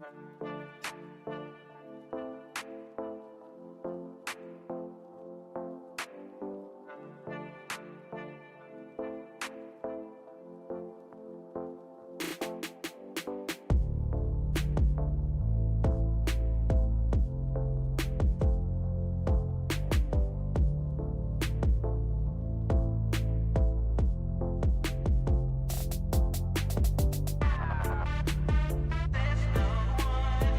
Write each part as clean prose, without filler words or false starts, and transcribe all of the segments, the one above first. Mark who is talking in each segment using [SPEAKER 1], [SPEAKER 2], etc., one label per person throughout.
[SPEAKER 1] There's no one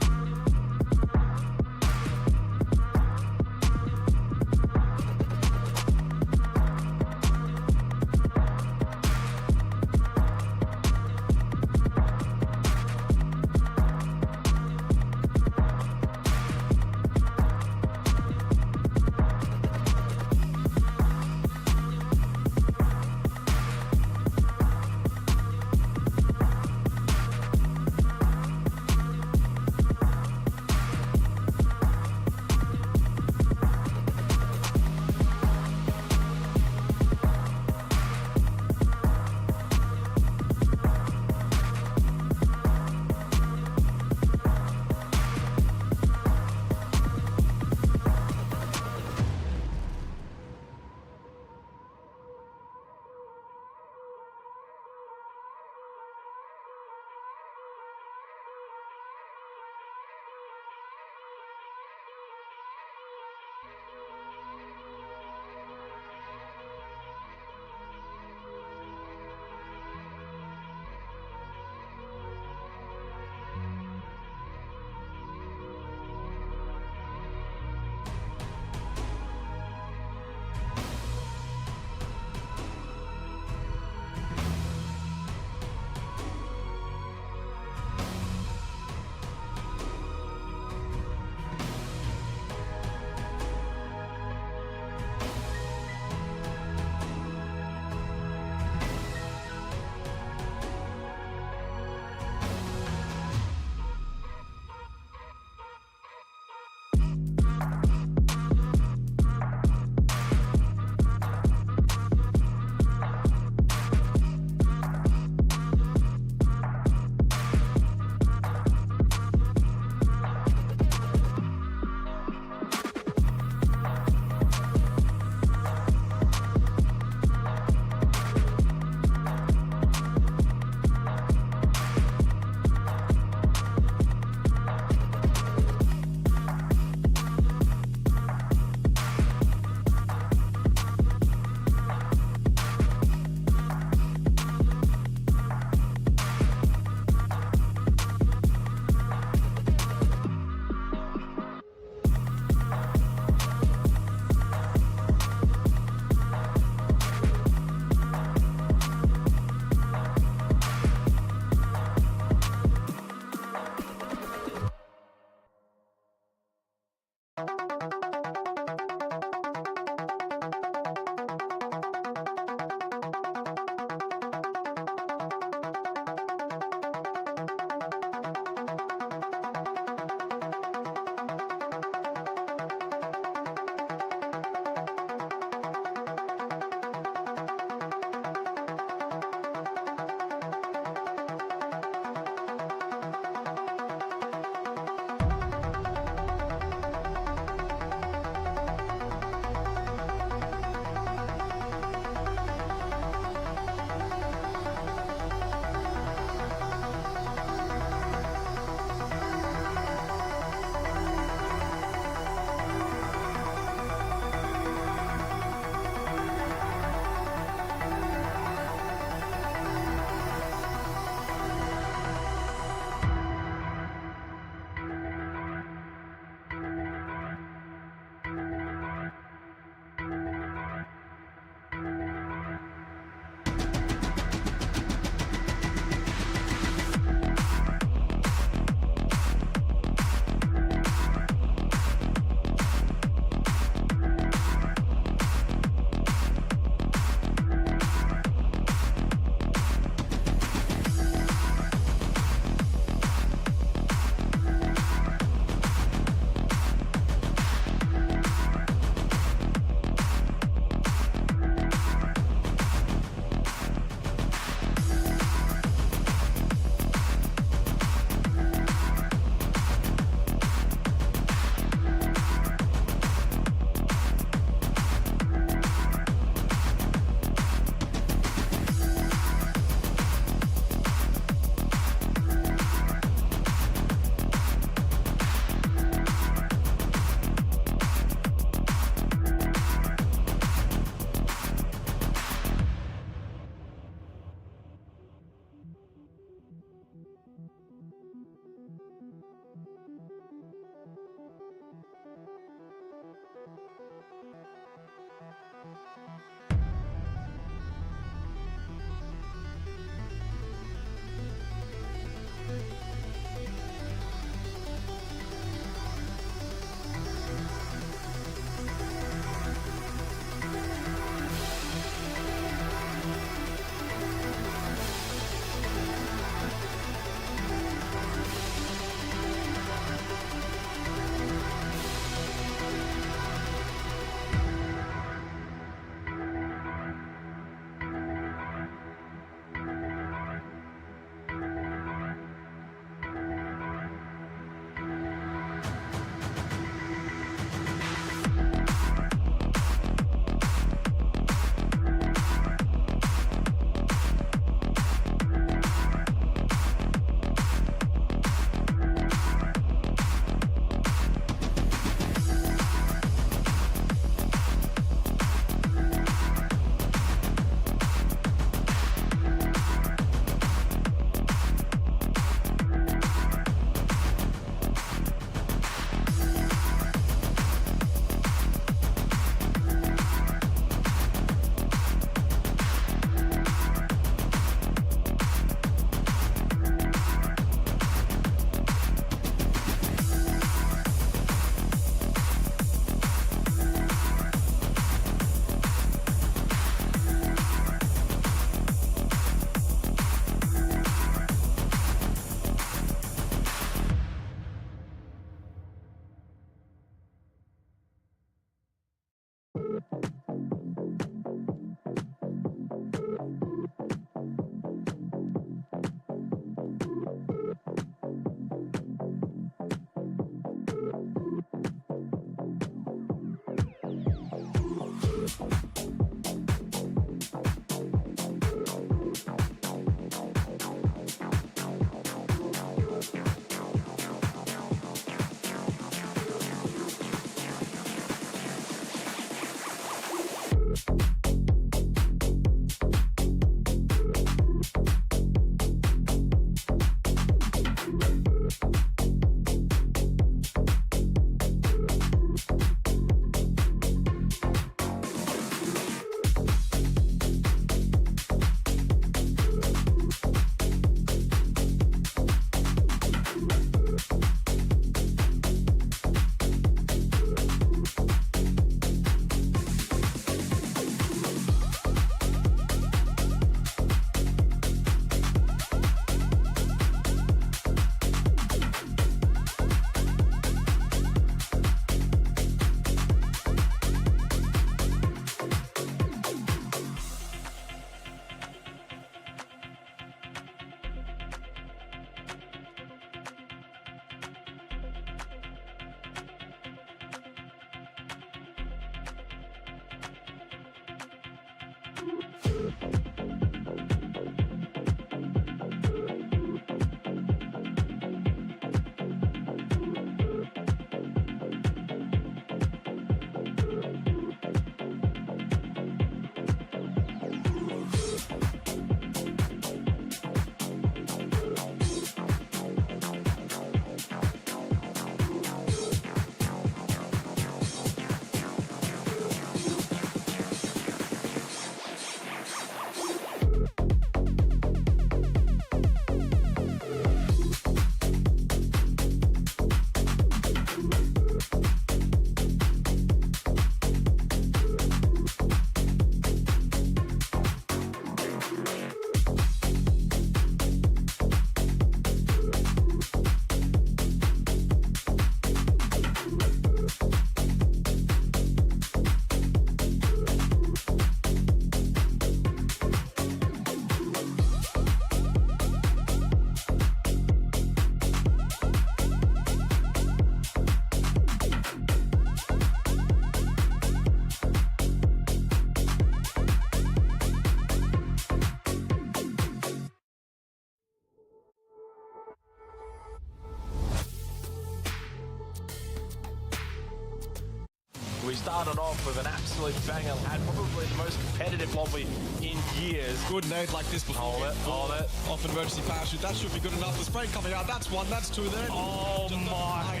[SPEAKER 1] We started off with an absolute banger, had probably the most competitive lobby in years.
[SPEAKER 2] Good nade like this before.
[SPEAKER 1] Hold it.
[SPEAKER 2] Off emergency parachute, that should be good enough. The spray coming out, that's one, that's two there.
[SPEAKER 1] Oh my.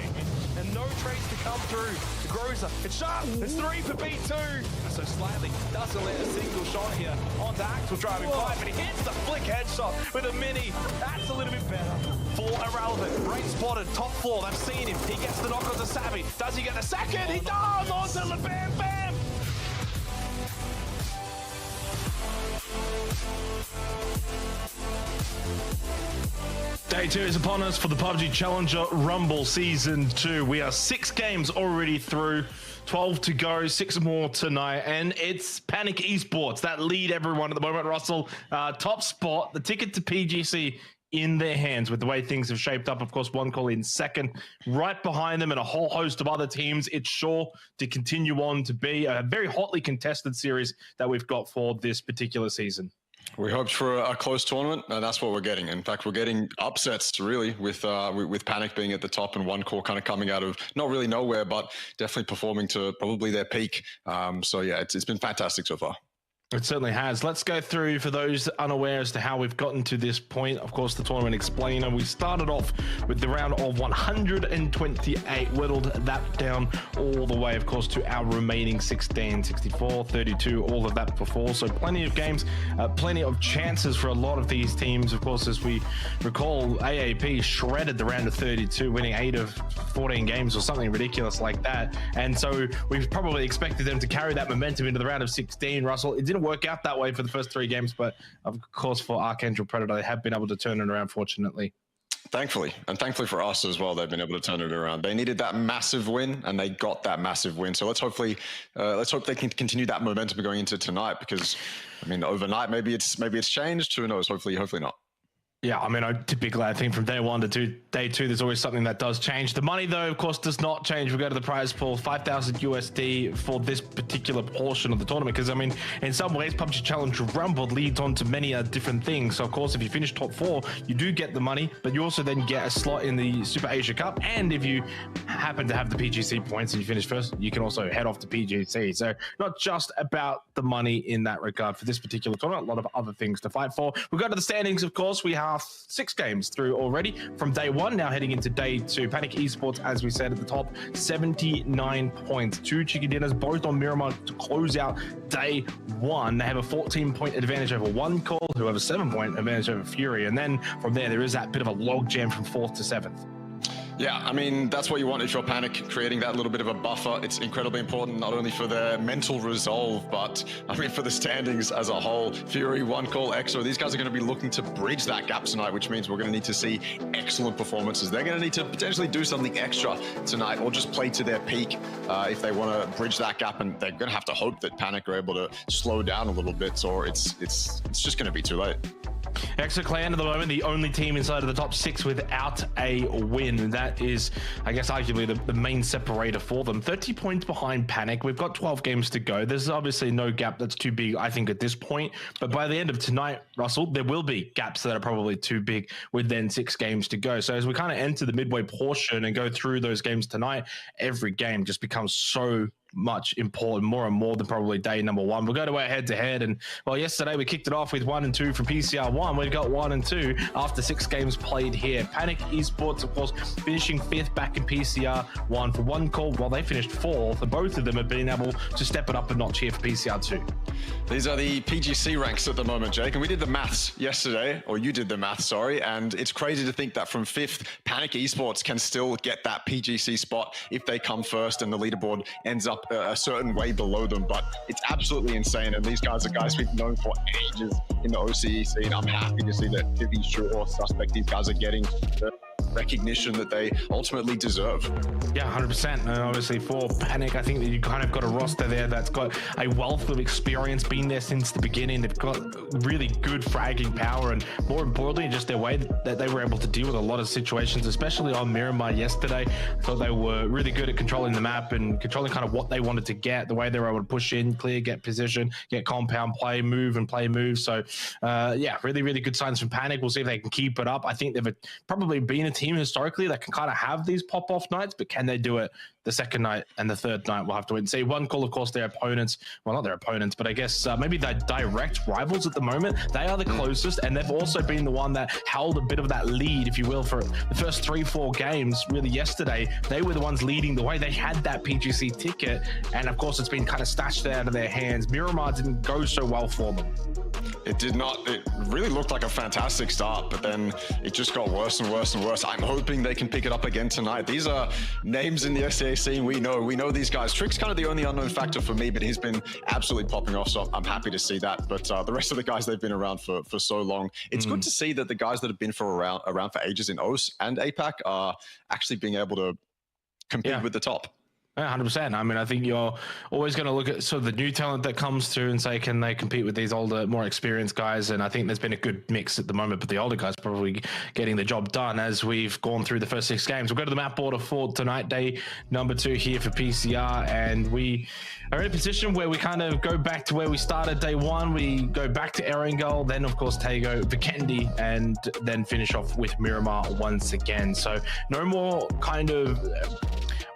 [SPEAKER 1] And no trades to come through. The Groza, it's sharp, it's 3 for B2. So Slightly doesn't let a single shot here onto Axel driving by, but he hits the flick headshot with a mini. That's a little bit better for Irrelevant. Great spotted, top floor, they've seen him. He gets the knock onto Savvy. Does he get the second? He does! Onto the Bam Bam! Day 2 is upon us for the PUBG Challenger Rumble Season 2. We are 6 games already through, 12 to go, 6 more tonight, and it's Panic Esports that lead everyone at the moment. Russell, top spot, the ticket to PGC in their hands with the way things have shaped up. Of course, one call in second, right behind them and a whole host of other teams. It's sure to continue on to be a very hotly contested series that we've got for this particular season.
[SPEAKER 3] We hoped for a close tournament, and that's what we're getting. In fact, we're getting upsets, really, with Panic being at the top and one core kind of coming out of not really nowhere, but definitely performing to probably their peak. So, yeah, it's been fantastic so far.
[SPEAKER 1] It certainly has. Let's go through, for those unaware as to how we've gotten to this point, of course, the tournament explainer. We started off with the round of 128, whittled that down all the way, of course, to our remaining 16, 64, 32, all of that before. So plenty of games, plenty of chances for a lot of these teams. Of course, as we recall, AAP shredded the round of 32, winning 8 of 14 games or something ridiculous like that. And so we've probably expected them to carry that momentum into the round of 16. Russell, it didn't work out that way for the first 3 games, but of course for Archangel Predator, they have been able to turn it around, fortunately.
[SPEAKER 3] Thankfully, and thankfully for us as well, they've been able to turn it around. They needed that massive win, and they got that massive win. So let's hope they can continue that momentum going into tonight, because I mean, overnight maybe it's changed. Who knows? Hopefully not.
[SPEAKER 1] Yeah, I mean, typically, I think from day one to day two, there's always something that does change. The money, though, of course, does not change. We go to the prize pool, 5,000 USD for this particular portion of the tournament. Because, I mean, in some ways, PUBG Challenge Rumble leads on to many different things. So, of course, if you finish top 4, you do get the money, but you also then get a slot in the Super Asia Cup. And if you happen to have the PGC points and you finish first, you can also head off to PGC. So, not just about the money in that regard for this particular tournament, a lot of other things to fight for. We go to the standings, of course. We have 6 games through already from day 1, now heading into day 2. Panic Esports, as we said at the top, 79 points. 2 chicken dinners, both on Miramar to close out day 1. They have a 14-point advantage over One Call, who have a 7-point advantage over Fury. And then from there is that bit of a log jam from 4th to 7th.
[SPEAKER 3] Yeah, I mean, that's what you want if you're Panic, creating that little bit of a buffer. It's incredibly important, not only for their mental resolve, but I mean, for the standings as a whole. Fury, One Call, EXO, these guys are going to be looking to bridge that gap tonight, which means we're going to need to see excellent performances. They're going to need to potentially do something extra tonight, or just play to their peak if they want to bridge that gap, and they're going to have to hope that Panic are able to slow down a little bit, or it's just going to be too late.
[SPEAKER 1] EXO Clan at the moment, the only team inside of the top 6 without a win. That is, I guess, arguably the main separator for them. 30 points behind Panic. We've got 12 games to go. There's obviously no gap that's too big, I think, at this point. But by the end of tonight, Russell, there will be gaps that are probably too big with then 6 games to go. So as we kind of enter the midway portion and go through those games tonight, every game just becomes so much important, more and more than probably day number 1. We'll go to our head-to-head, and well, yesterday we kicked it off with 1 and 2 from PCR 1. We got 1 and 2 after 6 games played here. Panic Esports, of course, finishing 5th back in PCR 1 for One Call, while they finished 4th, and both of them have been able to step it up a notch here for PCR 2.
[SPEAKER 3] These are the PGC ranks at the moment, Jake, and we did the maths yesterday, or you did the maths, sorry, and it's crazy to think that from 5th, Panic Esports can still get that PGC spot if they come first and the leaderboard ends up a certain way below them. But it's absolutely insane, and these guys are guys we've known for ages in the OCE scene. I'm happy to see that Vivi, True, or Suspect, these guys are getting the recognition that they ultimately deserve.
[SPEAKER 1] Yeah, 100%. And obviously for Panic, I think that you kind of got a roster there that's got a wealth of experience, been there since the beginning. They've got really good fragging power, and more importantly, just their way that they were able to deal with a lot of situations, especially on Miramar yesterday. I thought they were really good at controlling the map and controlling kind of what they wanted to get, the way they were able to push in, clear, get position, get compound, play, move, and play move. So yeah, really, really good signs from Panic. We'll see if they can keep it up. I think they've probably been a team historically that can kind of have these pop-off nights, but can they do it the second night and the third night? We'll have to wait and see. One Call, of course, their opponents, well, not their opponents, but I guess maybe their direct rivals at the moment. They are the closest, and they've also been the one that held a bit of that lead, if you will, for the first 3-4 games. Really, yesterday, they were the ones leading the way. They had that PGC ticket, and of course, it's been kind of snatched out of their hands. Miramar didn't go so well for them.
[SPEAKER 3] It did not. It really looked like a fantastic start, but then it just got worse and worse and worse. I'm hoping they can pick it up again tonight. These are names in the SCA scene we know these guys. Trick's kind of the only unknown factor for me, but he's been absolutely popping off, so I'm happy to see that. But the rest of the guys, they've been around for so long. It's good to see that the guys that have been around for ages in OS and APAC are actually being able to compete with the top.
[SPEAKER 1] Yeah, 100%. I mean, I think you're always going to look at sort of the new talent that comes through and say, can they compete with these older, more experienced guys? And I think there's been a good mix at the moment, but the older guys probably getting the job done as we've gone through the first 6 games. We'll go to the map order for tonight, day number 2 here for PCR, and we are in a position where we kind of go back to where we started day 1. We go back to Erangel, then of course Tago, Vikendi, and then finish off with Miramar once again. So no more kind of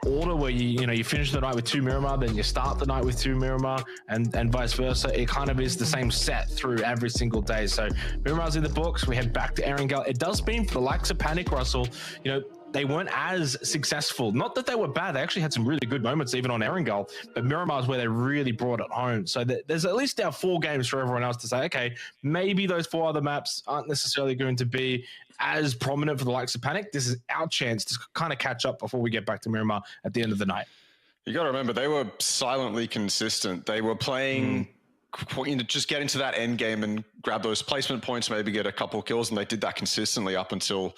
[SPEAKER 1] order where you finish the night with 2 Miramar, then you start the night with 2 Miramar, and vice versa. It kind of is the same set through every single day. So Miramar's in the books. We head back to Erangel. It does mean for the likes of Panic, Russell, they weren't as successful. Not that they were bad. They actually had some really good moments even on Erangel, but Miramar's where they really brought it home. So there's at least now 4 games for everyone else to say, okay, maybe those 4 other maps aren't necessarily going to be as prominent for the likes of Panic. This is our chance to kind of catch up before we get back to Miramar at the end of the night.
[SPEAKER 3] You got to remember, they were silently consistent. They were playing just get into that end game and grab those placement points, maybe get a couple of kills. And they did that consistently up until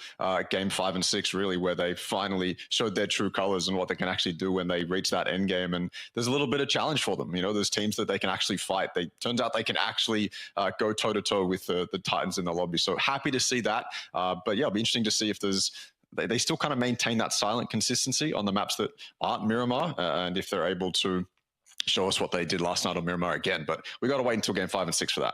[SPEAKER 3] game 5 and 6, really, where they finally showed their true colors and what they can actually do when they reach that end game. And there's a little bit of challenge for them. There's teams that they can actually fight. Turns out they can actually go toe to toe with the Titans in the lobby. So happy to see that. But yeah, it'll be interesting to see if they still kind of maintain that silent consistency on the maps that aren't Miramar, and if they're able to show us what they did last night on Miramar again. But we got to wait until game 5 and 6 for that.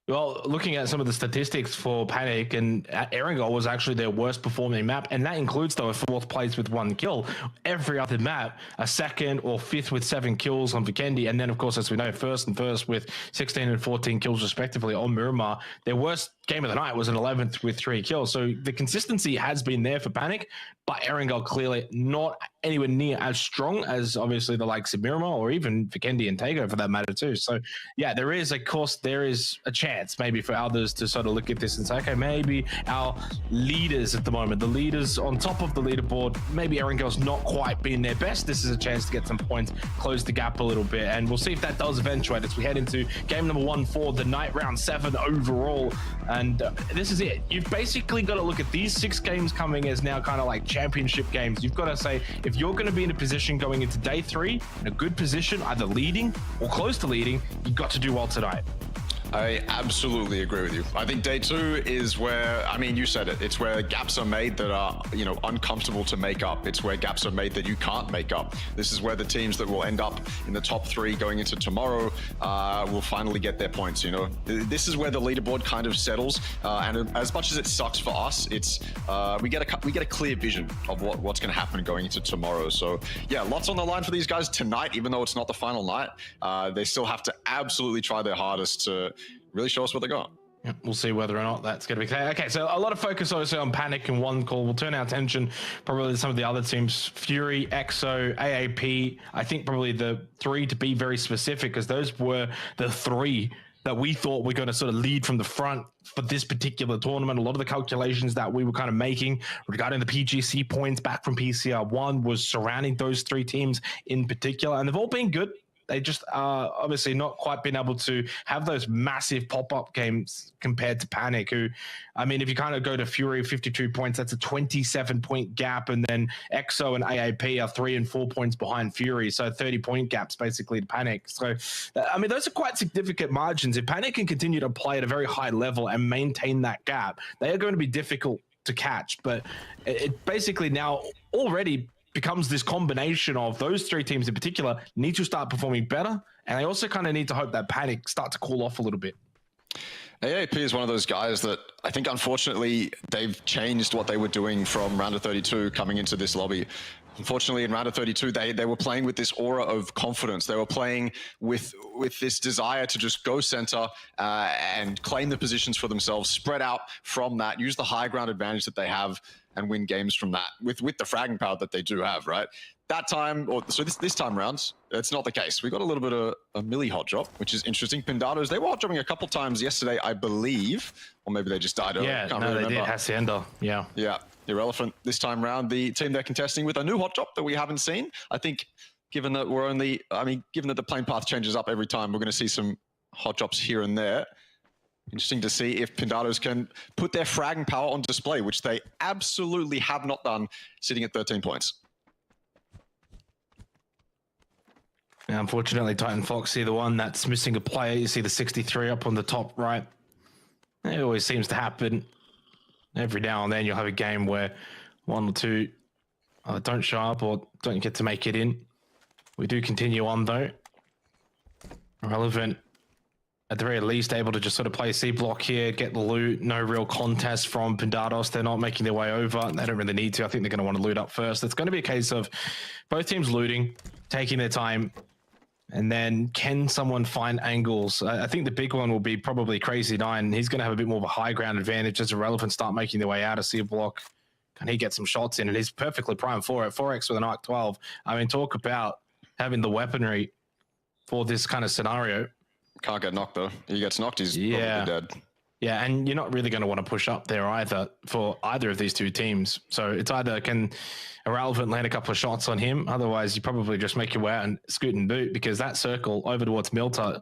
[SPEAKER 1] Well, looking at some of the statistics for Panic, and Erangel was actually their worst performing map, and that includes, though, a 4th place with 1 kill. Every other map, a 2nd or 5th with 7 kills on Vikendi, and then, of course, as we know, 1st with 16 and 14 kills respectively on Miramar. Their worst game of the night was an 11th with 3 kills. So the consistency has been there for Panic, but Erangel clearly not anywhere near as strong as obviously the likes of Miramar or even Vikendi and Tago for that matter too. So yeah, there is a chance maybe for others to sort of look at this and say, okay, maybe our leaders at the moment, the leaders on top of the leaderboard, maybe Erangel's not quite being their best. This is a chance to get some points, close the gap a little bit, and we'll see if that does eventuate as we head into game number 1 for the night, round 7 overall. And this is it. You've basically got to look at these 6 games coming as now kind of like championship games. You've got to say, if you're going to be in a position going into day 3, in a good position, either leading or close to leading, you've got to do well tonight.
[SPEAKER 3] I absolutely agree with you. I think day 2 is where, I mean, you said it. It's where gaps are made that are, uncomfortable to make up. It's where gaps are made that you can't make up. This is where the teams that will end up in the top 3 going into tomorrow will finally get their points. This is where the leaderboard kind of settles. And as much as it sucks for us, it's we get a clear vision of what's going to happen going into tomorrow. So yeah, lots on the line for these guys tonight. Even though it's not the final night, they still have to absolutely try their hardest to really show us what they got.
[SPEAKER 1] Yeah, we'll see whether or not that's going to be clear. Okay, so a lot of focus obviously on Panic in one call. We'll turn our attention probably to some of the other teams, Fury, EXO, AAP. I think probably the 3 to be very specific, because those were the 3 that we thought were going to sort of lead from the front for this particular tournament. A lot of the calculations that we were kind of making regarding the PGC points back from PCR1 was surrounding those 3 teams in particular, and they've all been good. They just obviously not quite been able to have those massive pop-up games compared to Panic, who, I mean, if you kind of go to Fury, 52 points, that's a 27-point gap, and then EXO and AAP are 3 and 4 points behind Fury, so 30-point gaps basically to Panic. So, I mean, those are quite significant margins. If Panic can continue to play at a very high level and maintain that gap, they are going to be difficult to catch, but it basically now already becomes this combination of those 3 teams in particular need to start performing better, and they also kind of need to hope that Panic start to cool off a little bit.
[SPEAKER 3] AAP is one of those guys that I think, unfortunately, they've changed what they were doing from round of 32 coming into this lobby. Unfortunately, in round of 32, they were playing with this aura of confidence. They were playing with this desire to just go center and claim the positions for themselves, spread out from that, use the high ground advantage that they have, and win games from that with the fragging power that they do have, right? That time, this time round, it's not the case. We got a little bit of a Millie hot drop, which is interesting. Pindados, they were hot dropping a couple times yesterday, I believe, or maybe they just died early.
[SPEAKER 1] Yeah, no, they did. Hacienda, yeah.
[SPEAKER 3] Yeah, irrelevant this time round. The team they're contesting with a new hot drop that we haven't seen. I think, given that given that the playing path changes up every time, we're going to see some hot drops here and there. Interesting to see if Pindados can put their fragging power on display, which they absolutely have not done, sitting at 13 points.
[SPEAKER 1] Now, unfortunately, Titan Foxy, the one that's missing a player. You see the 63 up on the top right. It always seems to happen. Every now and then you'll have a game where 1 or 2 don't show up or don't get to make it in. We do continue on, though. Relevant, at the very least, able to just sort of play C block here, get the loot. No real contest from Pindados. They're not making their way over. They don't really need to. I think they're going to want to loot up first. It's going to be a case of both teams looting, taking their time, and then can someone find angles? I think the big one will be probably Crazy 9. He's going to have a bit more of a high ground advantage as Irrelevant start making their way out of C block. Can he get some shots in? And he's perfectly primed for it. 4x with an Arc 12. I mean, talk about having the weaponry for this kind of scenario.
[SPEAKER 3] Can't get knocked, though. He gets knocked, he's probably dead.
[SPEAKER 1] Yeah, and you're not really going to want to push up there either for either of these 2 teams. So it's either can Irrelevant land a couple of shots on him, otherwise you probably just make your way out and scoot and boot, because that circle over towards Milta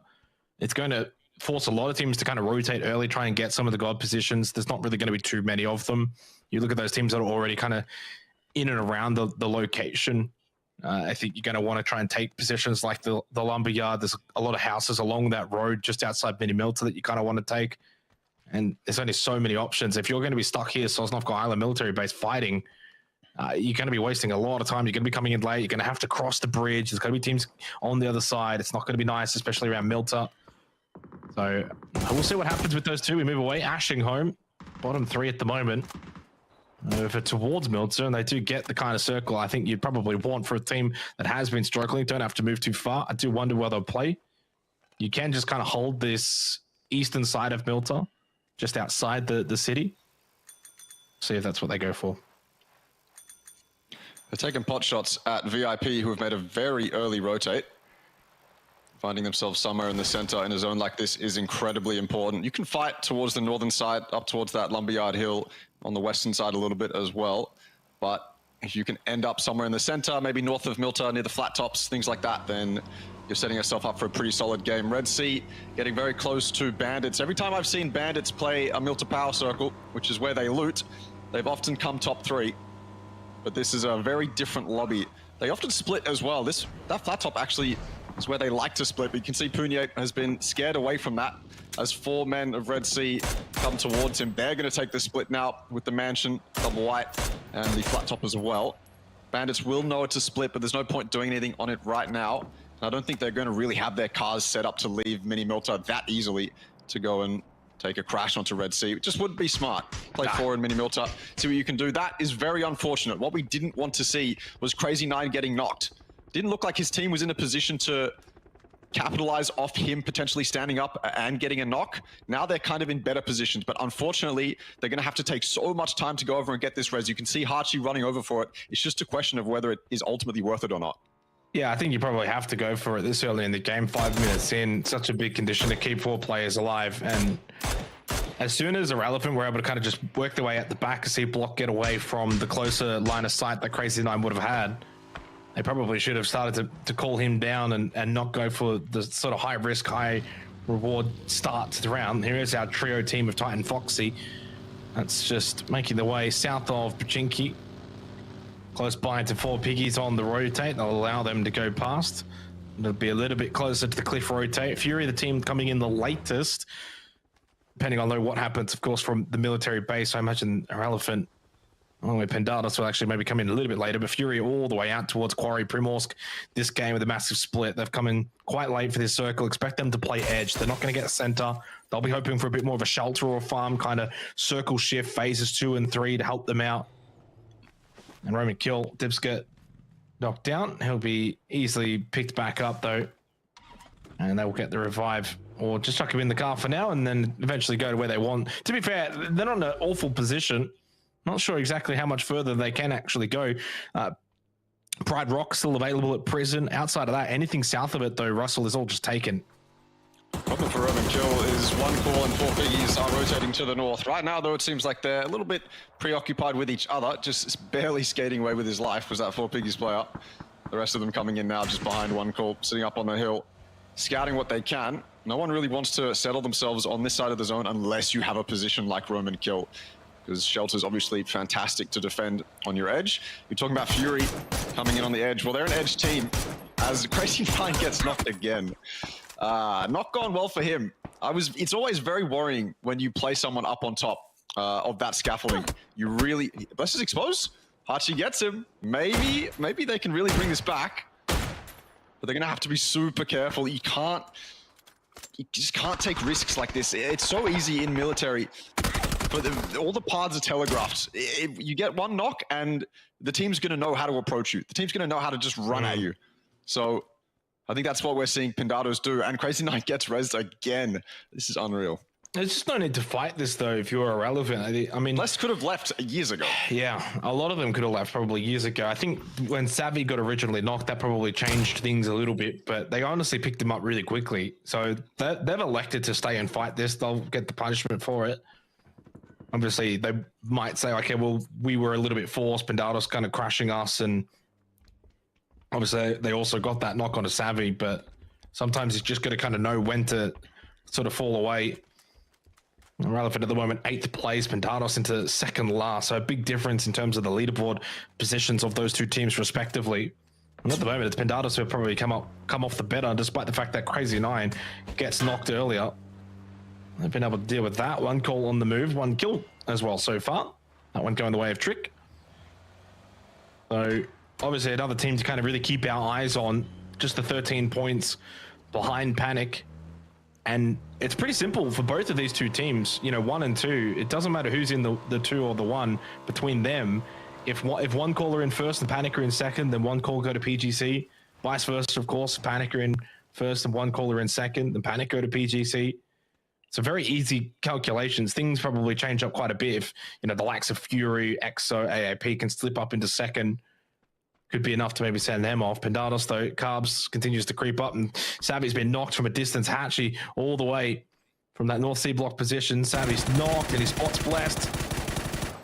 [SPEAKER 1] it's going to force a lot of teams to kind of rotate early, try and get some of the god positions. There's not really going to be too many of them. You look at those teams that are already kind of in and around the location. I think you're going to want to try and take positions like the lumberyard. There's a lot of houses along that road just outside Mini Milta that you kind of want to take. And there's only so many options. If you're going to be stuck here, Sosnovka Island military base fighting, you're going to be wasting a lot of time. You're going to be coming in late. You're going to have to cross the bridge. There's going to be teams on the other side. It's not going to be nice, especially around Milta. So we'll see what happens with those two. We move away. Ashing home, bottom 3 at the moment. Over towards Milta, and they do get the kind of circle I think you'd probably want for a team that has been struggling. Don't have to move too far. I do wonder where they'll play. You can just kind of hold this eastern side of Milta, just outside the city. See if that's what they go for.
[SPEAKER 3] They're taking pot shots at VIP, who have made a very early rotate. Finding themselves somewhere in the center in a zone like this is incredibly important. You can fight towards the northern side, up towards that Lumberyard Hill, on the western side a little bit as well. But if you can end up somewhere in the center, maybe north of Milta, near the flat tops, things like that, then you're setting yourself up for a pretty solid game. Red Sea getting very close to Bandits. Every time I've seen Bandits play a Milta Power Circle, which is where they loot, they've often come top 3. But this is a very different lobby. They often split as well. That flat top actually is where they like to split. But you can see Punier has been scared away from that as 4 men of Red Sea come towards him. They're going to take the split now with the mansion, double white, and the flat top as well. Bandits will know it's a split, but there's no point doing anything on it right now. And I don't think they're going to really have their cars set up to leave Mini Milta that easily to go and take a crash onto Red Sea. It just wouldn't be smart. Play 4 in Mini Milta, see what you can do. That is very unfortunate. What we didn't want to see was Crazy 9 getting knocked. Didn't look like his team was in a position to capitalize off him potentially standing up and getting a knock. Now they're kind of in better positions, but unfortunately, they're going to have to take so much time to go over and get this res. You can see Hachi running over for it. It's just a question of whether it is ultimately worth it or not.
[SPEAKER 1] Yeah, I think you probably have to go for it this early in the game, 5 minutes in, such a big condition to keep 4 players alive. And as soon as Irrelevant were able to kind of just work their way at the back and see Block get away from the closer line of sight that Crazy 9 would have had, they probably should have started to call him down and not go for the sort of high risk, high reward start to the round. Here is our trio team of Titan Foxy. That's just making the way south of Pachinki. Close by to 4 piggies on the rotate. They'll allow them to go past. It'll be a little bit closer to the cliff rotate. Fury, the team coming in the latest, depending on what happens, of course, from the military base. I imagine Irrelevant, along with Pendados, will actually maybe come in a little bit later, but Fury all the way out towards Quarry Primorsk. This game with a massive split. They've come in quite late for this circle. Expect them to play edge. They're not going to get center. They'll be hoping for a bit more of a shelter or farm kind of circle shift phases 2 and 3 to help them out. And Roman Kill, Dipskit knocked down. He'll be easily picked back up though. And they will get the revive, or just chuck him in the car for now and then eventually go to where they want. To be fair, they're not in an awful position. Not sure exactly how much further they can actually go. Pride Rock still available at prison. Outside of that, anything south of it though, Russell, is all just taken.
[SPEAKER 3] Problem for Roman Kill is 1 call and 4 piggies are rotating to the north. Right now, though, it seems like they're a little bit preoccupied with each other, just barely skating away with his life. Was that 4 piggies player? The rest of them coming in now just behind 1 call, sitting up on the hill, scouting what they can. No one really wants to settle themselves on this side of the zone unless you have a position like Roman Kill, because Shelter's obviously fantastic to defend on your edge. You're talking about Fury coming in on the edge. Well, they're an edge team as Crazy 9 gets knocked again. Not gone well for him. It's always very worrying when you play someone up on top of that scaffolding. You really, let's just expose. Hachi gets him. Maybe they can really bring this back, but they're gonna have to be super careful. You just can't take risks like this. It's so easy in military, but all the paths are telegraphed. You get 1 knock and the team's gonna know how to approach you. The team's gonna know how to just run at you. So I think that's what we're seeing Pendados do, and Crazy 9 gets rezzed again. This is unreal.
[SPEAKER 1] There's just no need to fight this though if you're Irrelevant. I mean,
[SPEAKER 3] Les could have left years ago.
[SPEAKER 1] Yeah, a lot of them could have left probably years ago. I think when Savvy got originally knocked, that probably changed things a little bit, but they honestly picked him up really quickly. So they've elected to stay and fight this. They'll get the punishment for it. Obviously, they might say, okay, well, we were a little bit forced. Pendados kind of crashing us, and obviously they also got that knock on a Savvy, but Sometimes you just got to kind of know when to sort of fall away. Relevant at the moment, 8th place, Pendados into 2nd last. So a big difference in terms of the leaderboard positions of those two teams respectively. And at the moment, it's Pendados who have probably come off the better, despite the fact that Crazy 9 gets knocked earlier. They've been able to deal with that. 1 call on the move, 1 kill as well so far. That one going the way of Trick. So obviously another team to kind of really keep our eyes on. Just the 13 points behind Panic. And it's pretty simple for both of these two teams, you know, 1 and 2. It doesn't matter who's in the 2 or the 1 between them. If one call are in first and Panic are in second, then 1 call go to PGC. Vice versa, of course. Panic are in first and 1 call are in second, then Panic go to PGC. So very easy calculations. Things probably change up quite a bit if, you know, the likes of Fury, EXO, AAP can slip up into second. Could be enough to maybe send them off. Pendados, though, Carbs continues to creep up, and Savvy's been knocked from a distance. Hatchy all the way from that North C block position. Savvy's knocked, and his spot's blessed.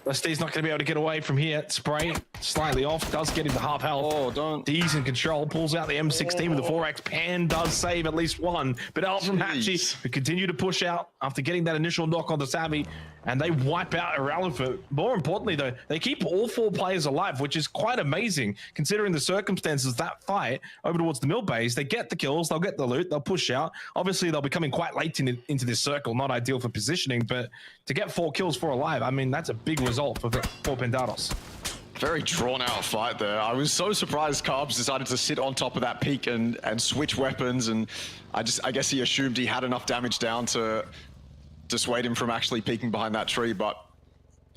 [SPEAKER 1] Lesty's not going to be able to get away from here. Spray slightly off, does get into half health.
[SPEAKER 3] Oh, don't.
[SPEAKER 1] D's in control, pulls out the M16 with the 4x. Pan does save at least 1, but out from Hatchy, who continue to push out after getting that initial knock on the Savvy, and they wipe out Irrelevant. More importantly, though, they keep all 4 players alive, which is quite amazing considering the circumstances. That fight over towards the mill base, they get the kills, they'll get the loot, they'll push out. Obviously, they'll be coming quite late into this circle, not ideal for positioning, but to get 4 kills, 4 alive, I mean, that's a big result for Pendados.
[SPEAKER 3] Very drawn out fight there. I was so surprised Carbs decided to sit on top of that peak and switch weapons, and I guess he assumed he had enough damage down to dissuade him from actually peeking behind that tree, but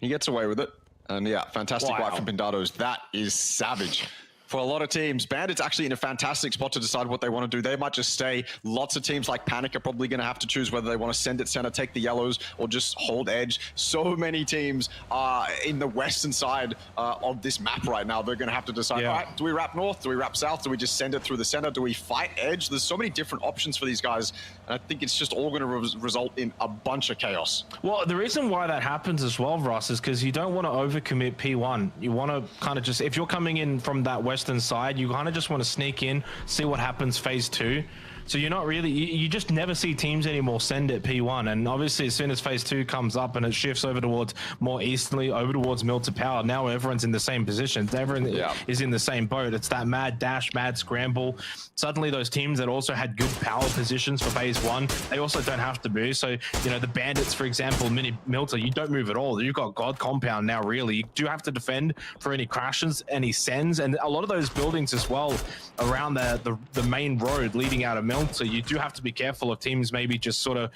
[SPEAKER 3] he gets away with it. And yeah, fantastic fight from Pendados. That is savage. For a lot of teams, Bandit's actually in a fantastic spot to decide what they want to do. They might just stay. Lots of teams like Panic are probably going to have to choose whether they want to send it center, take the yellows, or just hold edge. So many teams are in the western side of this map right now. They're going to have to decide, all right, do we wrap north? Do we wrap south? Do we just send it through the center? Do we fight edge? There's so many different options for these guys. And I think it's just all going to result in a bunch of chaos.
[SPEAKER 1] Well, the reason why that happens as well, Ross, is because you don't want to overcommit P1. You want to kind of just, if you're coming in from that western side, you kind of just want to sneak in, see what happens phase 2. So you're not really, you just never see teams anymore send it P1. And obviously as soon as phase 2 comes up and it shifts over towards more easterly, over towards mill to power, now everyone's in the same position. Everyone is in the same boat. It's that mad dash, mad scramble. Suddenly those teams that also had good power positions for phase 1, they also don't have to move. So, you know, the Bandits, for example, Milter, you don't move at all. You've got God Compound now, really. You do have to defend for any crashes, any sends, and a lot of those buildings as well around the main road leading out of Mill. So you do have to be careful of teams maybe just sort of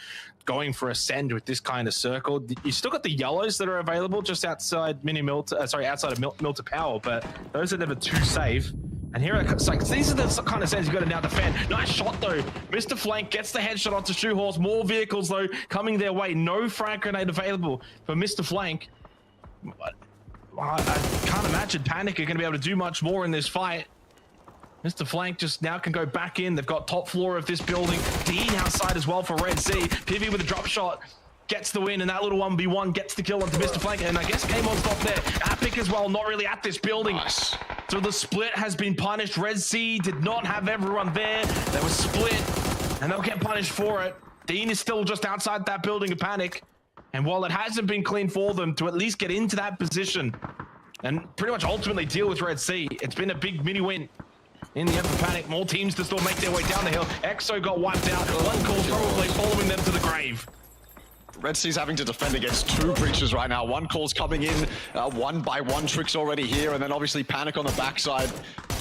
[SPEAKER 1] going for a send with this kind of circle. You still got the yellows that are available just outside outside of Mill to power, but those are never too safe. And here it's like, these are the kind of sends you got to now defend. Nice shot though. Mr. Flank gets the headshot onto Shoehorse. More vehicles though coming their way. No frag grenade available for Mr. Flank. I can't imagine Panic are going to be able to do much more in this fight. Mr. Flank just now can go back in. They've got top floor of this building. Dean outside as well for Red Sea. Pivy with a drop shot. Gets the win, and that little 1v1 gets the kill onto Mr. Flank. And I guess K-Mon's not there. Epic as well, not really at this building.
[SPEAKER 3] Nice.
[SPEAKER 1] So the split has been punished. Red Sea did not have everyone there. They were split, and they'll get punished for it. Dean is still just outside that building of Panic. And while it hasn't been clean for them to at least get into that position and pretty much ultimately deal with Red Sea, it's been a big mini win. In the end of Panic, more teams to still make their way down the hill. EXO got wiped out. One call's probably following them to the grave.
[SPEAKER 3] Red Sea's having to defend against 2 breaches right now. One call's coming in, 1 by 1 Tricks already here, and then obviously Panic on the backside.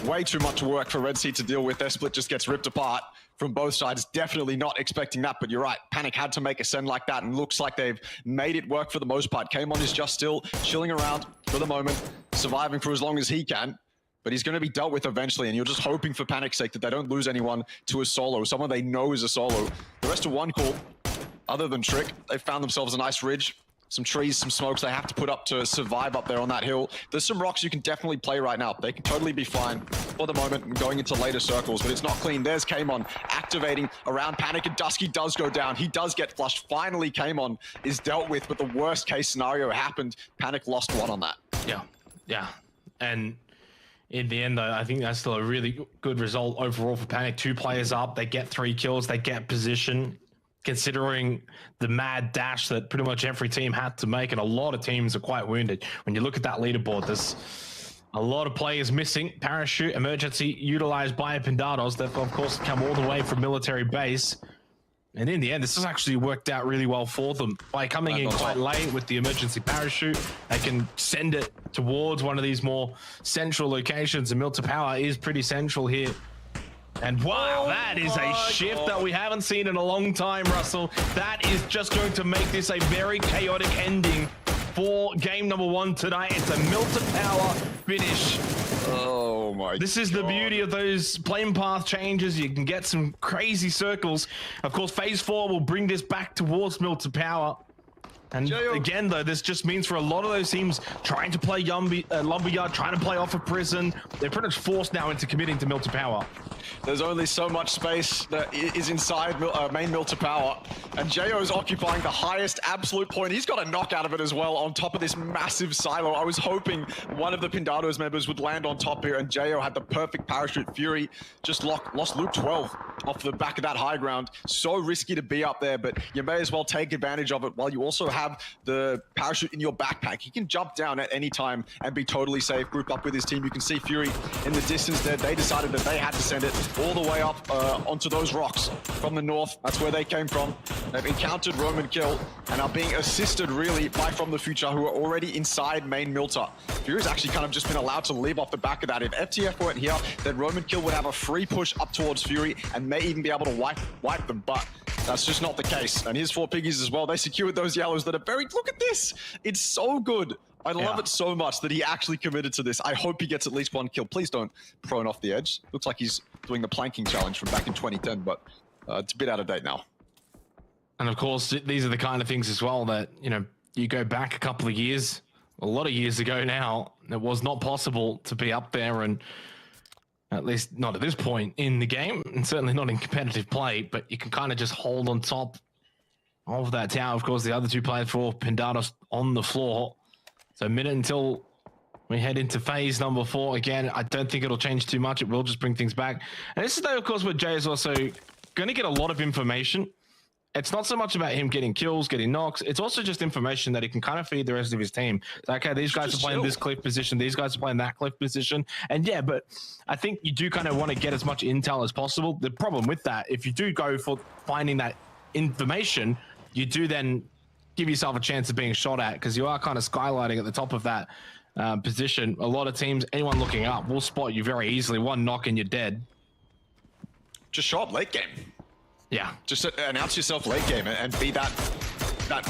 [SPEAKER 3] Way too much work for Red Sea to deal with. Their split just gets ripped apart from both sides. Definitely not expecting that, but you're right. Panic had to make a send like that, and looks like they've made it work for the most part. K-Mon is just still chilling around for the moment, surviving for as long as he can. But he's going to be dealt with eventually, and you're just hoping for Panic's sake that they don't lose anyone to a solo, someone they know is a solo. The rest of one call, other than Trick, they found themselves a nice ridge, some trees, some smokes they have to put up to survive up there on that hill. There's some rocks you can definitely play right now. They can totally be fine for the moment and going into later circles, but it's not clean. There's K-Mon activating around Panic, and Dusky does go down. He does get flushed. Finally, K-Mon is dealt with, but the worst case scenario happened. Panic lost 1 on that.
[SPEAKER 1] Yeah. And In the end, though, I think that's still a really good result overall for Panic. 2 players up, they get 3 kills, they get position. Considering the mad dash that pretty much every team had to make, and a lot of teams are quite wounded. When you look at that leaderboard, there's a lot of players missing. Parachute emergency utilized by Pindados that, of course, come all the way from military base. And in the end, this has actually worked out really well for them. By coming in quite late with the emergency parachute, they can send it towards one of these more central locations. And Milta Power is pretty central here. And wow, that is a shift that we haven't seen in a long time, Russell. That is just going to make this a very chaotic ending for game number 1 tonight. It's a Milta Power finish.
[SPEAKER 3] Oh my
[SPEAKER 1] This is the beauty of those flame path changes. You can get some crazy circles. Of course, phase 4 will bring this back towards Milta Power. And again, though, this just means for a lot of those teams trying to play Lumberyard, trying to play off of Prison, they're pretty much forced now into committing to Milta Power.
[SPEAKER 3] There's only so much space that is inside main Milta Power, and Jo is occupying the highest absolute point. He's got a knock out of it as well on top of this massive silo. I was hoping one of the Pindados members would land on top here, and Jo had the perfect parachute. Fury just lost Luke 12 off the back of that high ground. So risky to be up there, but you may as well take advantage of it while you also have the parachute in your backpack. He can jump down at any time and be totally safe. Group up with his team. You can see Fury in the distance there. They decided that they had to send it all the way up onto those rocks from the north. That's where they came from. They've encountered Roman Kill and are being assisted really by From the Future, who are already inside main Milta. Fury's actually kind of just been allowed to live off the back of that. If FTF weren't here, then Roman Kill would have a free push up towards Fury and may even be able to wipe them, but that's just not the case. And here's 4 piggies as well. They secured those yellows that are buried. Look at this. It's so good. I love it so much that he actually committed to this. I hope he gets at least 1 kill. Please don't prone off the edge. Looks like he's doing the planking challenge from back in 2010, but it's a bit out of date now.
[SPEAKER 1] And of course, these are the kind of things as well that, you know, you go back a couple of years, a lot of years ago now, it was not possible to be up there, and at least not at this point in the game, and certainly not in competitive play, but you can kind of just hold on top of that tower. Of course, the other 2 players for Pindados on the floor. So a minute until we head into phase number 4. Again, I don't think it'll change too much. It will just bring things back. And this is, though, of course, where Jay is also going to get a lot of information. It's not so much about him getting kills, getting knocks. It's also just information that he can kind of feed the rest of his team. It's like, okay, these guys are playing this cliff position. These guys are playing that cliff position. And yeah, but I think you do kind of want to get as much intel as possible. The problem with that, if you do go for finding that information, you do then give yourself a chance of being shot at, because you are kind of skylighting at the top of that position. A lot of teams, anyone looking up will spot you very easily. 1 knock and you're dead.
[SPEAKER 3] Just show up late game.
[SPEAKER 1] Yeah.
[SPEAKER 3] Just announce yourself late game and be that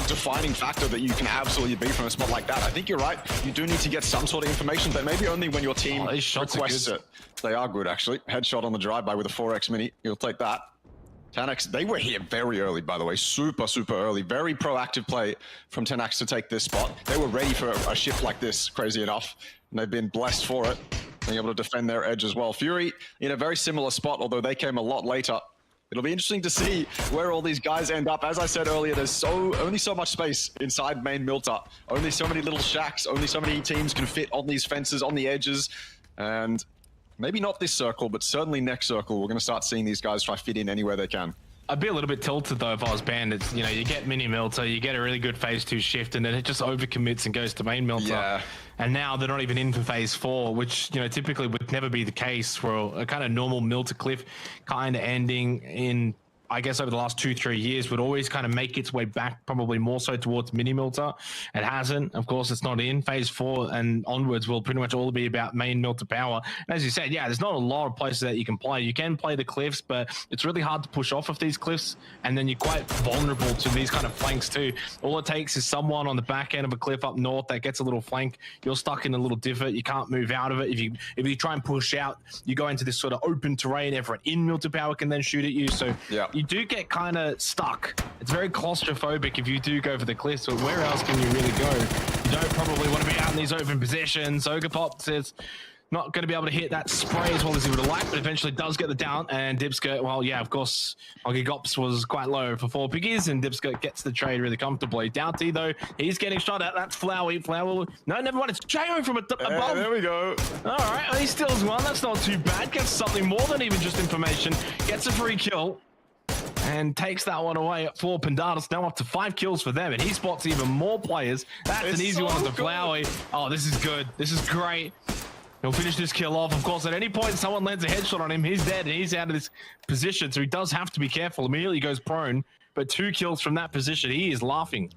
[SPEAKER 3] defining factor that you can absolutely be from a spot like that. I think you're right. You do need to get some sort of information, but maybe only when your team requests it. They are good, actually. Headshot on the drive-by with a 4x mini. You'll take that. Tenax, they were here very early, by the way. Super early. Very proactive play from Tenax to take this spot. They were ready for a shift like this, crazy enough. And they've been blessed for it, being able to defend their edge as well. Fury in a very similar spot, although they came a lot later. It'll be interesting to see where all these guys end up. As I said earlier, there's only so much space inside main Milta. Only so many little shacks. Only so many teams can fit on these fences, on the edges. And maybe not this circle, but certainly next circle, we're going to start seeing these guys try fit in anywhere they can.
[SPEAKER 1] I'd be a little bit tilted, though, if I was Bandits. You know, you get mini Milta, you get a really good phase 2 shift, and then it just overcommits and goes to main Milta. Yeah. And now they're not even in for phase 4, which, you know, typically would never be the case for a kind of normal Milta cliff kind of ending in, I guess, over the last 2-3 years, would always kind of make its way back, probably more so towards mini Milta. It hasn't. Of course, it's not in. Phase 4 and onwards will pretty much all be about main Milta Power. And as you said, yeah, there's not a lot of places that you can play. You can play the cliffs, but it's really hard to push off of these cliffs, and then you're quite vulnerable to these kind of flanks too. All it takes is someone on the back end of a cliff up north that gets a little flank. You're stuck in a little divot. You can't move out of it. If you try and push out, you go into this sort of open terrain. Everyone in Milta Power can then shoot at you. So yeah, you do get kind of stuck. It's very claustrophobic if you do go for the cliffs, but where else can you really go? You don't probably want to be out in these open positions. Ogapop says Not going to be able to hit that spray as well as he would have liked, but eventually does get the down. And Dipskirt, well, yeah, of course, Gops was quite low for 4 piggies, and Dipskirt gets the trade really comfortably. Doughty, though, he's getting shot at. That's Flowey. No, never mind. It's Jo from above.
[SPEAKER 3] There we go.
[SPEAKER 1] All right, he steals one. That's not too bad. Gets something more than even just information. Gets a free kill. And takes that one away for Pendados. Now up to 5 kills for them, and he spots even more players. That's an easy one to Flowey. Oh, this is good. This is great. He'll finish this kill off. Of course, at any point someone lands a headshot on him, he's dead and he's out of this position. So he does have to be careful. Immediately goes prone, but 2 kills from that position. He is laughing.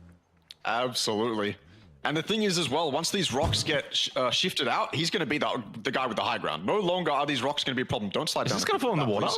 [SPEAKER 3] Absolutely. And the thing is as well, once these rocks get shifted out, he's going to be the guy with the high ground. No longer are these rocks going to be a problem. Don't slide down.
[SPEAKER 1] Is this going to fall in the water?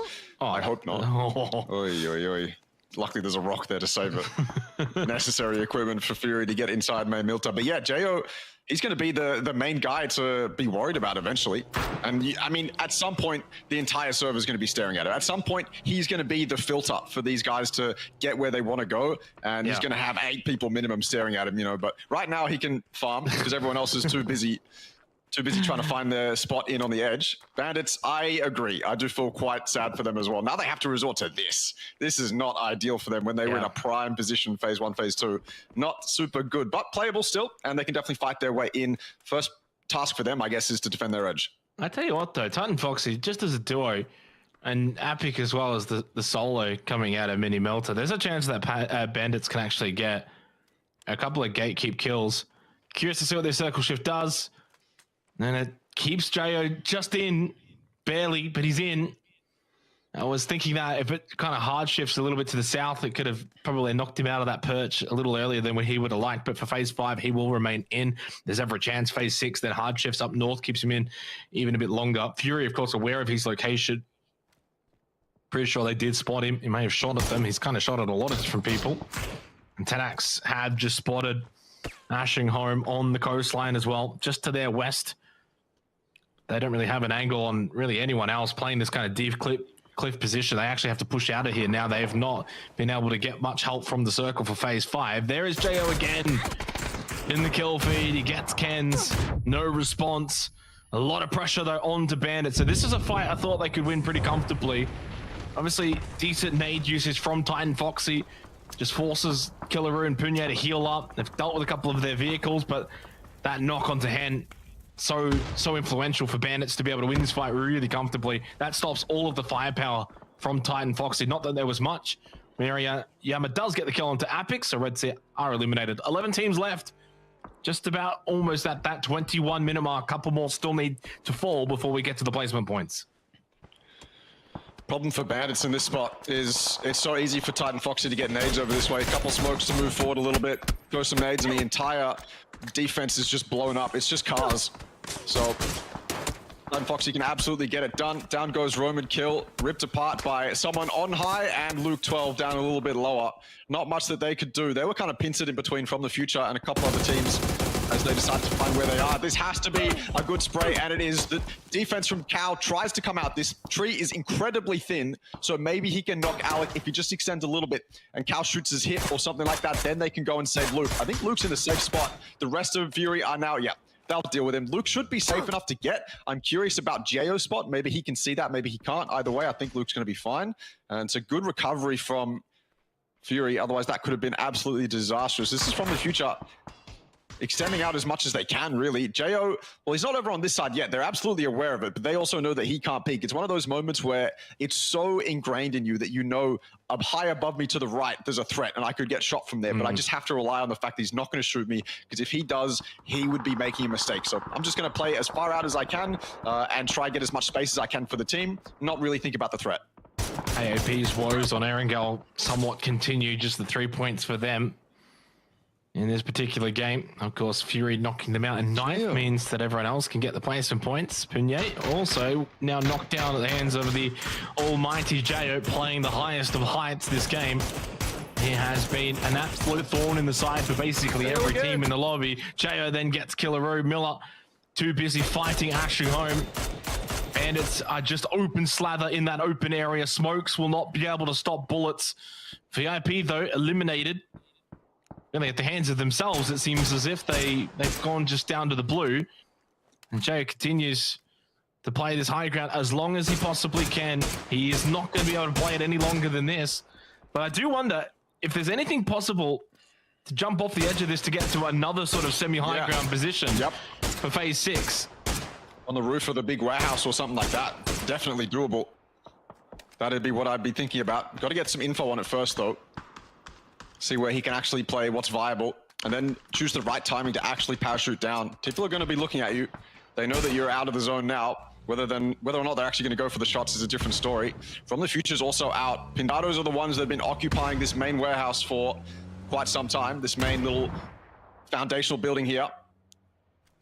[SPEAKER 3] Oh, I hope not.
[SPEAKER 1] Oh.
[SPEAKER 3] Oy, oy, oy. Luckily, there's a rock there to save it. Necessary equipment for Fury to get inside May Milta. But yeah, Jo, he's going to be the main guy to be worried about eventually. And I mean, at some point, the entire server is going to be staring at it. At some point, he's going to be the filter for these guys to get where they want to go. And he's going to have 8 people minimum staring at him, you know. But right now, he can farm because everyone else is too busy trying to find their spot in on the edge. Bandits, I agree. I do feel quite sad for them as well. Now they have to resort to this. This is not ideal for them when they were in a prime position phase 1, phase 2. Not super good, but playable still, and they can definitely fight their way in. First task for them, I guess, is to defend their edge.
[SPEAKER 1] I tell you what, though, Titan Foxy, just as a duo, and Epic as well as the solo coming out of Mini Melter, there's a chance that Bandits can actually get a couple of gatekeep kills. Curious to see what their circle shift does. And it keeps Jo just in, barely, but he's in. I was thinking that if it kind of hard shifts a little bit to the south, it could have probably knocked him out of that perch a little earlier than what he would have liked. But for phase 5, he will remain in. There's ever a chance. Phase 6, then hard shifts up north, keeps him in even a bit longer. Fury, of course, aware of his location. Pretty sure they did spot him. He may have shot at them. He's kind of shot at a lot of different people. And Tenax have just spotted Ashing home on the coastline as well, just to their west. They don't really have an angle on really anyone else playing this kind of deep cliff position. They actually have to push out of here now. They have not been able to get much help from the circle for phase 5. There is Jo again in the kill feed. He gets Ken's, no response. A lot of pressure though onto Bandit. So this is a fight I thought they could win pretty comfortably. Obviously decent nade usage from Titan Foxy. Just forces Killaroo and Punya to heal up. They've dealt with a couple of their vehicles, but that knock onto Hen so influential for Bandits to be able to win this fight really comfortably. That stops all of the firepower from Titan Foxy. Not that there was much. Yama does get the kill onto Apex, so Red Sea are eliminated. 11 teams left. Just about almost at that 21-minute mark. A couple more still need to fall before we get to the placement points.
[SPEAKER 3] Problem for Bandits in this spot is it's so easy for Titan Foxy to get nades over this way. A couple smokes to move forward a little bit, throw some nades, and the entire defense is just blown up. It's just cars. So Titan Foxy can absolutely get it done. Down goes Roman Kill, ripped apart by someone on high, and Luke 12 down a little bit lower. Not much that they could do. They were kind of pincered in between from the future and a couple other teams as they decide to find where they are. This has to be a good spray, and it is. The defense from Cal tries to come out. This tree is incredibly thin, so maybe he can knock Alec if he just extends a little bit and Cal shoots his hit or something like that. Then they can go and save Luke. I think Luke's in a safe spot. The rest of Fury are now, they'll deal with him. Luke should be safe enough to get. I'm curious about Jo's spot. Maybe he can see that, maybe he can't. Either way, I think Luke's going to be fine. And it's a good recovery from Fury. Otherwise, that could have been absolutely disastrous. This is from the future, extending out as much as they can, really. Jo, well, he's not over on this side yet. They're absolutely aware of it, but they also know that he can't peek. It's one of those moments where it's so ingrained in you that you know up high above me to the right, there's a threat and I could get shot from there, but I just have to rely on the fact that he's not going to shoot me, because if he does, he would be making a mistake. So I'm just going to play as far out as I can and try and get as much space as I can for the team, not really think about the threat.
[SPEAKER 1] AOP's woes on Erangel somewhat continue, just the 3 points for them in this particular game. Of course, Fury knocking them out in 9th means that everyone else can get the placement points. Punyet also now knocked down at the hands of the almighty Jo, playing the highest of heights this game. He has been an absolute thorn in the side for basically every team in the lobby. Jo then gets Killaroo. Miller too busy fighting Ashing home. Bandits are just open slather in that open area. Smokes will not be able to stop bullets. VIP, though, eliminated. Really at the hands of themselves, it seems as if they've gone just down to the blue. And Jo continues to play this high ground as long as he possibly can. He is not going to be able to play it any longer than this. But I do wonder if there's anything possible to jump off the edge of this to get to another sort of semi-high ground position for phase 6.
[SPEAKER 3] On the roof of the big warehouse or something like that. Definitely doable. That'd be what I'd be thinking about. Got to get some info on it first, though. See where he can actually play, what's viable, and then choose the right timing to actually parachute down. People are going to be looking at you. They know that you're out of the zone now. Whether or not they're actually going to go for the shots is a different story. From the Future's also out. Pindados are the ones that have been occupying this main warehouse for quite some time. This main little foundational building here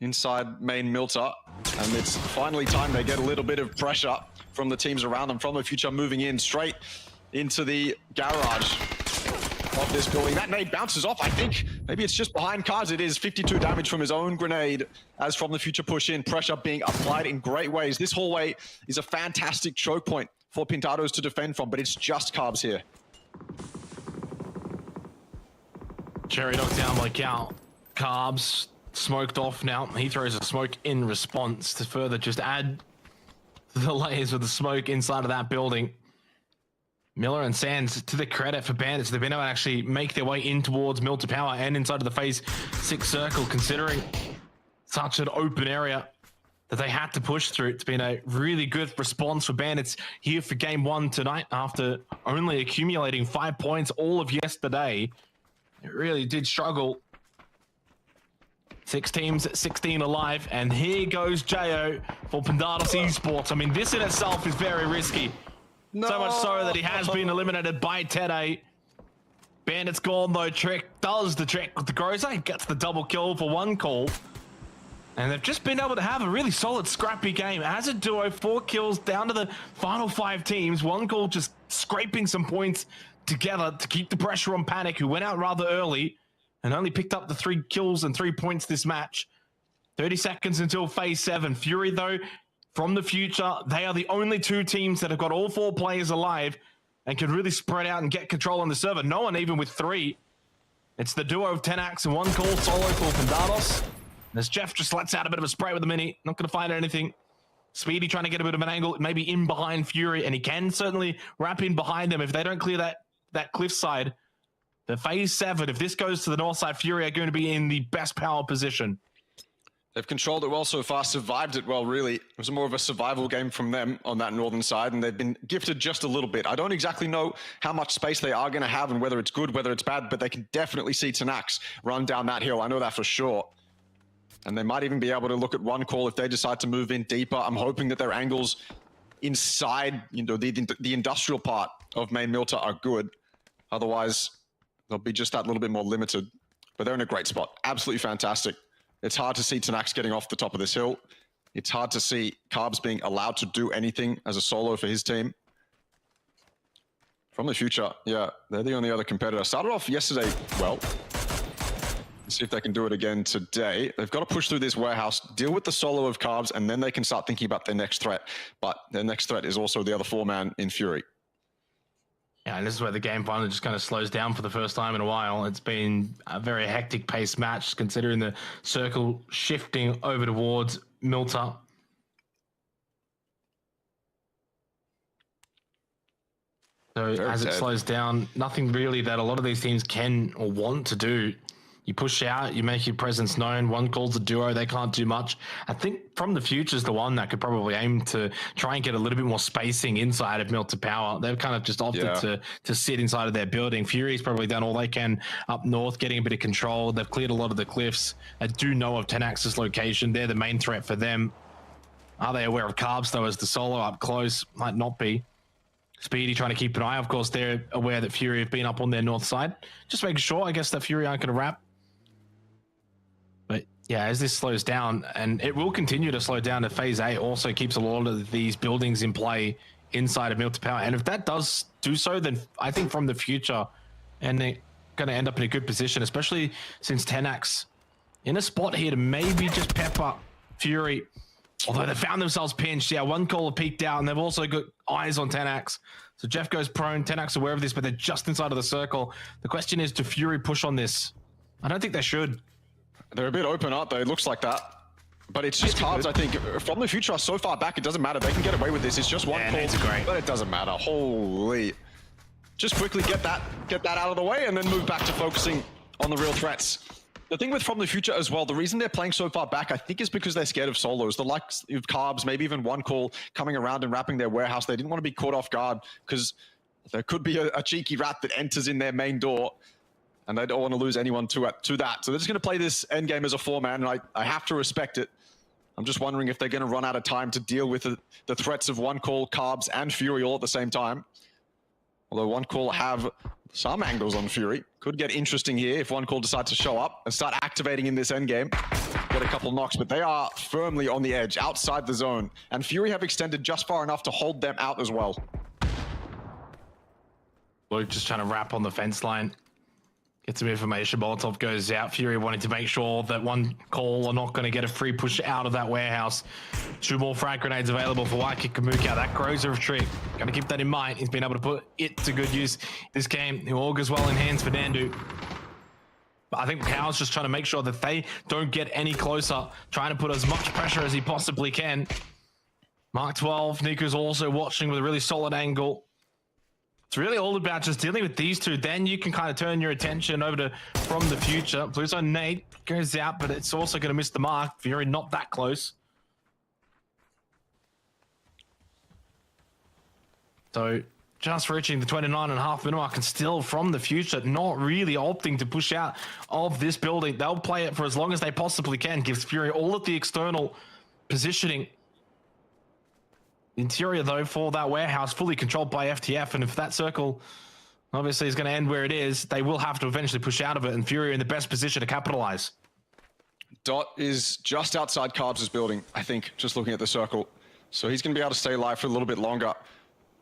[SPEAKER 3] inside main Milta. And it's finally time they get a little bit of pressure from the teams around them. From the Future moving in straight into the garage of this building. That nade bounces off, I think. Maybe it's just behind Kaz. It is 52 damage from his own grenade as From the Future push in. Pressure being applied in great ways. This hallway is a fantastic choke point for Pintados to defend from, but it's just Carbs here.
[SPEAKER 1] Cherry knocked down by Cal. Carbs smoked off now. He throws a smoke in response to further just add the layers of the smoke inside of that building. Miller and Sands, to the credit for Bandits, they've been able to actually make their way in towards Milta Power and inside of the phase 6 circle, considering such an open area that they had to push through. It's been a really good response for Bandits here for game 1 tonight after only accumulating 5 points all of yesterday. It really did struggle. 6 teams, 16 alive, and here goes Jo for Pindados Esports. I mean, this in itself is very risky. No. So much so that he has been eliminated by Tede. Bandits gone though. Trick does the trick with the Groza. Gets the double kill for one call. And they've just been able to have a really solid, scrappy game. As a duo, 4 kills down to the final 5 teams. One call just scraping some points together to keep the pressure on Panic, who went out rather early and only picked up the 3 kills and 3 points this match. 30 seconds until phase 7. Fury, though, From the Future, they are the only 2 teams that have got all 4 players alive and can really spread out and get control on the server. No one even with 3. It's the duo of Tenax and one call solo for Pindados. As Jeff just lets out a bit of a spray with the mini. Not going to find anything. Speedy trying to get a bit of an angle, maybe in behind Fury, and he can certainly wrap in behind them if they don't clear that cliff side. The phase 7, if this goes to the north side, Fury are going to be in the best power position.
[SPEAKER 3] They've controlled it well so far, survived it well, really. It was more of a survival game from them on that northern side, and they've been gifted just a little bit. I don't exactly know how much space they are going to have and whether it's good, whether it's bad, but they can definitely see Tenax run down that hill. I know that for sure. And they might even be able to look at one call if they decide to move in deeper. I'm hoping that their angles inside, the industrial part of main Milta are good. Otherwise, they'll be just that little bit more limited. But they're in a great spot. Absolutely fantastic. It's hard to see Tenax getting off the top of this hill. It's hard to see Carbs being allowed to do anything as a solo for his team. From the Future, yeah, they're the only other competitor. Started off yesterday well. Let's see if they can do it again today. They've got to push through this warehouse, deal with the solo of Carbs, and then they can start thinking about their next threat. But their next threat is also the other 4-man in Fury.
[SPEAKER 1] Yeah, and this is where the game finally just kind of slows down for the first time in a while. It's been a very hectic paced match, considering the circle shifting over towards Milta. So as it slows down, nothing really that a lot of these teams can or want to do. You push out, you make your presence known. One calls a duo, they can't do much. I think From the Future's the one that could probably aim to try and get a little bit more spacing inside of Milta Power. They've kind of just opted to sit inside of their building. Fury's probably done all they can up north, getting a bit of control. They've cleared a lot of the cliffs. I do know of Tenax's location. They're the main threat for them. Are they aware of Carbs, though, as the solo up close? Might not be. Speedy trying to keep an eye. Of course, they're aware that Fury have been up on their north side. Just making sure, I guess, that Fury aren't going to wrap. But yeah, as this slows down, and it will continue to slow down to phase 8, also keeps a lot of these buildings in play inside of Milta Power. And if that does do so, then I think From the Future, and they're going to end up in a good position, especially since Tenax in a spot here to maybe just pepper Fury. Although they found themselves pinched. Yeah, one caller peeked out, and they've also got eyes on Tenax. So Jeff goes prone. Tenax aware of this, but they're just inside of the circle. The question is, do Fury push on this? I don't think they should.
[SPEAKER 3] They're a bit open, aren't they? It looks like that. But it's just cards, I think, from the future are so far back, it doesn't matter. They can get away with this. It's just one call, but it doesn't matter. Holy. Just quickly get that out of the way and then move back to focusing on the real threats. The thing with From the Future as well, the reason they're playing so far back, I think, is because they're scared of solos. The likes of Carbs, maybe even one call coming around and wrapping their warehouse. They didn't want to be caught off guard because there could be a cheeky rat that enters in their main door. And they don't want to lose anyone to that. So they're just going to play this endgame as a 4-man, and I have to respect it. I'm just wondering if they're going to run out of time to deal with the threats of One Call, Carbs, and Fury all at the same time. Although One Call have some angles on Fury. Could get interesting here if One Call decides to show up and start activating in this endgame. Get a couple knocks, but they are firmly on the edge, outside the zone. And Fury have extended just far enough to hold them out as well.
[SPEAKER 1] Luke just trying to wrap on the fence line. Get some information. Molotov goes out. Fury wanting to make sure that One Call are not going to get a free push out of that warehouse. 2 more frag grenades available for Waiki Kamuka. That grows a retreat. Got to keep that in mind. He's been able to put it to good use this game. It augurs well in hands for Nandu. But I think Cow's just trying to make sure that they don't get any closer. Trying to put as much pressure as he possibly can. Mark 12. Niku's also watching with a really solid angle. It's really all about just dealing with these two. Then you can kind of turn your attention over to From the Future. Blue Zone Nate goes out, but it's also going to miss the mark. Fury not that close. So just reaching the 29.5 minute mark, and still From the Future not really opting to push out of this building. They'll play it for as long as they possibly can. Gives Fury all of the external positioning. Interior, though, for that warehouse, fully controlled by FTF, and if that circle obviously is going to end where it is, they will have to eventually push out of it, and Fury are in the best position to capitalize.
[SPEAKER 3] Dot is just outside Carbs' building, I think, just looking at the circle. So he's going to be able to stay alive for a little bit longer.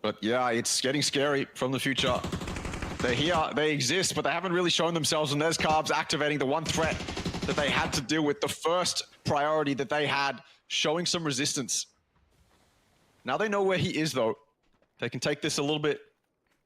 [SPEAKER 3] But yeah, it's getting scary. From the Future. They're here, they exist, but they haven't really shown themselves, and there's Carbs activating the one threat that they had to deal with, the first priority that they had, showing some resistance. Now they know where he is, though. They can take this a little bit.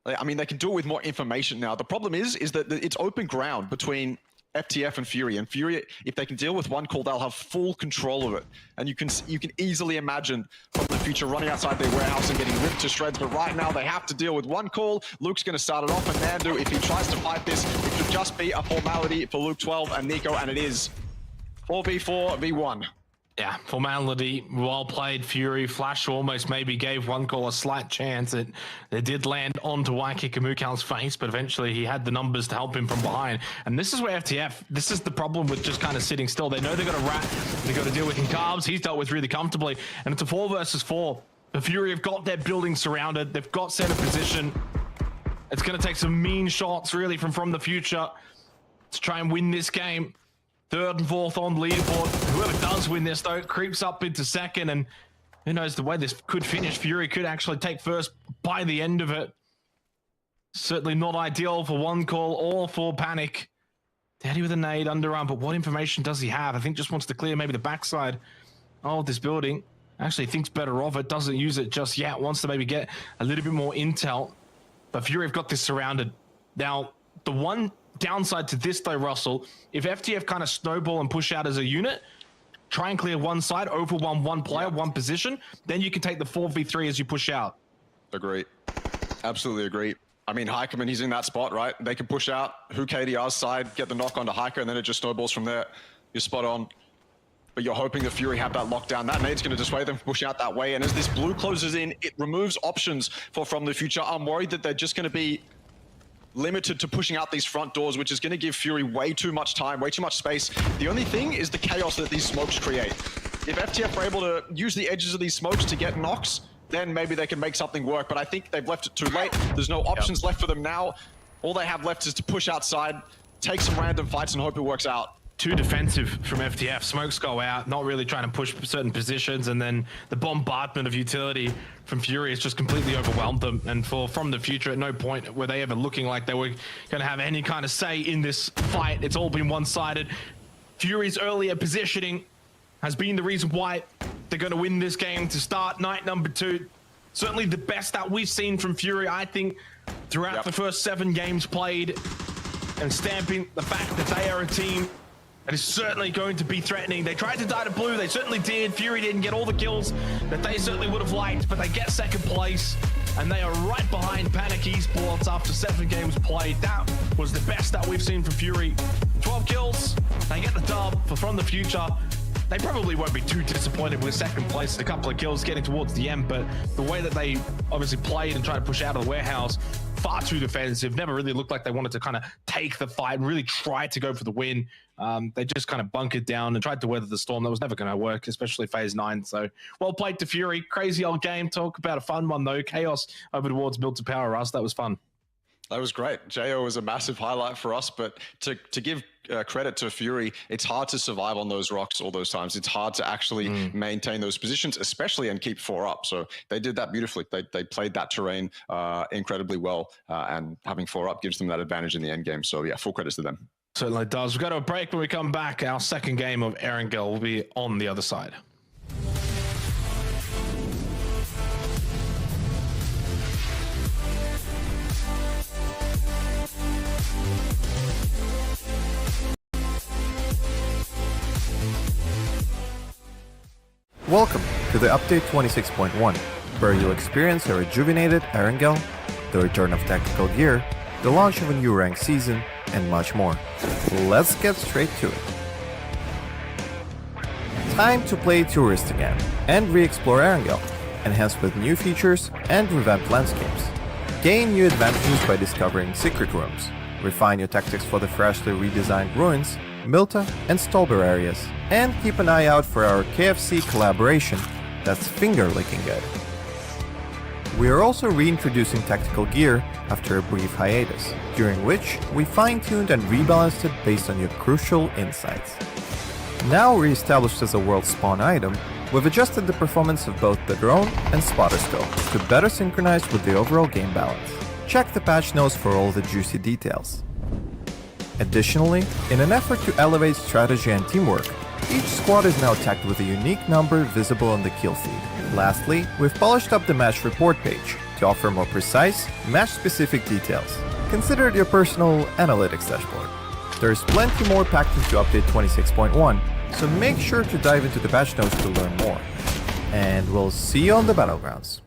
[SPEAKER 3] I mean, they can do it with more information now. The problem is that it's open ground between FTF and Fury. And Fury, if they can deal with One Call, they'll have full control of it. And you can easily imagine From the Future running outside their warehouse and getting ripped to shreds. But right now, they have to deal with One Call. Luke's going to start it off, and Nandu, if he tries to fight this, it could just be a formality for Luke 12 and Nico, and it is 4v4 v1.
[SPEAKER 1] Yeah, formality, well played. Fury. Flash almost maybe gave One Call a slight chance. It did land onto Waiki Kamukal's face, but eventually he had the numbers to help him from behind. And this is where FTF, this is the problem with just kind of sitting still. They know they've got a rat, they've got to deal with in Carbs. He's dealt with really comfortably. And it's a 4 versus 4. The Fury have got their building surrounded. They've got center position. It's going to take some mean shots, really, from the Future to try and win this game. 3rd and 4th on leaderboard. Whoever does win this, though, creeps up into 2nd, and who knows the way this could finish. Fury could actually take 1st by the end of it. Certainly not ideal for One Call or for Panic. Daddy with a nade, underarm, but what information does he have? I think just wants to clear maybe the backside of this building. Actually thinks better of it, doesn't use it just yet, wants to maybe get a little bit more intel. But Fury have got this surrounded. Now, the one downside to this, though, Russell, if FTF kind of snowball and push out as a unit, try and clear one side, overwhelm one player, one position, then you can take the 4v3 as you push out.
[SPEAKER 3] Agree. Absolutely agree. I mean, Heikeman, he's in that spot, right? They can push out who KDR's side, get the knock onto Heike, and then it just snowballs from there. You're spot on. But you're hoping the Fury have that lockdown. That nade's going to dissuade them from pushing out that way. And as this blue closes in, it removes options for From the Future. I'm worried that they're just going to be limited to pushing out these front doors, which is going to give Fury way too much time, way too much space. The only thing is the chaos that these smokes create. If FTF are able to use the edges of these smokes to get knocks, then maybe they can make something work. But I think they've left it too late. There's no options left for them now. All they have left is to push outside, take some random fights, and hope it works out.
[SPEAKER 1] Too defensive from FTF. Smokes go out, not really trying to push certain positions, and then the bombardment of utility from Fury has just completely overwhelmed them. And From the Future, at no point were they ever looking like they were going to have any kind of say in this fight. It's all been one-sided. Fury's earlier positioning has been the reason why they're going to win this game to start night number 2. Certainly the best that we've seen from Fury, I think, throughout the first 7 games played, and stamping the fact that they are a team It is certainly going to be threatening. They tried to die to blue. They certainly did. Fury didn't get all the kills that they certainly would have liked, but they get second place. And they are right behind Panic Esports after 7 games played. That was the best that we've seen from Fury. 12 kills. They get the dub for From the Future. They probably won't be too disappointed with second place, a couple of kills getting towards the end, but the way that they obviously played and tried to push out of the warehouse, far too defensive, never really looked like they wanted to kind of take the fight and really try to go for the win. They just kind of bunkered down and tried to weather the storm. That was never going to work, especially phase 9. So well played to Fury. Crazy old game. Talk about a fun one though. Chaos over towards Build to Power us. That was fun.
[SPEAKER 3] That was great. JO was a massive highlight for us, but to give credit to Fury, it's hard to survive on those rocks all those times. It's hard to actually maintain those positions, especially and keep 4 up. So they did that beautifully. They played that terrain incredibly well, and having 4 up gives them that advantage in the end game. So yeah, full credits to them.
[SPEAKER 1] Certainly does. We've got a break. When we come back, our second game of Erangel will be on the other side.
[SPEAKER 4] Welcome to the update 26.1, where you'll experience a rejuvenated Erangel, the return of tactical gear, the launch of a new rank season, and much more. Let's get straight to it. Time to play Tourist again and re-explore Erangel, enhanced with new features and revamped landscapes. Gain new advantages by discovering secret rooms, refine your tactics for the freshly redesigned ruins, Milta and Stolber areas, and keep an eye out for our KFC collaboration that's finger-licking good. We are also reintroducing tactical gear after a brief hiatus, during which we fine-tuned and rebalanced it based on your crucial insights. Now re-established as a world spawn item, we've adjusted the performance of both the drone and spotter scope to better synchronize with the overall game balance. Check the patch notes for all the juicy details. Additionally, in an effort to elevate strategy and teamwork, each squad is now tagged with a unique number visible on the kill feed. Lastly, we've polished up the match report page to offer more precise, match-specific details. Consider it your personal analytics dashboard. There's plenty more packed into update 26.1, so make sure to dive into the patch notes to learn more. And we'll see you on the battlegrounds.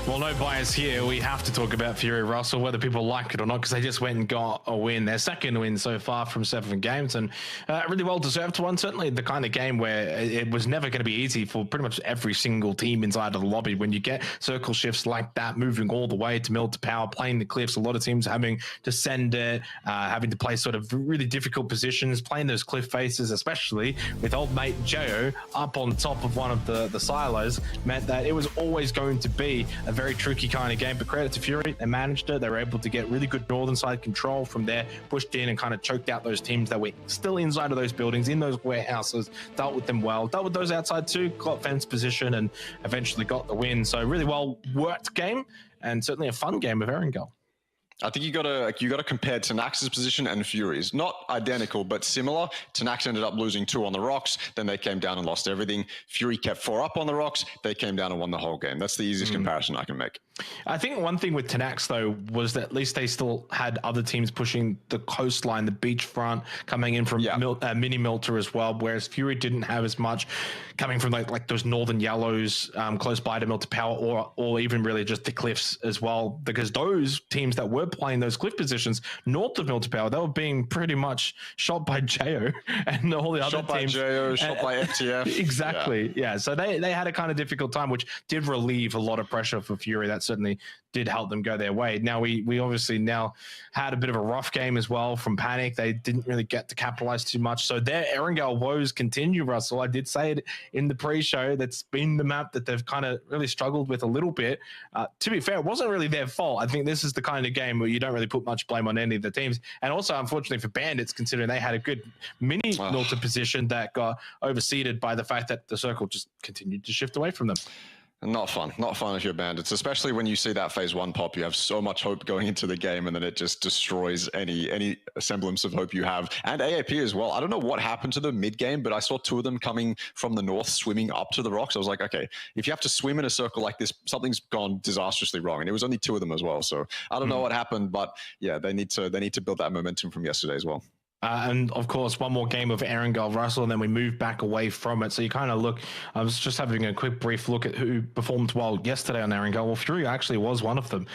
[SPEAKER 1] Well, no bias here. We have to talk about Fury Russell, whether people like it or not, because they just went and got a win, their second win so far from 7 games, and really well-deserved one. Certainly the kind of game where it was never going to be easy for pretty much every single team inside of the lobby. When you get circle shifts like that, moving all the way to middle to power, playing the cliffs, a lot of teams having to send it, having to play sort of really difficult positions, playing those cliff faces, especially with old mate Geo up on top of one of the silos, meant that it was always going to be a very tricky kind of game. But credit to Fury, they managed it. They were able to get really good northern side control from there, pushed in and kind of choked out those teams that were still inside of those buildings, in those warehouses, dealt with them well, dealt with those outside too, got fence position and eventually got the win. So really well worked game, and certainly a fun game of Erangel.
[SPEAKER 3] I think you gotta compare Tanax's position and Fury's. Not identical, but similar. Tanax ended up losing 2 on the rocks, then they came down and lost everything. Fury kept 4 up on the rocks, they came down and won the whole game. That's the easiest comparison I can make.
[SPEAKER 1] I think one thing with Tanax, though, was that at least they still had other teams pushing the coastline, the beachfront, coming in from Mini Milter as well, whereas Fury didn't have as much coming from like those northern yellows close by to Milter Power, or even really just the cliffs as well, because those teams that were playing those cliff positions north of Milter Power, they were being pretty much shot by Jo and all the other teams.
[SPEAKER 3] Shot by Jo, shot by FTF.
[SPEAKER 1] Exactly, yeah. So they had a kind of difficult time, which did relieve a lot of pressure for Fury. That certainly did help them go their way. Now we obviously now had a bit of a rough game as well from Panic. They didn't really get to capitalize too much. So their Erangel woes continue, Russell. I did say it in the pre-show. That's been the map that they've kind of really struggled with a little bit. To be fair, it wasn't really their fault. I think this is the kind of game where you don't really put much blame on any of the teams. And also, unfortunately for Bandits, considering they had a good mini Milter position that got overseeded by the fact that the circle just continued to shift away from them.
[SPEAKER 3] Not fun if you're Bandits, especially when you see that phase 1 pop. You have so much hope going into the game, and then it just destroys any semblance of hope you have. And AAP as well. I don't know what happened to them mid-game, but I saw 2 of them coming from the north, swimming up to the rocks. I was like, okay, if you have to swim in a circle like this, something's gone disastrously wrong. And it was only 2 of them as well. So I don't know what happened, but yeah, they need to build that momentum from yesterday as well.
[SPEAKER 1] And of course, one more game of Erangel, Russell, and then we move back away from it. So you kind of look, I was just having a quick brief look at who performed well yesterday on Erangel. Well, Fury actually was one of them.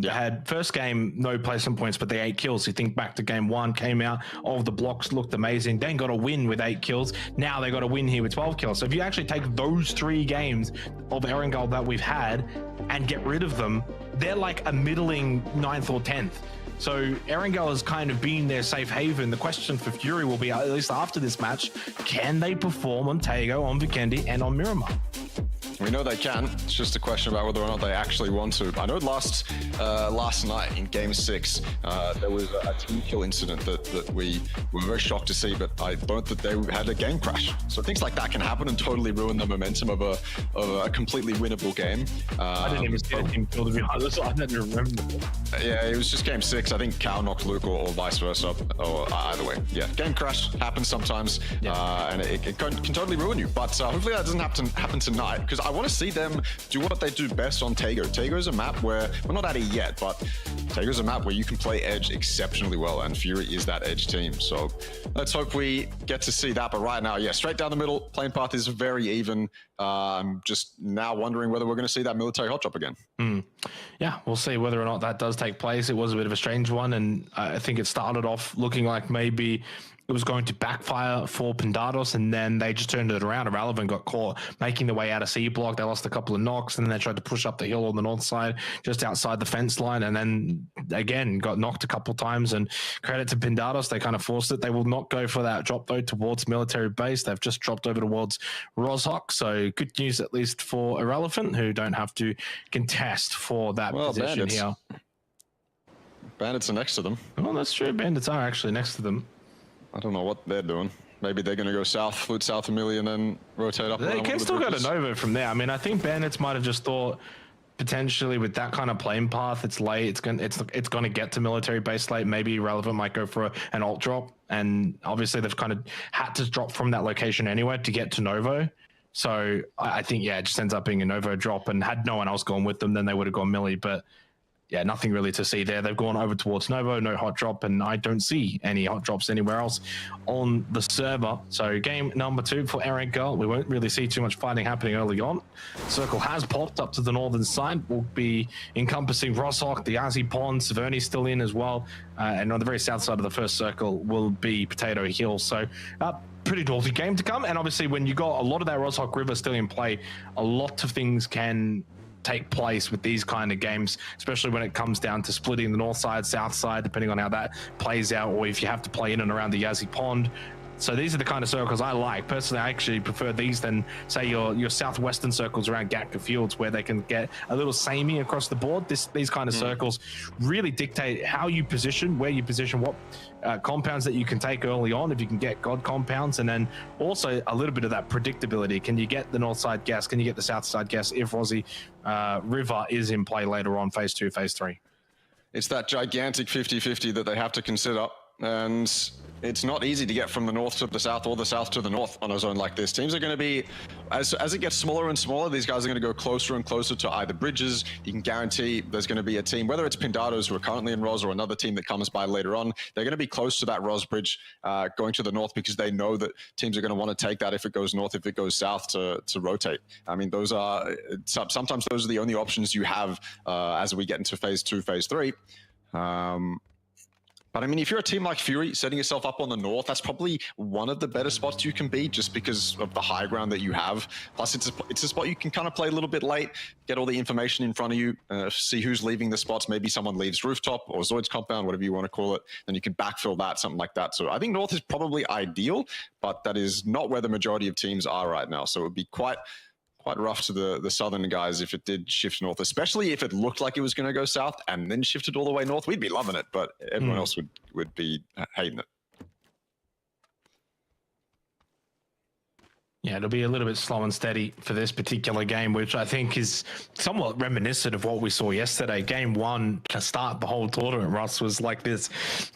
[SPEAKER 1] They had first game, no placement points, but they 8 kills. You think back to game 1, came out of the blocks, looked amazing, then got a win with 8 kills. Now they got a win here with 12 kills. So if you actually take those 3 games of Erangel that we've had and get rid of them, they're like a middling 9th or 10th. So Erangel has kind of been their safe haven. The question for Fury will be, at least after this match, can they perform on Taego, on Vikendi, and on Miramar?
[SPEAKER 3] We know they can. It's just a question about whether or not they actually want to. I know last night in Game 6, there was a team kill incident that we were very shocked to see, but I thought that they had a game crash. So things like that can happen and totally ruin the momentum of a completely winnable game.
[SPEAKER 1] I didn't even see a team kill, to be honest. I didn't remember.
[SPEAKER 3] Yeah, it was just Game 6. I think Cal knocked Luke or vice versa, or either way. Yeah, game crash happens sometimes, and it can totally ruin you. But hopefully that doesn't happen tonight, because I want to see them do what they do best on Taego. Taego's a map where, we're not at it yet, but Taego's a map where you can play Edge exceptionally well, and Fury is that Edge team. So let's hope we get to see that. But right now, yeah, straight down the middle, playing path is very even. I'm just now wondering whether we're going to see that military hot drop again.
[SPEAKER 1] Yeah, we'll see whether or not that does take place. It was a bit of a strange one, and I think it started off looking like maybe it was going to backfire for Pindados, and then they just turned it around. Irrelevant got caught making their way out of C block. They lost a couple of knocks, and then they tried to push up the hill on the north side, just outside the fence line, and then again got knocked a couple of times. And credit to Pindados, they kind of forced it. They will not go for that drop though towards military base. They've just dropped over towards Rozhok. So good news at least for Irrelevant, who don't have to contest for that position
[SPEAKER 3] Bandits.
[SPEAKER 1] here.
[SPEAKER 3] Bandits are next to them.
[SPEAKER 1] Well, that's true. Bandits are actually next to them.
[SPEAKER 3] I don't know what they're doing. Maybe they're going to go south, flute south a million, and rotate up.
[SPEAKER 1] They can still go to Nova from there. I mean, I think Bandits might have just thought potentially with that kind of playing path, it's late. It's going to get to military base late. Maybe Irrelevant might go for an alt drop, and obviously they've kind of had to drop from that location anyway to get to Novo. So I think it just ends up being a Novo drop. And had no one else gone with them, then they would have gone Millie. But yeah, nothing really to see there. They've gone over towards Novo, no hot drop, and I don't see any hot drops anywhere else on the server. So game number 2 for Erica. We won't really see too much fighting happening early on. Circle has popped up to the northern side. Will be encompassing Rosshock, the Yazzie Pond, Severny's still in as well. And on the very south side of the first circle will be Potato Hill. So pretty daunting game to come. And obviously when you got a lot of that Rosshock River still in play, a lot of things can take place with these kind of games, especially when it comes down to splitting the north side, south side, depending on how that plays out, or if you have to play in and around the Yazzie Pond. So these are the kind of circles I like. Personally, I actually prefer these than, say, your southwestern circles around Gatka Fields, where they can get a little samey across the board. These kind of circles really dictate how you position, where you position, what compounds that you can take early on, if you can get God compounds, and then also a little bit of that predictability. Can you get the north side gas? Can you get the south side gas if Rozzy River is in play later on, phase 2, phase 3?
[SPEAKER 3] It's that gigantic 50-50 that they have to consider. And it's not easy to get from the north to the south or the south to the north on a zone like this. Teams are going to be, as it gets smaller and smaller, these guys are going to go closer and closer to either bridges. You can guarantee there's going to be a team, whether it's Pindados who are currently in Roz or another team that comes by later on, they're going to be close to that Roz bridge going to the north, because they know that teams are going to want to take that if it goes north, if it goes south, to rotate. I mean, those are, sometimes those are the only options you have as we get into phase 2, phase 3. But I mean, if you're a team like Fury, setting yourself up on the north, that's probably one of the better spots you can be, just because of the high ground that you have. Plus, it's a spot you can kind of play a little bit late, get all the information in front of you, see who's leaving the spots. Maybe someone leaves Rooftop or Zoid's compound, whatever you want to call it. Then you can backfill that, something like that. So I think north is probably ideal, but that is not where the majority of teams are right now. So it would be quite rough to the southern guys if it did shift north, especially if it looked like it was going to go south and then shifted all the way north. We'd be loving it, but everyone else would be hating it.
[SPEAKER 1] Yeah, it'll be a little bit slow and steady for this particular game, which I think is somewhat reminiscent of what we saw yesterday. Game 1 to start the whole tournament, Russ, was like this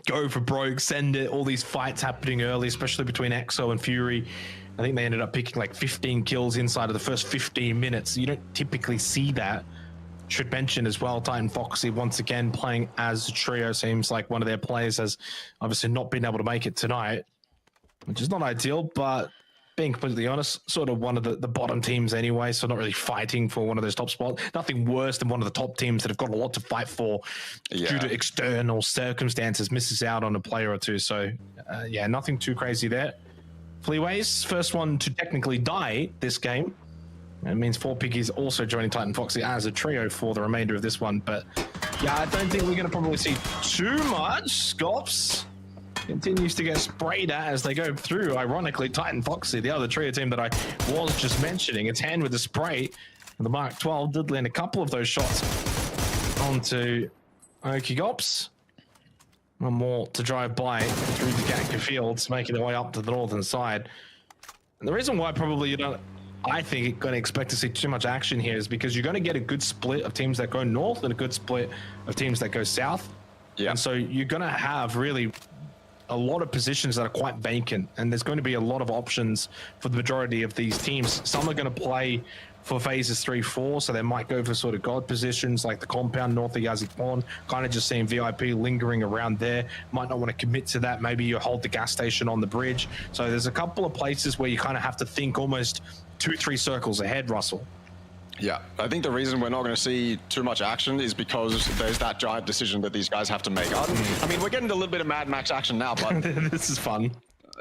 [SPEAKER 1] go for broke, send it, all these fights happening early, especially between EXO and Fury. I think they ended up picking like 15 kills inside of the first 15 minutes. You don't typically see that. Should mention as well, Titan Foxy once again playing as a trio. Seems like one of their players has obviously not been able to make it tonight, which is not ideal, but being completely honest, sort of one of the bottom teams anyway, so not really fighting for one of those top spots. Nothing worse than one of the top teams that have got a lot to fight for due to external circumstances, misses out on a player or two. So yeah, nothing too crazy there. Fleaways, first one to technically die this game. It means 4Piggies also joining Titan Foxy as a trio for the remainder of this one. But yeah, I don't think we're going to probably see too much. Scops continues to get sprayed at as they go through. Ironically, Titan Foxy, the other trio team that I was just mentioning, its hand with the spray. And the Mark 12 did land a couple of those shots onto Okigops. One more to drive by through the Gatka Fields, making their way up to the northern side. And the reason why probably you don't, I think you're going to expect to see too much action here is because you're going to get a good split of teams that go north and a good split of teams that go south. Yeah. And so you're going to have really a lot of positions that are quite vacant, and there's going to be a lot of options for the majority of these teams. Some are going to play for phases 3, 4, so they might go for sort of god positions like the compound north of Yazzie Pond, kind of just seeing VIP lingering around there. Might not want to commit to that. Maybe you hold the gas station on the bridge. So there's a couple of places where you kind of have to think almost 2-3 circles ahead, Russell.
[SPEAKER 3] Yeah, I think the reason we're not going to see too much action is because there's that giant decision that these guys have to make. I mean, we're getting a little bit of Mad Max action now, but
[SPEAKER 1] this is fun.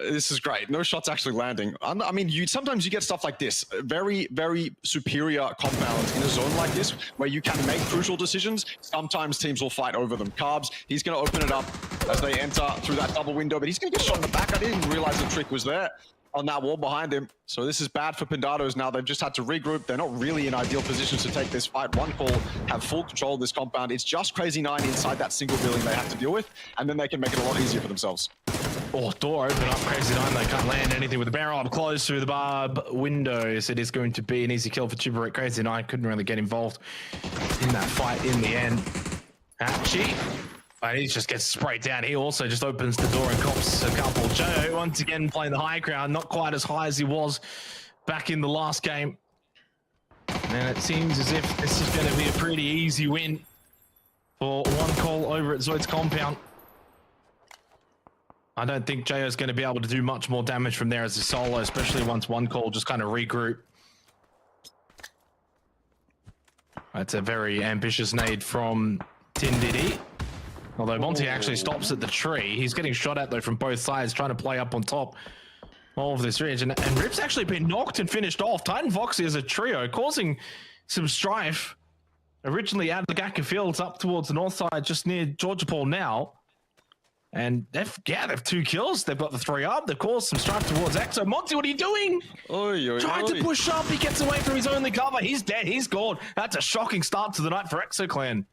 [SPEAKER 3] This is great. No shots actually landing. I mean, sometimes you get stuff like this. Very, very superior compounds in a zone like this where you can make crucial decisions. Sometimes teams will fight over them. Carbs, he's going to open it up as they enter through that double window, but he's going to get shot in the back. I didn't even realize the trick was there on that wall behind him. So this is bad for Pindados now. They've just had to regroup. They're not really in ideal positions to take this fight. One call, have full control of this compound. It's just Crazy 9 inside that single building they have to deal with, and then they can make it a lot easier for themselves.
[SPEAKER 1] Oh, door open up, Crazy 9. They can't land anything with the barrel up close through the barb windows. It is going to be an easy kill for Chibarette. Crazy 9 couldn't really get involved in that fight in the end. Hatchie. But he just gets sprayed down. He also just opens the door and cops a couple. Joe, once again, playing the high ground, not quite as high as he was back in the last game. And it seems as if this is going to be a pretty easy win for one call over at Zoid's compound. I don't think JO is going to be able to do much more damage from there as a solo, especially once one call just kind of regroup. That's a very ambitious nade from Tindidi. Although Monty actually stops at the tree. He's getting shot at though from both sides, trying to play up on top of this ridge. And Rip's actually been knocked and finished off. Titan Foxy as a trio, causing some strife. Originally out of the Gaka Fields up towards the north side, just near Georgia Paul now. And they've 2 kills. They've got the 3 up. They've caused some strife towards Exo. Monty, what are you doing? Trying to push up. He gets away from his only cover. He's dead. He's gone. That's a shocking start to the night for Exo Clan.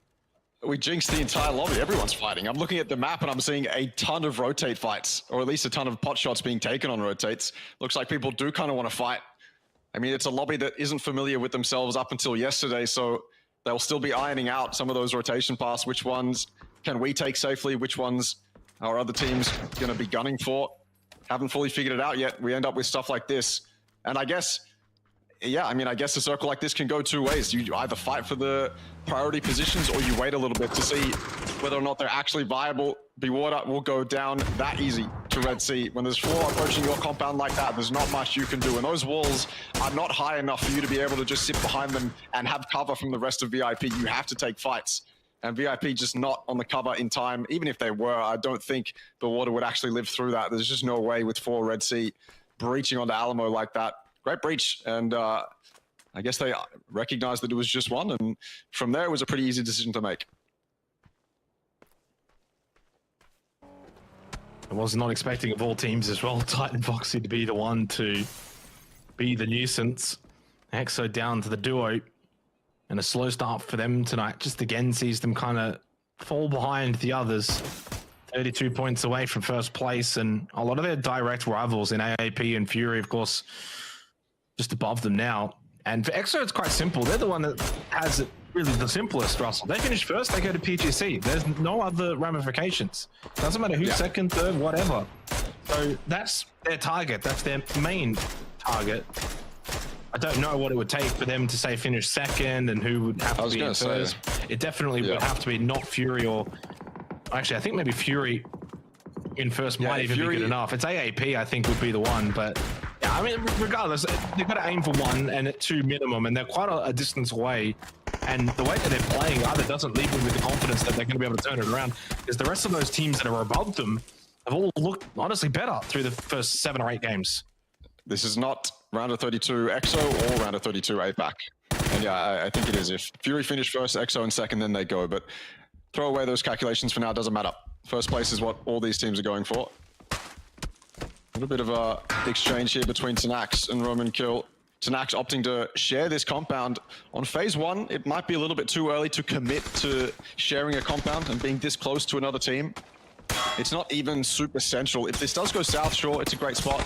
[SPEAKER 3] We jinxed the entire lobby. Everyone's fighting. I'm looking at the map and I'm seeing a ton of rotate fights, or at least a ton of pot shots being taken on rotates. Looks like people do kind of want to fight. I mean, it's a lobby that isn't familiar with themselves up until yesterday, so they'll still be ironing out some of those rotation paths. Which ones can we take safely? Which ones are other teams going to be gunning for? Haven't fully figured it out yet. We end up with stuff like this. And I guess, yeah, I mean, I guess a circle like this can go 2 ways. You either fight for the priority positions or you wait a little bit to see whether or not they're actually viable. Bewater will go down that easy to Red Sea. When there's 4 approaching your compound like that, there's not much you can do. And those walls are not high enough for you to be able to just sit behind them and have cover from the rest of VIP. You have to take fights. And VIP just not on the cover in time. Even if they were, I don't think Bewater would actually live through that. There's just no way with 4 Red Sea breaching onto Alamo like that. Great breach, and I guess they recognized that it was just one, and from there it was a pretty easy decision to make.
[SPEAKER 1] I was not expecting of all teams as well, Titan Foxy to be the one to be the nuisance. Exo down to the duo, and a slow start for them tonight. Just again sees them kind of fall behind the others. 32 points away from first place, and a lot of their direct rivals in AAP and Fury, of course, just above them now. And for Exo, it's quite simple. They're the one that has it really the simplest, Russell. They finish first, they go to PGC. There's no other ramifications. Doesn't matter who's second, third, whatever. So that's their target. That's their main target. I don't know what it would take for them to say finish second and who would have to be in first. It definitely would have to be not Fury or... Actually, I think maybe Fury in first might even be good enough. It's AAP, I think, would be the one, but... Yeah, I mean, regardless, they've got to aim for 1 and at 2 minimum, and they're quite a distance away. And the way that they're playing either doesn't leave them with the confidence that they're going to be able to turn it around, because the rest of those teams that are above them have all looked honestly better through the first 7 or 8 games.
[SPEAKER 3] This is not round of 32 EXO or round of 32 APAC. And yeah, I think it is. If Fury finish first, EXO in second, then they go. But throw away those calculations for now, doesn't matter. First place is what all these teams are going for. A little bit of a exchange here between Tanax and Roman Kill. Tanax opting to share this compound. On phase 1, it might be a little bit too early to commit to sharing a compound and being this close to another team. It's not even super central. If this does go south, sure, it's a great spot.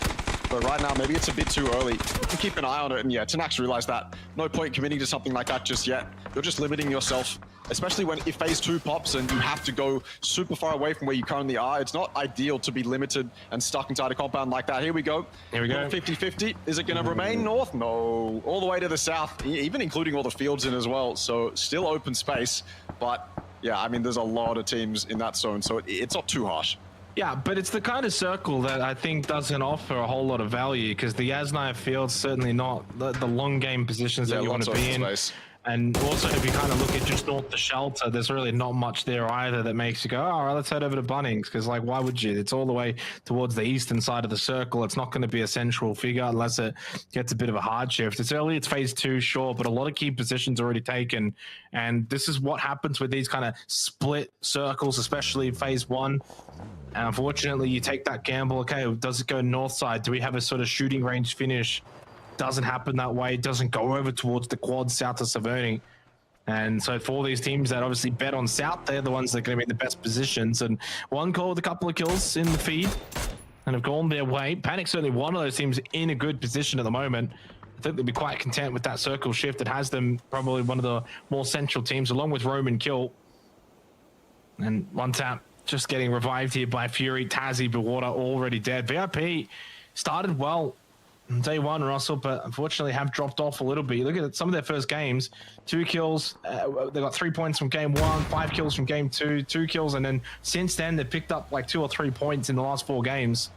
[SPEAKER 3] But right now, maybe it's a bit too early. You can keep an eye on it. And yeah, Tanax realized that. No point committing to something like that just yet. You're just limiting yourself, especially if phase 2 pops and you have to go super far away from where you currently are. It's not ideal to be limited and stuck inside a compound like that. Here we go.
[SPEAKER 1] Here we go.
[SPEAKER 3] 50-50. Is it going to remain north? No. All the way to the south, even including all the fields in as well. So still open space. But yeah, I mean, there's a lot of teams in that zone, so it's not too harsh.
[SPEAKER 1] Yeah, but it's the kind of circle that I think doesn't offer a whole lot of value, because the Yasnaya field's certainly not the long game positions that you want to be in. Space. And also, if you kind of look at just north the shelter, there's really not much there either that makes you go, all right, let's head over to Bunnings, because like, why would you? It's all the way towards the eastern side of the circle. It's not going to be a central figure unless it gets a bit of a hard shift. It's early, it's phase 2, sure, but a lot of key positions already taken. And this is what happens with these kind of split circles, especially phase 1. And unfortunately, you take that gamble. Okay, does it go north side? Do we have a sort of shooting range finish? Doesn't happen that way. It doesn't go over towards the quad south of Saverni. And so for these teams that obviously bet on south, they're the ones that are going to be in the best positions. And one call with a couple of kills in the feed and have gone their way. Panic's certainly one of those teams in a good position at the moment. I think they'll be quite content with that circle shift that has them probably one of the more central teams, along with Roman Kill. And one tap just getting revived here by Fury, Tazzy, Bewater already dead. VIP started well day one, Russell, but unfortunately have dropped off a little bit. Look at some of their first games, 2 kills. They got 3 points from game 1, 5 kills from game 2, 2 kills, and then since then they picked up like 2 or 3 points in the last 4 games.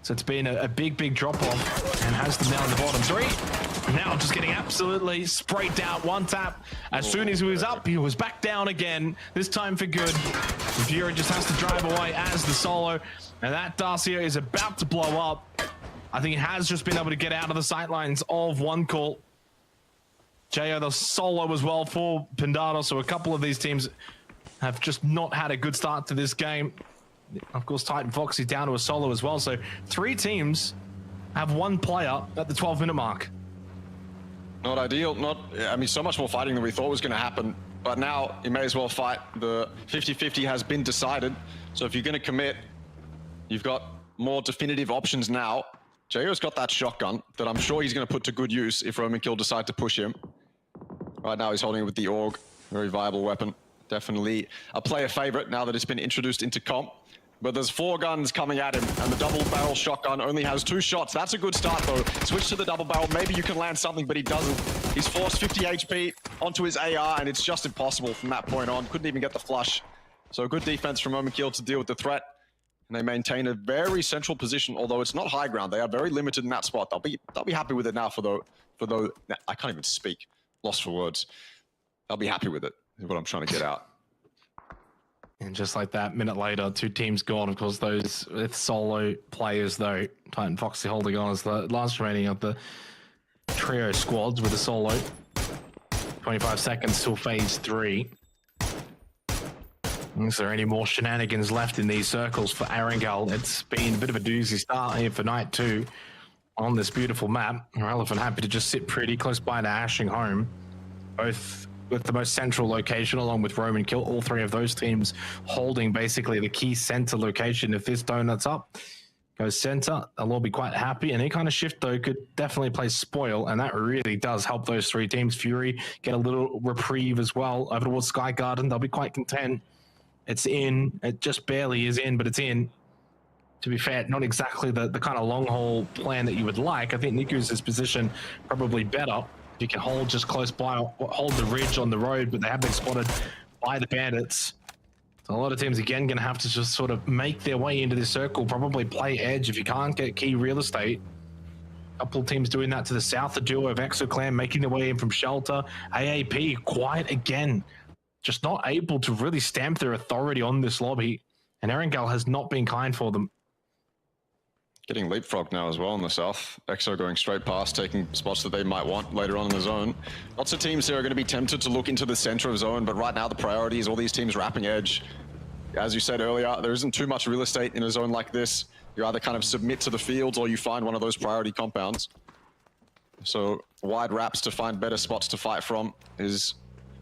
[SPEAKER 1] So it's been a big drop off, and has them down the bottom 3. Now just getting absolutely sprayed down. 1 tap. As soon as he was up, he was back down again. This time for good. Fury just has to drive away as the solo, and that Darcia is about to blow up. I think he has just been able to get out of the sightlines of one call. Jo, the solo as well for Pendado. So a couple of these teams have just not had a good start to this game. Of course, Titan Foxy down to a solo as well. So 3 teams have 1 player at the 12-minute mark.
[SPEAKER 3] Not ideal. I mean, so much more fighting than we thought was going to happen. But now you may as well fight. The 50-50 has been decided. So if you're going to commit, you've got more definitive options now. Jayo's got that shotgun that I'm sure he's going to put to good use if Roman Kill decide to push him. Right now he's holding it with the AUG. Very viable weapon. Definitely a player favorite now that it's been introduced into comp. But there's 4 guns coming at him, and the double barrel shotgun only has 2 shots. That's a good start though. Switch to the double barrel. Maybe you can land something, but he doesn't. He's forced 50 HP onto his AR, and it's just impossible from that point on. Couldn't even get the flush. So good defense from Roman Kill to deal with the threat. And they maintain a very central position, although it's not high ground. They are very limited in that spot. They'll be happy with it now for those. I can't even speak. Lost for words. They'll be happy with it, is what I'm trying to get out.
[SPEAKER 1] And just like that, minute later, 2 teams gone. Of course, those with solo players, though. Titan Foxy holding on as the last remaining of the trio squads with a solo. 25 seconds till phase 3. Is there any more shenanigans left in these circles for Erangel? It's been a bit of a doozy start here for night 2 on this beautiful map. Elephant happy to just sit pretty close by to Ashing home, both with the most central location along with Roman Kill. All 3 of those teams holding basically the key center location. If this donut's up, goes center, they'll all be quite happy. And any kind of shift though could definitely play spoil, and that really does help those 3 teams. Fury get a little reprieve as well over towards Sky Garden. They'll be quite content. It's in. It just barely is in, but it's in. To be fair, not exactly the kind of long haul plan that you would like. I think Niku's position probably better. You can hold just close by, hold the ridge on the road, but they have been spotted by the bandits. So a lot of teams, again, going to have to just sort of make their way into this circle, probably play edge if you can't get key real estate. A couple of teams doing that to the south, the duo of ExoClan making their way in from shelter. AAP, quiet again. Just not able to really stamp their authority on this lobby. And Erangel has not been kind for them.
[SPEAKER 3] Getting leapfrogged now as well in the south. Exo going straight past, taking spots that they might want later on in the zone. Lots of teams here are going to be tempted to look into the center of zone, but right now the priority is all these teams wrapping edge. As you said earlier, there isn't too much real estate in a zone like this. You either kind of submit to the fields or you find one of those priority compounds. So wide wraps to find better spots to fight from is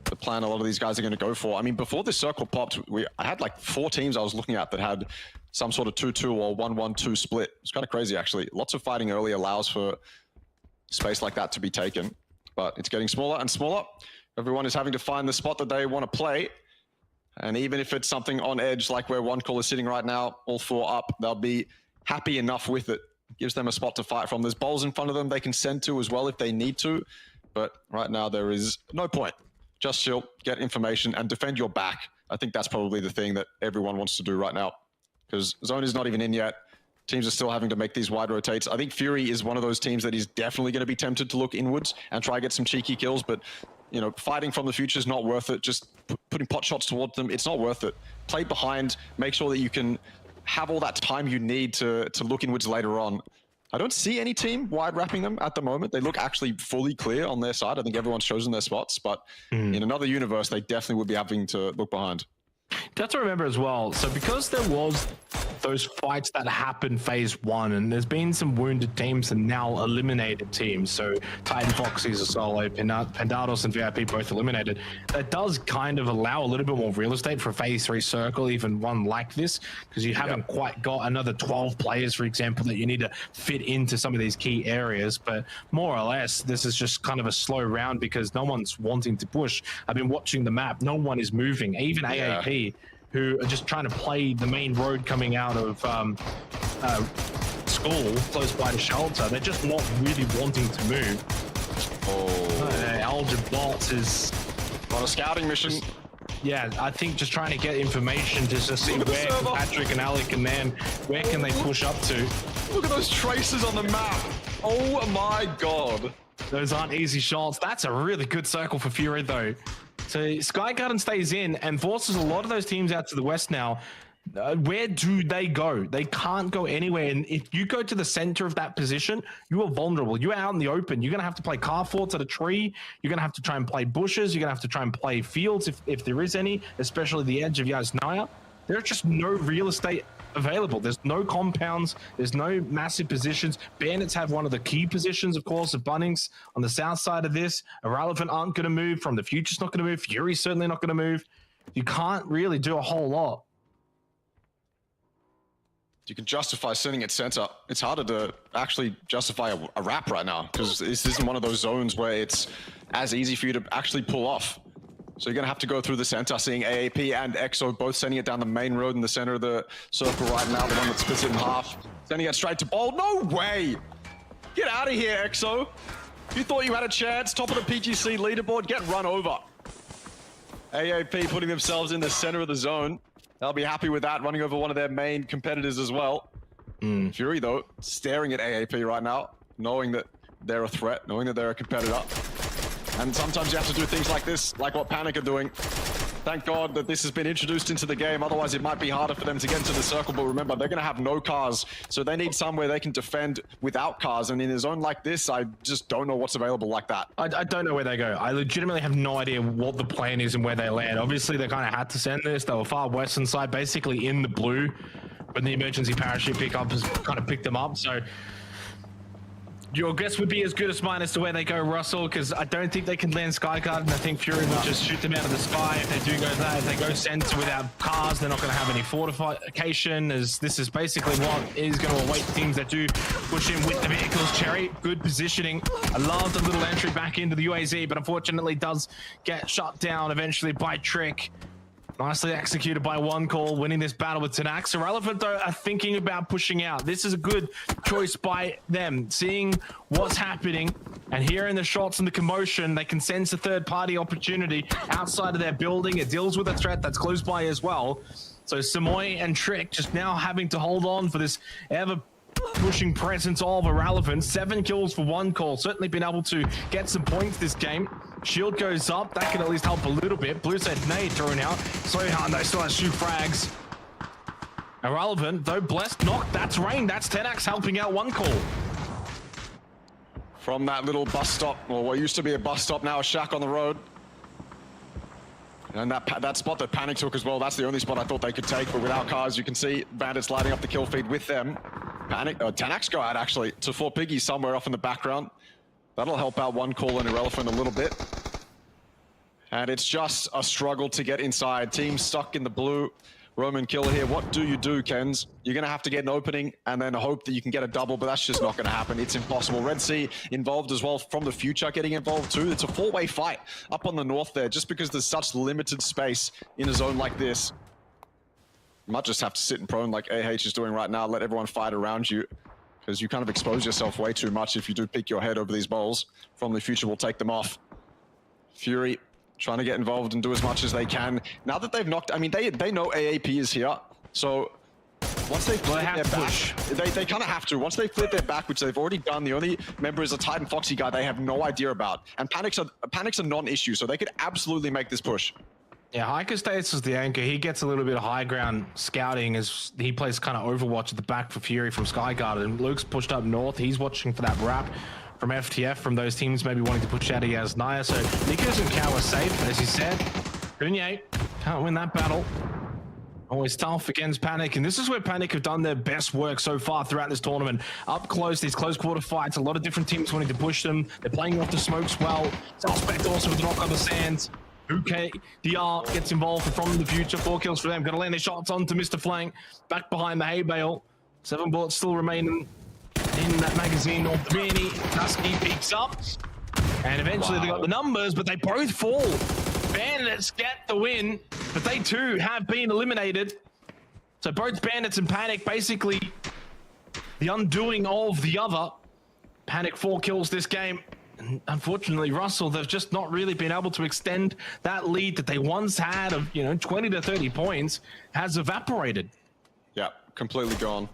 [SPEAKER 3] the plan a lot of these guys are going to go for. I mean, before this circle popped, I had like 4 teams I was looking at that had some sort of 2-2 or 1-1-2 split. It's kind of crazy, actually. Lots of fighting early allows for space like that to be taken, but it's getting smaller and smaller. Everyone is having to find the spot that they want to play. And even if it's something on edge, like where one call is sitting right now, all 4 up, they'll be happy enough with it. Gives them a spot to fight from. There's bowls in front of them they can send to as well if they need to. But right now there is no point. Just chill, get information, and defend your back. I think that's probably the thing that everyone wants to do right now. Because zone is not even in yet. Teams are still having to make these wide rotates. I think Fury is one of those teams that is definitely going to be tempted to look inwards and try to get some cheeky kills. But, you know, fighting from the future is not worth it. Just putting pot shots towards them, it's not worth it. Play behind, make sure that you can have all that time you need to look inwards later on. I don't see any team wide wrapping them at the moment. They look actually fully clear on their side. I think everyone's chosen their spots, but in another universe, they definitely would be having to look behind.
[SPEAKER 1] You have to remember as well, so because there was those fights that happened phase 1, and there's been some wounded teams and now eliminated teams, so Titan Foxy's a solo, Pendados and VIP both eliminated. That does kind of allow a little bit more real estate for phase 3 circle, even one like this, because you haven't quite got another 12 players, for example, that you need to fit into some of these key areas. But more or less, this is just kind of a slow round because no one's wanting to push. I've been watching the map, no one is moving, even AAP, who are just trying to play the main road coming out of school close by the shelter. They're just not really wanting to move. Elgin Bolts is
[SPEAKER 3] on a scouting mission.
[SPEAKER 1] Yeah, I think just trying to get information just to see where Patrick and Alec and then where can they push up to.
[SPEAKER 3] Look at those traces on the map. Oh my god.
[SPEAKER 1] Those aren't easy shots. That's a really good circle for Fury though. So Sky Garden stays in and forces a lot of those teams out to the west now. Where do they go? They can't go anywhere. And if you go to the center of that position, you are vulnerable. You're out in the open. You're going to have to play car forts at a tree. You're going to have to try and play bushes. You're going to have to try and play fields if there is any, especially the edge of Yasnaya. There's just no real estate available. There's no compounds. There's no massive positions. Bandits have one of the key positions, of course, of Bunnings on the south side of this. Irrelevant aren't going to move. From the Future's not going to move. Fury's certainly not going to move. You can't really do a whole lot.
[SPEAKER 3] You can justify sitting at center. It's harder to actually justify a wrap right now because this isn't one of those zones where it's as easy for you to actually pull off. So you're going to have to go through the center, seeing AAP and EXO both sending it down the main road in the center of the circle right now, the one that splits it in half. Sending it straight to ball. No way! Get out of here, EXO. You thought you had a chance. Top of the PGC leaderboard. Get run over. AAP putting themselves in the center of the zone. They'll be happy with that, running over one of their main competitors as well. Fury, though, staring at AAP right now, knowing that they're a threat, knowing that they're a competitor. And sometimes you have to do things like this, like what Panic are doing. Thank God that this has been introduced into the game, otherwise it might be harder for them to get into the circle. But remember, they're going to have no cars, so they need somewhere they can defend without cars. And in a zone like this, I just don't know what's available like that.
[SPEAKER 1] I don't know where they go. I legitimately have no idea what the plan is and where they land. Obviously, they kind of had to send this. They were far western side, basically in the blue, but the emergency parachute pickup has kind of picked them up. So your guess would be as good as mine as to where they go, Russell, because I don't think they can land Sky Garden. I think Fury will just shoot them out of the sky if they do go there. If they go center without cars, they're not going to have any fortification, as this is basically what is going to await teams that do push in with the vehicles. Cherry, good positioning. I love the little entry back into the UAZ, but unfortunately does get shut down eventually by Trick. Nicely executed by One Call, winning this battle with Tenax. Irrelevant, though, are thinking about pushing out. This is a good choice by them. Seeing what's happening and hearing the shots and the commotion, they can sense a third-party opportunity outside of their building. It deals with a threat that's close by as well. So Samoy and Trick just now having to hold on for this ever-pushing presence of Irrelevant. 7 kills for One Call. Certainly been able to get some points this game. Shield goes up. That can at least help a little bit. Blue side nade thrown out. Sohan, though, still has 2 frags. Irrelevant, though, blessed knock. That's Rain. That's Tenax helping out One Call.
[SPEAKER 3] From that little bus stop, or what used to be a bus stop, now a shack on the road. And that spot that Panic took as well, that's the only spot I thought they could take, but without cars, you can see Bandits lighting up the kill feed with them. Tenax go out, actually, to 4 Piggies somewhere off in the background. That'll help out One Call and Irrelevant a little bit. And it's just a struggle to get inside. Team stuck in the blue. Roman killer here. What do you do, Kens? You're going to have to get an opening and then hope that you can get a double, but that's just not going to happen. It's impossible. Red Sea involved as well from the Future getting involved too. It's a 4-way fight up on the north there, just because there's such limited space in a zone like this. You might just have to sit in prone like AH is doing right now. Let everyone fight around you, because you kind of expose yourself way too much if you do pick your head over these balls. From the Future will take them off. Fury trying to get involved and do as much as they can. Now that they've knocked, I mean, they know AAP is here. So once they flip their back, they kind of have to. Once they flip their back, which they've already done, the only member is a Titan Foxy guy they have no idea about. And Panic's a non-issue, so they could absolutely make this push.
[SPEAKER 1] Yeah, Hiker stays as the anchor. He gets a little bit of high ground scouting as he plays kind of Overwatch at the back for Fury from Sky Garden. Luke's pushed up north. He's watching for that wrap from FTF, from those teams maybe wanting to push out of Yasnaya. So Nikos and Cow are safe, as he said. Kunye can't win that battle. Always tough against Panic, and this is where Panic have done their best work so far throughout this tournament. Up close, these close quarter fights, a lot of different teams wanting to push them. They're playing off the smokes well. Suspect also with the knock on the sands. Okay, DR gets involved from the Future. 4 kills for them. Got to land their shots onto Mr. Flank. Back behind the hay bale. 7 bullets still remaining in that magazine. Northmini, Dusky peeks up. And eventually they got the numbers, but they both fall. Bandits get the win, but they too have been eliminated. So both Bandits and Panic basically the undoing of the other. Panic 4 kills this game. And unfortunately, Russell, they've just not really been able to extend that lead that they once had of, 20 to 30 points has evaporated.
[SPEAKER 3] Yeah, completely gone.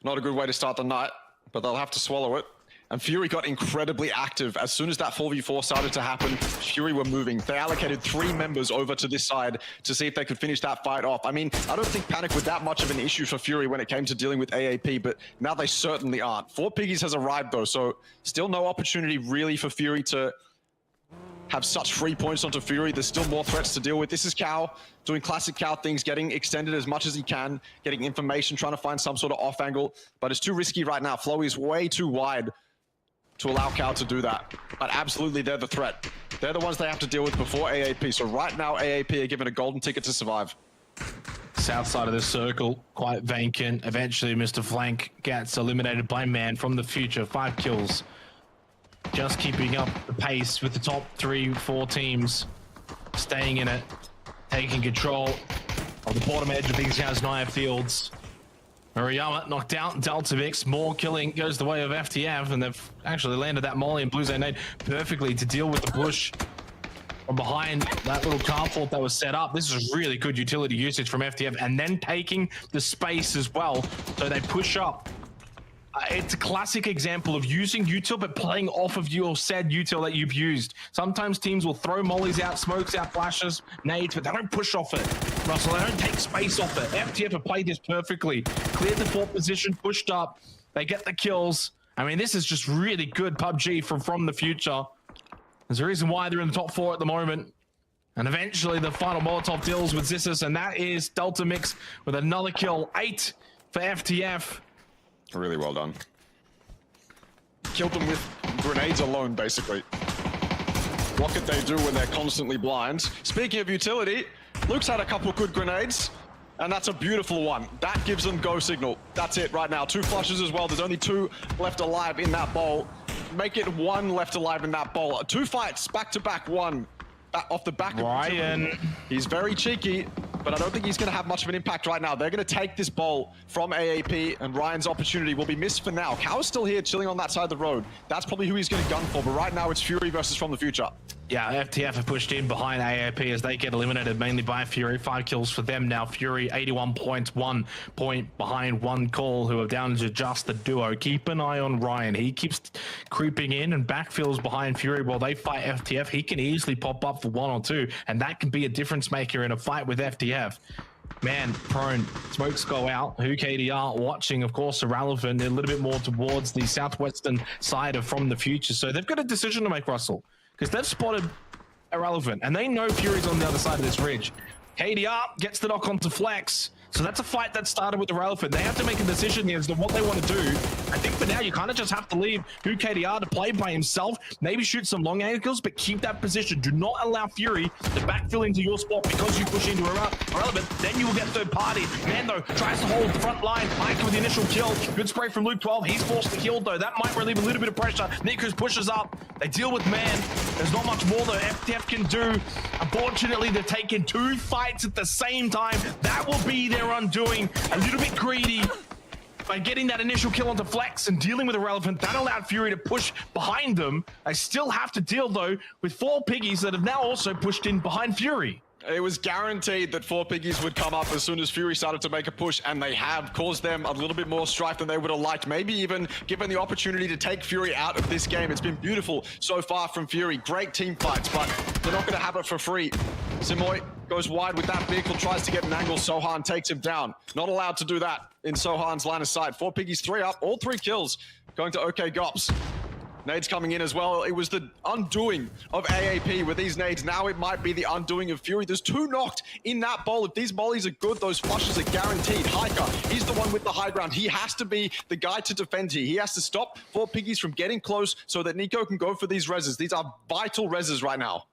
[SPEAKER 3] Not a good way to start the night, but they'll have to swallow it. And Fury got incredibly active. As soon as that 4v4 started to happen, Fury were moving. They allocated 3 members over to this side to see if they could finish that fight off. I mean, I don't think Panic was that much of an issue for Fury when it came to dealing with AAP, but now they certainly aren't. 4 Piggies has arrived though, so still no opportunity really for Fury to have such free points onto Fury. There's still more threats to deal with. This is Cow doing classic Cow things, getting extended as much as he can, getting information, trying to find some sort of off angle, but it's too risky right now. Flow is way too wide to allow Cow to do that. But absolutely, they're the threat. They're the ones they have to deal with before AAP. So right now, AAP are given a golden ticket to survive.
[SPEAKER 1] South side of the circle, quite vacant. Eventually, Mr. Flank gets eliminated by Man from the future. 5 kills. Just keeping up the pace with the top 3-4 teams. Staying in it. Taking control of the bottom edge of these guys' Naya fields. Murayama knocked out Delta Vix. More killing goes the way of FTF, and they've actually landed that molly and Blue Zone nade perfectly to deal with the push from behind that little carport that was set up. This is really good utility usage from FTF, and then taking the space as well. So they push up. It's a classic example of using util, but playing off of your said util that you've used. Sometimes teams will throw mollies out, smokes out, flashes, nades, but they don't push off it. Russell, they don't take space off it. FTF have played this perfectly. Cleared the 4th position, pushed up. They get the kills. I mean, this is just really good PUBG from the future. There's a reason why they're in the top 4 at the moment. And eventually the final Molotov deals with Zissus, and that is Delta Mix with another kill. 8 for FTF.
[SPEAKER 3] Really well done. Killed them with grenades alone, basically. What could they do when they're constantly blind? Speaking of utility, Luke's had a couple of good grenades, and that's a beautiful one. That gives them go signal. That's it right now. 2 flushes as well. There's only 2 left alive in that bowl. Make it 1 left alive in that bowl. 2 fights, back-to-back, 1. Off the back of
[SPEAKER 1] Ryan.
[SPEAKER 3] He's very cheeky, but I don't think he's going to have much of an impact right now. They're going to take this bowl from AAP, and Ryan's opportunity will be missed for now. Cow's still here, chilling on that side of the road. That's probably who he's going to gun for, but right now it's Fury versus From the Future.
[SPEAKER 1] Yeah, FTF have pushed in behind AAP as they get eliminated mainly by Fury. 5 kills for them now. Fury, 81 points, 1 point behind One Call, who are down to just the duo. Keep an eye on Ryan. He keeps creeping in and backfills behind Fury while they fight FTF. He can easily pop up for 1 or 2, and that can be a difference maker in a fight with FTF. Man, prone. Smokes go out. Who KDR watching, of course, Irrelevant. They're a little bit more towards the southwestern side of From the Future. So they've got a decision to make, Russell, because they've spotted Irrelevant, and they know Fury's on the other side of this ridge. KDR gets the knock onto Flex. So that's a fight that started with Irrelevant. They have to make a decision here as to what they want to do. I think for now, you kind of just have to leave KDR to play by himself. Maybe shoot some long angles, but keep that position. Do not allow Fury to backfill into your spot because you push into Irrelevant. Then you will get third party. Mando tries to hold the front line. Mike with the initial kill. Good spray from Luke 12. He's forced to kill, though. That might relieve a little bit of pressure. Nikus pushes up. They deal with Man. There's not much more, though, FTF can do. Unfortunately, they're taking 2 fights at the same time. That will be their undoing. A little bit greedy by getting that initial kill onto Flex and dealing with Irrelevant. That allowed Fury to push behind them. They still have to deal, though, with 4 Piggies that have now also pushed in behind Fury.
[SPEAKER 3] It was guaranteed that 4 Piggies would come up as soon as Fury started to make a push, and they have caused them a little bit more strife than they would have liked. Maybe even given the opportunity to take Fury out of this game. It's been beautiful so far from Fury. Great team fights, but they're not going to have it for free. Simoy goes wide with that vehicle, tries to get an angle. Sohan takes him down. Not allowed to do that in Sohan's line of sight. 4 Piggies, 3 up, all 3 kills going to OK Gops. Nades coming in as well. It was the undoing of AAP with these nades. Now it might be the undoing of Fury. There's 2 knocked in that bowl. If these mollies are good, those flushes are guaranteed. Hiker, he's the one with the high ground. He has to be the guy to defend here. He has to stop 4 Piggies from getting close so that Nico can go for these reses. These are vital reses right now.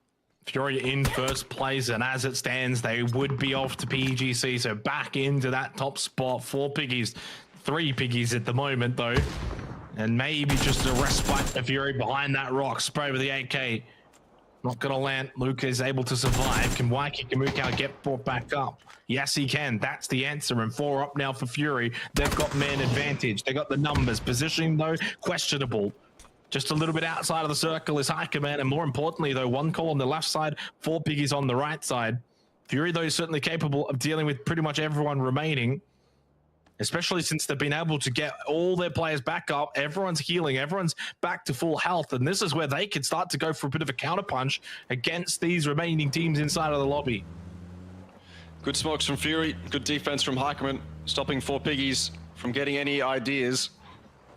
[SPEAKER 1] Fury in first place, and as it stands, they would be off to PGC, so back into that top spot. 4 Piggies, 3 Piggies at the moment, though. And maybe just a respite of Fury behind that rock. Spray with the AK. Not gonna land. Luke is able to survive. Can Waiki Kamukau get brought back up? Yes, he can. That's the answer. And 4 up now for Fury. They've got man advantage. They got the numbers. Positioning, though, questionable. Just a little bit outside of the circle is Hikerman. And more importantly, though, 1Call on the left side, 4 piggies on the right side. Fury, though, is certainly capable of dealing with pretty much everyone remaining. Especially since they've been able to get all their players back up. Everyone's healing. Everyone's back to full health. And this is where they can start to go for a bit of a counterpunch against these remaining teams inside of the lobby.
[SPEAKER 3] Good smokes from Fury. Good defense from Hikerman. Stopping 4 piggies from getting any ideas.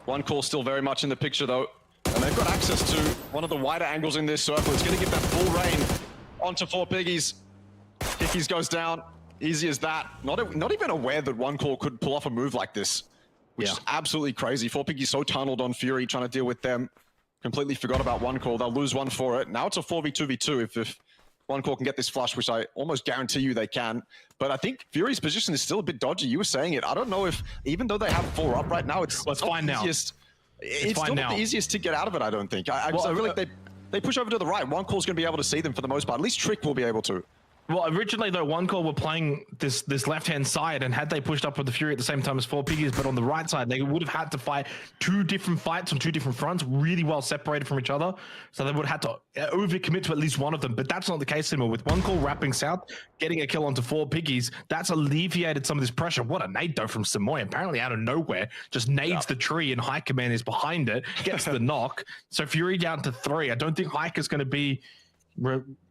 [SPEAKER 3] 1Call still very much in the picture, though. And they've got access to one of the wider angles in this circle. It's going to give that full reign onto 4 piggies. Piggies goes down. Easy as that. Not even aware that 1Call could pull off a move like this, which is absolutely crazy. 4 piggies so tunneled on Fury, trying to deal with them. Completely forgot about 1Call. They'll lose 1 for it. Now it's a 4v2v2 if 1Call can get this flush, which I almost guarantee you they can. But I think Fury's position is still a bit dodgy. You were saying it. I don't know if, even though they have 4 up right now, it's
[SPEAKER 1] fine now.
[SPEAKER 3] It's still not the easiest to get out of it, I don't think. I feel like they push over to the right. 1Call's going to be able to see them for the most part. At least Trick will be able to.
[SPEAKER 1] Well, originally, though, 1Call were playing this left-hand side, and had they pushed up with the Fury at the same time as 4 piggies, but on the right side, they would have had to fight 2 different fights on 2 different fronts, really well separated from each other. So they would have had to overcommit to at least one of them, but that's not the case anymore. With 1Call wrapping south, getting a kill onto 4 piggies, that's alleviated some of this pressure. What a nade, though, from Samoy, apparently out of nowhere, just nades the tree, and Hikerman is behind it, gets the knock. So Fury down to 3. I don't think Hiker's going to be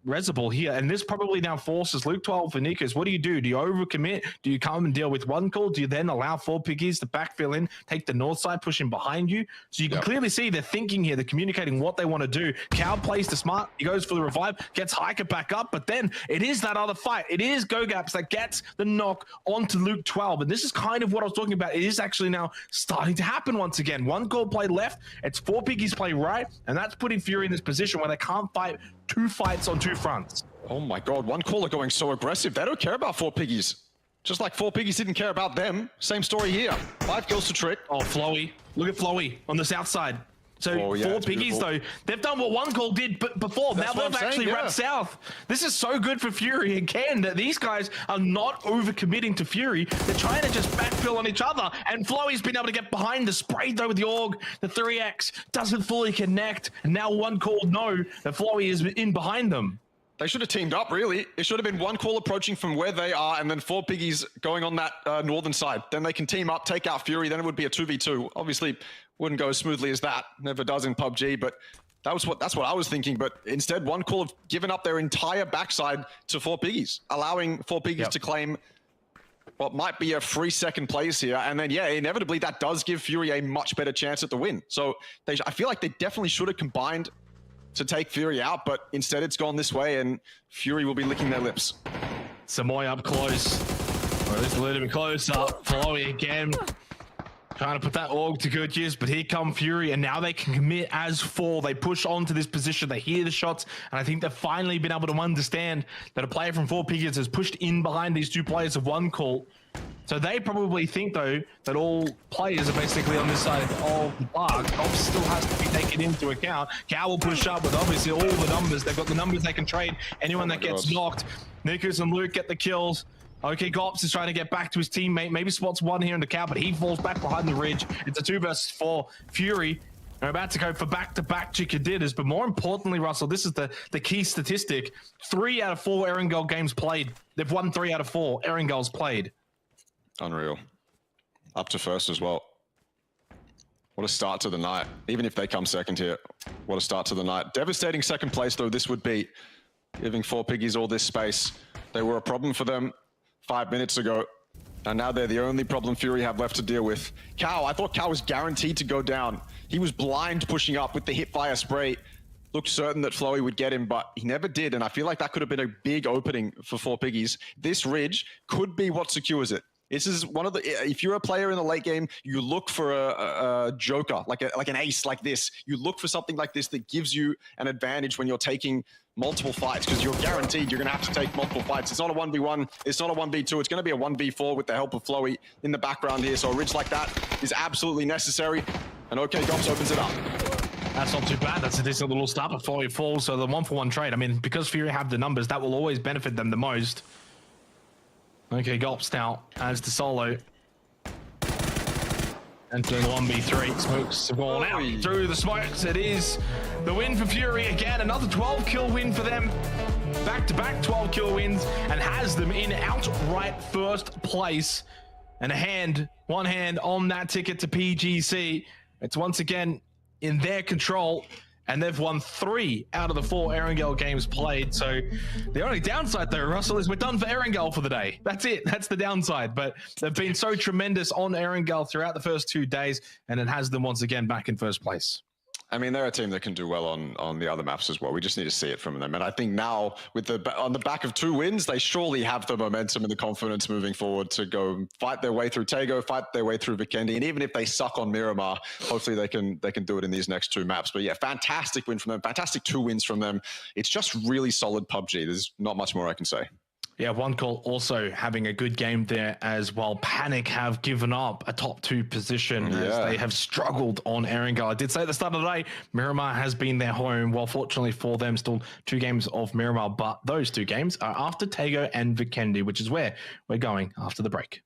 [SPEAKER 1] resible here, and this probably now forces Luke 12 for Nikos. What do? Do you overcommit? Do you come and deal with 1Call? Do you then allow 4 piggies to backfill in, take the north side, push him behind you? So you can clearly see they're thinking here, they're communicating what they want to do. Cow plays the smart, he goes for the revive, gets Hiker back up, but then it is that other fight. It is GoGaps that gets the knock onto Luke 12, and this is kind of what I was talking about. It is actually now starting to happen once again. 1Call play left, it's 4 piggies play right, and that's putting Fury in this position where they can't fight 2 fights on 2 fronts.
[SPEAKER 3] Oh my god, 1Call are going so aggressive. They don't care about 4 piggies. Just like 4 piggies didn't care about them. Same story here. 5 kills to Trick.
[SPEAKER 1] Oh, Flowey. Look at Flowey on the south side. So 4 piggies, though, they've done what 1Call did before.
[SPEAKER 3] That's
[SPEAKER 1] now they've actually wrapped south. This is so good for Fury again, that these guys are not overcommitting to Fury. They're trying to just backfill on each other, and Flowey's been able to get behind the spray, though, with the AUG. The 3X doesn't fully connect, and now 1Call know that Flowey is in behind them.
[SPEAKER 3] They should have teamed up, really. It should have been 1Call approaching from where they are, and then 4 piggies going on that northern side. Then they can team up, take out Fury, then it would be a 2v2. Obviously, wouldn't go as smoothly as that. Never does in PUBG, but that's what I was thinking. But instead, 1Call have given up their entire backside to 4 piggies, allowing 4 piggies to claim what might be a free second place here. And then, inevitably, that does give Fury a much better chance at the win. So I feel like they definitely should have combined to take Fury out, but instead it's gone this way, and Fury will be licking their lips.
[SPEAKER 1] Samoy up close, or at least a little bit closer. Flowey again, trying to put that AUG to good use, but here come Fury, and now they can commit as 4. They push onto this position, they hear the shots, and I think they've finally been able to understand that a player from 4 piggies has pushed in behind these 2 players of 1Call. So they probably think, though, that all players are basically on this side of the park. Ops still has to be taken into account. Cow will push up with obviously all the numbers. They've got the numbers they can trade. Anyone that gets knocked. Nikos and Luke get the kills. Okay, Gops is trying to get back to his teammate. Maybe spots 1 here in the Cow, but he falls back behind the ridge. It's a 2 versus 4. Fury are about to go for back-to-back Chikaditas, but more importantly, Russell, this is the key statistic. 3 out of 4 Erangel games played. They've won 3 out of 4 Erangels played.
[SPEAKER 3] Unreal. Up to first as well. What a start to the night. Even if they come second here, what a start to the night. Devastating second place, though, this would be. Giving 4 piggies all this space. They were a problem for them 5 minutes ago, and now they're the only problem Fury have left to deal with. Cow, I thought Cow was guaranteed to go down. He was blind pushing up with the hipfire spray. Looked certain that Flowey would get him, but he never did, and I feel like that could have been a big opening for 4 piggies. This ridge could be what secures it. This is one of the, if you're a player in the late game, you look for a joker, like an ace like this. You look for something like this that gives you an advantage when you're taking multiple fights, because you're guaranteed you're going to have to take multiple fights. It's not a 1v1, it's not a 1v2, it's going to be a 1v4 with the help of Flowey in the background here. So a ridge like that is absolutely necessary. And OK, Gops opens it up.
[SPEAKER 1] That's not too bad. That's a decent little start before he falls. So the 1-for-1 trade. I mean, because Fury have the numbers, that will always benefit them the most. Okay, Gulps now adds to Solo. Entering the 1v3. Smokes have gone out through the smokes. It is the win for Fury again. Another 12-kill win for them. Back-to-back 12-kill wins and has them in outright first place. And one hand on that ticket to PGC. It's once again in their control. And they've won 3 out of the 4 Erangel games played. So the only downside though, Russell, is we're done for Erangel for the day. That's it. That's the downside. But they've been so tremendous on Erangel throughout the first 2 days, and it has them once again back in first place.
[SPEAKER 3] I mean, they're a team that can do well on the other maps as well. We just need to see it from them. And I think now, with on the back of 2 wins, they surely have the momentum and the confidence moving forward to go fight their way through Tego, fight their way through Vikendi. And even if they suck on Miramar, hopefully they can do it in these next 2 maps. But yeah, fantastic win from them. Fantastic 2 wins from them. It's just really solid PUBG. There's not much more I can say.
[SPEAKER 1] Yeah, One Call also having a good game there as well. Panic have given up a top 2 position as they have struggled on Erangel. I did say at the start of the day, Miramar has been their home. Well, fortunately for them, still 2 games of Miramar, but those 2 games are after Tego and Vikendi, which is where we're going after the break.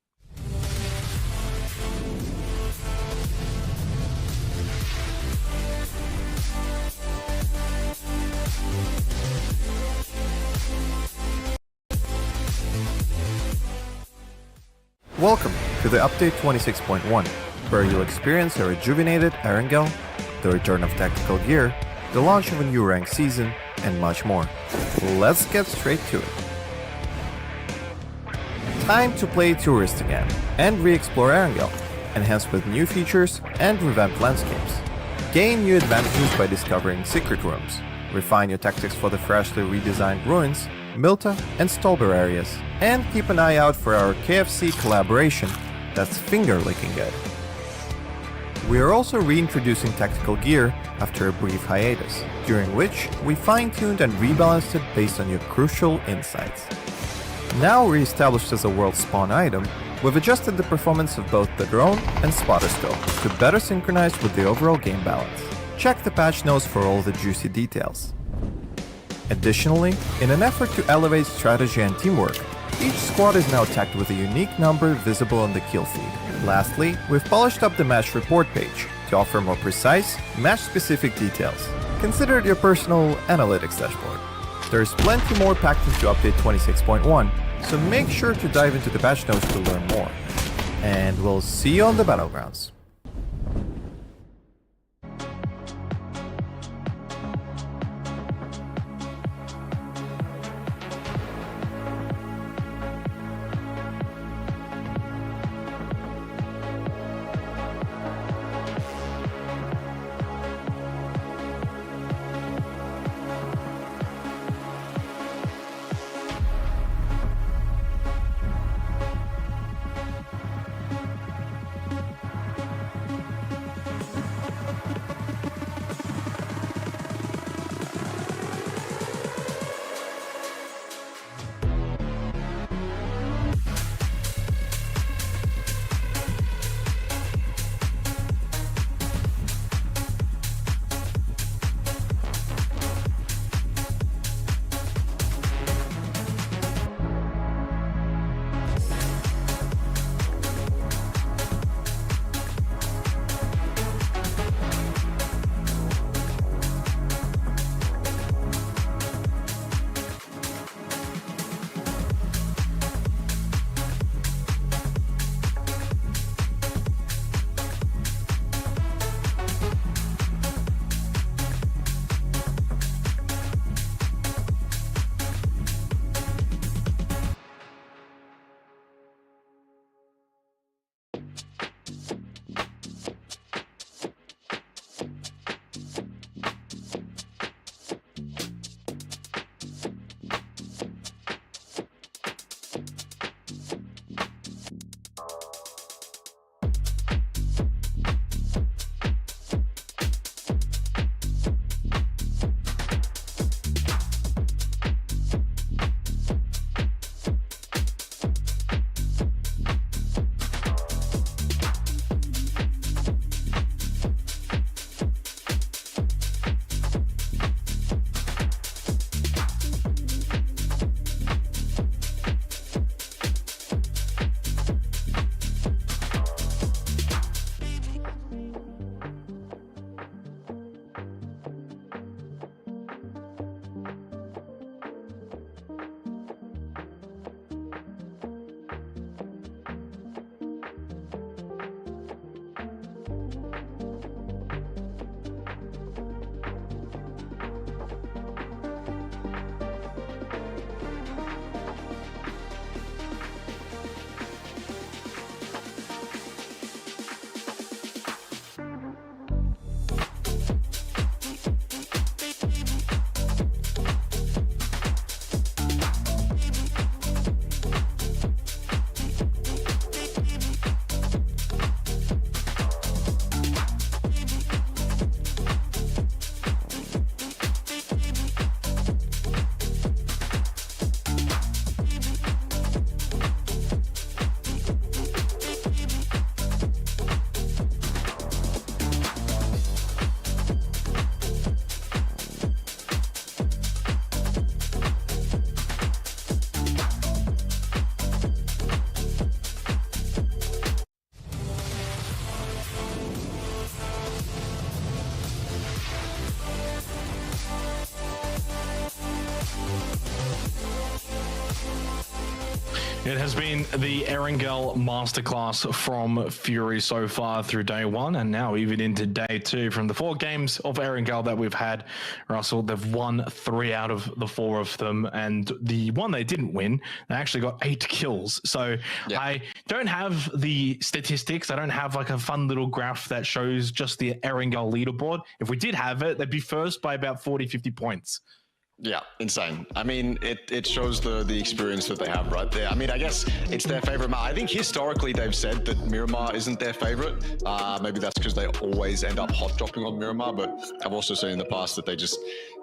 [SPEAKER 4] Welcome to the update 26.1, where you'll experience a rejuvenated Erangel, the return of tactical gear, the launch of a new rank season, and much more. Let's get straight to it. Time to play Tourist again, and re-explore Erangel, enhanced with new features and revamped landscapes. Gain new advantages by discovering secret rooms, refine your tactics for the freshly redesigned ruins, Milta and Stolber areas, and keep an eye out for our KFC collaboration that's finger-licking good. We are also reintroducing tactical gear after a brief hiatus, during which we fine-tuned and rebalanced it based on your crucial insights. Now re-established as a world spawn item, we've adjusted the performance of both the drone and spotter scope to better synchronize with the overall game balance. Check the patch notes for all the juicy details. Additionally, in an effort to elevate strategy and teamwork, each squad is now tagged with a unique number visible on the kill feed. Lastly, we've polished up the match report page to offer more precise, match-specific details. Consider it your personal analytics dashboard. There's plenty more packed into update 26.1, so make sure to dive into the patch notes to learn more. And we'll see you on the battlegrounds.
[SPEAKER 1] It has been the Erangel masterclass from Fury so far through day one, and now even into day two. From the 4 games of Erangel that we've had, Russell, they've won 3 out of the 4 of them, and the one they didn't win, they actually got 8 kills. So yeah. I don't have the statistics. I don't have like a fun little graph that shows just the Erangel leaderboard. If we did have it, they'd be first by about 40, 50 points.
[SPEAKER 3] Yeah, insane. I mean, it shows the experience that they have right there. I mean, I guess it's their favorite map. I think historically they've said that Miramar isn't their favorite. Maybe that's because they always end up hot dropping on Miramar, but I've also seen in the past that they just,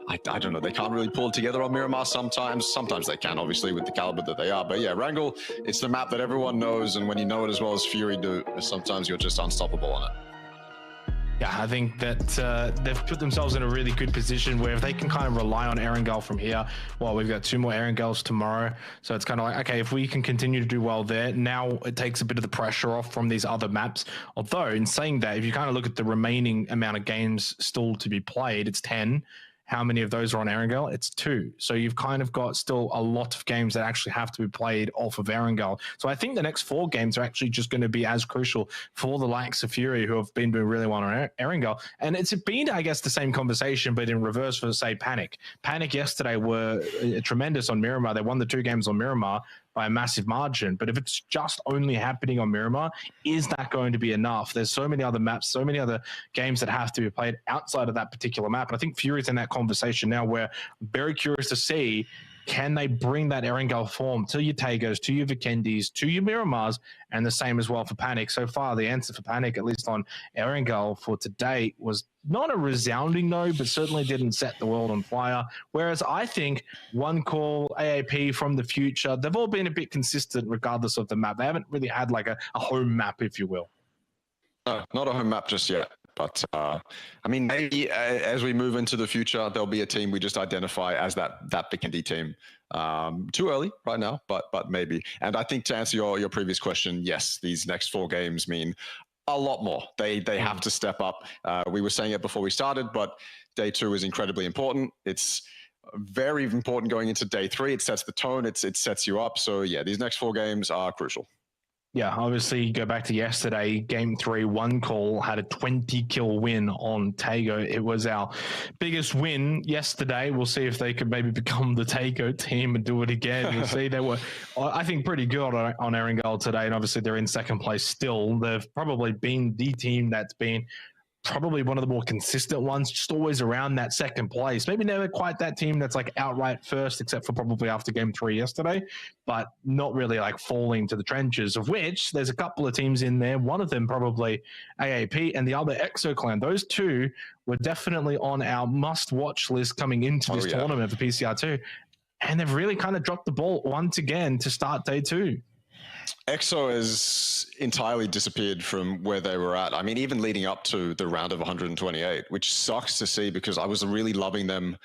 [SPEAKER 3] I don't know, they can't really pull it together on Miramar sometimes. Sometimes they can, obviously, with the caliber that they are. But yeah, Erangel, it's the map that everyone knows, and when you know it as well as Fury do, sometimes you're just unstoppable on it.
[SPEAKER 1] Yeah, I think that they've put themselves in a really good position where if they can kind of rely on Erangel from here, well, we've got 2 more Erangels tomorrow. So it's kind of like, okay, if we can continue to do well there, now it takes a bit of the pressure off from these other maps. Although, in saying that, if you kind of look at the remaining amount of games still to be played, it's 10. How many of those are on Erangel? It's 2. So you've kind of got still a lot of games that actually have to be played off of Erangel. So I think the next 4 games are actually just going to be as crucial for the likes of Fury, who have been doing really well on Erangel. And it's been, I guess, the same conversation, but in reverse for, say, Panic. Panic yesterday were tremendous on Miramar. They won the 2 games on Miramar by a massive margin. But if it's just only happening on Miramar, is that going to be enough? There's so many other maps, so many other games that have to be played outside of that particular map. And I think Fury's in that conversation now where I'm very curious to see, can they bring that Erangel form to your Tagos, to your Vikendis, to your Miramars, and the same as well for Panic? So far, the answer for Panic, at least on Erangel for today, was not a resounding no, but certainly didn't set the world on fire. Whereas I think One Call, AAP from the future, they've all been a bit consistent regardless of the map. They haven't really had like a home map, if you will.
[SPEAKER 3] No, not a home map just yet. But I mean, maybe as we move into the future, there'll be a team we just identify as that Vikendi team. Too early right now, but maybe. And I think to answer your previous question, yes, these next 4 games mean a lot more. They have to step up. We were saying it before we started, but day 2 is incredibly important. It's very important going into day 3. It sets the tone. It sets you up. So yeah, these next 4 games are crucial.
[SPEAKER 1] Yeah, obviously, go back to yesterday, game 3, One Call had a 20-kill win on Tago. It was our biggest win yesterday. We'll see if they could maybe become the Tago team and do it again. We'll see. They were, I think, pretty good on Erangel today, and obviously they're in second place still. They've probably been the team that's been probably one of the more consistent ones, just always around that second place. Maybe never quite that team that's like outright first, except for probably after game 3 yesterday, but not really like falling to the trenches, of which there's a couple of teams in there. One of them probably AAP and the other ExoClan. Those 2 were definitely on our must-watch list coming into this tournament for PCR2, and they've really kind of dropped the ball once again to start day 2.
[SPEAKER 3] EXO has entirely disappeared from where they were at. I mean, even leading up to the round of 128, which sucks to see because I was really loving them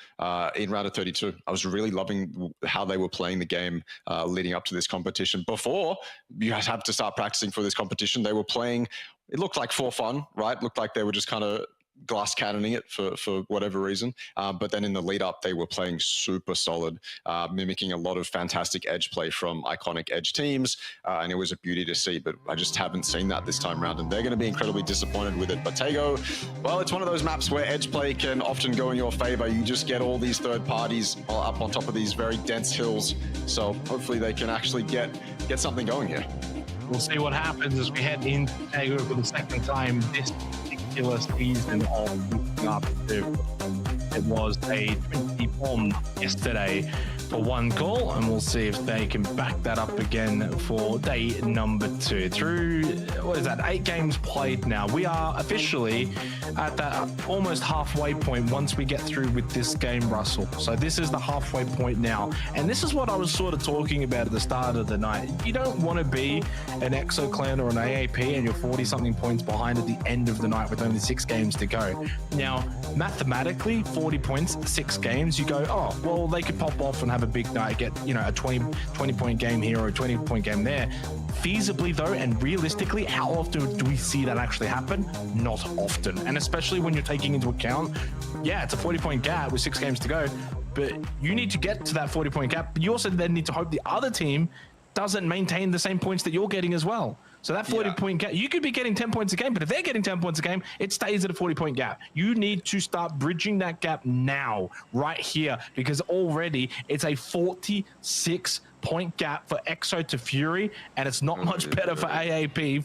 [SPEAKER 3] in round of 32. I was really loving how they were playing the game leading up to this competition. Before you have to start practicing for this competition, they were playing, it looked like for fun, right? Looked like they were just kind of glass cannoning it for whatever reason. But then in the lead up, they were playing super solid, mimicking a lot of fantastic edge play from iconic edge teams. And it was a beauty to see, but I just haven't seen that this time around. And they're going to be incredibly disappointed with it. But Tago, well, it's one of those maps where edge play can often go in your favor. You just get all these third parties up on top of these very dense hills. So hopefully they can actually get something going here.
[SPEAKER 1] We'll see what happens as we head into Tago for the second time this season of looking up to. It was a 20 bomb yesterday for One Call, and we'll see if they can back that up again for day number 2. Through, 8 games played now. We are officially at that almost halfway point once we get through with this game, Russell. So this is the halfway point now. And this is what I was sort of talking about at the start of the night. You don't want to be an ExoClan or an AAP and you're 40-something points behind at the end of the night with only 6 games to go. Now, mathematically, 40 points, 6 games, you go, oh, well, they could pop off and have a big night, get, a 20-point game here or a 20-point game there. Feasibly, though, and realistically, how often do we see that actually happen? Not often. And especially when you're taking into account, it's a 40-point gap with 6 games to go, but you need to get to that 40-point gap, but you also then need to hope the other team doesn't maintain the same points that you're getting as well. So that 40-point gap, you could be getting 10 points a game, but if they're getting 10 points a game, it stays at a 40-point gap. You need to start bridging that gap now, right here, because already it's a 46-point gap for EXO to Fury, and it's not much better for AAP.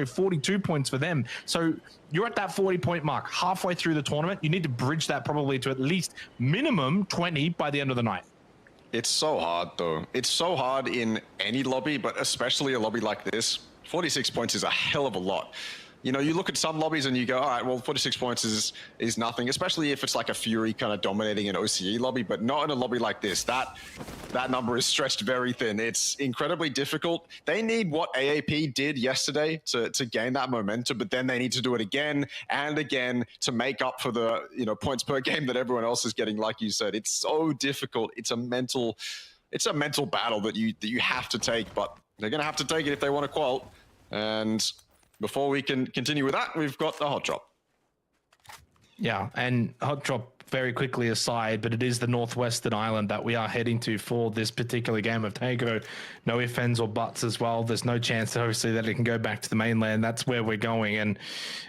[SPEAKER 1] 42 points for them. So you're at that 40-point mark halfway through the tournament. You need to bridge that probably to at least minimum 20 by the end of the night.
[SPEAKER 3] It's so hard, though. It's so hard in any lobby, but especially a lobby like this. 46 points is a hell of a lot. You know, you look at some lobbies and you go, all right, well, 46 points is nothing, especially if it's like a Fury kind of dominating an OCE lobby, but not in a lobby like this. That number is stretched very thin. It's incredibly difficult. They need what AAP did yesterday to gain that momentum, but then they need to do it again and again to make up for the, you know, points per game that everyone else is getting. Like you said, it's so difficult. It's a mental battle that you have to take, but they're going to have to take it if they want to qual. And before we can continue with that, we've got the hot drop.
[SPEAKER 1] Yeah, and hot drop very quickly aside, but it is the northwestern island that we are heading to for this particular game of Tago. No ifs, ands, or buts as well. There's no chance, obviously, that it can go back to the mainland. That's where we're going, and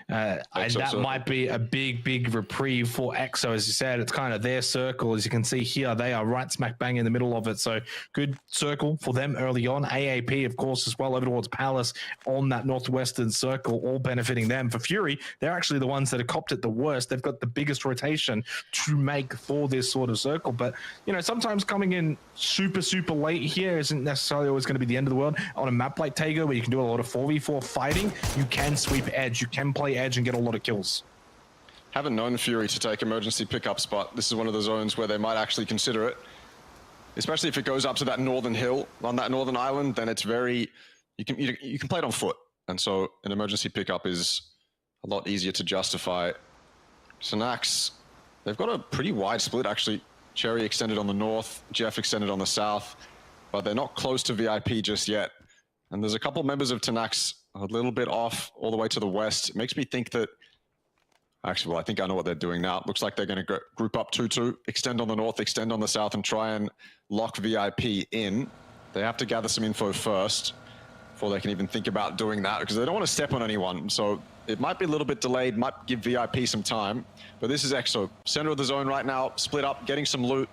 [SPEAKER 1] that might be a big reprieve for EXO. As you said, it's kind of their circle. As you can see here, they are right smack bang in the middle of it, so good circle for them early on. AAP, of course, as well, over towards Palace on that northwestern circle, all benefiting them. For Fury, they're actually the ones that have copped it the worst. They've got the biggest rotation to make for this sort of circle, but you know, sometimes coming in super late here isn't necessarily always going to be the end of the world. On a map like Tago, where you can do a lot of 4v4 fighting, you can sweep edge, you can play edge and get a lot of kills.
[SPEAKER 3] Haven't known Fury to take emergency pickups, but this is one of the zones where they might actually consider it, especially if it goes up to that northern hill on that northern island. Then it's very, you can play it on foot, and so an emergency pickup is a lot easier to justify. Synax, they've got a pretty wide split, actually. Cherry extended on the north, Jeff extended on the south, but they're not close to VIP just yet. And there's a couple members of Tanax a little bit off all the way to the west. It makes me think that, actually, well, I think I know what they're doing now. It looks like they're going to group up 2-2, extend on the north, extend on the south, and try and lock VIP in. They have to gather some info first before they can even think about doing that, because they don't want to step on anyone. So it might be a little bit delayed, might give VIP some time. But this is EXO, center of the zone right now, split up, getting some loot.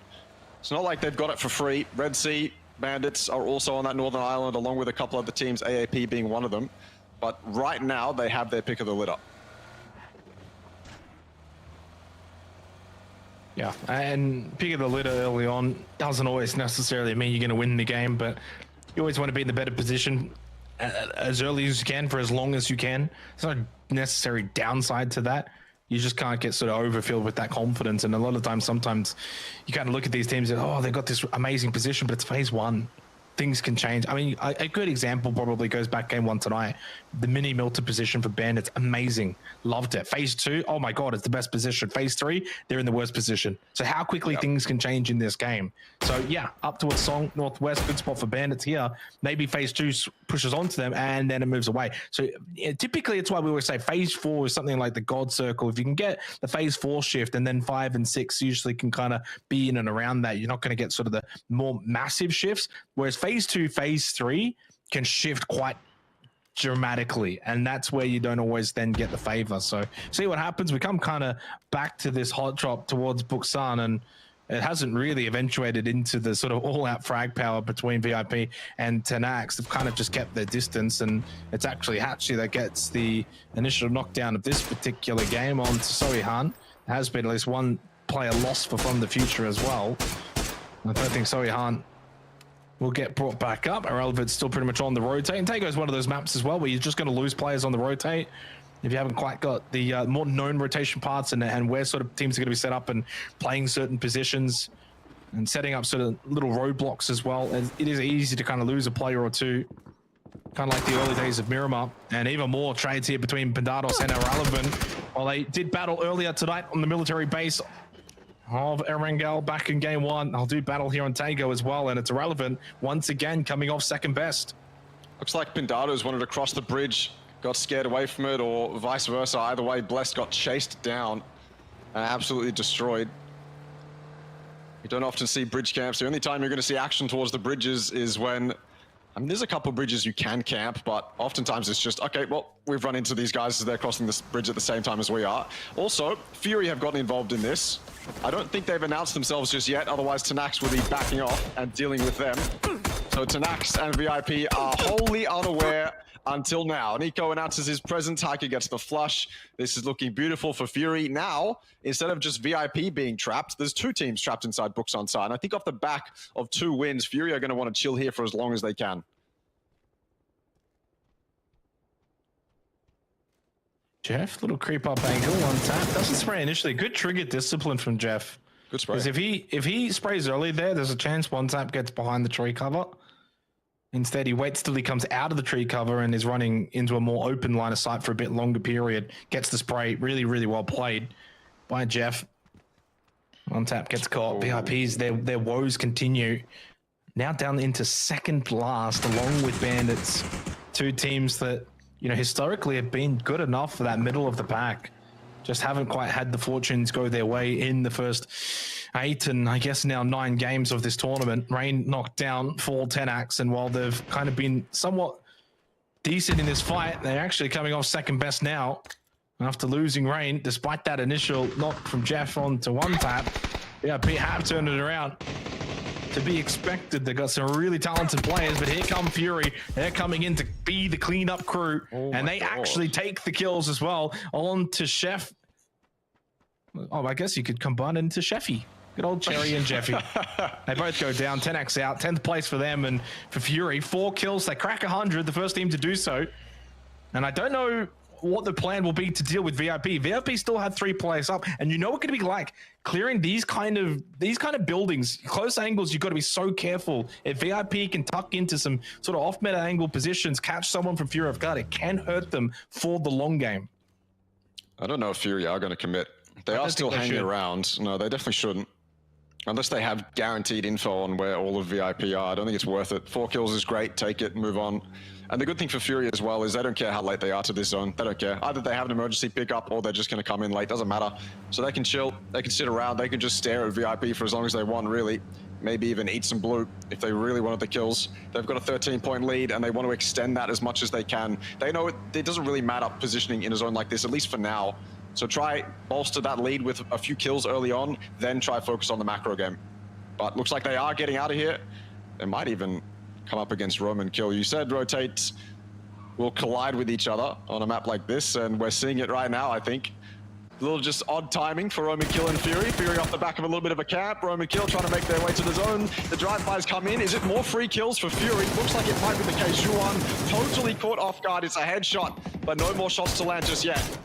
[SPEAKER 3] It's not like they've got it for free. Red Sea Bandits are also on that northern island, along with a couple other teams, AAP being one of them. But right now, they have their pick of the litter.
[SPEAKER 1] Yeah, and pick of the litter early on doesn't always necessarily mean you're going to win the game, but you always want to be in the better position as early as you can for as long as you can. There's no necessary downside to that. You just can't get sort of overfilled with that confidence. And a lot of times, sometimes you kind of look at these teams and, oh, they've got this amazing position, but it's phase one. Things can change. I mean, a good example probably goes back game one tonight. The mini Milton position for Bandits, amazing. Loved it. Phase two, oh my God, it's the best position. Phase three, they're in the worst position. So how quickly things can change in this game. So yeah, up to a song, northwest, good spot for Bandits here. Maybe phase two pushes onto them and then it moves away. So typically it's why we always say phase four is something like the God circle. If you can get the phase four shift, and then 5 and 6 usually can kind of be in and around that, you're not going to get sort of the more massive shifts. Whereas phase two, phase three can shift quite dramatically, and that's where you don't always then get the favor. So see what happens. We come kind of back to this hot drop towards Buksan, and it hasn't really eventuated into the sort of all-out frag power between VIP and Tanax. They've kind of just kept their distance, and it's actually Hatchy that gets the initial knockdown of this particular game on to Soihan. There has been at least one player lost for From the Future as well. I don't think Soihan will get brought back up. Irrelevant's still pretty much on the rotate. And Tago is one of those maps as well where you're just going to lose players on the rotate if you haven't quite got the more known rotation parts and where sort of teams are going to be set up and playing certain positions and setting up sort of little roadblocks as well. And it is easy to kind of lose a player or two, kind of like the early days of Miramar. And even more trades here between Pendados and Irrelevant. While they did battle earlier tonight on the military base of Erangel back in game one, I'll do battle here on Tago as well, and it's Irrelevant once again coming off second best.
[SPEAKER 3] Looks like Pindados wanted to cross the bridge, got scared away from it, or vice versa. Either way, Blessed got chased down and absolutely destroyed. You don't often see bridge camps. The only time you're going to see action towards the bridges is when I mean, there's a couple of bridges you can camp, but oftentimes it's just, okay, well, we've run into these guys as they're crossing this bridge at the same time as we are. Also, Fury have gotten involved in this. I don't think they've announced themselves just yet, otherwise Tanax will be backing off and dealing with them. So Tanax and VIP are wholly unaware until now. Nico announces his presence, Hiker gets the flush. This is looking beautiful for Fury. Now, instead of just VIP being trapped, there's 2 teams trapped inside Books on site. And I think off the back of 2 wins, Fury are going to want to chill here for as long as they can.
[SPEAKER 1] Jeff, little creep up angle, 1 tap. Doesn't spray initially. Good trigger discipline from Jeff.
[SPEAKER 3] Good spray.
[SPEAKER 1] Because if he sprays early there's a chance 1 tap gets behind the tree cover. Instead, he waits till he comes out of the tree cover and is running into a more open line of sight for a bit longer period. Gets the spray. Really, really well played by Jeff. 1 tap gets caught. VIPs, their woes continue. Now down into second last, along with Bandits. 2 teams that, you know, historically have been good enough for that middle of the pack. Just haven't quite had the fortunes go their way in the first 8 and I guess now 9 games of this tournament. Rain knocked down 4 Tenax, and while they've kind of been somewhat decent in this fight, they're actually coming off second best now after losing Rain, despite that initial knock from Jeff on to 1 tap. Yeah, Pete have turned it around. To be expected, they've got some really talented players, but here come Fury. They're coming in to be the cleanup crew, and they actually take the kills as well. On to Chef. Oh, I guess you could combine it into Chefy. Good old Cherry and Jeffy. They both go down, 10x out, 10th place for them, and for Fury, 4 kills. They crack 100, the first team to do so. And I don't know what the plan will be to deal with VIP. VIP still had 3 players up, and you know what it's going to be like clearing these kind of buildings, close angles. You've got to be so careful. If VIP can tuck into some sort of off meta angle positions, catch someone from Fury off guard, it can hurt them for the long game.
[SPEAKER 3] I don't know if Fury are going to commit. They are still hanging around. No, they definitely shouldn't. Unless they have guaranteed info on where all of VIP are, I don't think it's worth it. 4 kills is great, take it, move on. And the good thing for Fury as well is they don't care how late they are to this zone. They don't care. Either they have an emergency pickup or they're just going to come in late. Doesn't matter. So they can chill, they can sit around, they can just stare at VIP for as long as they want, really. Maybe even eat some blue if they really wanted the kills. They've got a 13-point lead and they want to extend that as much as they can. They know it doesn't really matter positioning in a zone like this, at least for now. So try bolster that lead with a few kills early on, then try focus on the macro game. But looks like they are getting out of here. They might even come up against Roman Kill. You said rotates will collide with each other on a map like this, and we're seeing it right now, I think. A little just odd timing for Roman Kill and Fury. Fury off the back of a little bit of a camp. Roman Kill trying to make their way to the zone. The drive-bys come in. Is it more free kills for Fury? Looks like it might be the case. Zhuan totally caught off guard. It's a headshot, but no more shots to land just yet.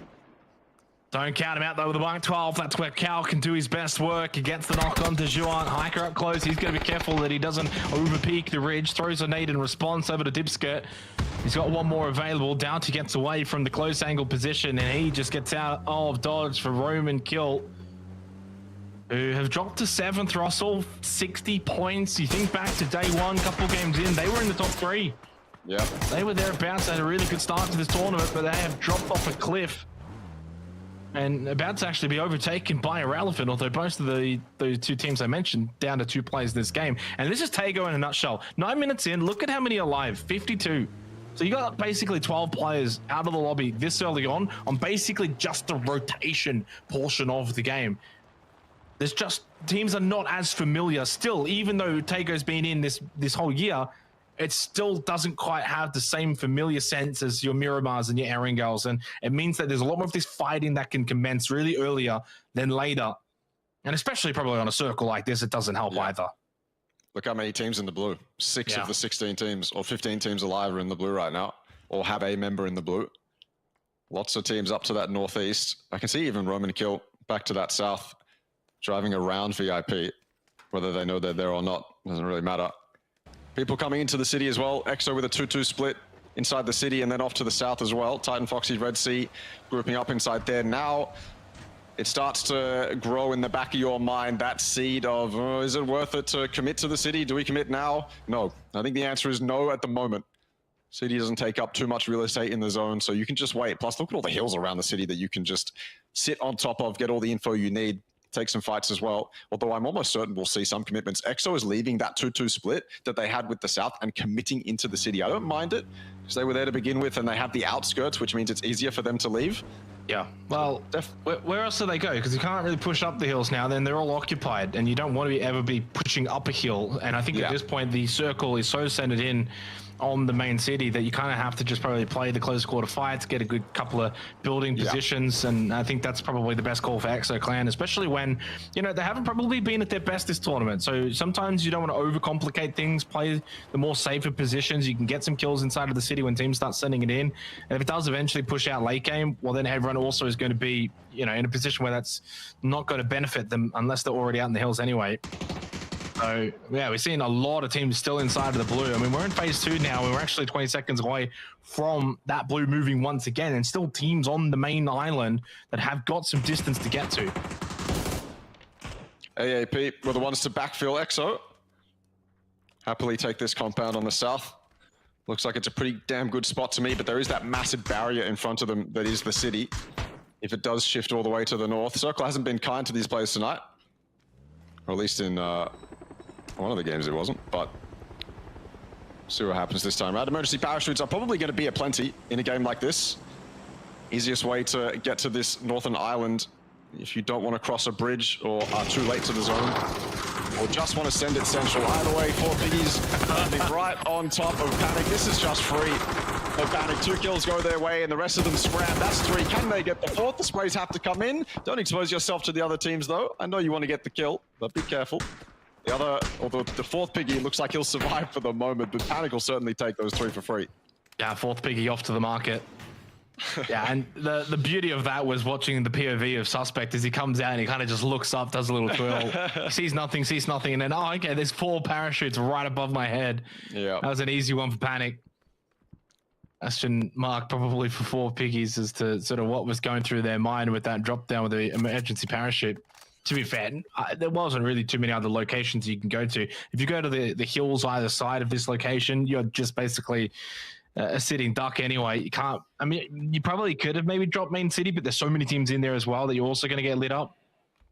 [SPEAKER 1] Don't count him out though with the Mark 12. That's where Cal can do his best work. He gets the knock onto Zhuan. Hiker up close. He's going to be careful that he doesn't overpeak the ridge. Throws a nade in response over to Dipskirt. He's got 1 more available. Downty gets away from the close angle position, and he just gets out of dodge for Roman Kill, who have dropped to 7th. Russell, 60 points. You think back to day 1, couple games in, they were in the top 3.
[SPEAKER 3] Yeah.
[SPEAKER 1] They were thereabouts. They had a really good start to this tournament, but they have dropped off a cliff and about to actually be overtaken by Irrelevant, although most of the 2 teams I mentioned down to 2 players this game. And this is Tago in a nutshell. 9 minutes in, look at how many are alive, 52. So you got basically 12 players out of the lobby this early on basically just the rotation portion of the game. There's just, teams are not as familiar still, even though Tago's been in this whole year. It still doesn't quite have the same familiar sense as your Miramars and your Erangels, and it means that there's a lot more of this fighting that can commence really earlier than later, and especially probably on a circle like this, it doesn't help either.
[SPEAKER 3] Look how many teams in the blue. 6 of the 16 teams, or 15 teams alive are in the blue right now, or have a member in the blue. Lots of teams up to that northeast. I can see even Roman Kill back to that south, driving around VIP, whether they know they're there or not, doesn't really matter. People coming into the city as well. EXO with a 2-2 split inside the city and then off to the south as well. Titan, Foxy, Red Sea grouping up inside there. Now it starts to grow in the back of your mind, that seed of, is it worth it to commit to the city? Do we commit now? No. I think the answer is no at the moment. City doesn't take up too much real estate in the zone, so you can just wait. Plus, look at all the hills around the city that you can just sit on top of, get all the info you need. take some fights as well. Although I'm almost certain we'll see some commitments. EXO is leaving that 2-2 split that they had with the South and committing into the city. I don't mind it because they were there to begin with and they have the outskirts, which means it's easier for them to leave.
[SPEAKER 1] Yeah, well, where else do they go? Because you can't really push up the hills now. Then they're all occupied, and you don't want to ever be pushing up a hill. And I think at this point, the circle is so centered in on the main city that you kind of have to just probably play the close quarter fights, get a good couple of building positions, and I think that's probably the best call for EXO Clan, especially when, you know, they haven't probably been at their best this tournament. So sometimes you don't want to overcomplicate things, play the more safer positions. You can get some kills inside of the city when teams start sending it in. And if it does eventually push out late game, well, then everyone also is going to be, you know, in a position where that's not going to benefit them unless they're already out in the hills anyway. So, yeah, we're seeing a lot of teams still inside of the blue. I mean, we're in phase 2 now, and we're actually 20 seconds away from that blue moving once again, and still teams on the main island that have got some distance to get to.
[SPEAKER 3] AAP were the ones to backfill EXO. Happily take this compound on the south. Looks like it's a pretty damn good spot to me, but there is that massive barrier in front of them that is the city. If it does shift all the way to the north. Circle hasn't been kind to these players tonight. Or at least in one of the games it wasn't, but see what happens this time around. Emergency parachutes are probably going to be aplenty in a game like this. Easiest way to get to this northern island if you don't want to cross a bridge or are too late to the zone or just want to send it central. Either way, 4 piggies landing right on top of Panic. This is just free for Panic. 2 kills go their way and the rest of them scram. That's 3. Can they get the 4th? The sprays have to come in. Don't expose yourself to the other teams though. I know you want to get the kill, but be careful. The other, although the 4th piggy looks like he'll survive for the moment, but Panic will certainly take those 3 for free.
[SPEAKER 1] Yeah, 4th piggy off to the market. Yeah, and the beauty of that was watching the POV of Suspect as he comes out and he kind of just looks up, does a little twirl, sees nothing, and then, oh, okay, there's 4 parachutes right above my head. Yeah. That was an easy one for Panic. Question mark probably for 4 piggies as to sort of what was going through their mind with that drop down with the emergency parachute. To be fair, there wasn't really too many other locations you can go to. If you go to the hills either side of this location, you're just basically a sitting duck anyway. You can't, I mean, you probably could have maybe dropped main city, but there's so many teams in there as well that you're also going to get lit up.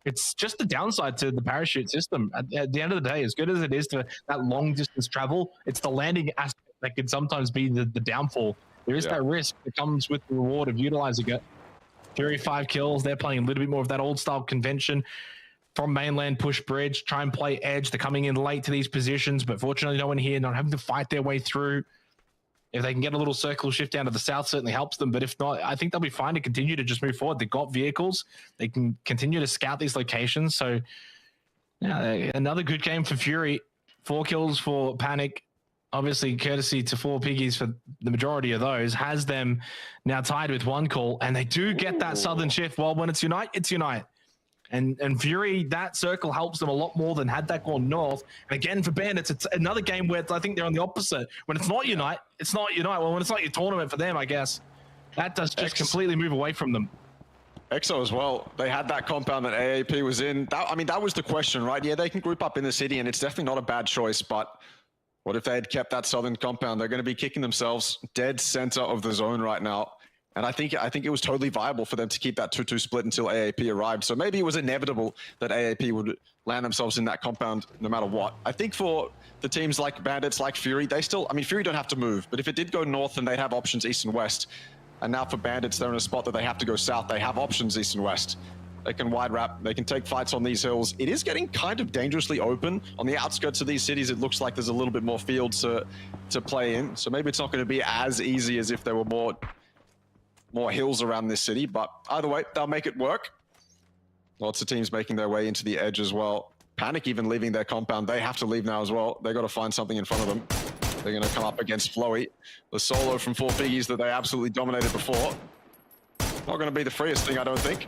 [SPEAKER 1] It's just the downside to the parachute system. At the end of the day, as good as it is to that long distance travel, it's the landing aspect that can sometimes be the downfall. There is that risk that comes with the reward of utilizing it. Fury 5 kills. They're playing a little bit more of that old style convention from mainland, push bridge, try and play edge. They're coming in late to these positions, but fortunately no one here, not having to fight their way through. If they can get a little circle shift down to the south, certainly helps them. But if not, I think they'll be fine to continue to just move forward. They've got vehicles. They can continue to scout these locations. So yeah, another good game for Fury. 4 kills for Panic. Obviously, courtesy to 4 piggies for the majority of those, has them now tied with 1 call, and they do get that southern shift. Well, when it's Unite, it's Unite. And Fury, that circle helps them a lot more than had that gone north. And again, for Bandits, it's another game where I think they're on the opposite. When it's not Unite, it's not Unite. Well, when it's not your tournament for them, I guess, that does just completely move away from them.
[SPEAKER 3] EXO as well. They had that compound that AAP was in. I mean, that was the question, right? Yeah, they can group up in the city, and it's definitely not a bad choice, but what if they had kept that southern compound? They're going to be kicking themselves dead center of the zone right now. And I think it was totally viable for them to keep that 2-2 split until AAP arrived. So maybe it was inevitable that AAP would land themselves in that compound no matter what. I think for the teams like Bandits, like Fury, they still, I mean, Fury don't have to move, but if it did go north, then they'd have options east and west. And now for Bandits, they're in a spot that they have to go south. They have options east and west. They can wide wrap. They can take fights on these hills. It is getting kind of dangerously open. On the outskirts of these cities, it looks like there's a little bit more field to play in. So maybe it's not going to be as easy as if there were more hills around this city. But either way, they'll make it work. Lots of teams making their way into the edge as well. Panic even leaving their compound. They have to leave now as well. They got to find something in front of them. They're going to come up against Flowy. The solo from 4 piggies that they absolutely dominated before. Not going to be the freest thing, I don't think.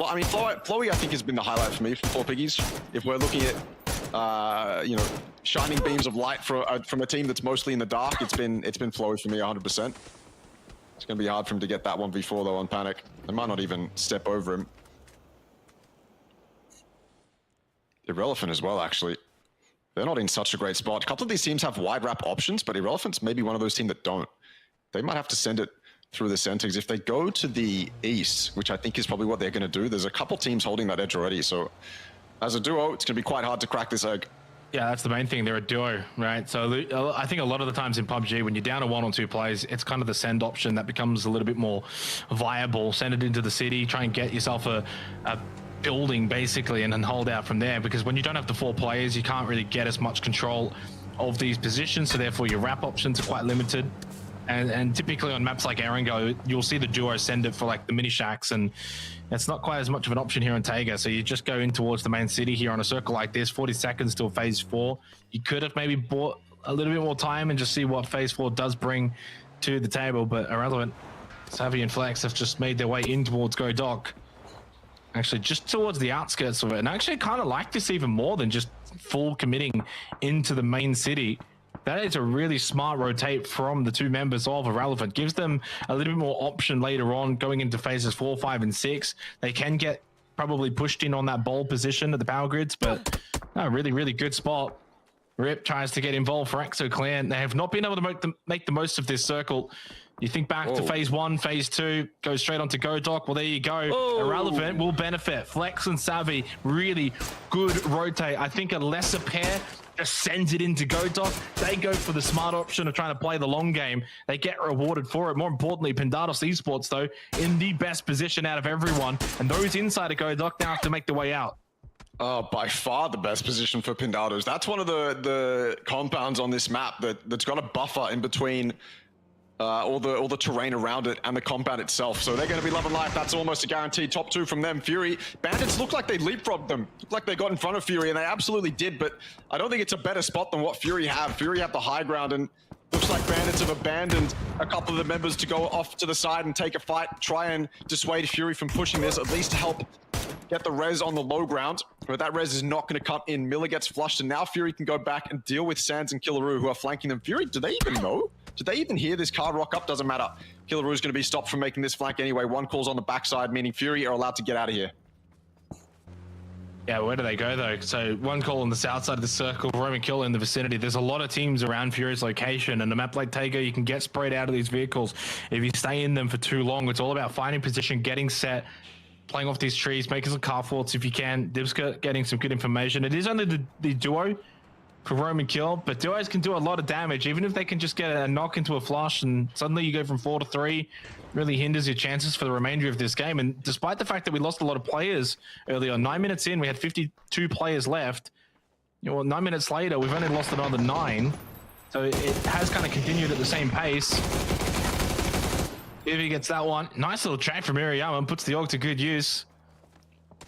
[SPEAKER 3] I mean, Flowy, I think, has been the highlight for me for 4 piggies. If we're looking at, you know, shining beams of light from a team that's mostly in the dark, it's been Flowy for me 100%. It's going to be hard for him to get that 1v4 though on Panic. They might not even step over him. Irrelevant as well, actually. They're not in such a great spot. A couple of these teams have wide wrap options, but Irrelevant's maybe one of those teams that don't. They might have to send it through the Centigs. If they go to the east, which I think is probably what they're going to do, there's a couple teams holding that edge already. So as a duo, it's going to be quite hard to crack this egg.
[SPEAKER 1] Yeah, that's the main thing. They're a duo, right? So I think a lot of the times in PUBG, when you're down to 1 or 2 players, it's kind of the send option that becomes a little bit more viable. Send it into the city, try and get yourself a building basically, and then hold out from there. Because when you don't have the 4 players, you can't really get as much control of these positions. So therefore, your wrap options are quite limited. And typically on maps like Erangel, you'll see the duo send it for like the mini shacks, and it's not quite as much of an option here on Taiga. So you just go in towards the main city here on a circle like this, 40 seconds till phase 4. You could have maybe bought a little bit more time and just see what phase 4 does bring to the table, but irrelevant. Savvy and Flex have just made their way in towards Go Doc. Actually, just towards the outskirts of it. And I actually kind of like this even more than just full committing into the main city. That is a really smart rotate from the 2 members of Irrelevant. Gives them a little bit more option later on going into phases 4, 5, and 6. They can get probably pushed in on that bold position at the power grids, but a really, really good spot. Rip tries to get involved for Axo Clan. They have not been able to make the most of this circle. You think back to phase 1, phase 2, go straight onto Go Doc. Well, there you go. Irrelevant will benefit. Flex and Savvy, really good rotate. I think a lesser pair just sends it into Go Doc. They go for the smart option of trying to play the long game. They get rewarded for it. More importantly, Pindados Esports, though, in the best position out of everyone. And those inside of Go Doc now have to make their way out.
[SPEAKER 3] By far the best position for Pindados. That's one of the compounds on this map that's got a buffer in between all the terrain around it and the compound itself. So they're going to be loving life. That's almost a guaranteed top 2 from them. Fury, Bandits look like they leapfrogged them. Look like they got in front of Fury, and they absolutely did, but I don't think it's a better spot than what Fury have. Fury have the high ground, and looks like Bandits have abandoned a couple of the members to go off to the side and take a fight, try and dissuade Fury from pushing this, at least to help get the res on the low ground. But that res is not going to cut in. Miller gets flushed, and now Fury can go back and deal with Sands and Killaroo, who are flanking them. Fury, do they even know? Did they even hear this card rock up? Doesn't matter. Killaroo is going to be stopped from making this flank anyway. 1 call's on the backside, meaning Fury are allowed to get out of here.
[SPEAKER 1] Yeah, where do they go though? So 1 call on the south side of the circle, Roman kill in the vicinity. There's a lot of teams around Fury's location, and a map like Taiga, you can get sprayed out of these vehicles if you stay in them for too long. It's all about finding position, getting set, playing off these trees, making some car forts if you can. Dibska getting some good information. It is only the duo for Roman kill, but duos can do a lot of damage, even if they can just get a knock into a flush, and suddenly you go from 4 to 3. Really hinders your chances for the remainder of this game. And despite the fact that we lost a lot of players early on, 9 minutes in, we had 52 players left. You know, 9 minutes later, we've only lost another 9. So it has kind of continued at the same pace. If he gets that one, nice little trade from Iriyama and puts the AUG to good use.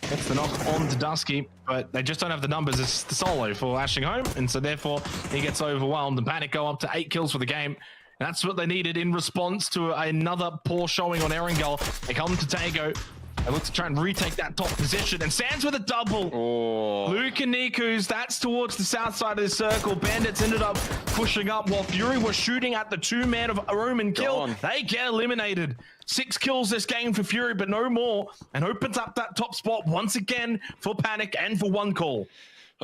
[SPEAKER 1] Gets the knock on to Dusky, but they just don't have the numbers. It's the solo for Ashing Home, and so therefore he gets overwhelmed, and Panic go up to 8 kills for the game. And that's what they needed in response to another poor showing on Erangel. They come to Tago. They look to try and retake that top position, and Sands with a double. Luke and Niku's, that's towards the south side of the circle. Bandits ended up pushing up while Fury was shooting at the 2-man of Roman kill. They get eliminated. 6 kills this game for Fury, but no more, and opens up that top spot once again for Panic and for 1 call.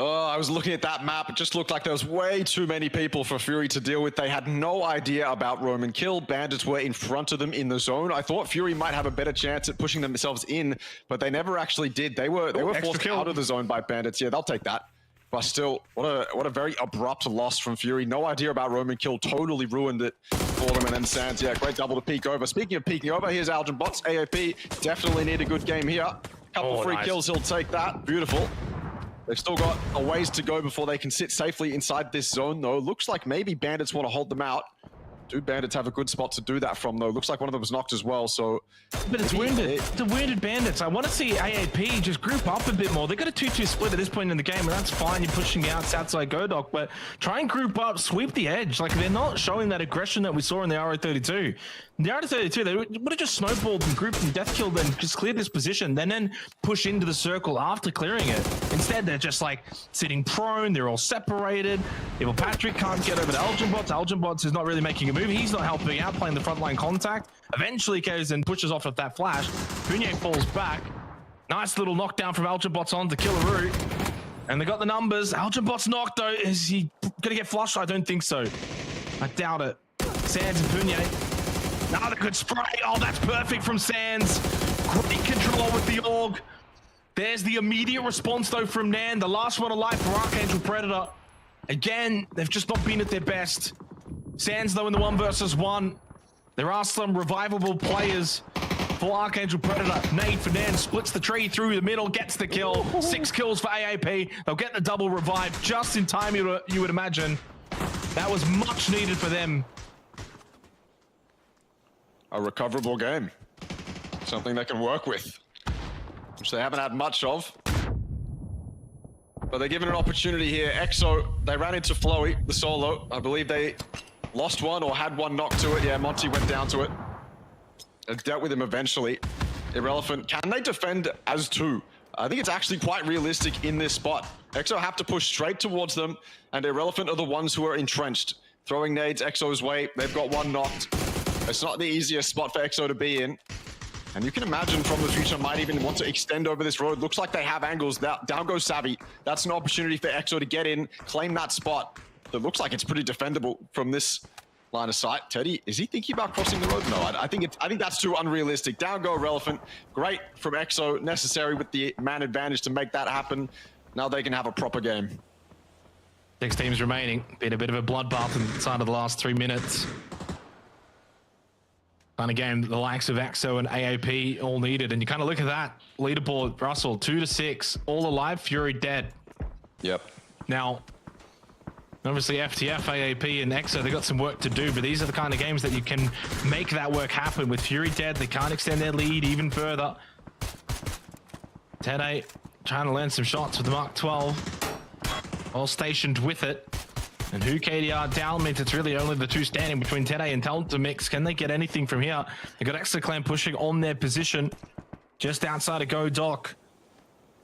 [SPEAKER 3] Oh, I was looking at that map. It just looked like there was way too many people for Fury to deal with. They had no idea about Roman kill. Bandits were in front of them in the zone. I thought Fury might have a better chance at pushing themselves in, but they never actually did. They were forced out of the zone by Bandits. Yeah, they'll take that. But still, what a very abrupt loss from Fury. No idea about Roman kill. Totally ruined it for them. And then Sands, yeah, great double to peek over. Speaking of peeking over, here's Algin Bots. AOP definitely need a good game here. Couple free kills, he'll take that. Beautiful. They've still got a ways to go before they can sit safely inside this zone, though. Looks like maybe Bandits want to hold them out. Do Bandits have a good spot to do that from, though? Looks like one of them was knocked as well, so...
[SPEAKER 1] But it's wounded. It's a wounded Bandits. I want to see AAP just group up a bit more. They've got a 2-2 split at this point in the game, and that's fine. You're pushing out Southside Godoc, but try and group up, sweep the edge. Like, they're not showing that aggression that we saw in the RO32. In the RO32, they would have just snowballed and grouped and death killed and just cleared this position, then push into the circle after clearing it. Instead, they're just like sitting prone. They're all separated. Evil Patrick can't get over to Elgin Bots. Elgin Bots is not really making a move. He's not helping out, playing the frontline contact. Eventually goes and pushes off at that flash. Punye falls back. Nice little knockdown from Elgin Bots on to Killaroo. And they got the numbers. Elgin Bots knocked though. Is he gonna get flushed? I don't think so. I doubt it. Sands and Punye Another good spray. Oh, that's perfect from Sands. Great control with the AUG. There's the immediate response, though, from Nan. The last one alive for Archangel Predator. Again, they've just not been at their best. Sands, though, in the 1 versus 1. There are some revivable players for Archangel Predator. Nade for Nan splits the tree through the middle, gets the kill. 6 kills for AAP. They'll get the double revive just in time, you would imagine. That was much needed for them.
[SPEAKER 3] A recoverable game. Something they can work with, which they haven't had much of. But they're given an opportunity here. EXO, they ran into Flowy, the solo. I believe they lost one or had one knocked to it. Yeah, Monty went down to it. And dealt with him eventually. Irrelevant. Can they defend as 2? I think it's actually quite realistic in this spot. EXO have to push straight towards them, and Irrelevant are the ones who are entrenched. Throwing nades EXO's way. They've got one knocked. It's not the easiest spot for EXO to be in. And you can imagine from the future might even want to extend over this road. Looks like they have angles. Down goes Savvy. That's an opportunity for EXO to get in, claim that spot. It looks like it's pretty defendable from this line of sight. Teddy, is he thinking about crossing the road? No, I think that's too unrealistic. Down go Relevant. Great from EXO. Necessary with the man advantage to make that happen. Now they can have a proper game.
[SPEAKER 1] 6 teams remaining. Been a bit of a bloodbath inside of the last 3 minutes. And again, the likes of EXO and AAP all needed. And you kind of look at that leaderboard, Russell, 2 to 6, all alive, Fury dead.
[SPEAKER 3] Yep.
[SPEAKER 1] Now, obviously FTF, AAP, and EXO, they got some work to do, but these are the kind of games that you can make that work happen. With Fury dead, they can't extend their lead even further. Tede trying to land some shots with the Mark 12. All stationed with it. And who KDR down means it's really only the 2 standing between Tede and Talent Mix. Can they get anything from here? They got EXO pushing on their position just outside of Go Dock.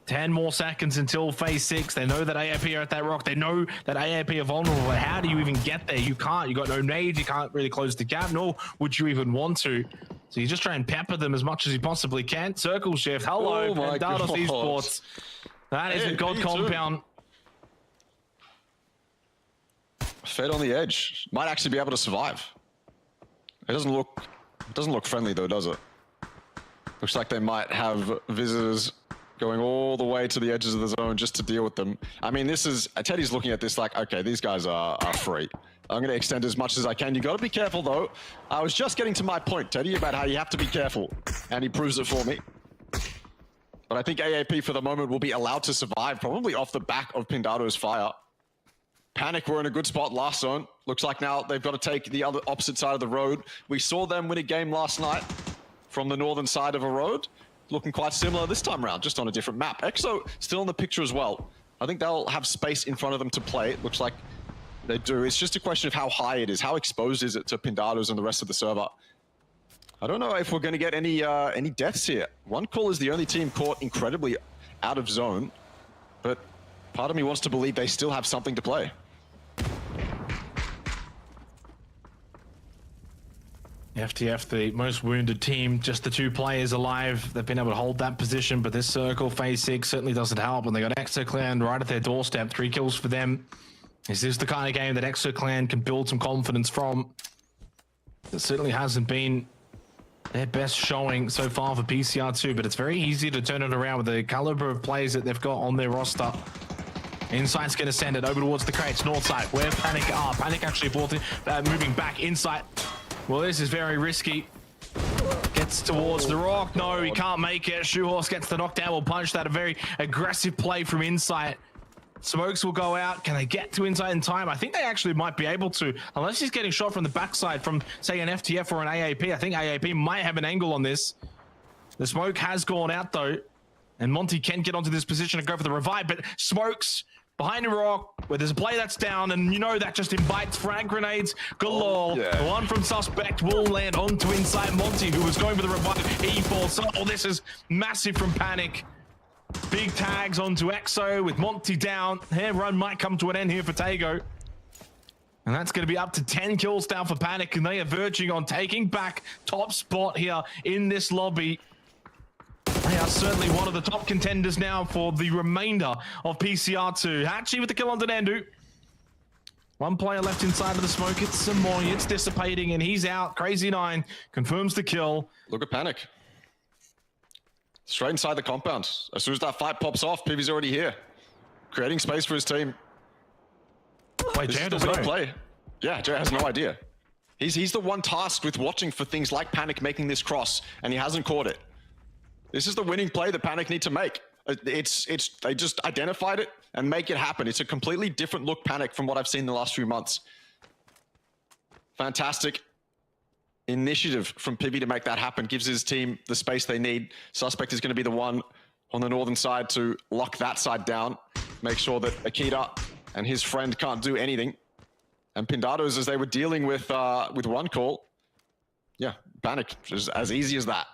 [SPEAKER 1] 10 more seconds until phase 6. They know that AAP are at that rock. They know that AAP are vulnerable. But how do you even get there? You can't. You got no nades. You can't really close the gap, nor would you even want to. So you just try and pepper them as much as you possibly can. Circle shift. Hello,
[SPEAKER 3] oh my
[SPEAKER 1] Dados
[SPEAKER 3] God.
[SPEAKER 1] Esports. That is a God compound.
[SPEAKER 3] Fed on the edge. Might actually be able to survive. It doesn't look friendly though, does it? Looks like they might have visitors going all the way to the edges of the zone just to deal with them. I mean, this is Teddy's looking at this like, okay, these guys are free. I'm going to extend as much as I can. You got to be careful though. I was just getting to my point, Teddy, about how you have to be careful, and he proves it for me. But I think AAP for the moment will be allowed to survive, probably off the back of Pindado's fire. Panic were in a good spot last zone. Looks like now they've got to take the other opposite side of the road. We saw them win a game last night from the northern side of a road. Looking quite similar this time around, just on a different map. EXO still in the picture as well. I think they'll have space in front of them to play. It looks like they do. It's just a question of how high it is. How exposed is it to Pindados and the rest of the server? I don't know if we're going to get any deaths here. One Call is the only team caught incredibly out of zone, but part of me wants to believe they still have something to play.
[SPEAKER 1] FTF, the most wounded team, just the 2 players alive. They've been able to hold that position, but this circle, phase 6, certainly doesn't help. And they got EXO Clan right at their doorstep. 3 kills for them. Is this the kind of game that EXO Clan can build some confidence from? It certainly hasn't been their best showing so far for PCR2, but it's very easy to turn it around with the caliber of players that they've got on their roster. Insight's going to send it over towards the crates, north side, where Panic are. Panic actually moving back inside. Well, this is very risky. Gets towards the rock. No, he can't make it. Shoehorse gets the knockdown. Will punch that. A very aggressive play from Insight. Smokes will go out. Can they get to Insight in time? I think they actually might be able to, unless he's getting shot from the backside from, say, an FTF or an AAP. I think AAP might have an angle on this. The smoke has gone out, though. And Monty can get onto this position and go for the revive, but Smokes behind a rock where there's a play that's down, and you know that just invites frag grenades galore.
[SPEAKER 3] Oh, yeah.
[SPEAKER 1] The one from Suspect will land onto Inside Monty, who was going for the revive. He falls. Oh, this is massive from Panic. Big tags onto EXO with Monty down. Their run might come to an end here for Tago. And that's going to be up to 10 kills down for Panic, and they are verging on taking back top spot here in this lobby. They are certainly one of the top contenders now for the remainder of PCR2. Hatchie with the kill on Denandu. One player left inside of the smoke. It's Samoy. It's dissipating, and he's out. Crazy9 confirms the kill.
[SPEAKER 3] Look at Panic. Straight inside the compound. As soon as that fight pops off, Pivy's already here. Creating space for his team.
[SPEAKER 1] Wait, Jay doesn't know.
[SPEAKER 3] Play. Yeah, Jay has no idea. He's the one tasked with watching for things like Panic making this cross, and he hasn't caught it. This is the winning play that Panic need to make. They just identified it and make it happen. It's a completely different look Panic from what I've seen in the last few months. Fantastic initiative from Pivy to make that happen. Gives his team the space they need. Suspect is going to be the one on the northern side to lock that side down. Make sure that Akita and his friend can't do anything. And Pindados, as they were dealing with one call, yeah, Panic, just as easy as that.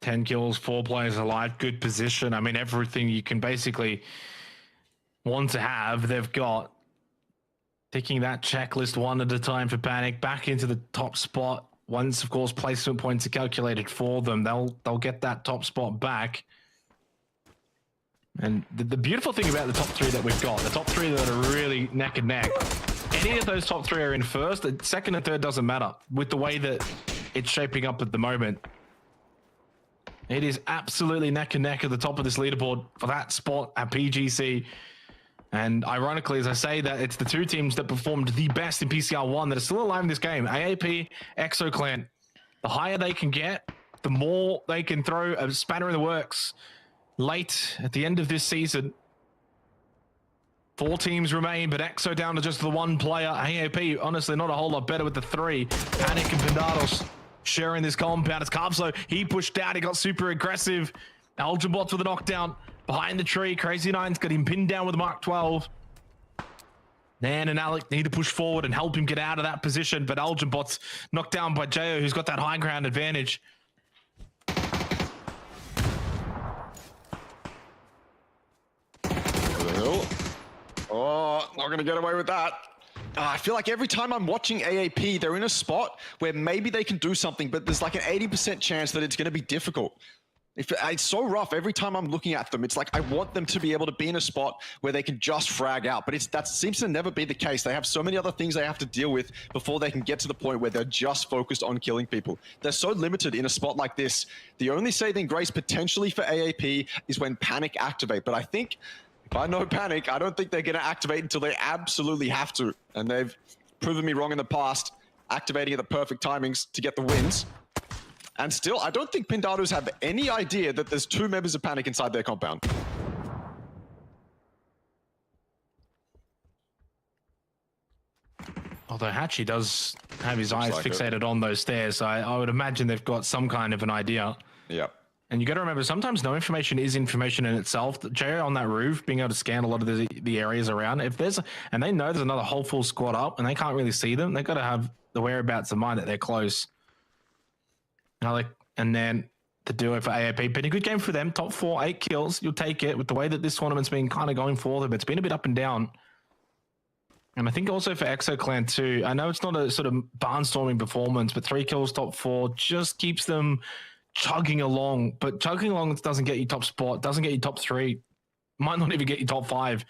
[SPEAKER 1] 10 kills, 4 players alive, good position. I mean, everything you can basically want to have, they've got. Ticking that checklist one at a time for Panic, back into the top spot. Once, of course, placement points are calculated for them, they'll get that top spot back. And the beautiful thing about the top 3 that we've got, the top 3 that are really neck and neck, any of those top 3 are in first. The second and third doesn't matter with the way that it's shaping up at the moment. It is absolutely neck and neck at the top of this leaderboard for that spot at PGC. And ironically, as I say that, it's the 2 teams that performed the best in PCR1 that are still alive in this game. AAP, ExoClan. The higher they can get, the more they can throw a spanner in the works. Late at the end of this season, 4 teams remain, but Exo down to just the 1 player. AAP, honestly, not a whole lot better with the 3. Panic and Pindados sharing this compound. It's Carpso. He pushed out. He got super aggressive. Algebot with a knockdown behind the tree. Crazy9's got him pinned down with Mark 12. Nan and Alec need to push forward and help him get out of that position, but Algebot's knocked down by Jayo, who's got that high ground advantage.
[SPEAKER 3] Oh, not going to get away with that. I feel like every time I'm watching AAP, they're in a spot where maybe they can do something, but there's like an 80% chance that it's going to be difficult. It's so rough every time I'm looking at them. It's like I want them to be able to be in a spot where they can just frag out, but that seems to never be the case. They have so many other things they have to deal with before they can get to the point where they're just focused on killing people. They're so limited in a spot like this. The only saving grace potentially for AAP is when Panic activate, but I think if I know Panic, I don't think they're going to activate until they absolutely have to. And they've proven me wrong in the past, activating at the perfect timings to get the wins. And still, I don't think Pindados have any idea that there's 2 members of Panic inside their compound.
[SPEAKER 1] Although Hatchie does have his eyes fixated on those stairs, so I would imagine they've got some kind of an idea.
[SPEAKER 3] Yep.
[SPEAKER 1] And you got to remember, sometimes no information is information in itself. Jay on that roof, being able to scan a lot of the areas around. If there's, and they know there's another whole full squad up, and they can't really see them, they've got to have the whereabouts of mind that they're close. And then the duo for AAP, been a good game for them. Top 4, 8 kills. You'll take it with the way that this tournament's been kind of going for them. It's been a bit up and down. And I think also for ExoClan too. I know it's not a sort of barnstorming performance, but 3 kills, top 4 just keeps them chugging along, but chugging along doesn't get you top spot, doesn't get you top 3, might not even get you top 5.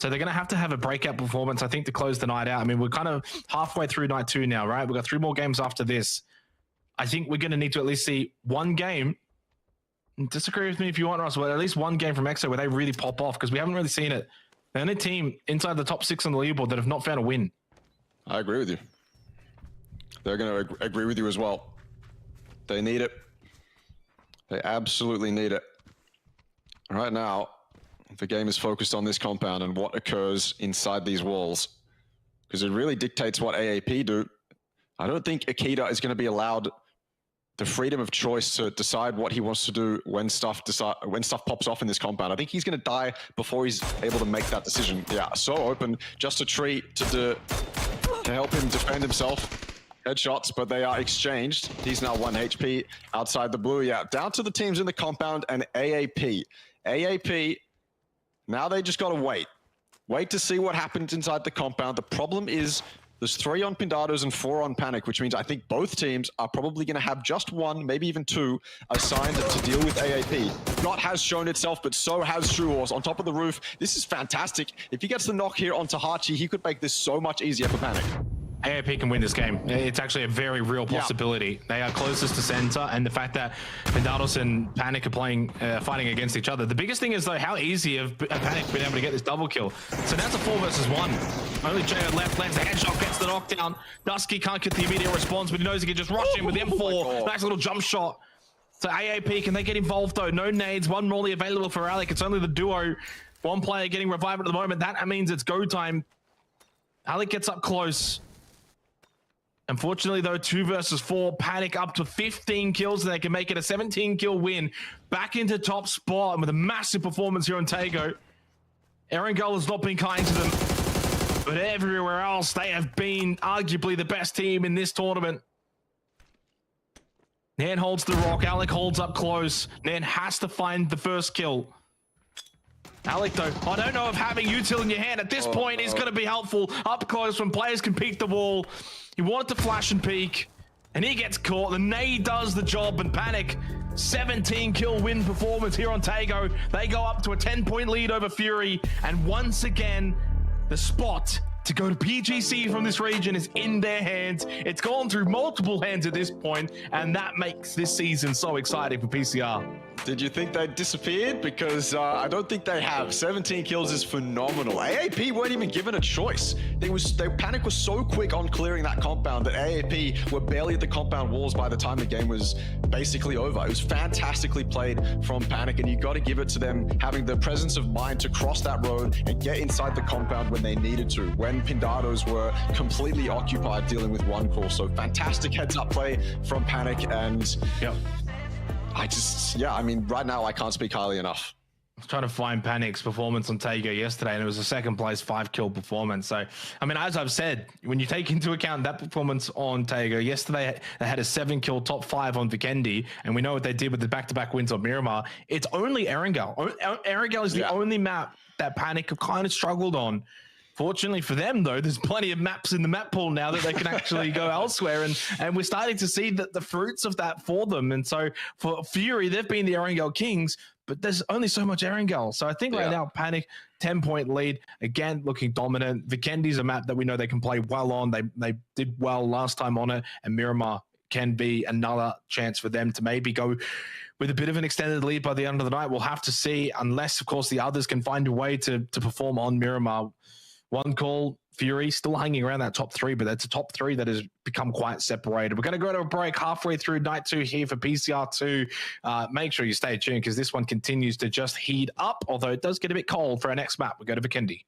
[SPEAKER 1] So they're going to have a breakout performance, I think, to close the night out. I mean, we're kind of halfway through night 2 now, right? We've got 3 more games after this. I think we're going to need to at least see one game. Disagree with me if you want, Ross, but at least one game from Exo where they really pop off, because we haven't really seen it. They're only team inside the top 6 on the leaderboard that have not found a win. I
[SPEAKER 3] agree with you. They're going to agree with you as well. They need it. They absolutely need it. Right now, the game is focused on this compound and what occurs inside these walls, because it really dictates what AAP do. I don't think Akita is going to be allowed the freedom of choice to decide what he wants to do when stuff pops off in this compound. I think he's going to die before he's able to make that decision. Yeah, so open, just a tree to help him defend himself. Headshots, but they are exchanged. He's now 1 HP outside the blue. Yeah, down to the teams in the compound and AAP. AAP, now they just got to wait. Wait to see what happens inside the compound. The problem is There's 3 on Pindados and 4 on Panic, which means I think both teams are probably going to have just 1, maybe even 2, assigned to deal with AAP. Not has shown itself, but so has Truehorse on top of the roof. This is fantastic. If he gets the knock here onto Hachi, he could make this so much easier for Panic.
[SPEAKER 1] AAP can win this game. It's actually a very real possibility. They are closest to center, and the fact that Pindados and Panic are playing, fighting against each other. The biggest thing is, though, how easy have Panic been able to get this double kill. So that's a 4 versus 1. Only Jay on left lands a headshot, gets the knockdown. Dusky can't get the immediate response, but he knows he can just rush in with the M4. Nice little jump shot. So AAP, can they get involved, though? No nades, 1 Morley available for Alec. It's only the duo. 1 player getting revived at the moment. That means it's go time. Alec gets up close. Unfortunately, though, 2 versus 4, Panic up to 15 kills, and they can make it a 17-kill win. Back into top spot, and with a massive performance here on Tago. Erangel has not been kind to them, but everywhere else, they have been arguably the best team in this tournament. Nan holds the rock, Alec holds up close. Nan has to find the first kill. Alec, though, I don't know if having util in your hand at this point is going to be helpful up close when players can peek the wall. He wanted to flash and peek, and he gets caught. The nade does the job, and Panic, 17-kill win performance here on Tago. They go up to a 10-point lead over Fury, and once again, the spot to go to PGC from this region is in their hands. It's gone through multiple hands at this point, and that makes this season so exciting for PCR.
[SPEAKER 3] Did you think they disappeared? Because I don't think they have. 17 kills is phenomenal. AAP weren't even given a choice. Panic was so quick on clearing that compound that AAP were barely at the compound walls by the time the game was basically over. It was fantastically played from Panic, and you got to give it to them having the presence of mind to cross that road and get inside the compound when they needed to, when Pindados were completely occupied dealing with 1 call. So fantastic heads-up play from Panic, and I mean, right now I can't speak highly enough.
[SPEAKER 1] I was trying to find Panic's performance on Tago yesterday, and it was a 2nd place 5-kill performance. So, I mean, as I've said, when you take into account that performance on Tago, yesterday they had a 7-kill top 5 on Vikendi, and we know what they did with the back-to-back wins on Miramar. It's only Erangel. Erangel is the only map that Panic have kind of struggled on. Fortunately for them, though, there's plenty of maps in the map pool now that they can actually go elsewhere, and we're starting to see the fruits of that for them. And so for Fury, they've been the Erangel Kings, but there's only so much Erangel. So I think right now, Panic, 10-point lead, again, looking dominant. Vikendi's a map that we know they can play well on. They did well last time on it, and Miramar can be another chance for them to maybe go with a bit of an extended lead by the end of the night. We'll have to see, unless, of course, the others can find a way to perform on Miramar. 1 call, Fury still hanging around that top 3, but that's a top 3 that has become quite separated. We're going to go to a break halfway through night 2 here for PCR2. Make sure you stay tuned, because this one continues to just heat up, although it does get a bit cold for our next map. We go to Vikendi.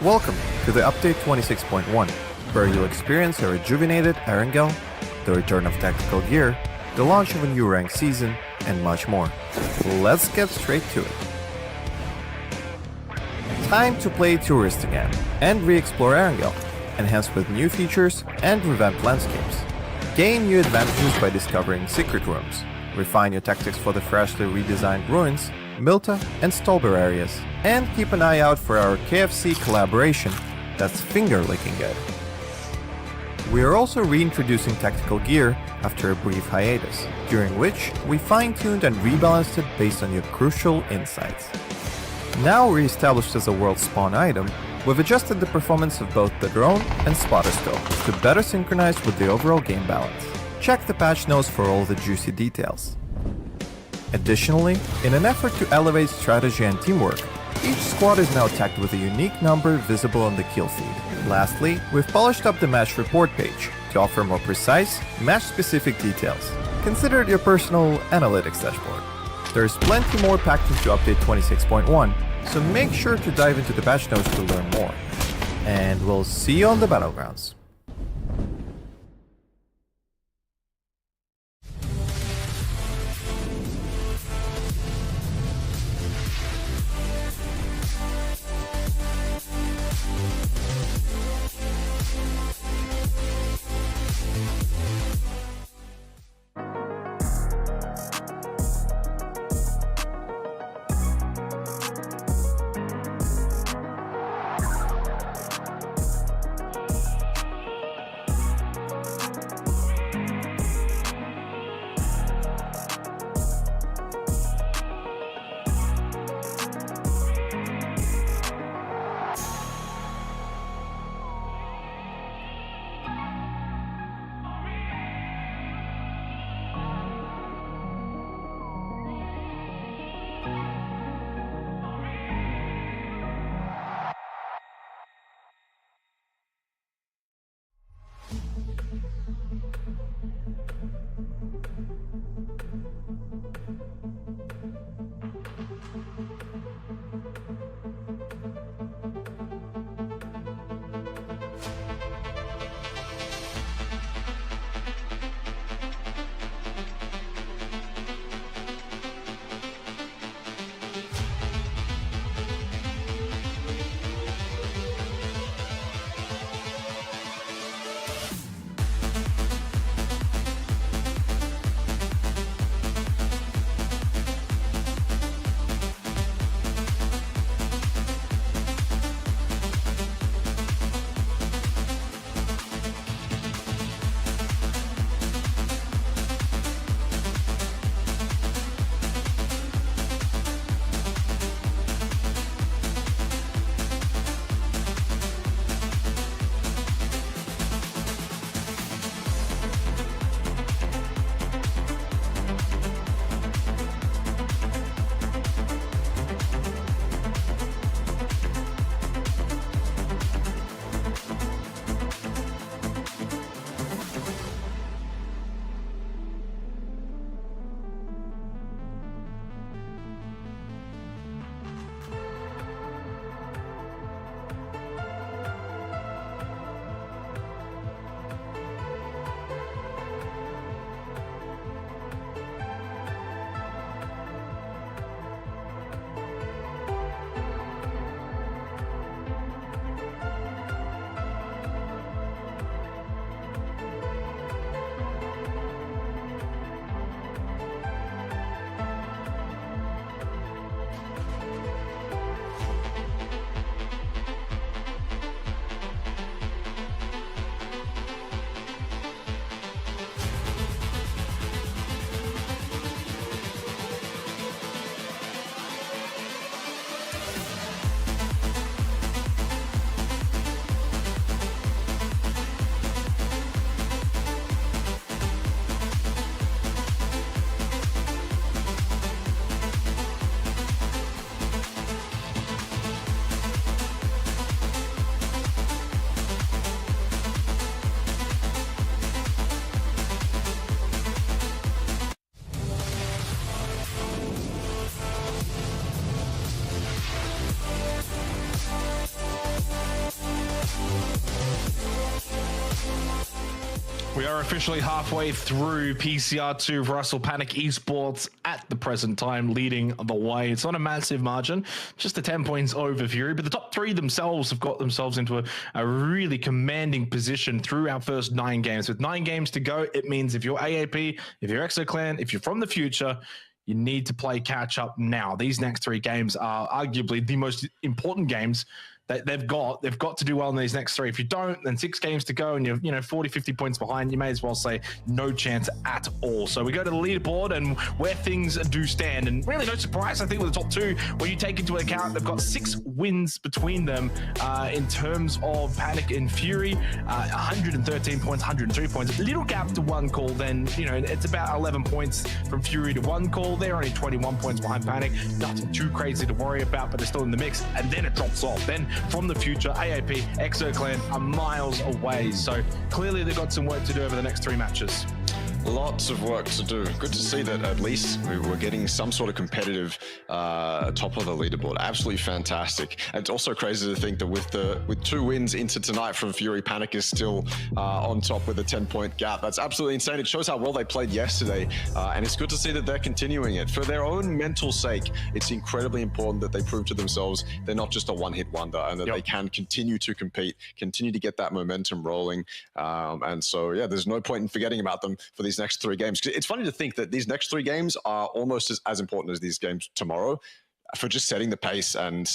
[SPEAKER 4] Welcome to the update 26.1, where you'll experience a rejuvenated Erangel, the return of tactical gear, the launch of a new ranked season, and much more. Let's get straight to it. Time to play Tourist again, and re-explore Erangel, enhanced with new features and revamped landscapes. Gain new advantages by discovering secret rooms, refine your tactics for the freshly redesigned ruins, Milta and Stolber areas, and keep an eye out for our KFC collaboration that's finger-licking good. We are also reintroducing tactical gear after a brief hiatus, during which we fine-tuned and rebalanced it based on your crucial insights. Now re-established as a world spawn item, we've adjusted the performance of both the drone and spotter scope to better synchronize with the overall game balance. Check the patch notes for all the juicy details. Additionally, in an effort to elevate strategy and teamwork, each squad is now tagged with a unique number visible on the kill feed. Lastly, we've polished up the match report page to offer more precise, match-specific details. Consider it your personal analytics dashboard. There's plenty more packed into update 26.1, so make sure to dive into the patch notes to learn more. And we'll see you on the battlegrounds.
[SPEAKER 1] are officially halfway through PCR2. Russell Panic Esports at the present time leading the way. It's not a massive margin, just a 10 points over Fury, but the top three themselves have got themselves into a really commanding position through our first 9 games. With 9 games to go, it means if you're AAP, if you're ExoClan, if you're from the future, you need to play catch up now. These next 3 games are arguably the most important games that they've got to do well in these next 3. If you don't, then 6 games to go and you're 40, 50 points behind, you may as well say no chance at all. So we go to the leaderboard and where things do stand, and really no surprise, I think, with the top 2, where you take into account they've got 6 wins between them in terms of Panic and Fury, 113 points, 102 points. A little gap to 1 call, then, it's about 11 points from Fury to 1 call. They're only 21 points behind Panic. Nothing too crazy to worry about, but they're still in the mix, and then it drops off. Then from the future, AAP, ExoClan are miles away. So clearly they've got some work to do over the next 3 matches.
[SPEAKER 3] Lots of work to do. Good to see that at least we're getting some sort of competitive top of the leaderboard. Absolutely fantastic. And it's also crazy to think that with 2 wins into tonight from Fury, Panic is still on top with a 10-point gap. That's absolutely insane. It shows how well they played yesterday, and it's good to see that they're continuing it. For their own mental sake, it's incredibly important that they prove to themselves they're not just a one-hit wonder, and that they can continue to compete, continue to get that momentum rolling. And so, yeah, there's no point in forgetting about them for these next 3 games. It's funny to think that these next 3 games are almost as important as these games tomorrow for just setting the pace. And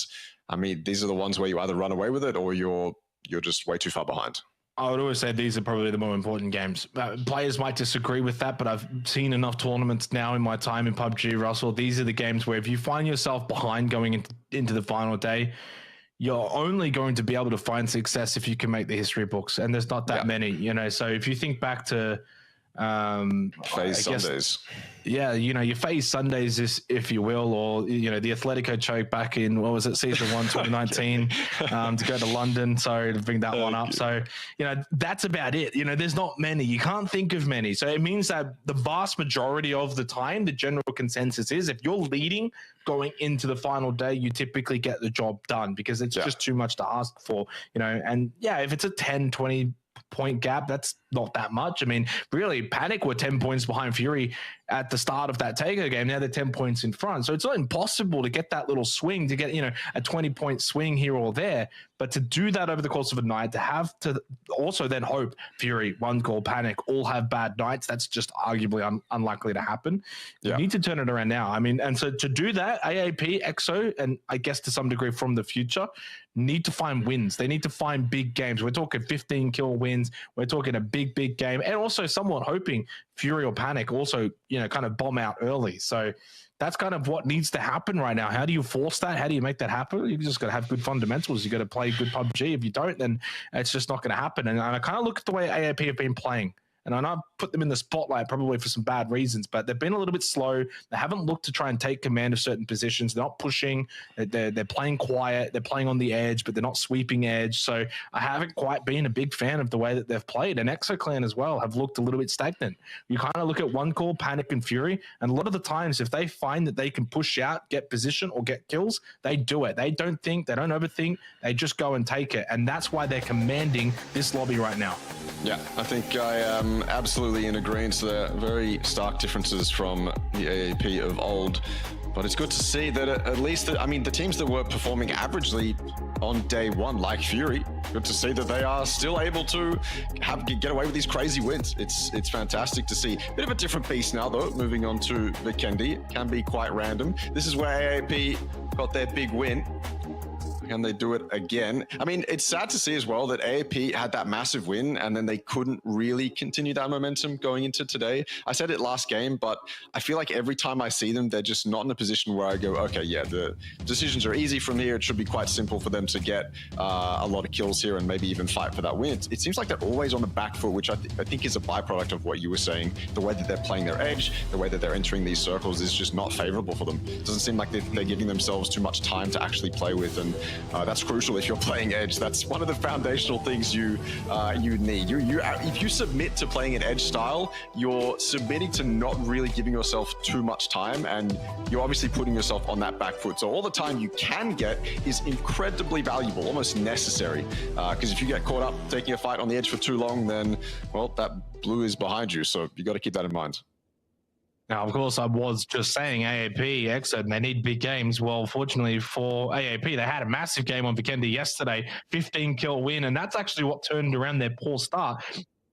[SPEAKER 3] I mean, these are the ones where you either run away with it or you're just way too far behind.
[SPEAKER 1] I would always say these are probably the more important games. Players might disagree with that, but I've seen enough tournaments now in my time in PUBG, Russell. These are the games where if you find yourself behind going into the final day, you're only going to be able to find success if you can make the history books. And there's not that many, so if you think back to
[SPEAKER 3] FaZe Sundays.
[SPEAKER 1] Yeah, your FaZe Sundays, if you will, or the Atletico choke back in, what was it, season 1, 2019, to go to London. Sorry to bring that one up. So, that's about it. There's not many. You can't think of many. So it means that the vast majority of the time, the general consensus is if you're leading going into the final day, you typically get the job done because it's just too much to ask for, and if it's a 10, 20 point gap, that's not that much. I mean, really, Panic were 10 points behind Fury at the start of that Taker game. Now they're 10 points in front. So it's not impossible to get that little swing, to get, a 20-point swing here or there. But to do that over the course of a night, to have to also then hope Fury, 1 call, Panic all have bad nights, that's just arguably unlikely to happen. You need to turn it around now. I mean, and so to do that, AAP, EXO, and I guess to some degree from the future, need to find wins. They need to find big games. We're talking 15 kill wins. We're talking a big game, and also somewhat hoping Fury or Panic also, kind of bomb out early. So that's kind of what needs to happen right now. How do you force that? How do you make that happen? You just got to have good fundamentals. You got to play good PUBG. If you don't, then it's just not going to happen. And I kind of look at the way AAP have been playing. And I know I put them in the spotlight probably for some bad reasons, but they've been a little bit slow. They haven't looked to try and take command of certain positions. They're not pushing. They're playing quiet. They're playing on the edge, but they're not sweeping edge. So I haven't quite been a big fan of the way that they've played. And ExoClan as well have looked a little bit stagnant. You kind of look at 1 call, Panic and Fury, and a lot of the times if they find that they can push out, get position or get kills, they do it. They don't think, they don't overthink. They just go and take it. And that's why they're commanding this lobby right now.
[SPEAKER 3] Yeah, I think I am absolutely in agreement. So there are very stark differences from the AAP of old. But it's good to see that at least, the teams that were performing averagely on day 1, like Fury, good to see that they are still able to get away with these crazy wins. It's fantastic to see. Bit of a different beast now, though, moving on to Vikendi. Can be quite random. This is where AAP got their big win. Can they do it again? I mean, it's sad to see as well that AAP had that massive win and then they couldn't really continue that momentum going into today. I said it last game, but I feel like every time I see them, they're just not in a position where I go, okay, yeah, the decisions are easy from here. It should be quite simple for them to get a lot of kills here and maybe even fight for that win. It seems like they're always on the back foot, which I think is a byproduct of what you were saying. The way that they're playing their edge, the way that they're entering these circles is just not favorable for them. It doesn't seem like they're giving themselves too much time to actually play with. And That's crucial if you're playing Edge. That's one of the foundational things you need. If you submit to playing an Edge style, you're submitting to not really giving yourself too much time, and you're obviously putting yourself on that back foot. So all the time you can get is incredibly valuable, almost necessary. Because if you get caught up taking a fight on the Edge for too long, then, well, that blue is behind you. So you got to keep that in mind.
[SPEAKER 1] Now, of course, I was just saying AAP, Exo, they need big games. Well, fortunately for AAP, they had a massive game on Vikendi yesterday, 15-kill win, and that's actually what turned around their poor start.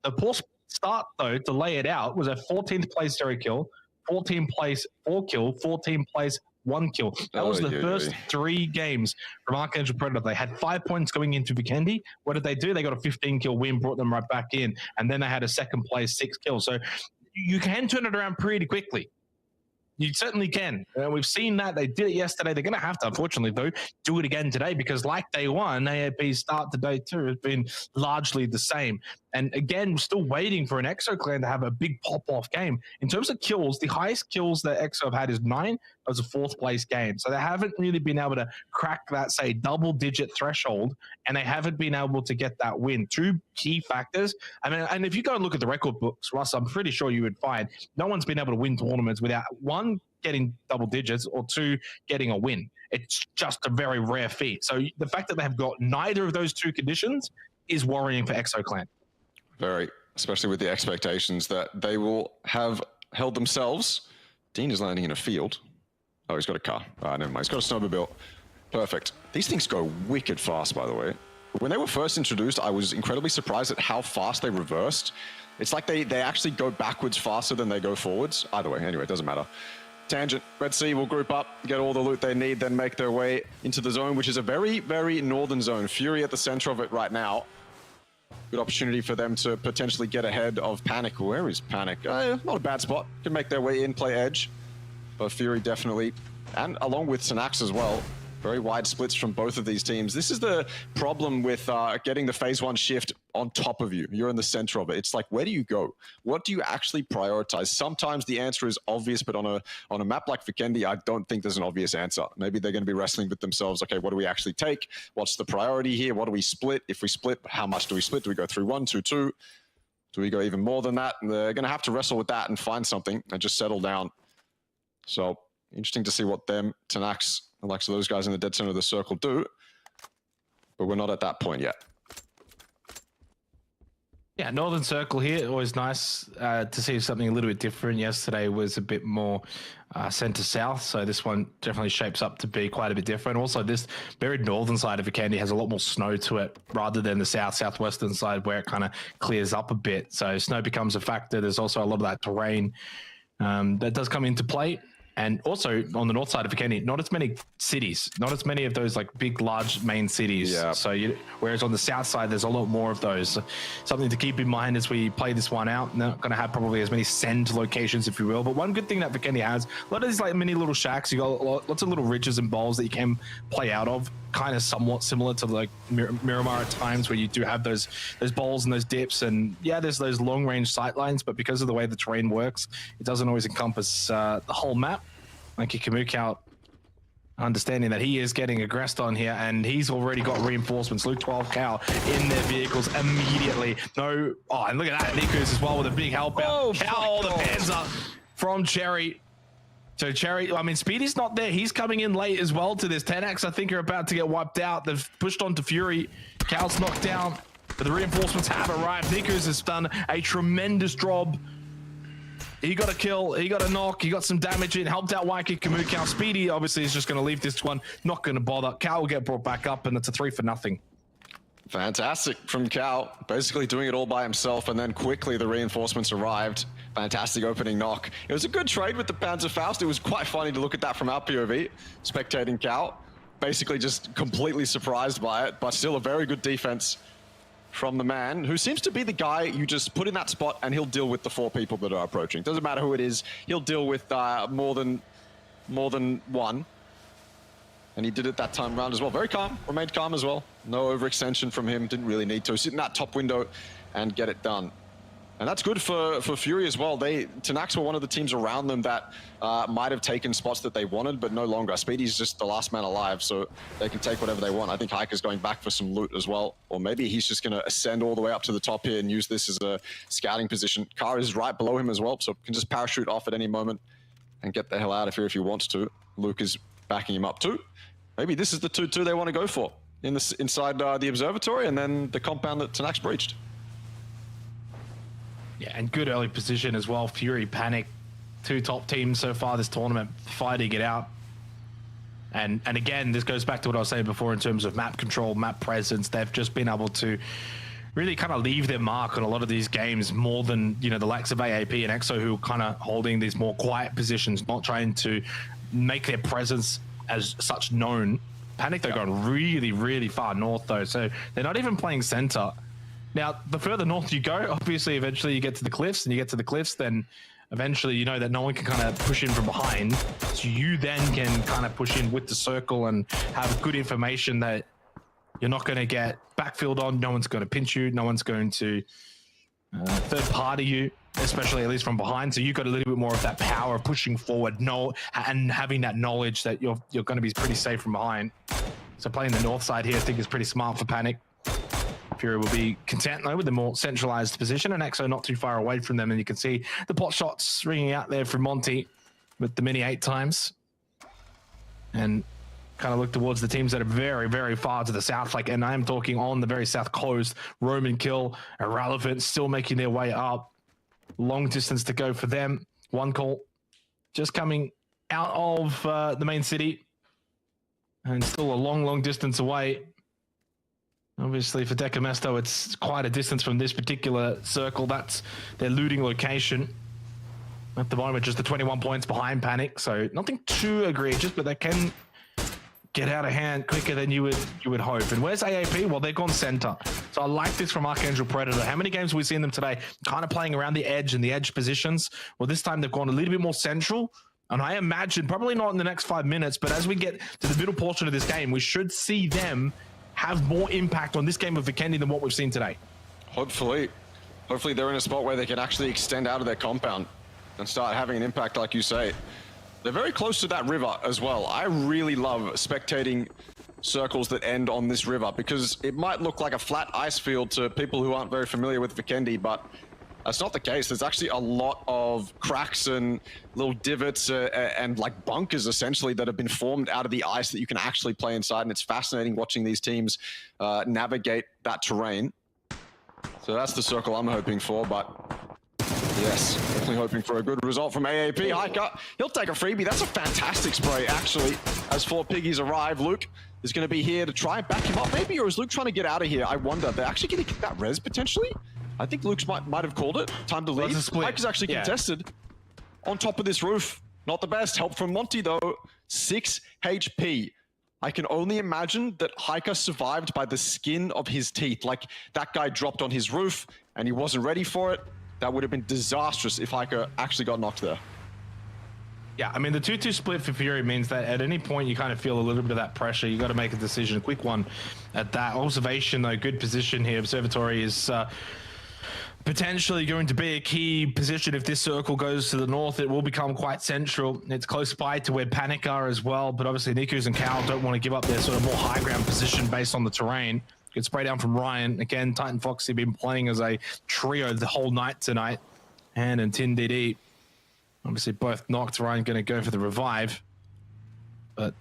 [SPEAKER 1] The poor start, though, to lay it out, was a 14th place 0 kill, 14th place 4 kill, 14th place 1 kill. That was the first 3 games from Archangel Predator. They had 5 points going into Vikendi. What did they do? They got a 15-kill win, brought them right back in, and then they had a second place 6 kills. So you can turn it around pretty quickly. You certainly can. We've seen that. They did it yesterday. They're going to have to, unfortunately, though, do it again today because like day one, AAP's start to day 2 has been largely the same. And again, we're still waiting for an EXO clan to have a big pop-off game. In terms of kills, the highest kills that EXO have had is 9. That was a 4th place game. So they haven't really been able to crack that, say, double-digit threshold, and they haven't been able to get that win. 2 key factors. I mean, and if you go and look at the record books, Russ, I'm pretty sure you would find no one's been able to win tournaments without, 1, getting double digits, or 2, getting a win. It's just a very rare feat. So the fact that they have got neither of those 2 conditions is worrying for EXO clan.
[SPEAKER 3] Very, especially with the expectations that they will have held themselves. Dean is landing in a field. Oh, he's got a car. Never mind. He's got a snowmobile. Perfect. These things go wicked fast, by the way. When they were first introduced, I was incredibly surprised at how fast they reversed. It's like they actually go backwards faster than they go forwards. Either way, anyway, it doesn't matter. Tangent. Red Sea will group up, get all the loot they need, then make their way into the zone, which is a very, very northern zone. Fury at the center of it right now. Good opportunity for them to potentially get ahead of Panic. Where is Panic? Not a bad spot. Can make their way in, play Edge. But Fury definitely, and along with Synax as well. Very wide splits from both of these teams. This is the problem with getting the phase 1 shift on top of you. You're in the center of it. It's like, where do you go? What do you actually prioritize? Sometimes the answer is obvious, but on a map like Vikendi, I don't think there's an obvious answer. Maybe they're going to be wrestling with themselves. Okay, what do we actually take? What's the priority here? What do we split? If we split, how much do we split? Do we go 3-1, 2-2? Do we go even more than that? And they're going to have to wrestle with that and find something and just settle down. So interesting to see what them, Tanax, the likes of those guys in the dead center of the circle do, but we're not at that point yet.
[SPEAKER 1] Yeah, Northern Circle here, always nice to see something a little bit different. Yesterday was a bit more center-south, so this one definitely shapes up to be quite a bit different. Also, this very northern side of Vikendi has a lot more snow to it rather than the southwestern side where it kind of clears up a bit. So snow becomes a factor. There's also a lot of that terrain that does come into play. And also on the north side of Vikendi, not as many cities, not as many of those like big, large main cities. Yeah. So whereas on the south side, there's a lot more of those. So something to keep in mind as we play this one out. Not going to have probably as many send locations, if you will. But one good thing that Vikendi has, a lot of these like mini little shacks. You got lots of little ridges and bowls that you can play out of. Kind of somewhat similar to like Miramar at times, where you do have those bowls and those dips. And yeah, there's those long range sight lines, but because of the way the terrain works, it doesn't always encompass the whole map. Like Kamukau, understanding that he is getting aggressed on here, and he's already got reinforcements. Luke 12 Cal in their vehicles immediately. No, oh, and look at that, Nikus as well with a big help out.
[SPEAKER 3] Oh,
[SPEAKER 1] Cal, the Panzer from Cherry. So Cherry, I mean, Speedy's not there. He's coming in late as well to this. 10X, I think, are about to get wiped out. They've pushed on to Fury. Cal's knocked down, but the reinforcements have arrived. Nikus has done a tremendous job. He got a kill, he got a knock, he got some damage in, helped out Waiki Kamukau. Speedy obviously is just going to leave this one, not going to bother. Cal will get brought back up, and it's a 3-0.
[SPEAKER 3] Fantastic from Cal, basically doing it all by himself, and then quickly the reinforcements arrived. Fantastic opening knock. It was a good trade with the Panzerfaust. It was quite funny to look at that from our POV, spectating Cal. Basically just completely surprised by it, but still a very good defense from the man, who seems to be the guy you just put in that spot and he'll deal with the 4 people that are approaching. Doesn't matter who it is, he'll deal with more than one. And he did it that time around as well. Very calm, remained calm as well. No overextension from him, didn't really need to. Sit in that top window and get it done. And that's good for Fury as well. Tenax were one of the teams around them that might have taken spots that they wanted, but no longer. Speedy's just the last man alive, so they can take whatever they want. I think Hiker's going back for some loot as well, or maybe he's just going to ascend all the way up to the top here and use this as a scouting position. Car is right below him as well, so can just parachute off at any moment and get the hell out of here if he wants to. Luke is backing him up too. Maybe this is the 2-2 they want to go for inside the observatory and then the compound that Tenax breached.
[SPEAKER 1] Yeah, and good early position as well. Fury, Panic, two top teams so far this tournament fighting it out. And again, this goes back to what I was saying before in terms of map control, map presence. They've just been able to really kind of leave their mark on a lot of these games more than, you know, the likes of AAP and EXO, who are kind of holding these more quiet positions, not trying to make their presence as such known. Panic, they're going really, really far north though, so they're not even playing center. Now, the further north you go, obviously, eventually you get to the cliffs, and you get to the cliffs, then eventually you know that no one can kind of push in from behind. So you then can kind of push in with the circle and have good information that you're not going to get backfilled on. No one's going to pinch you. No one's going to third party you, especially at least from behind. So you've got a little bit more of that power of pushing forward, and having that knowledge that you're going to be pretty safe from behind. So playing the north side here, I think, is pretty smart for Panic. Fury will be content though with the more centralized position, and EXO not too far away from them. And you can see the pot shots ringing out there from Monty with the mini 8 times, and kind of look towards the teams that are very, very far to the south. Like, and I am talking on the very south coast. Roman Kill, Irrelevant, still making their way up. Long distance to go for them. One call just coming out of the main city, and still a long, long distance away. Obviously, for Decamesto, it's quite a distance from this particular circle. That's their looting location. At the moment, just the 21 points behind Panic, so nothing too egregious, but they can get out of hand quicker than you would hope. And where's AAP? Well, they've gone center. So I like this from Archangel Predator. How many games have we seen them today? Kind of playing around the edge and the edge positions. Well, this time they've gone a little bit more central. And I imagine, probably not in the next 5 minutes, but as we get to the middle portion of this game, we should see them have more impact on this game of Vikendi than what we've seen today.
[SPEAKER 3] Hopefully they're in a spot where they can actually extend out of their compound and start having an impact, like you say. They're very close to that river as well. I really love spectating circles that end on this river, because it might look like a flat ice field to people who aren't very familiar with Vikendi, but that's not the case. There's actually a lot of cracks and little divots and like bunkers essentially that have been formed out of the ice that you can actually play inside, and it's fascinating watching these teams navigate that terrain. So that's the circle I'm hoping for, but yes, definitely hoping for a good result from AAP. Hiker, he'll take a freebie. That's a fantastic spray, actually, as 4 piggies arrive. Luke is going to be here to try and back him up, maybe, or is Luke trying to get out of here? I wonder. They're actually going to get that res, potentially? I think Luke's might have called it. Time to leave. Hiker's actually contested on top of this roof. Not the best. Help from Monty, though. 6 HP. I can only imagine that Hiker survived by the skin of his teeth. Like, that guy dropped on his roof, and he wasn't ready for it. That would have been disastrous if Hiker actually got knocked there.
[SPEAKER 1] Yeah, I mean, the 2-2 split for Fury means that at any point you kind of feel a little bit of that pressure. You got to make a decision, a quick one at that. Observation, though, good position here. Observatory is potentially going to be a key position. If this circle goes to the north, it will become quite central. It's close by to where Panic are as well, but obviously Nikus and Cal don't want to give up their sort of more high ground position based on the terrain. Good spray down from Ryan. Again, Titan Foxy been playing as a trio the whole night tonight. And Tin DD. Obviously both knocked. Ryan going to go for the revive. But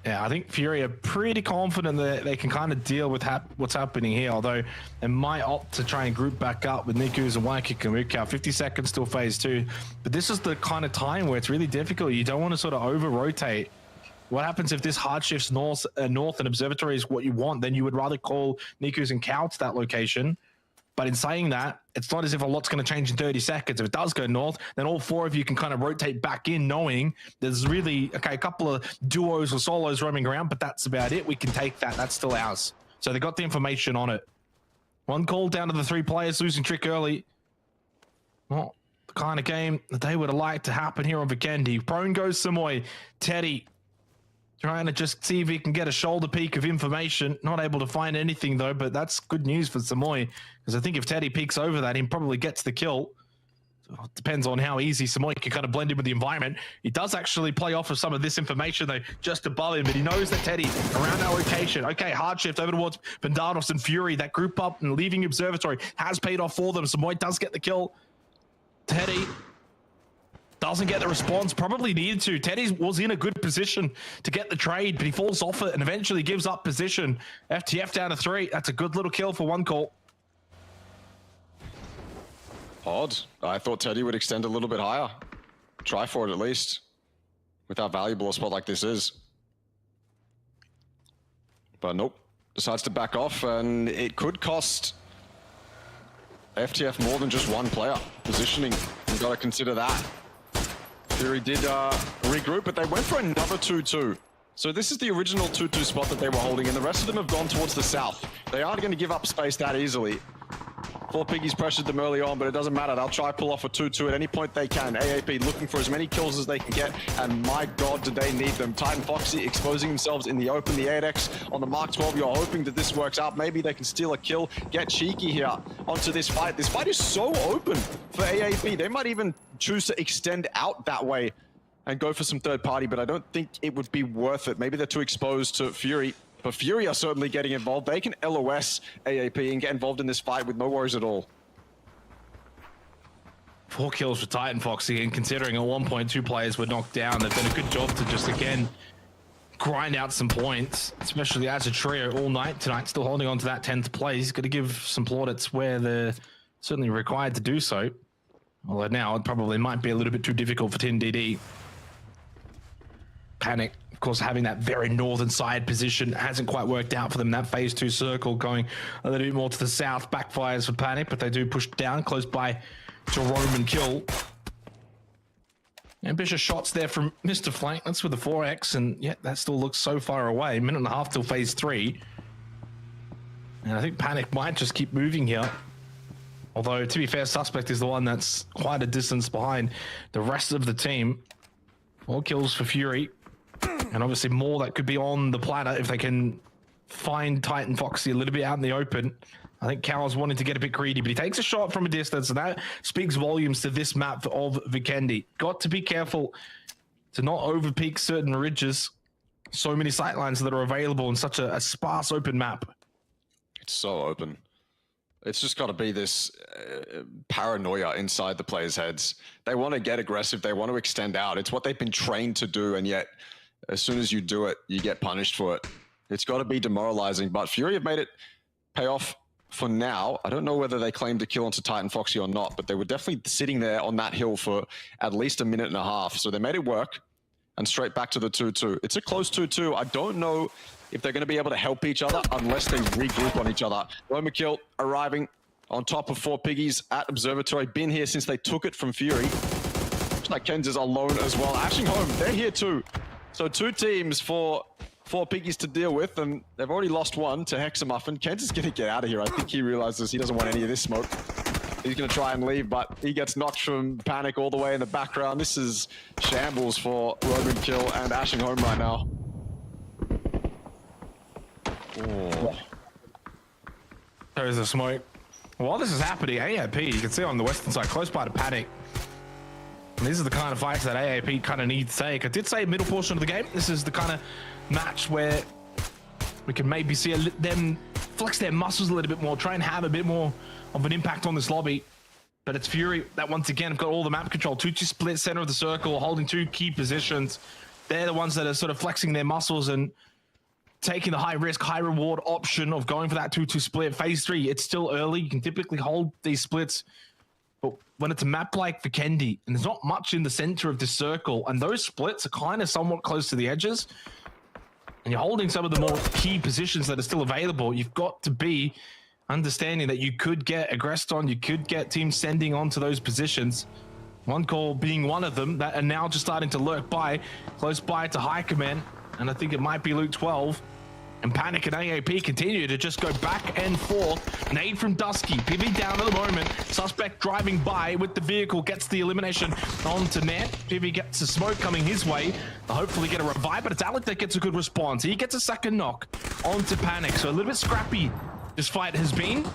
[SPEAKER 1] yeah, I think Fury are pretty confident that they can kind of deal with what's happening here, although they might opt to try and group back up with Nikus and Waikik and Rukau. 50 seconds till phase 2. But this is the kind of time where it's really difficult. You don't want to sort of over-rotate. What happens if this hard shifts north and Observatory is what you want? Then you would rather call Nikus and Cow to that location. But in saying that, it's not as if a lot's going to change in 30 seconds. If it does go north, then all 4 of you can kind of rotate back in, knowing there's really, okay, a couple of duos or solos roaming around, but that's about it. We can take that. That's still ours. So they got the information on it. One call down to the 3 players, losing Trick early. Well, the kind of game that they would have liked to happen here on Vikendi. Prone goes Samoy. Teddy Trying to just see if he can get a shoulder peek of information. Not able to find anything though, but that's good news for Samoy, because I think if Teddy peeks over that, he probably gets the kill. So it depends on how easy Samoy can kind of blend in with the environment. He does actually play off of some of this information though, just above him, but he knows that Teddy around that location. Okay, hard shift over towards Bandados and Fury. That group up and leaving Observatory has paid off for them. Samoy does get the kill. Teddy doesn't get the response, probably needed to. Teddy was in a good position to get the trade, but he falls off it and eventually gives up position. FTF down to 3. That's a good little kill for one call.
[SPEAKER 3] Odd. I thought Teddy would extend a little bit higher. Try for it at least, with how valuable a spot like this is. But nope. Decides to back off, and it could cost FTF more than just one player. Positioning, you've got to consider that. Fury did regroup, but they went for another 2-2. So this is the original 2-2 spot that they were holding, and the rest of them have gone towards the south. They aren't going to give up space that easily. 4 Piggies pressured them early on, but it doesn't matter. They'll try pull off a 2-2 at any point they can. AAP looking for as many kills as they can get, and my God, do they need them. Titan Foxy exposing themselves in the open. The 8X on the Mark 12. You're hoping that this works out. Maybe they can steal a kill, get cheeky here onto this fight. This fight is so open for AAP. They might even choose to extend out that way and go for some third party, but I don't think it would be worth it. Maybe they're too exposed to Fury. But Fury are certainly getting involved. They can LOS AAP and get involved in this fight with no worries at all.
[SPEAKER 1] 4 kills for Titan Foxy, and considering at one point 2 players were knocked down, they've done a good job to just, again, grind out some points, especially as a trio all night tonight, still holding on to that 10th place. Got to give some plaudits where they're certainly required to do so. Although now it probably might be a little bit too difficult for Tin DD. Panic, of course, having that very northern side position hasn't quite worked out for them. That phase 2 circle going a little bit more to the south backfires for Panic, but they do push down close by to Roman kill. Ambitious shots there from Mr. Flank. That's with the 4X, and yeah, that still looks so far away. 1.5 minutes till phase 3. And I think Panic might just keep moving here. Although, to be fair, Suspect is the one that's quite a distance behind the rest of the team. 4 kills for Fury. And obviously more that could be on the platter if they can find Titan Foxy a little bit out in the open. I think Cow's wanting to get a bit greedy, but he takes a shot from a distance, and that speaks volumes to this map of Vikendi. Got to be careful to not overpeak certain ridges. So many sightlines that are available in such a sparse open map.
[SPEAKER 3] It's so open. It's just got to be this paranoia inside the players' heads. They want to get aggressive. They want to extend out. It's what they've been trained to do, and yet as soon as you do it, you get punished for it. It's got to be demoralizing, but Fury have made it pay off for now. I don't know whether they claimed to kill onto Titan Foxy or not, but they were definitely sitting there on that hill for at least 1.5 minutes. So they made it work, and straight back to the 2-2. It's a close 2-2. I don't know if they're going to be able to help each other unless they regroup on each other. Roma kill arriving on top of 4 Piggies at Observatory. Been here since they took it from Fury. Looks like Kenz is alone as well. Ashing home, they're here too. So 2 teams for 4 Piggies to deal with, and they've already lost 1 to Hexamuffin. Kenz is going to get out of here. I think he realizes he doesn't want any of this smoke. He's going to try and leave, but he gets knocked from Panic all the way in the background. This is shambles for Roman Kill and Ashing home right now. Oh.
[SPEAKER 1] There's the smoke. While this is happening, AAP, you can see on the western side, close by to Panic. And these are the kind of fights that AAP kind of need to take. I did say middle portion of the game, this is the kind of match where we can maybe see them flex their muscles a little bit more, try and have a bit more of an impact on this lobby. But it's Fury that once again have got all the map control. 2-2 split, center of the circle, holding 2 key positions. They're the ones that are sort of flexing their muscles and taking the high risk, high reward option of going for that 2-2 split. Phase 3, it's still early. You can typically hold these splits. But when it's a map like Vikendi, and there's not much in the center of this circle, and those splits are kind of somewhat close to the edges, and you're holding some of the more key positions that are still available, you've got to be understanding that you could get aggressed on, you could get teams sending on to those positions. One call being one of them that are now just starting to lurk by, close by to high command, and I think it might be Luke 12. And Panic and AAP continue to just go back and forth. Nade from Dusky, Pivy down at the moment. Suspect driving by with the vehicle, gets the elimination onto Net. Pivy gets a smoke coming his way. They'll hopefully get a revive, but it's Alec that gets a good response. He gets a second knock onto Panic. So a little bit scrappy this fight has been.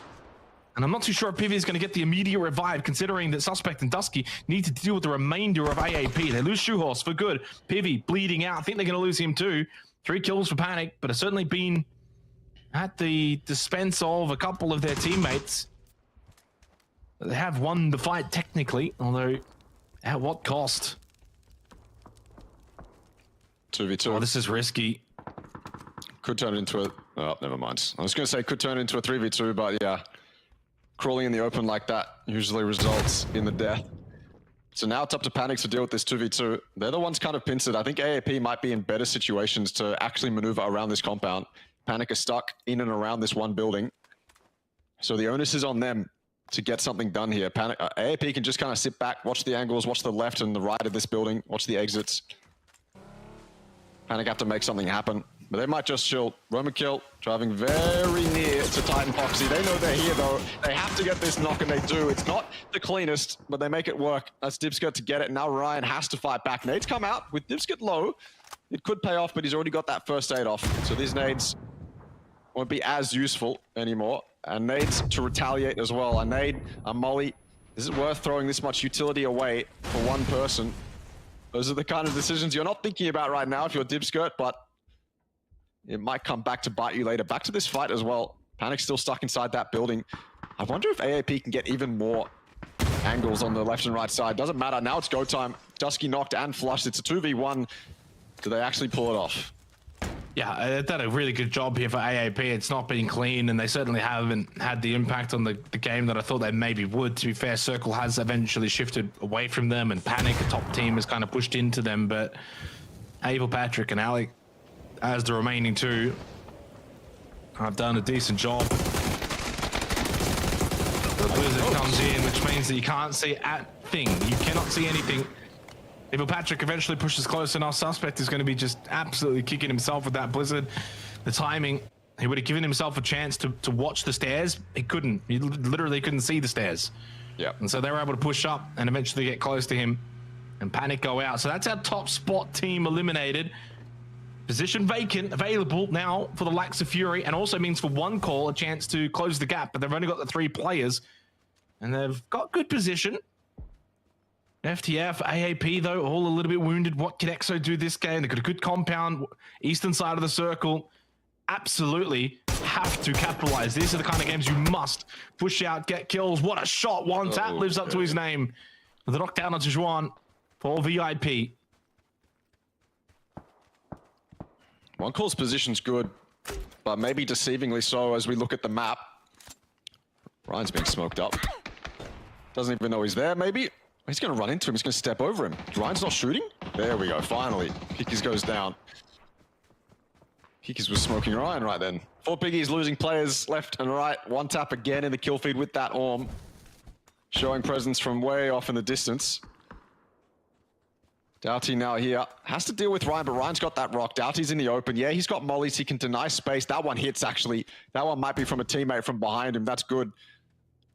[SPEAKER 1] And I'm not too sure if Pivy is going to get the immediate revive, considering that Suspect and Dusky need to deal with the remainder of AAP. They lose Shoehorse for good. Pivy bleeding out. I think they're going to lose him too. 3 kills for Panic, but has certainly been at the dispense of a couple of their teammates. They have won the fight technically, although at what cost?
[SPEAKER 3] 2v2.
[SPEAKER 1] Oh, this is risky.
[SPEAKER 3] Could turn into a... Oh, never mind. I was going to say could turn into a 3v2, but yeah. Crawling in the open like that usually results in the death. So now it's up to Panic to deal with this 2v2. They're the ones kind of pincered. I think AAP might be in better situations to actually maneuver around this compound. Panic is stuck in and around this one building. So the onus is on them to get something done here. AAP can just kind of sit back, watch the angles, watch the left and the right of this building, watch the exits. Panic have to make something happen. But they might just chill. Roman kill, driving very near to Titan Foxy. They know they're here though. They have to get this knock and they do. It's not the cleanest, but they make it work. That's Dipskirt to get it. Now Ryan has to fight back. Nades come out with Dipskirt low. It could pay off, but he's already got that first aid off. So these nades won't be as useful anymore. And nades to retaliate as well. A nade, a molly. Is it worth throwing this much utility away for one person? Those are the kind of decisions you're not thinking about right now if you're Dipskirt, but it might come back to bite you later. Back to this fight as well. Panic's still stuck inside that building. I wonder if AAP can get even more angles on the left and right side. Doesn't matter. Now it's go time. Dusky knocked and flushed. It's a 2v1. Do they actually pull it off?
[SPEAKER 1] Yeah, they've done a really good job here for AAP. It's not been clean, and they certainly haven't had the impact on the game that I thought they maybe would. To be fair, Circle has eventually shifted away from them, and Panic, the top team, has kind of pushed into them. But Abel, Patrick, and Alec, as the remaining two, have done a decent job. The blizzard comes in, which means that you can't see a thing. You cannot see anything. If Patrick eventually pushes close enough, Suspect is going to be just absolutely kicking himself with that blizzard. The timing, he would have given himself a chance to watch the stairs. He couldn't. He literally couldn't see the stairs.
[SPEAKER 3] Yeah.
[SPEAKER 1] And so they were able to push up and eventually get close to him and Panic go out. So that's our top spot team eliminated. Position vacant, available now for the likes of Fury, and also means for one call a chance to close the gap, but they've only got the 3 players, and they've got good position. FTF, AAP though, all a little bit wounded. What can EXO do this game? They've got a good compound, eastern side of the circle. Absolutely have to capitalize. These are the kind of games you must push out, get kills. What a shot, one tap lives up to his name. With the knockdown onto Juan for VIP.
[SPEAKER 3] One call's position's good, but maybe deceivingly so as we look at the map. Ryan's being smoked up. Doesn't even know he's there, maybe. He's going to run into him. He's going to step over him. Ryan's not shooting? There we go, finally. Pickies goes down. Pickies was smoking Ryan right then. 4 Piggies losing players left and right. One tap again in the kill feed with that Orm. Showing presence from way off in the distance. Doughty now here. Has to deal with Ryan, but Ryan's got that rock. Doughty's in the open. Yeah, he's got mollies. He can deny space. That one hits, actually. That one might be from a teammate from behind him. That's good.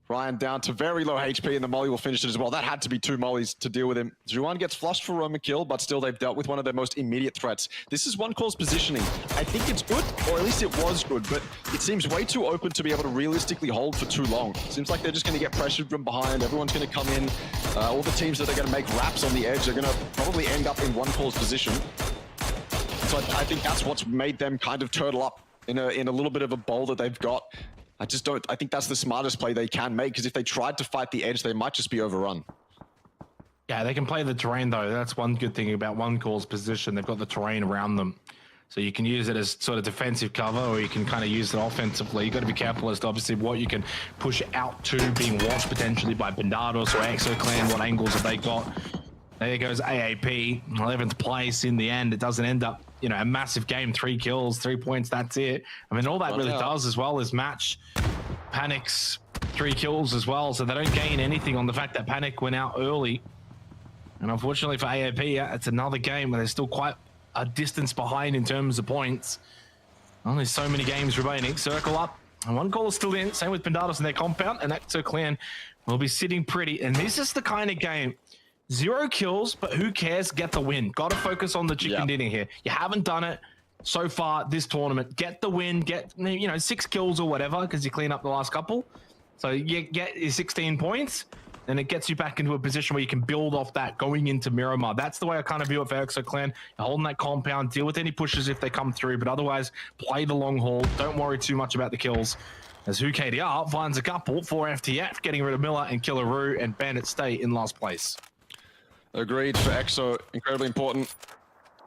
[SPEAKER 3] Ryan down to very low HP, and the molly will finish it as well. That had to be 2 mollies to deal with him. Juan gets flushed for Roman kill, but still they've dealt with one of their most immediate threats. This is one call's positioning. I think it's good, or at least it was good, but it seems way too open to be able to realistically hold for too long. Seems like they're just going to get pressured from behind. Everyone's going to come in. All the teams that are going to make wraps on the edge are going to probably end up in one call's position. So I think that's what's made them kind of turtle up in a little bit of a bowl that they've got. I think that's the smartest play they can make, because if they tried to fight the edge, they might just be overrun.
[SPEAKER 1] Yeah, they can play the terrain though. That's one good thing about one call's position. They've got the terrain around them. So you can use it as sort of defensive cover, or you can kind of use it offensively. You've got to be careful as to obviously what you can push out to, being watched potentially by Bendados or EXO Clan. What angles have they got? There goes AAP, 11th place in the end. It doesn't end up, you know, a massive game, 3 kills, 3 points, that's it. I mean, all that really does as well is match Panic's 3 kills as well, so they don't gain anything on the fact that Panic went out early. And unfortunately for AAP, it's another game where they're still quite a distance behind in terms of points. Only so many games remaining. Circle up. And one call is still in. Same with Pindados in their compound. And Exo Clan will be sitting pretty. And this is the kind of game. 0 kills, but who cares? Get the win. Got to focus on the chicken dinner here. You haven't done it so far this tournament. Get the win. Get 6 kills or whatever, because you clean up the last couple. So you get your 16 points. And it gets you back into a position where you can build off that going into Miramar. That's the way I kind of view it for Exo Clan. You're holding that compound, deal with any pushes if they come through, but otherwise play the long haul. Don't worry too much about the kills. As WhoKDR finds a couple for FTF, getting rid of Miller and Killaroo, and Bandit stay in last place.
[SPEAKER 3] Agreed for Exo, incredibly important.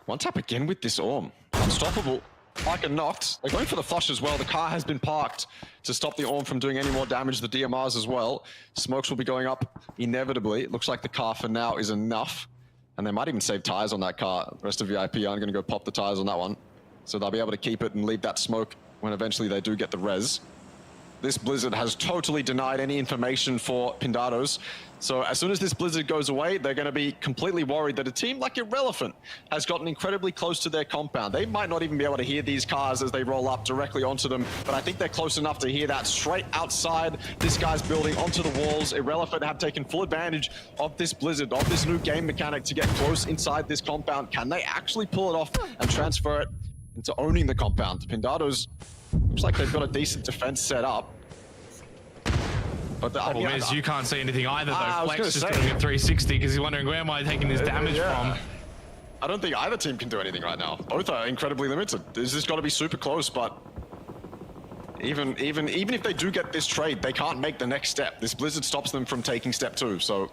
[SPEAKER 3] One tap again with this Orm. Unstoppable. Like a knocked. They're going for the flush as well. The car has been parked to stop the Orm from doing any more damage. The DMRs as well. Smokes will be going up inevitably. It looks like the car for now is enough. And they might even save tires on that car. The rest of VIP aren't going to go pop the tires on that one. So they'll be able to keep it and leave that smoke when eventually they do get the res. This blizzard has totally denied any information for Pindados. So as soon as this blizzard goes away, they're going to be completely worried that a team like Irrelevant has gotten incredibly close to their compound. They might not even be able to hear these cars as they roll up directly onto them, but I think they're close enough to hear that straight outside this guy's building onto the walls. Irrelevant have taken full advantage of this blizzard, of this new game mechanic to get close inside this compound. Can they actually pull it off and transfer it into owning the compound? Pindados looks like they've got a decent defense set up. But the
[SPEAKER 1] problem is you can't see anything either though. Flex just doing a 360 because he's wondering where am I taking this damage from.
[SPEAKER 3] I don't think either team can do anything right now. Both are incredibly limited. This has got to be super close, but even if they do get this trade, they can't make the next step. This blizzard stops them from taking step 2, so.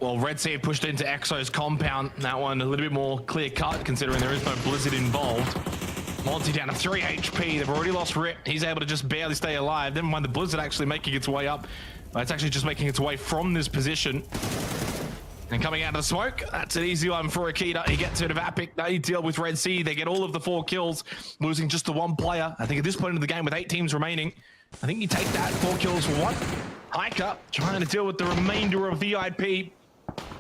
[SPEAKER 1] Well, Red Sea pushed into Exo's compound. That one a little bit more clear cut considering there is no blizzard involved. Monty down to 3 HP. They've already lost Rip. He's able to just barely stay alive. Never mind the blizzard actually making its way up. It's actually just making its way from this position. And coming out of the smoke, that's an easy one for Akita. He gets rid of Epic. They deal with Red Sea. They get all of the 4 kills, losing just the 1 player. I think at this point in the game with 8 teams remaining, I think you take that 4 kills for 1. Hiker trying to deal with the remainder of VIP.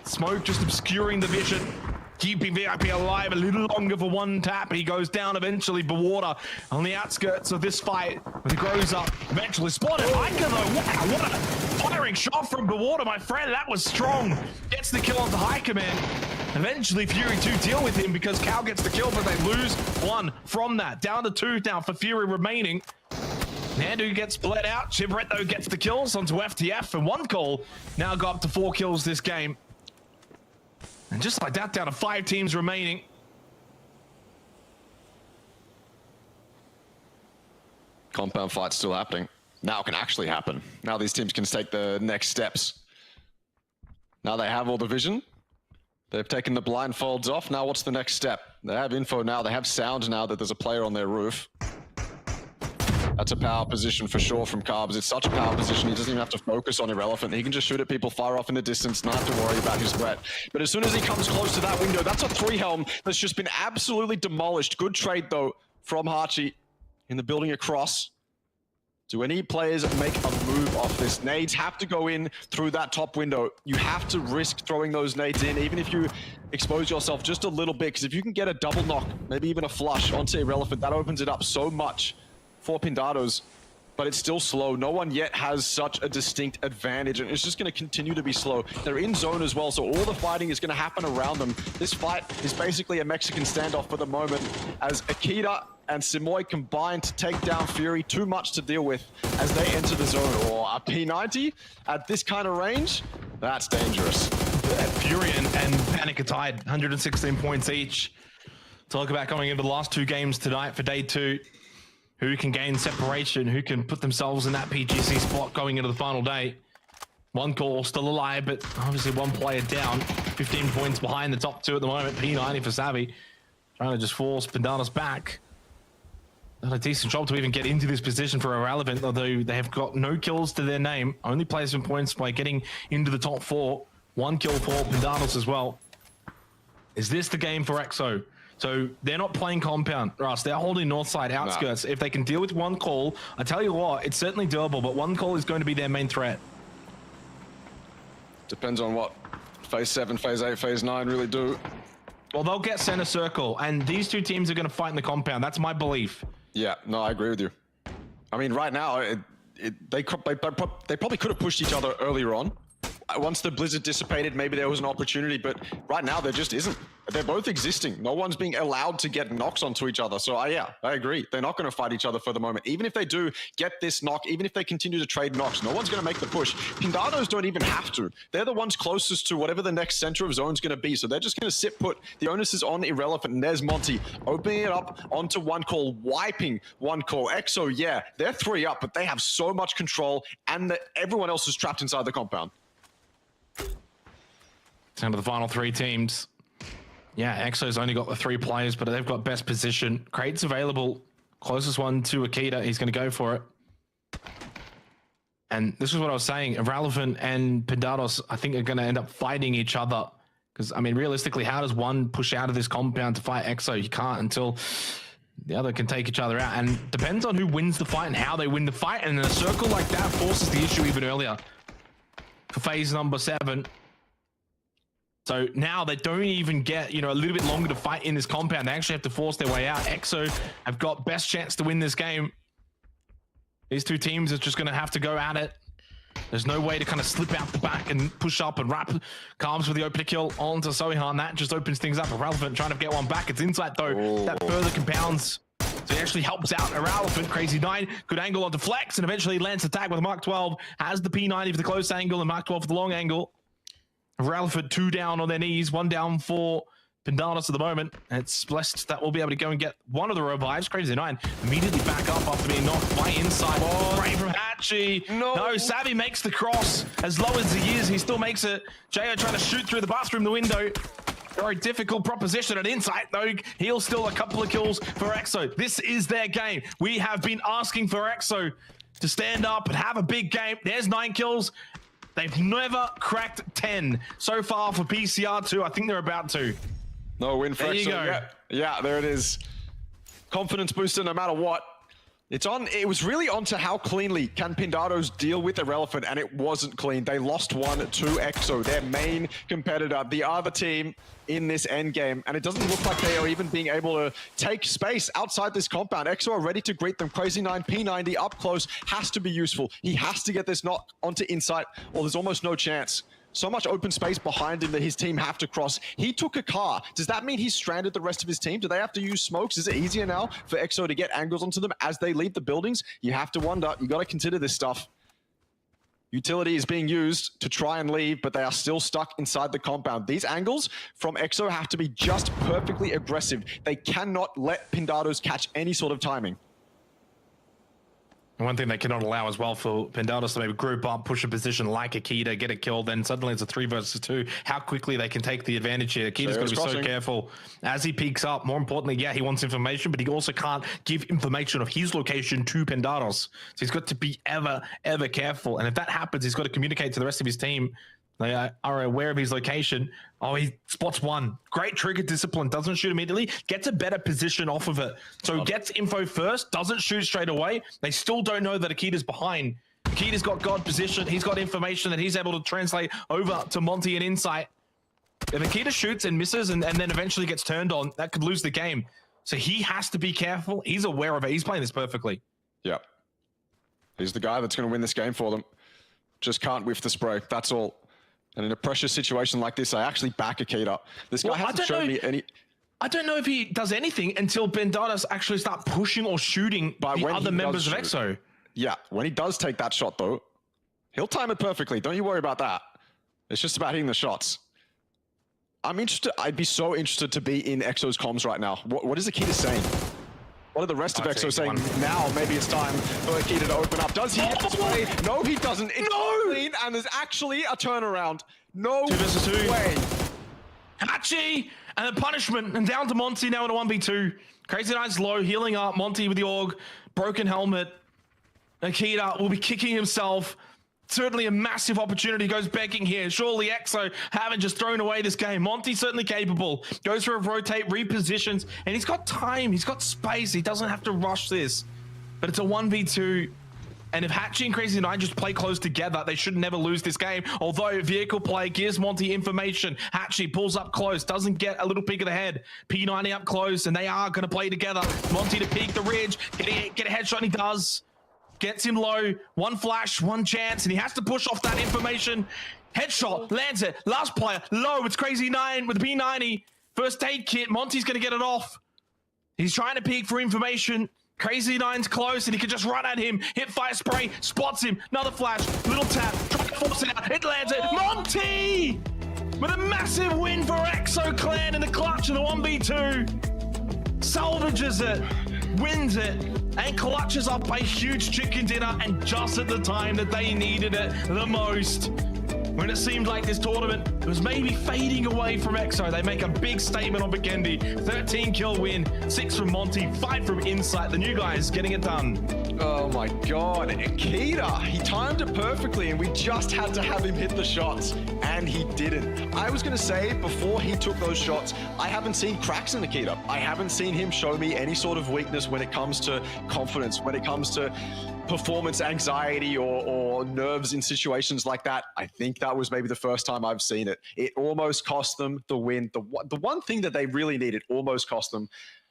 [SPEAKER 1] Smoke just obscuring the vision. Keeping VIP alive a little longer for 1 tap. He goes down eventually. Bawater on the outskirts of this fight. When he grows up, eventually spotted. Hiker though, wow, what a firing shot from Bawater, my friend. That was strong. Gets the kill on the Hiker, man. Eventually Fury 2 deal with him because Cal gets the kill, but they lose 1 from that. Down to 2 now for Fury remaining. Nandu gets bled out. Chibret though gets the kills onto FTF, and 1 call now got up to 4 kills this game. And just like that, down to 5 teams remaining.
[SPEAKER 3] Compound fight still happening. Now it can actually happen. Now these teams can take the next steps. Now they have all the vision. They've taken the blindfolds off. Now what's the next step? They have info now. They have sound now that there's a player on their roof. That's a power position for sure from Carbs. It's such a power position, he doesn't even have to focus on Irrelevant. He can just shoot at people far off in the distance, not have to worry about his threat. But as soon as he comes close to that window, that's a 3 helm that's just been absolutely demolished. Good trade though from Hachi in the building across. Do any players make a move off this? Nades have to go in through that top window. You have to risk throwing those nades in, even if you expose yourself just a little bit, because if you can get a double knock, maybe even a flush onto Irrelevant, that opens it up so much for Pindados, but it's still slow. No one yet has such a distinct advantage, and it's just going to continue to be slow. They're in zone as well, so all the fighting is going to happen around them. This fight is basically a Mexican standoff for the moment, as Akita and Simoy combine to take down Fury. Too much to deal with as they enter the zone. Or a P90 at this kind of range, that's dangerous.
[SPEAKER 1] Fury and Panic are tied, 116 points each. Talk about coming into the last 2 games tonight for day 2. Who can gain separation, who can put themselves in that PGC spot going into the final day. 1 call still alive, but obviously 1 player down. 15 points behind the top 2 at the moment. P90 for Savvy. Trying to just force Pindados back. Done a decent job to even get into this position for Irrelevant, although they have got no kills to their name. Only placement points by getting into the top 4. 1 kill for Pindados as well. Is this the game for Exo? So they're not playing compound, Russ. They're holding north side outskirts. If they can deal with 1 call, I tell you what, it's certainly doable, but 1 call is going to be their main threat.
[SPEAKER 3] Depends on what phase 7, phase 8, phase 9 really do.
[SPEAKER 1] Well, they'll get center circle, and these 2 teams are going to fight in the compound. That's my belief.
[SPEAKER 3] Yeah, no, I agree with you. I mean, right now, they probably could have pushed each other earlier on. Once the blizzard dissipated, maybe there was an opportunity, but right now there just isn't. They're both existing. No one's being allowed to get knocks onto each other. So yeah, I agree. They're not going to fight each other for the moment. Even if they do get this knock, even if they continue to trade knocks, no one's going to make the push. Pindados don't even have to. They're the ones closest to whatever the next center of zone's going to be. So they're just going to sit put. The onus is on Irrelevant, and there's Monty opening it up onto one call, wiping one call. EXO, yeah, they're 3 up, but they have so much control, and everyone else is trapped inside the compound.
[SPEAKER 1] Down to the final 3 teams. Yeah, EXO's only got the 3 players, but they've got best position. Crate's available. Closest one to Akita. He's going to go for it. And this is what I was saying. Irrelevant and Pindados, I think, are going to end up fighting each other. Because, I mean, realistically, how does one push out of this compound to fight EXO? You can't until the other can take each other out. And depends on who wins the fight and how they win the fight. And in a circle like that forces the issue even earlier. For phase number 7. So now they don't even get, a little bit longer to fight in this compound. They actually have to force their way out. EXO have got best chance to win this game. These 2 teams are just going to have to go at it. There's no way to kind of slip out the back and push up and wrap Calms with the opener kill onto Sohan. That just opens things up. Irrelevant trying to get one back. It's Insight though. That further compounds. So he actually helps out Irrelevant. Crazy 9. Good angle onto Flex and eventually lands the tag with Mark 12. Has the P90 for the close angle and Mark 12 for the long angle. Irrelevant 2 down on their knees, 1 down for Pindados at the moment. And it's Blessed that will be able to go and get one of the revives. Crazy 9 immediately back up after being knocked by Insight. Right from Hatchy. No, Savvy makes the cross. As low as he is, he still makes it. Jo trying to shoot through the bathroom the window. Very difficult proposition at Insight, though. He'll steal a couple of kills for EXO. This is their game. We have been asking for EXO to stand up and have a big game. There's 9 kills. They've never cracked 10 so far for PCR2. I think they're about to.
[SPEAKER 3] No win for EXO. There you go. Yeah, there it is. Confidence booster no matter what. It was really onto how cleanly can Pindados deal with Irrelevant, and it wasn't clean. They lost 1 to EXO, their main competitor, the other team in this end game, and it doesn't look like they are even being able to take space outside this compound. EXO are ready to greet them. Crazy 9, P90 up close, has to be useful. He has to get this knock onto Insight, or there's almost no chance. So much open space behind him that his team have to cross. He took a car. Does that mean he's stranded the rest of his team? Do they have to use smokes? Is it easier now for EXO to get angles onto them as they leave the buildings? You have to wonder. You got to consider this stuff. Utility is being used to try and leave, but they are still stuck inside the compound. These angles from EXO have to be just perfectly aggressive. They cannot let Pindados catch any sort of timing.
[SPEAKER 1] One thing they cannot allow as well for Pindados to maybe group up, push a position like Akita, get a kill, then suddenly it's a 3 versus 2. How quickly they can take the advantage here. Akita's got to be so careful as he peeks up. More importantly, yeah, he wants information, but he also can't give information of his location to Pindados. So he's got to be ever careful. And if that happens, he's got to communicate to the rest of his team. They are aware of his location. Oh, he spots one. Great trigger discipline. Doesn't shoot immediately. Gets a better position off of it. So gets info first. Doesn't shoot straight away. They still don't know that Akita's behind. Akita's got God position. He's got information that he's able to translate over to Monty and Insight. If Akita shoots and misses and then eventually gets turned on, that could lose the game. So he has to be careful. He's aware of it. He's playing this perfectly.
[SPEAKER 3] Yeah. He's the guy that's going to win this game for them. Just can't whiff the spray. That's all. And in a pressure situation like this, I actually back Akita. This guy hasn't shown me any...
[SPEAKER 1] I don't know if he does anything until Pindados actually start pushing or shooting the other members of EXO.
[SPEAKER 3] Yeah, when he does take that shot, though, he'll time it perfectly. Don't you worry about that. It's just about hitting the shots. I'm interested. I'd be so interested to be in EXO's comms right now. What is Akita saying? What are the rest of EXO saying? Now maybe it's time for Akita to open up. Does he hit the spray? No, he doesn't. It's clean, and there's actually a turnaround. No
[SPEAKER 1] 2 versus 2
[SPEAKER 3] way.
[SPEAKER 1] Hachi and the punishment, and down to Monty now in a 1v2. Crazy Knight's low, healing up. Monty with the AUG, broken helmet. Akita will be kicking himself. Certainly a massive opportunity goes begging here. Surely EXO haven't just thrown away this game. Monty's certainly capable. Goes for a rotate, repositions, and he's got time. He's got space. He doesn't have to rush this. But it's a 1v2. And if Hatchie and Crazy 9 just play close together, they should never lose this game. Although vehicle play gives Monty information. Hatchie pulls up close, doesn't get a little peek of the head. P90 up close, and they are going to play together. Monty to peek the ridge, get a headshot, and he does. Gets him low, one flash, one chance, and he has to push off that information. Headshot, lands it, last player, low, it's Crazy 9 with the P90. First aid kit, Monty's going to get it off. He's trying to peek for information. Crazy 9's close, and he can just run at him. Hit fire spray, spots him. Another flash, little tap, try to force it out. It lands it. Monty with a massive win for EXO Clan in the clutch of the 1v2. Salvages it, wins it, and clutches up a huge chicken dinner, and just at the time that they needed it the most. When it seemed like this tournament was maybe fading away from EXO, they make a big statement on Vikendi. 13 kill win, 6 from Monty, 5 from Insight. The new guys getting it done.
[SPEAKER 3] Oh my God, Akita, he timed it perfectly and we just had to have him hit the shots and he didn't. I was gonna say before he took those shots, I haven't seen cracks in Akita. I haven't seen him show me any sort of weakness when it comes to confidence, when it comes to performance anxiety or nerves in situations like that. I think that was maybe the first time I've seen it. It almost cost them the win. The one thing that they really needed almost cost them.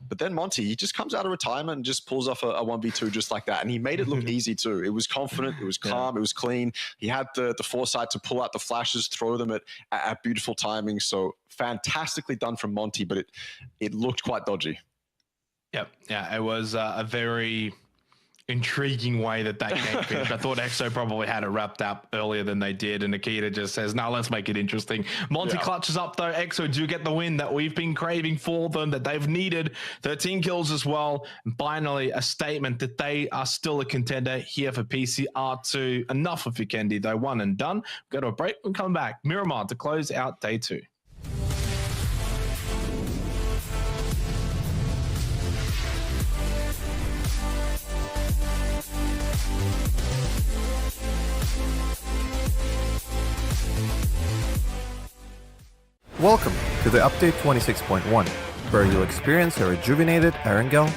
[SPEAKER 3] But then Monty, he just comes out of retirement and just pulls off a 1v2 just like that. And he made it look easy too. It was confident, it was calm, it was clean. He had the foresight to pull out the flashes, throw them at beautiful timing. So fantastically done from Monty, but it looked quite dodgy.
[SPEAKER 1] Yep. Yeah, it was a very intriguing way that game finished. I thought EXO probably had it wrapped up earlier than they did, and Akita just says, "No, let's make it interesting." Monty clutches up though. EXO do get the win that we've been craving for them, that they've needed. 13 kills as well, and finally a statement that they are still a contender here for PCR2. Enough of Vikendi though, one and done. Go to a break and come back. Miramar to close out day 2.
[SPEAKER 4] Welcome to the update 26.1, where you'll experience a rejuvenated Erangel,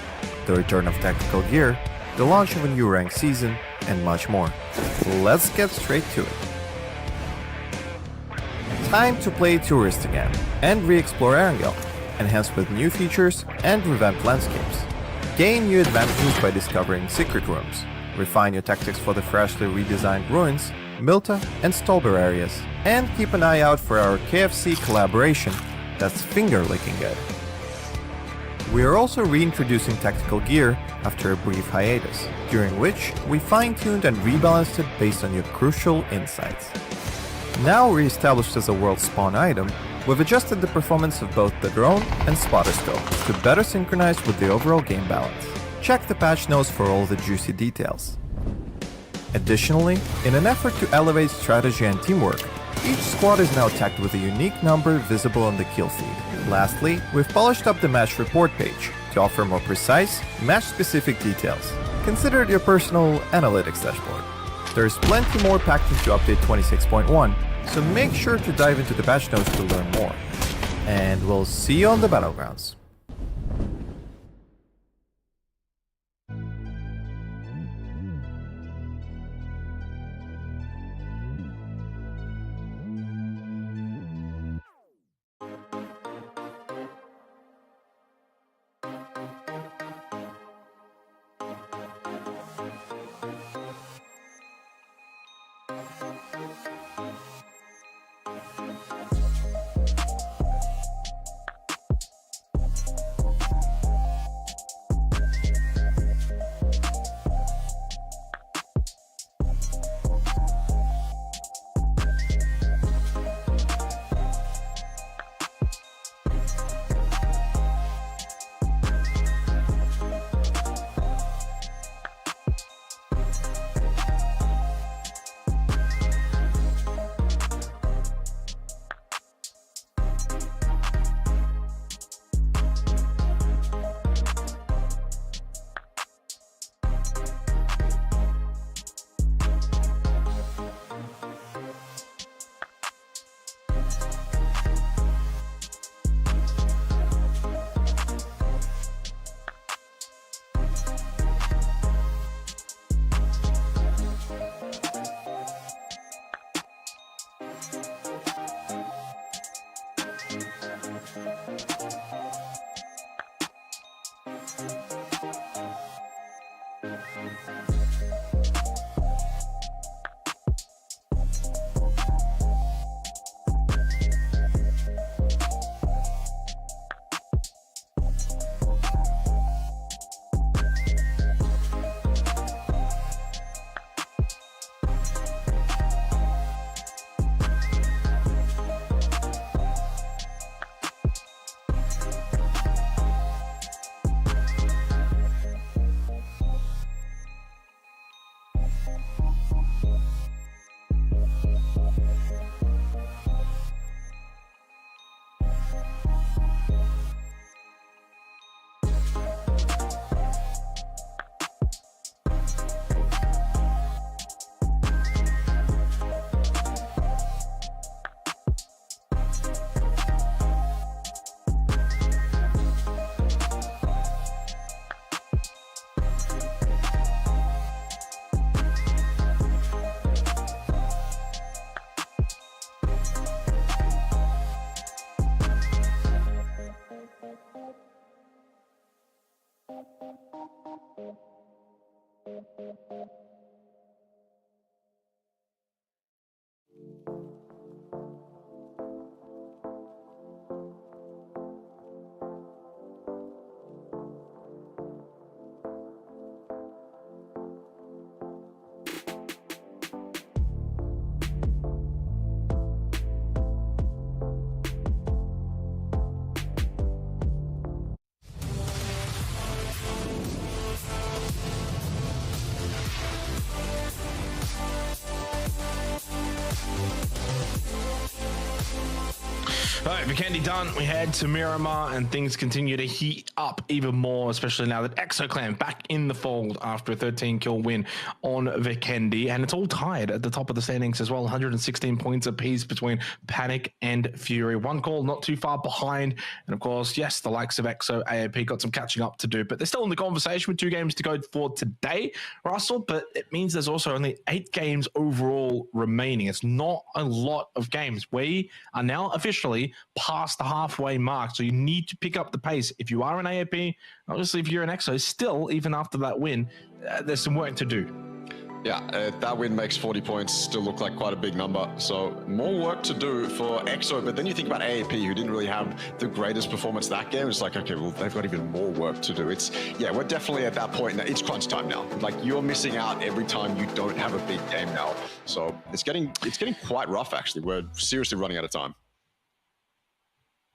[SPEAKER 4] the return of tactical gear, the launch of a new rank season, and much more. Let's get straight to it. Time to play Tourist again and re-explore Erangel, enhanced with new features and revamped landscapes. Gain new advantages by discovering secret rooms, refine your tactics for the freshly redesigned ruins, Milta and Stolber areas, and keep an eye out for our KFC collaboration that's finger-licking good. We are also reintroducing tactical gear after a brief hiatus, during which we fine-tuned and rebalanced it based on your crucial insights. Now re-established as a world spawn item, we've adjusted the performance of both the drone and spotter scope to better synchronize with the overall game balance. Check the patch notes for all the juicy details. Additionally, in an effort to elevate strategy and teamwork, each squad is now tagged with a unique number visible on the kill feed. Lastly, we've polished up the match report page to offer more precise, match-specific details. Consider it your personal analytics dashboard. There's plenty more packed into update 26.1, so make sure to dive into the patch notes to learn more. And we'll see you on the battlegrounds.
[SPEAKER 1] All right, Vikendi done. We head to Miramar, and things continue to heat up even more, especially now that ExoClan back in the fold after a 13-kill win on Vikendi, and it's all tied at the top of the standings as well. 116 points apiece between Panic and Fury. One call not too far behind, and of course, yes, the likes of Exo, AAP got some catching up to do, but they're still in the conversation with 2 games to go for today, Russell. But it means there's also only 8 games overall remaining. It's not a lot of games. We are now officially past the halfway mark, so you need to pick up the pace. If you are an AAP, obviously if you're an EXO, still, even after that win, there's some work to do.
[SPEAKER 3] Yeah, that win makes 40 points still look like quite a big number. So more work to do for EXO. But then you think about AAP, who didn't really have the greatest performance that game. It's like, okay, well, they've got even more work to do. We're definitely at that point now. It's crunch time now. Like, you're missing out every time you don't have a big game now. So it's getting quite rough, actually. We're seriously running out of time.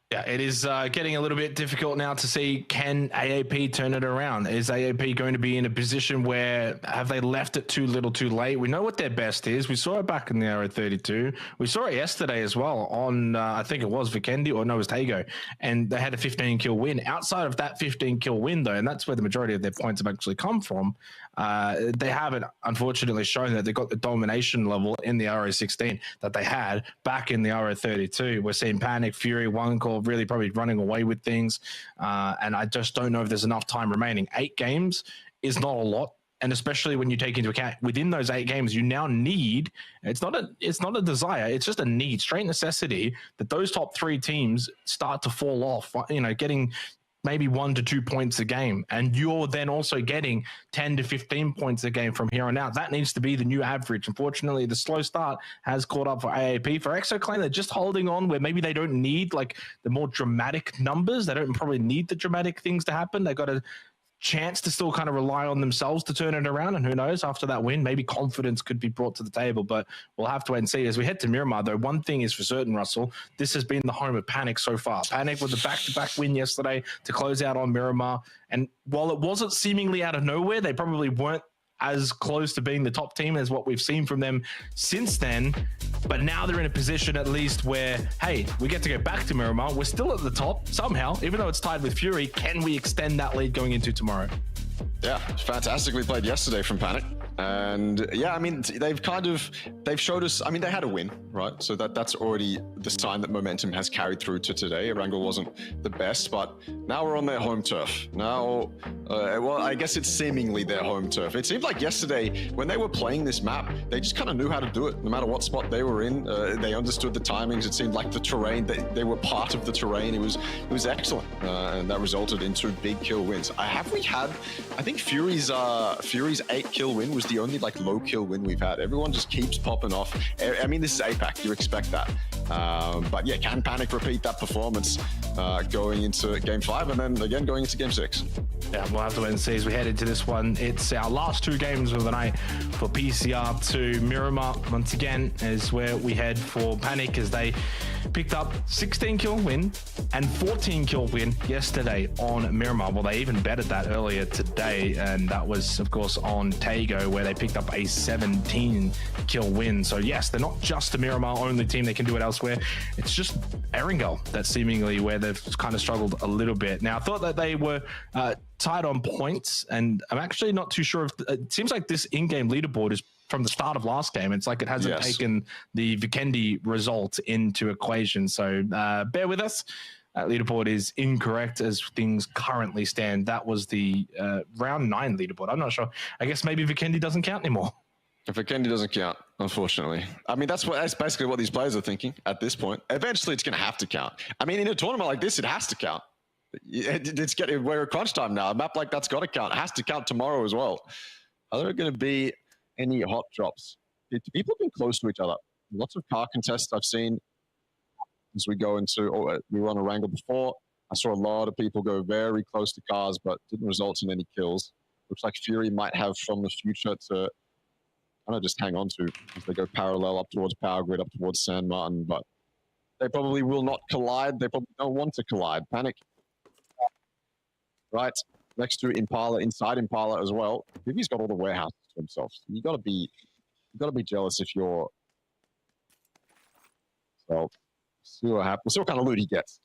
[SPEAKER 1] Yeah, it is getting a little bit difficult now to see, can AAP turn it around? Is AAP going to be in a position where, have they left it too little too late? We know what their best is. We saw it back in the Arrow 32. We saw it yesterday as well on, I think it was Vikendi, or no, it was Tago, and they had a 15-kill win. Outside of that 15-kill win, though, and that's where the majority of their points have actually come from, they haven't, unfortunately, shown that they've got the domination level in the RO16 that they had back in the RO32. We're seeing Panic, Fury, One Call really probably running away with things, and I just don't know if there's enough time remaining. 8 games is not a lot, and especially when you take into account within those 8 games, you now need, it's not a desire, it's just a need, straight necessity, that those top 3 teams start to fall off, getting maybe 1 to 2 points a game, and you're then also getting 10 to 15 points a game from here on out. That needs to be the new average. Unfortunately, the slow start has caught up for AAP. For ExoClan, they're just holding on where maybe they don't need like the more dramatic numbers. They don't probably need the dramatic things to happen. They got a chance to still kind of rely on themselves to turn it around, and who knows, after that win, maybe confidence could be brought to the table, but we'll have to wait and see. As we head to Miramar, though, one thing is for certain, Russell, this has been the home of Panic so far. Panic with the back-to-back win yesterday to close out on Miramar, and while it wasn't seemingly out of nowhere, they probably weren't as close to being the top team as what we've seen from them since then, but now they're in a position at least where, hey, we get to go back to Miramar. We're still at the top somehow, even though it's tied with Fury. Can we extend that lead going into tomorrow?
[SPEAKER 3] Yeah, fantastically played yesterday from Panic. And yeah, I mean, they've showed us, I mean, they had a win, right? So that's already the sign that momentum has carried through to today. Erangel wasn't the best, but now we're on their home turf. Now, well, I guess it's seemingly their home turf. It seemed like yesterday, when they were playing this map, they just kind of knew how to do it. No matter what spot they were in, they understood the timings. It seemed like the terrain, they were part of the terrain. It was excellent, and that resulted in 2 big kill wins. I think Fury's 8-kill win was the only like low kill win we've had. Everyone just keeps popping off. I mean, this is APAC, you expect that. But yeah, can Panic repeat that performance going into game 5 and then again going into game 6?
[SPEAKER 1] Yeah, we'll have to wait and see as we head into this one. It's our last 2 games of the night for PCR to Miramar. Once again is where we head for Panic, as they picked up 16-kill win and 14-kill win yesterday on Miramar. Well, they even betted that earlier today, and that was, of course, on Tago, where they picked up a 17-kill win. So yes, they're not just a Miramar-only team. They can do it elsewhere. It's just Erangel that's seemingly where they've kind of struggled a little bit. Now, I thought that they were tied on points, and I'm actually not too sure if it seems like this in-game leaderboard is from the start of last game. It's like it hasn't taken the Vikendi result into equation. So bear with us. Leaderboard is incorrect as things currently stand. That was the round 9 leaderboard. I'm not sure. I guess maybe Vikendi doesn't count anymore.
[SPEAKER 3] Vikendi doesn't count, unfortunately. I mean, that's basically what these players are thinking at this point. Eventually, it's going to have to count. I mean, in a tournament like this, it has to count. We're at crunch time now. A map like that's got to count. It has to count tomorrow as well. Are there going to be any hot drops? People have been close to each other. Lots of car contests I've seen as we go into, we were on a wrangle before. I saw a lot of people go very close to cars, but didn't result in any kills. Looks like Fury might have from the future to kind of just hang on to as they go parallel up towards Power Grid, up towards San Martin, but they probably will not collide. They probably don't want to collide. Panic. Right next to Impala, inside Impala as well. Vivi's got all the warehouses to himself. You gotta be jealous if you're. So see what happens. We'll see what kind of loot he gets.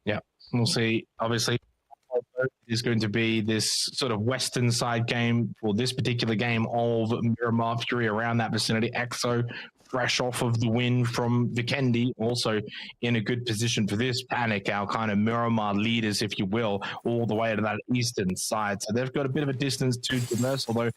[SPEAKER 1] Yeah, we'll see. Obviously, it is going to be this sort of western side game for this particular game of Miramar. Fury around that vicinity. Exo fresh off of the win from Vikendi, also in a good position for this. Panic, our kind of Miramar leaders, if you will, all the way to that eastern side. So they've got a bit of a distance to Demers, although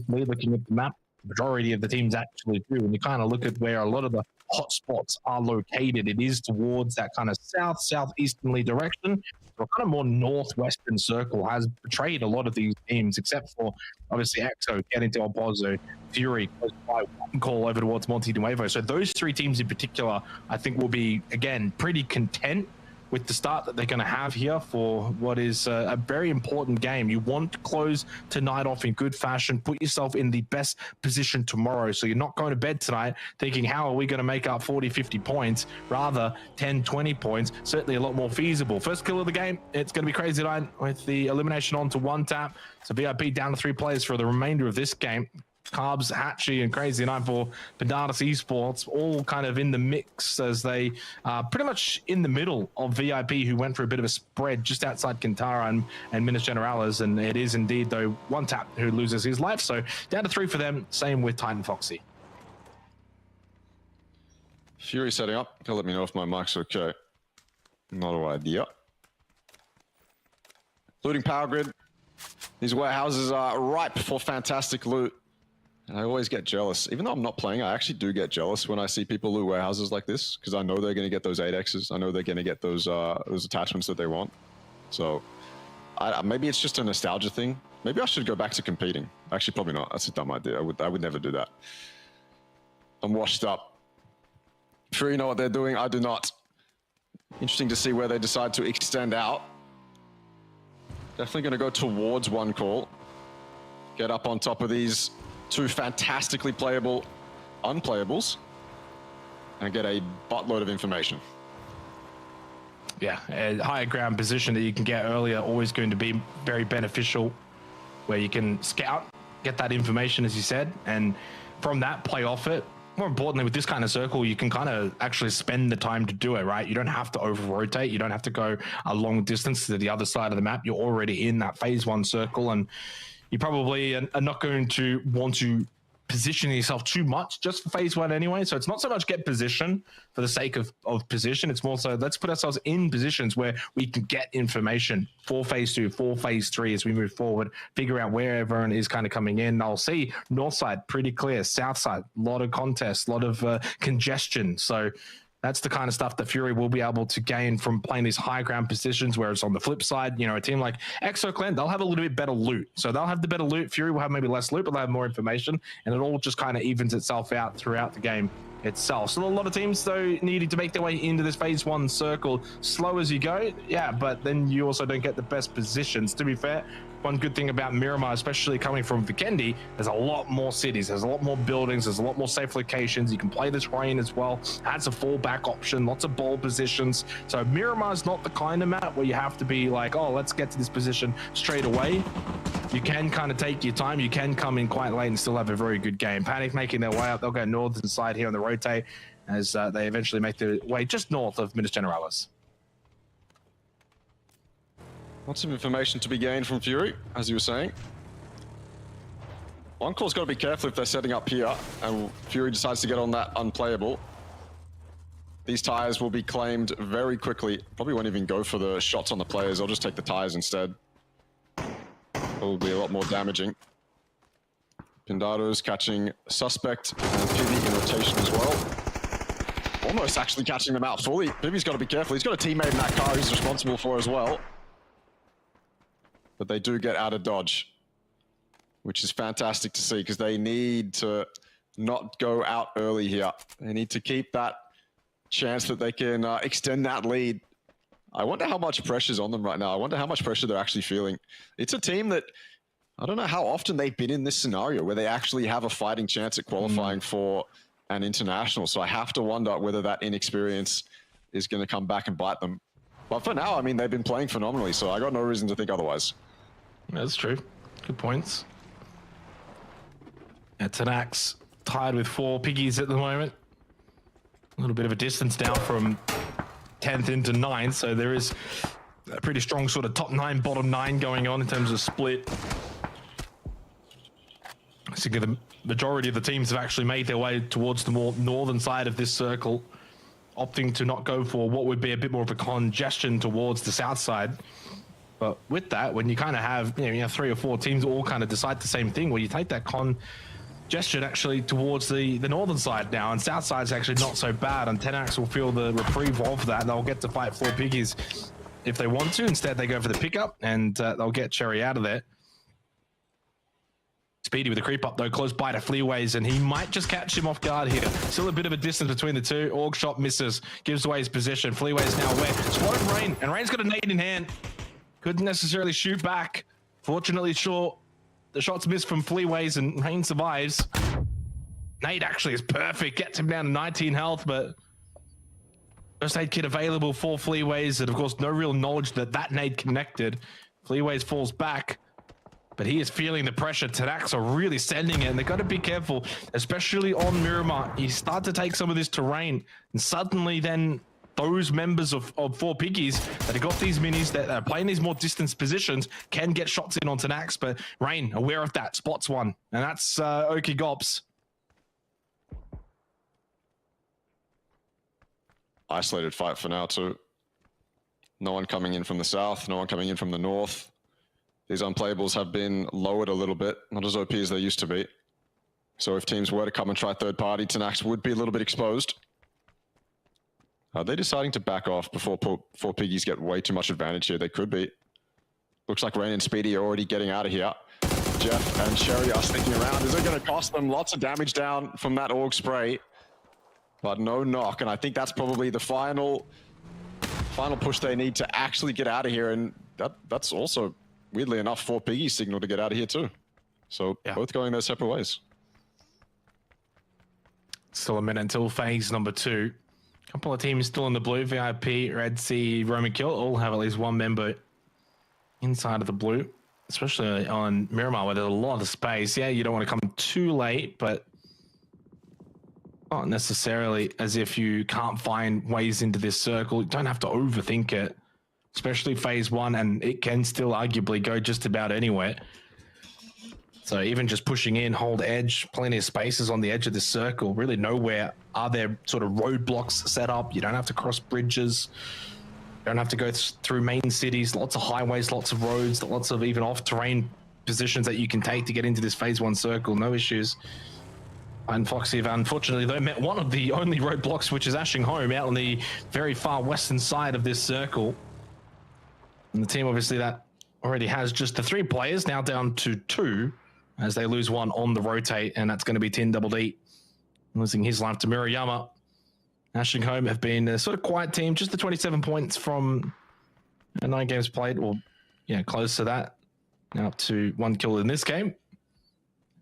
[SPEAKER 1] looking at the map, the majority of the teams actually do. When you kind of look at where a lot of the hotspots are located, it is towards that kind of southeasterly direction. So a kind of more northwestern circle has betrayed a lot of these teams, except for obviously Exo getting to El Pozo, Fury close by, one call over towards Monte Nuevo. So those three teams in particular, I think, will be again pretty content with the start that they're going to have here for what is a very important game. You want to close tonight off in good fashion, put yourself in the best position tomorrow. So you're not going to bed tonight thinking, how are we going to make up 40, 50 points? Rather 10, 20 points, certainly a lot more feasible. First kill of the game, it's going to be Crazy Nine with the elimination onto one tap. So VIP down to 3 players for the remainder of this game. Carbs, Hatchie, and Crazy Nine for Pendatus Esports, all kind of in the mix as they are pretty much in the middle of VIP, who went for a bit of a spread just outside Kintara and Minas Generalis. And it is indeed, though, one tap who loses his life. So down to 3 for them. Same with Titan Foxy.
[SPEAKER 3] Fury setting up. He'll let me know if my mic's okay. Not an idea. Looting Power Grid. These warehouses are ripe for fantastic loot. And I always get jealous. Even though I'm not playing, I actually do get jealous when I see people loot warehouses like this, because I know they're going to get those 8Xs. I know they're going to get those attachments that they want. So maybe it's just a nostalgia thing. Maybe I should go back to competing. Actually, probably not. That's a dumb idea. I would never do that. I'm washed up. Sure, you know what they're doing. I do not. Interesting to see where they decide to extend out. Definitely going to go towards one call. Get up on top of these 2 fantastically playable unplayables and get a buttload of information.
[SPEAKER 1] Yeah, a higher ground position that you can get earlier, always going to be very beneficial, where you can scout, get that information, as you said, and from that, play off it. More importantly, with this kind of circle, you can kind of actually spend the time to do it, right? You don't have to over-rotate. You don't have to go a long distance to the other side of the map. You're already in that phase 1 circle, and you probably are not going to want to position yourself too much just for phase 1 anyway. So it's not so much get position for the sake of position. It's more so let's put ourselves in positions where we can get information for phase 2, for phase 3 as we move forward, figure out where everyone is kind of coming in. I'll see north side pretty clear, south side, a lot of contests, a lot of congestion. So that's the kind of stuff that Fury will be able to gain from playing these high ground positions, whereas on the flip side, you know, a team like Exo Clan, they'll have a little bit better loot. So they'll have the better loot. Fury will have maybe less loot, but they'll have more information, and it all just kind of evens itself out throughout the game itself. So a lot of teams, though, needing to make their way into this phase 1 circle slow as you go. Yeah, but then you also don't get the best positions. To be fair, one good thing about Miramar, especially coming from Vikendi, there's a lot more cities, there's a lot more buildings, there's a lot more safe locations. You can play the terrain as well. Adds a fallback option, lots of ball positions. So Miramar's not the kind of map where you have to be like, oh, let's get to this position straight away. You can kind of take your time. You can come in quite late and still have a very good game. Panic making their way up. They'll go northern side here on the rotate as they eventually make their way just north of Minas Generalis.
[SPEAKER 3] Lots of information to be gained from Fury, as you were saying. One call's got to be careful if they're setting up here and Fury decides to get on that unplayable. These tires will be claimed very quickly. Probably won't even go for the shots on the players. I'll just take the tires instead. Probably a lot more damaging. Pindado's catching Suspect and Pivy in rotation as well. almost actually catching them out fully. Pivi's got to be careful. He's got a teammate in that car he's responsible for as well. But they do get out of dodge, which is fantastic to see because they need to not go out early here. They need to keep that chance that they can extend that lead. I wonder how much pressure's on them right now. I wonder how much pressure they're actually feeling. It's a team that, I don't know how often they've been in this scenario where they actually have a fighting chance at qualifying for an international. So I have to wonder whether that inexperience is going to come back and bite them. But for now, I mean, they've been playing phenomenally, so I got no reason to think otherwise.
[SPEAKER 1] That's true. Good points. Tenax tied with 4 piggies at the moment. A little bit of a distance now from 10th into 9th, so there is a pretty strong sort of top 9, bottom 9 going on in terms of split. I think the majority of the teams have actually made their way towards the more northern side of this circle, opting to not go for what would be a bit more of a congestion towards the south side. But with that, when you kind of have 3 or 4 teams all kind of decide the same thing, well, you take that congestion actually towards the northern side now, and south side's actually not so bad, and Tenax will feel the reprieve of that. They'll get to fight 4 piggies if they want to. Instead, they go for the pickup, and they'll get Cherry out of there. Speedy with a creep up though, close by to Fleaways, and he might just catch him off guard here. Still a bit of a distance between the two. Org shot misses, gives away his position. Fleaways now where? Spotted Rain, and Rain's got a nade in hand. Couldn't necessarily shoot back. Fortunately short. The shot's missed from Fleaways, and Rain survives. Nade actually is perfect, gets him down to 19 health, but first aid kit available for Fleaways, and of course no real knowledge that that nade connected. Fleaways falls back, but he is feeling the pressure. Tenax are really sending it, and they've got to be careful, especially on Miramar. You start to take some of this terrain, and suddenly then those members of 4 piggies that have got these minis that are playing these more distance positions can get shots in on Tenax, but Rain, aware of that, spots one, and that's Oki Gops.
[SPEAKER 3] Isolated fight for now too. No one coming in from the south, no one coming in from the north. These unplayables have been lowered a little bit, not as OP as they used to be. So if teams were to come and try third party, Tenax would be a little bit exposed. Are they deciding to back off before 4 piggies get way too much advantage here? They could be. Looks like Rain and Speedy are already getting out of here. Jeff and Sherry are sticking around. Is it going to cost them lots of damage down from that org spray? But no knock, and I think that's probably the final push they need to actually get out of here, and that's also, weirdly enough, 4 piggies signal to get out of here too. So both going their separate ways.
[SPEAKER 1] Still a minute until phase number 2. Couple of teams still in the blue. VIP, Red Sea, Roman Kill all have at least one member inside of the blue, especially on Miramar where there's a lot of space. Yeah, you don't want to come too late, but not necessarily as if you can't find ways into this circle. You don't have to overthink it, especially phase 1, and it can still arguably go just about anywhere. So even just pushing in, hold edge, plenty of spaces on the edge of this circle. Really nowhere are there sort of roadblocks set up. You don't have to cross bridges. You don't have to go through main cities. Lots of highways, lots of roads, lots of even off-terrain positions that you can take to get into this phase 1 circle. No issues. And Foxy have unfortunately though met one of the only roadblocks, which is Ashing Home out on the very far western side of this circle. And the team obviously that already has just the 3 players, now down to 2. As they lose one on the rotate, and that's going to be Tin Double D losing his life to Murayama. Ashing Home have been a sort of quiet team, just the 27 points from 9 games played, or close to that. Now up to 1 kill in this game,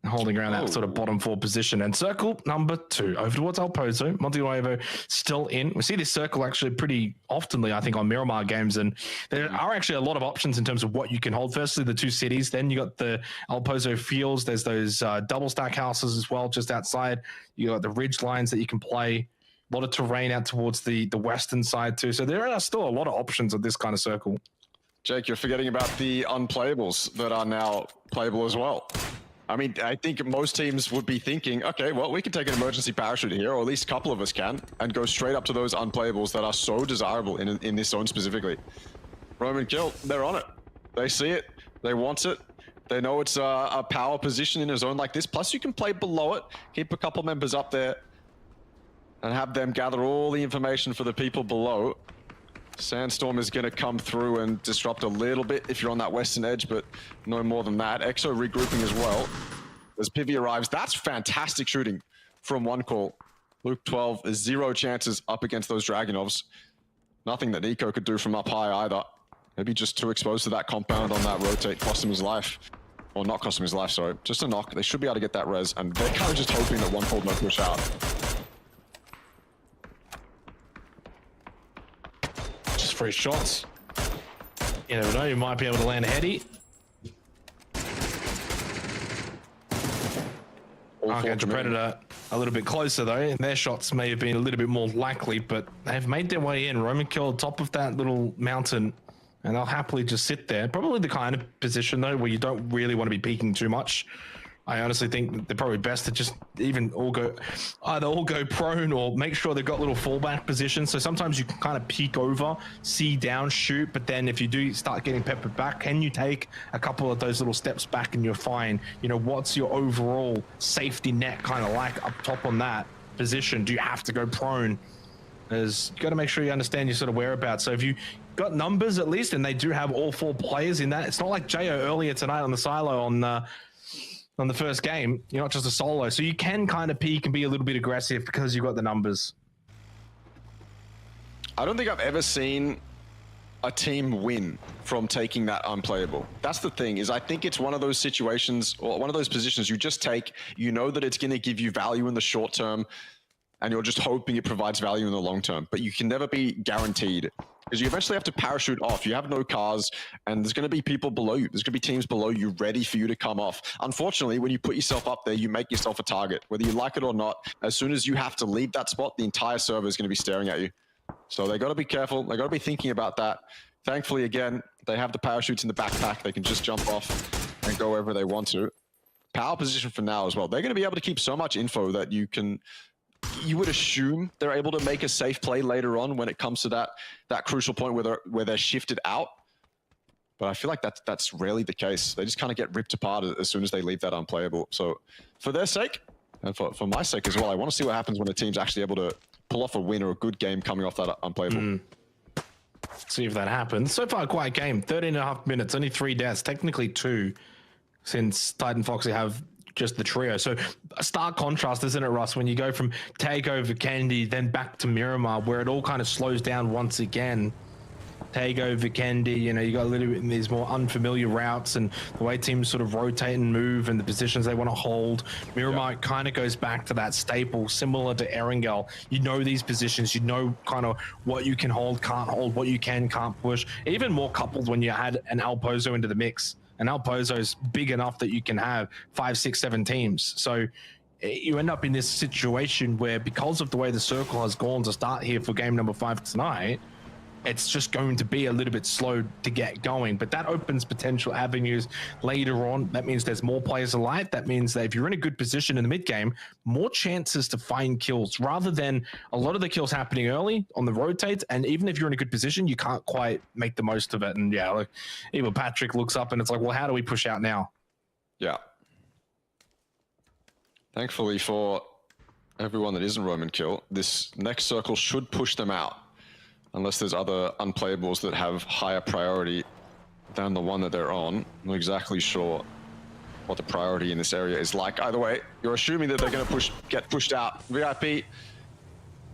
[SPEAKER 1] holding around that sort of bottom 4 position. And circle number 2 over towards El Pozo. Montenuevo still in. We see this circle actually pretty oftenly, I think, on Miramar games, and there are actually a lot of options in terms of what you can hold. Firstly, the 2 cities, then you got the El Pozo fields. There's those double stack houses as well just outside. You got the ridge lines that you can play. A lot of terrain out towards the western side too. So there are still a lot of options of this kind of circle.
[SPEAKER 3] Jake, you're forgetting about the unplayables that are now playable as well. I mean, I think most teams would be thinking, okay, well, we can take an emergency parachute here, or at least a couple of us can, and go straight up to those unplayables that are so desirable in this zone specifically. Roman Kill, they're on it. They see it. They want it. They know it's a power position in a zone like this. Plus, you can play below it, keep a couple members up there. and have them gather all the information for the people below. Sandstorm is going to come through and disrupt a little bit if you're on that western edge, but no more than that. EXO regrouping as well as Pivy arrives. That's fantastic shooting from one call. Luke 12 is 0 chances up against those Dragunovs. Nothing that Nico could do from up high either. Maybe just too exposed to that compound on that rotate, cost him his life. Or not cost him his life, sorry. Just a knock. They should be able to get that res, and they're kind of just hoping that one call no push out.
[SPEAKER 1] Just free shots. You never know, you might be able to land a heady. Archangel Predator a little bit closer though. Their shots may have been a little bit more likely, but they've made their way in. Roman kill top of that little mountain, and they'll happily just sit there. Probably the kind of position though where you don't really want to be peeking too much. I honestly think they're probably best to just either all go prone or make sure they've got little fallback positions. So sometimes you can kind of peek over, see down, shoot, but then if you do start getting peppered back, can you take a couple of those little steps back and you're fine? You know, what's your overall safety net kind of like up top on that position? Do you have to go prone? As you got to make sure you understand your sort of whereabouts. So if you got numbers at least, and they do have all 4 players in that, it's not like Jo earlier tonight on the silo on the first game. You're not just a solo, so you can kind of peek and be a little bit aggressive because you've got the numbers.
[SPEAKER 3] I don't think I've ever seen a team win from taking that unplayable. That's the thing, is I think it's one of those situations or one of those positions you just take, you know that it's going to give you value in the short term, and you're just hoping it provides value in the long term, but you can never be guaranteed, because you eventually have to parachute off. You have no cars, and there's going to be people below you. There's going to be teams below you ready for you to come off. Unfortunately, when you put yourself up there, you make yourself a target. Whether you like it or not, as soon as you have to leave that spot, the entire server is going to be staring at you. So they got to be careful. They got to be thinking about that. Thankfully, again, they have the parachutes in the backpack. They can just jump off and go wherever they want to. Power position for now as well. They're going to be able to keep so much info that you would assume they're able to make a safe play later on when it comes to that crucial point where they're shifted out. But I feel like that's rarely the case. They just kind of get ripped apart as soon as they leave that unplayable. So for their sake, and for my sake as well, I want to see what happens when a team's actually able to pull off a win or a good game coming off that unplayable.
[SPEAKER 1] See if that happens. So far, quite a game. 13.5 minutes, only 3 deaths, technically 2, since Titan Foxy have just the trio. So a stark contrast, isn't it, Russ, when you go from Tago, Vikendi, then back to Miramar, where it all kind of slows down once again. Tago, Vikendi, you know, you got a little bit in these more unfamiliar routes and the way teams sort of rotate and move and the positions they want to hold. Miramar kind of goes back to that staple, similar to Erangel. You know these positions, you know kind of what you can hold, can't hold, what you can't push. Even more coupled when you add an Alpozo into the mix. And Alpozo is big enough that you can have 5, 6, 7 teams. So you end up in this situation where, because of the way the circle has gone to start here for game number 5 tonight, it's just going to be a little bit slow to get going. But that opens potential avenues later on. That means there's more players alive. That means that if you're in a good position in the mid game, more chances to find kills, rather than a lot of the kills happening early on the rotates. And even if you're in a good position, you can't quite make the most of it. And yeah, like even Patrick looks up and it's like, well, how do we push out now? Yeah.
[SPEAKER 3] Thankfully for everyone that isn't Roman kill, this next circle should push them out. Unless there's other unplayables that have higher priority than the one that they're on. I'm not exactly sure what the priority in this area is like. Either way, you're assuming that they're going to get pushed out. VIP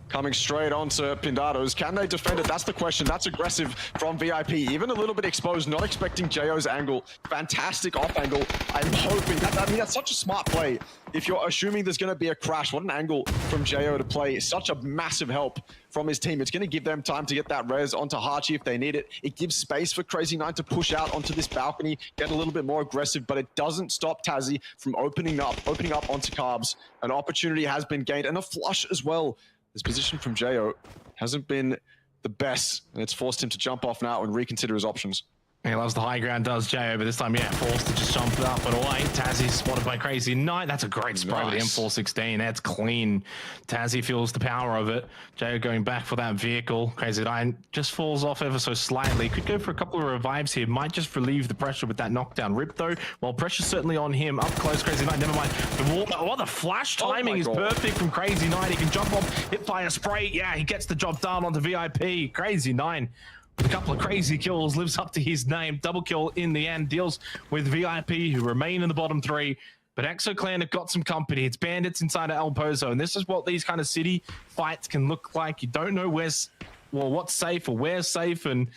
[SPEAKER 3] coming straight onto Pindados. Can they defend it? That's the question. That's aggressive from VIP. Even a little bit exposed, not expecting JO's angle. Fantastic off angle. I'm hoping that, I mean, that's such a smart play. If you're assuming there's going to be a crash, what an angle from JO to play. Such a massive help from his team. It's going to give them time to get that res onto Hachi if they need it. It gives space for Crazy 9 to push out onto this balcony, get a little bit more aggressive, but it doesn't stop Tazzy from opening up onto Carbs. An opportunity has been gained, and a flush as well. This position from JO hasn't been the best, and it's forced him to jump off now and reconsider his options.
[SPEAKER 1] He loves the high ground, does Jay, but this time, yeah, forced to just jump up and away. Tazzy spotted by Crazy Knight. That's a great spray with the M416. That's clean. Tazzy feels the power of it. Jay going back for that vehicle. Crazy Knight just falls off ever so slightly. Could go for a couple of revives here. Might just relieve the pressure with that knockdown rip, though. Well, pressure's certainly on him. Up close, Crazy Knight, never mind. The flash timing is perfect from Crazy Knight. He can jump off, hit fire spray. Yeah, he gets the job done onto VIP. Crazy Knight, with a couple of crazy kills, lives up to his name. Double kill in the end, deals with VIP, who remain in the bottom three. But ExoClan have got some company. It's bandits inside of El Pozo, and this is what these kind of city fights can look like. You don't know what's safe or where's safe, and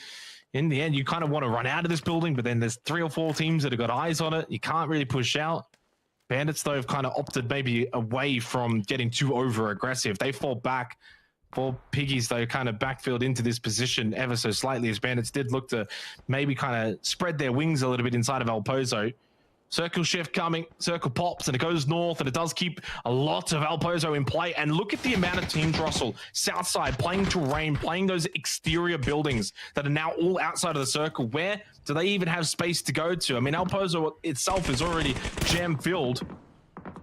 [SPEAKER 1] in the end, you kind of want to run out of this building, but then there's 3 or 4 teams that have got eyes on it. You can't really push out. Bandits, though, have kind of opted maybe away from getting too over-aggressive. They fall back. For Piggies, though, kind of backfilled into this position ever so slightly, as Bandits did look to maybe kind of spread their wings a little bit inside of El Pozo. Circle shift coming, circle pops, and it goes north, and it does keep a lot of El Pozo in play. And look at the amount of teams, Russell. Southside playing terrain, playing those exterior buildings that are now all outside of the circle. Where do they even have space to go to? I mean, El Pozo itself is already jam-filled.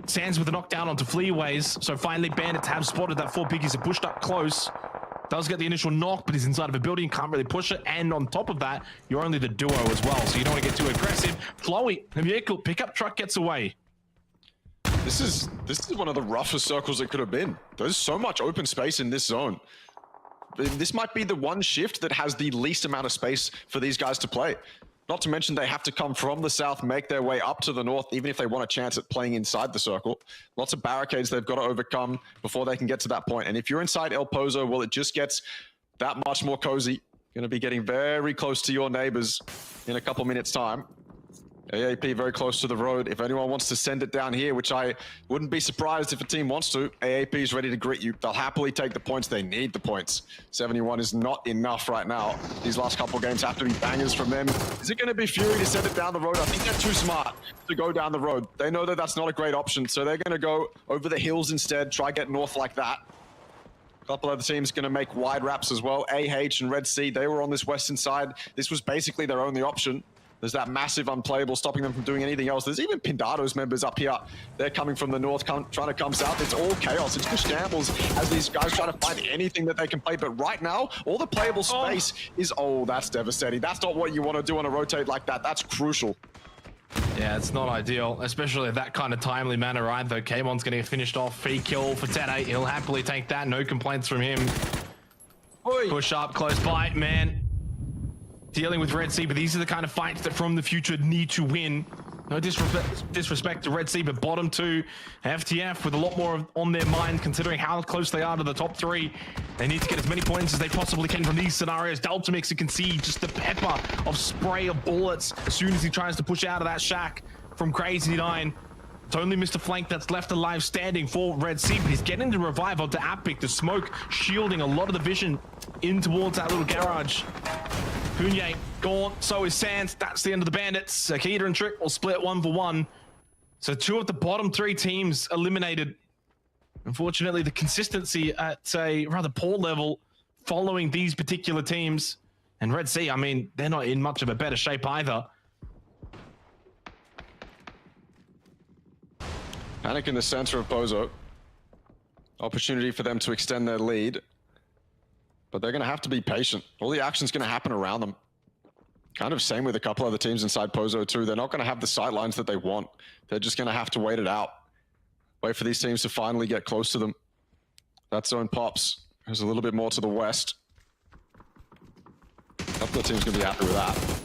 [SPEAKER 1] Sands with a knockdown onto Fleaways. So finally, Bandits have spotted that 4 Piggies are pushed up close. Does get the initial knock, but he's inside of a building, can't really push it. And on top of that, you're only the duo as well, so you don't want to get too aggressive. Flowy, the vehicle, pickup truck gets away.
[SPEAKER 3] This is one of the roughest circles it could have been. There's so much open space in this zone. This might be the one shift that has the least amount of space for these guys to play. Not to mention they have to come from the south, make their way up to the north, even if they want a chance at playing inside the circle. Lots of barricades they've got to overcome before they can get to that point. And if you're inside El Pozo, well, it just gets that much more cozy. Going to be getting very close to your neighbors in a couple minutes' time. AAP very close to the road. If anyone wants to send it down here, which I wouldn't be surprised if a team wants to, AAP is ready to greet you. They'll happily take the points. They need the points. 71 is not enough right now. These last couple games have to be bangers from them. Is it going to be Fury to send it down the road? I think they're too smart to go down the road. They know that that's not a great option, so they're going to go over the hills instead, try get north like that. A couple other teams going to make wide wraps as well. AH and Red Sea, they were on this western side. This was basically their only option. There's that massive unplayable stopping them from doing anything else. There's even Pindado's members up here. They're coming from the north, trying to come south. It's all chaos. It's just shambles as these guys try to find anything that they can play. But right now, all the playable space is, that's devastating. That's not what you want to do on a rotate like that. That's crucial.
[SPEAKER 1] Yeah, it's not ideal, especially at that kind of timely manner either. K-Mon's going to get finished off. Free kill for Tete. He'll happily take that. No complaints from him.
[SPEAKER 3] Oi.
[SPEAKER 1] Push up, close by, man. Dealing with Red Sea, but these are the kind of fights that from the future need to win. No disrespect to Red Sea, but bottom 2, FTF with a lot more on their mind considering how close they are to the top 3. They need to get as many points as they possibly can from these scenarios. Deltamix, you can see just the pepper of spray of bullets as soon as he tries to push out of that shack from Crazy 9. It's only Mr. Flank that's left alive standing for Red Sea, but he's getting the revive onto Apic. The smoke shielding a lot of the vision in towards that little garage. Punye gone, so is Sands. That's the end of the Bandits. Akita and Trick will split 1 for 1. So 2 of the bottom 3 teams eliminated. Unfortunately, the consistency at a rather poor level following these particular teams. And Red Sea, I mean, they're not in much of a better shape either.
[SPEAKER 3] Panic in the center of Pozo. Opportunity for them to extend their lead. But they're going to have to be patient. All the action's going to happen around them. Kind of same with a couple other teams inside Pozo too. They're not going to have the sight lines that they want. They're just going to have to wait it out. Wait for these teams to finally get close to them. That zone pops. There's a little bit more to the west. A couple of teams going to be happy with that.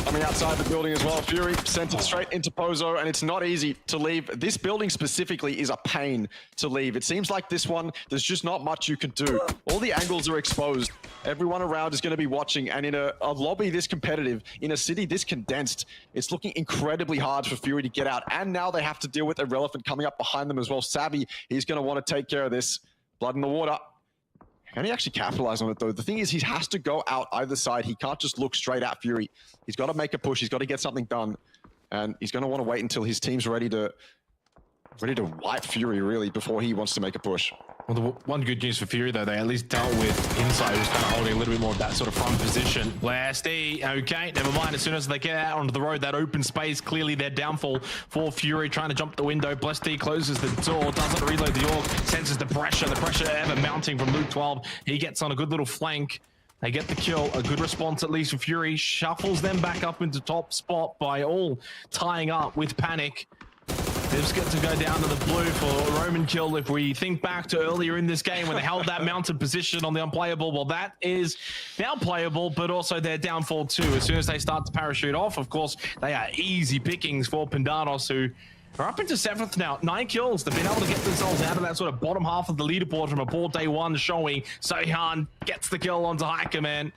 [SPEAKER 3] Coming outside the building as well, Fury sent it straight into Pozo, and it's not easy to leave. This building specifically is a pain to leave. It seems like this one, there's just not much you can do. All the angles are exposed. Everyone around is going to be watching, and in a lobby this competitive, in a city this condensed, it's looking incredibly hard for Fury to get out. And now they have to deal with Irrelevant coming up behind them as well. Savvy, he's going to want to take care of this. Blood in the water. Can he actually capitalize on it, though? The thing is, he has to go out either side. He can't just look straight at Fury. He's got to make a push. He's got to get something done. And he's going to want to wait until his team's ready to Ready to wipe Fury, really, before he wants to make a push.
[SPEAKER 1] Well, the one good news for Fury, though, they at least dealt with Inside, who's kind of holding a little bit more of that sort of front position. LetsPlay, okay, never mind. As soon as they get out onto the road, that open space, clearly their downfall for Fury, trying to jump the window. LetsPlay closes the door, doesn't reload the orb, senses the pressure ever mounting from Luke 12. He gets on a good little flank. They get the kill, a good response at least for Fury, shuffles them back up into top spot by all tying up with Panic. They've got to go down to the blue for a Roman kill. If we think back to earlier in this game when they held that mounted position on the unplayable, well, that is now playable, but also their downfall too. As soon as they start to parachute off, of course, they are easy pickings for Pandados, who are up into 7th now. 9 kills. They've been able to get themselves out of that sort of bottom half of the leaderboard from a poor day one showing. Sohan gets the kill onto Hikerman.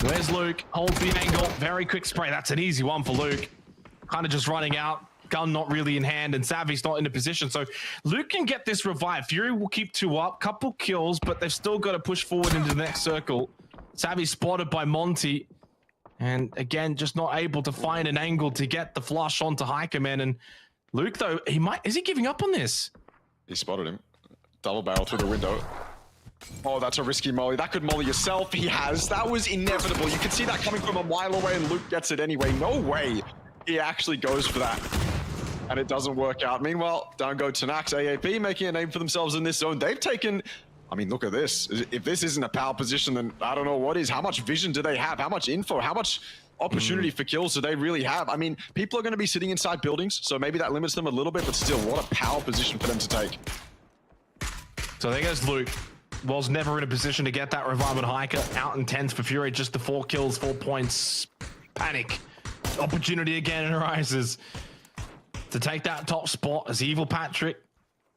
[SPEAKER 1] Where's Luke? Holds the angle. Very quick spray. That's an easy one for Luke. Kind of just running out. Gun not really in hand, and Savvy's not in a position. So Luke can get this revive. Fury will keep 2 up. Couple kills, but they've still got to push forward into the next circle. Savvy spotted by Monty. And again, just not able to find an angle to get the flush onto Hikerman. And Luke, though, is he giving up on this?
[SPEAKER 3] He spotted him. Double barrel through the window. Oh, that's a risky molly. That could molly yourself. He has. That was inevitable. You can see that coming from a mile away, and Luke gets it anyway. No way he actually goes for that. And it doesn't work out. Meanwhile, down go Tanax, AAP making a name for themselves in this zone. They've taken, I mean, look at this. If this isn't a power position, then I don't know what is. How much vision do they have? How much info? How much opportunity for kills do they really have? I mean, people are going to be sitting inside buildings, so maybe that limits them a little bit, but still, what a power position for them to take.
[SPEAKER 1] So there goes Luke. Was never in a position to get that revive on Hiker. Out in 10th for Fury, just the 4 kills, 4 points. Panic. Opportunity again arises to take that top spot as Evil Patrick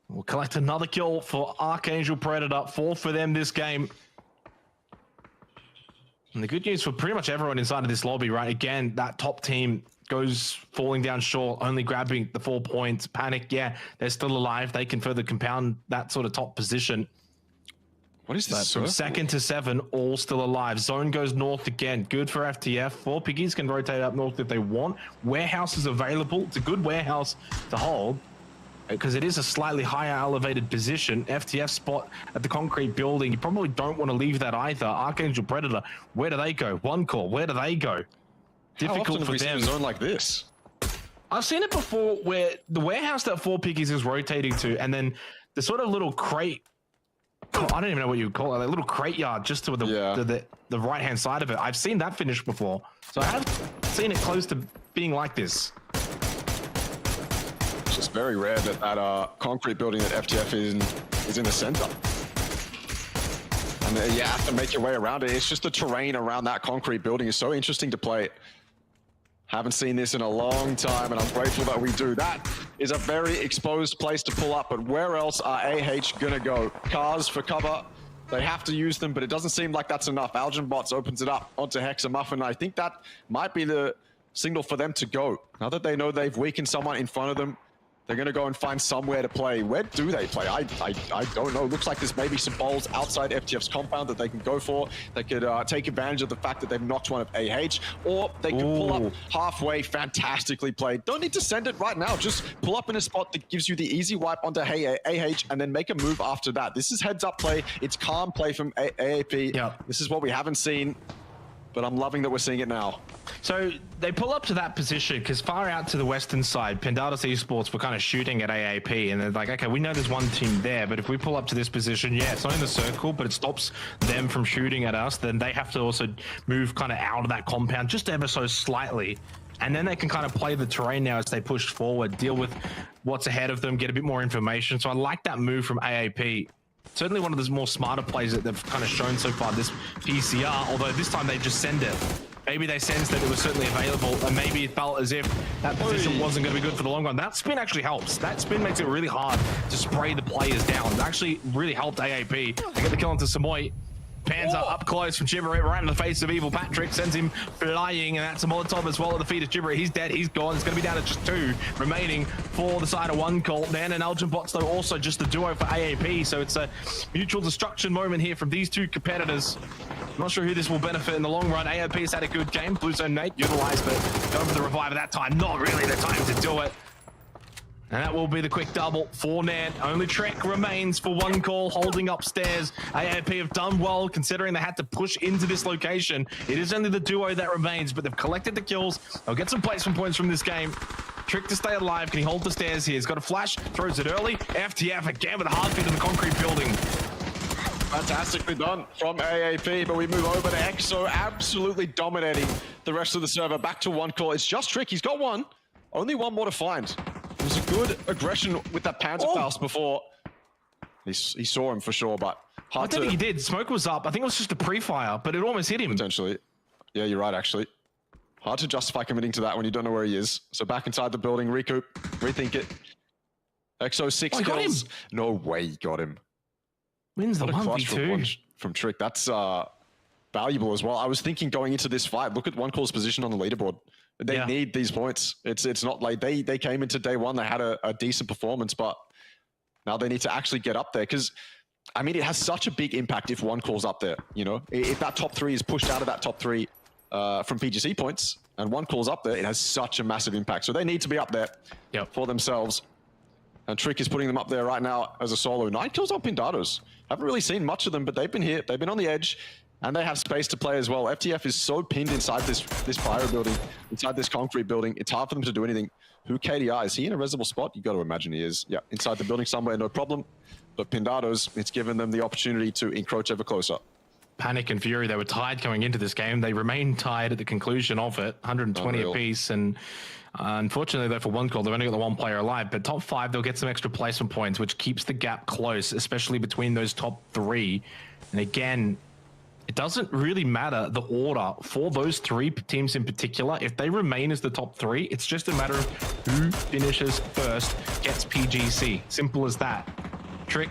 [SPEAKER 1] will collect another kill for Archangel Predator. 4 for them this game. And the good news for pretty much everyone inside of this lobby, right? Again, that top team goes falling down short, only grabbing the 4 points. Panic, yeah, they're still alive. They can further compound that sort of top position.
[SPEAKER 3] What is this?
[SPEAKER 1] From 2nd to 7, all still alive. Zone goes north again. Good for FTF. 4 piggies can rotate up north if they want. Warehouse is available. It's a good warehouse to hold because it is a slightly higher elevated position. FTF spot at the concrete building. You probably don't want to leave that either. Archangel Predator, where do they go? One call, where do they go? Difficult for them.
[SPEAKER 3] A zone like this?
[SPEAKER 1] I've seen it before where the warehouse that 4 piggies is rotating to, and then the sort of little crate, I don't even know what you would call it, a little crate yard just to the right-hand side of it. I've seen that finish before. So I have seen it close to being like this.
[SPEAKER 3] It's just very rare that that concrete building that FTF is in the center. And you have to make your way around it. It's just the terrain around that concrete building is so interesting to play. Haven't seen this in a long time, and I'm grateful that we do. That is a very exposed place to pull up, but where else are AH gonna go? Cars for cover, they have to use them, but it doesn't seem like that's enough. Algen Bots opens it up onto Hexamuffin, and I think that might be the signal for them to go. Now that they know they've weakened someone in front of them, they're going to go and find somewhere to play. Where do they play? I don't know. Looks like there's maybe some balls outside FTF's compound that they can go for. They could take advantage of the fact that they've knocked one of AH, or they could pull up halfway. Fantastically played. Don't need to send it right now. Just pull up in a spot that gives you the easy wipe onto AH and then make a move after that. This is heads up play. It's calm play from AAP.
[SPEAKER 1] Yeah.
[SPEAKER 3] This is what we haven't seen, but I'm loving that we're seeing it now.
[SPEAKER 1] So they pull up to that position because far out to the western side, Pandados Esports were kind of shooting at AAP, and they're like, okay, we know there's one team there, but if we pull up to this position, yeah, it's not in the circle, but it stops them from shooting at us. Then they have to also move kind of out of that compound just ever so slightly. And then they can kind of play the terrain now as they push forward, deal with what's ahead of them, get a bit more information. So I like that move from AAP. Certainly one of the more smarter plays that they've kind of shown so far this PCR, although this time they just send it. Maybe they sensed that it was certainly available, and maybe it felt as if that position wasn't going to be good for the long run. That spin actually helps. That spin makes it really hard to spray the players down. It actually really helped AAP. They get the kill into Samoy. Panzer up close from Gibbery, right in the face of Evil Patrick, sends him flying, and that's a Molotov as well at the feet of Gibbery. He's dead, he's gone. It's going to be down to just 2 remaining for the side of 1 call. Dan and Elgin Bots, though, also just the duo for AAP, so it's a mutual destruction moment here from these 2 competitors. Not sure who this will benefit in the long run. AAP has had a good game. Blue Zone Nate utilized, but going for the revive at that time. Not really the time to do it. And that will be the quick double for Nant. Only Trek remains for one call, holding upstairs. AAP have done well considering they had to push into this location. It is only the duo that remains, but they've collected the kills. They'll get some placement points from this game. Trick to stay alive. Can he hold the stairs here? He's got a flash, throws it early. FTF again with a hard feed in the concrete building.
[SPEAKER 3] Fantastically done from AAP, but we move over to EXO, absolutely dominating the rest of the server. Back to one call. It's just Trick. He's got one. Only one more to find. It was a good aggression with that Panzerfaust before. He saw him for sure, but hard
[SPEAKER 1] I don't think he did. Smoke was up. I think it was just a pre-fire, but it almost hit him.
[SPEAKER 3] Potentially. Yeah, you're right, actually. Hard to justify committing to that when you don't know where he is. So back inside the building, recoup, rethink it. EXO 6 kills. No way he got him.
[SPEAKER 1] Wins the 1v2
[SPEAKER 3] from Trick. That's valuable as well. I was thinking going into this fight, look at one call's position on the leaderboard. They need these points. It's not like they came into day one, they had a decent performance, but now they need to actually get up there because, I mean, it has such a big impact if one call's up there, you know? If that top three is pushed out of that top three from PGC points and one call's up there, it has such a massive impact. So they need to be up there for themselves. And Trick is putting them up there right now as a solo. 9 kills on Pindados. Haven't really seen much of them, but they've been here. They've been on the edge. And they have space to play as well. FTF is so pinned inside this pyro building, inside this concrete building. It's hard for them to do anything. Who KDR? Is he in a reservoir spot? You got to imagine he is. Yeah, inside the building somewhere, no problem. But Pindados, it's given them the opportunity to encroach ever closer.
[SPEAKER 1] Panic and Fury, they were tied going into this game. They remained tied at the conclusion of it, 120 apiece. And unfortunately, though, for one call, they've only got the one player alive. But top 5, they'll get some extra placement points, which keeps the gap close, especially between those top 3. And again, it doesn't really matter the order for those 3 teams in particular. If they remain as the top 3, it's just a matter of who finishes first gets PGC. Simple as that. Trick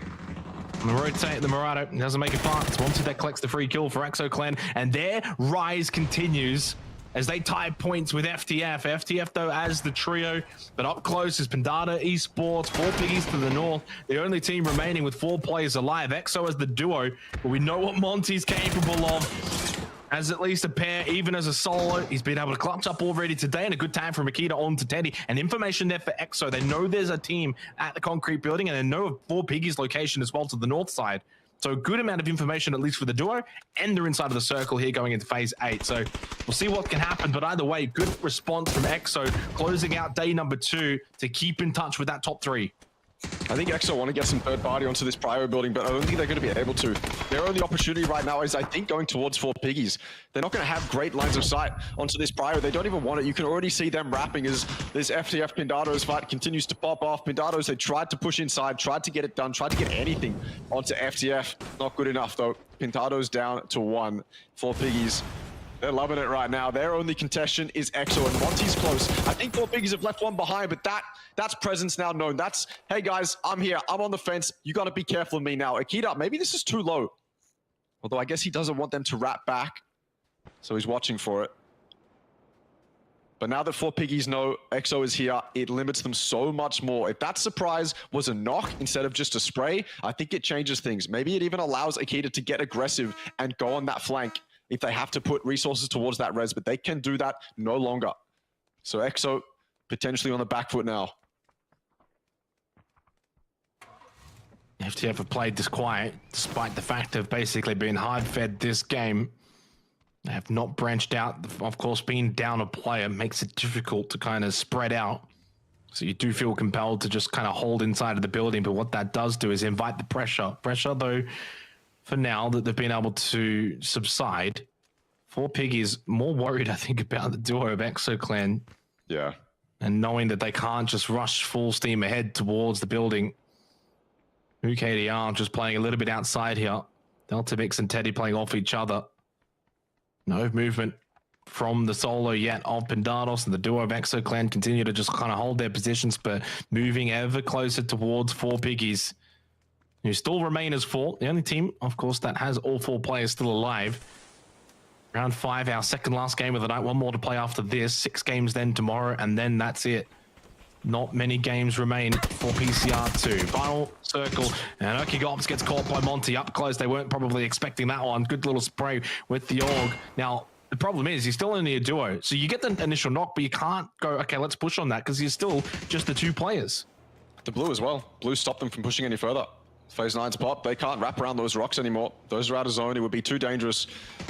[SPEAKER 1] on the rotate, the Murado doesn't make it far. It's Monty that collects the free kill for EXO Clan, and their rise continues as they tie points with FTF. FTF, though, as the trio, but up close is Pandada, Esports, 4 piggies to the north. The only team remaining with 4 players alive. EXO as the duo, but we know what Monty's capable of. As at least a pair, even as a solo, he's been able to clutch up already today, and a good time for Makita on to Teddy. And information there for EXO. They know there's a team at the concrete building, and they know of 4 piggies location as well to the north side. So a good amount of information, at least for the duo, and they're inside of the circle here going into phase 8. So we'll see what can happen. But either way, good response from EXO, closing out day number 2 to keep in touch with that top 3.
[SPEAKER 3] I think EXO want to get some third party onto this Prio building, but I don't think they're going to be able to. Their only opportunity right now is, I think, going towards 4 piggies. They're not going to have great lines of sight onto this Prio. They don't even want it. You can already see them wrapping as this FTF Pindados fight continues to pop off. Pindados, they tried to push inside, tried to get it done, tried to get anything onto FTF. Not good enough, though. Pindados down to 1. 4 piggies. They're loving it right now. Their only contestant is EXO, and Monty's close. I think 4 piggies have left 1 behind, but that's presence now known. That's, hey guys, I'm here. I'm on the fence. You got to be careful of me now. Akita, maybe this is too low. Although I guess he doesn't want them to wrap back, so he's watching for it. But now that 4 piggies know EXO is here, it limits them so much more. If that surprise was a knock instead of just a spray, I think it changes things. Maybe it even allows Akita to get aggressive and go on that flank if they have to put resources towards that res, but they can do that no longer. So EXO potentially on the back foot now.
[SPEAKER 1] FTF have played this quiet, despite the fact of basically being hard-fed this game. They have not branched out. Of course, being down a player makes it difficult to kind of spread out. So you do feel compelled to just kind of hold inside of the building, but what that does do is invite the pressure. Pressure, though, for now that they've been able to subside. 4 piggies more worried, I think, about the duo of EXO Clan.
[SPEAKER 3] Yeah.
[SPEAKER 1] And knowing that they can't just rush full steam ahead towards the building. UKDR just playing a little bit outside here. Delta Mix and Teddy playing off each other. No movement from the solo yet of Pindados, and the duo of EXO Clan continue to just kind of hold their positions, but moving ever closer towards 4 piggies, who still remain as 4. The only team, of course, that has all 4 players still alive. Round 5, our second last game of the night. 1 more to play after this. 6 games then tomorrow, and then that's it. Not many games remain for PCR2. Final circle, and Okigops gets caught by Monty up close. They weren't probably expecting that one. Good little spray with the AUG. Now, the problem is he's still only a duo. So you get the initial knock, but you can't go, okay, let's push on that, because you're still just the 2 players.
[SPEAKER 3] The blue as well. Blue stopped them from pushing any further. Phase 9's pop. They can't wrap around those rocks anymore. Those are out of zone. It would be too dangerous,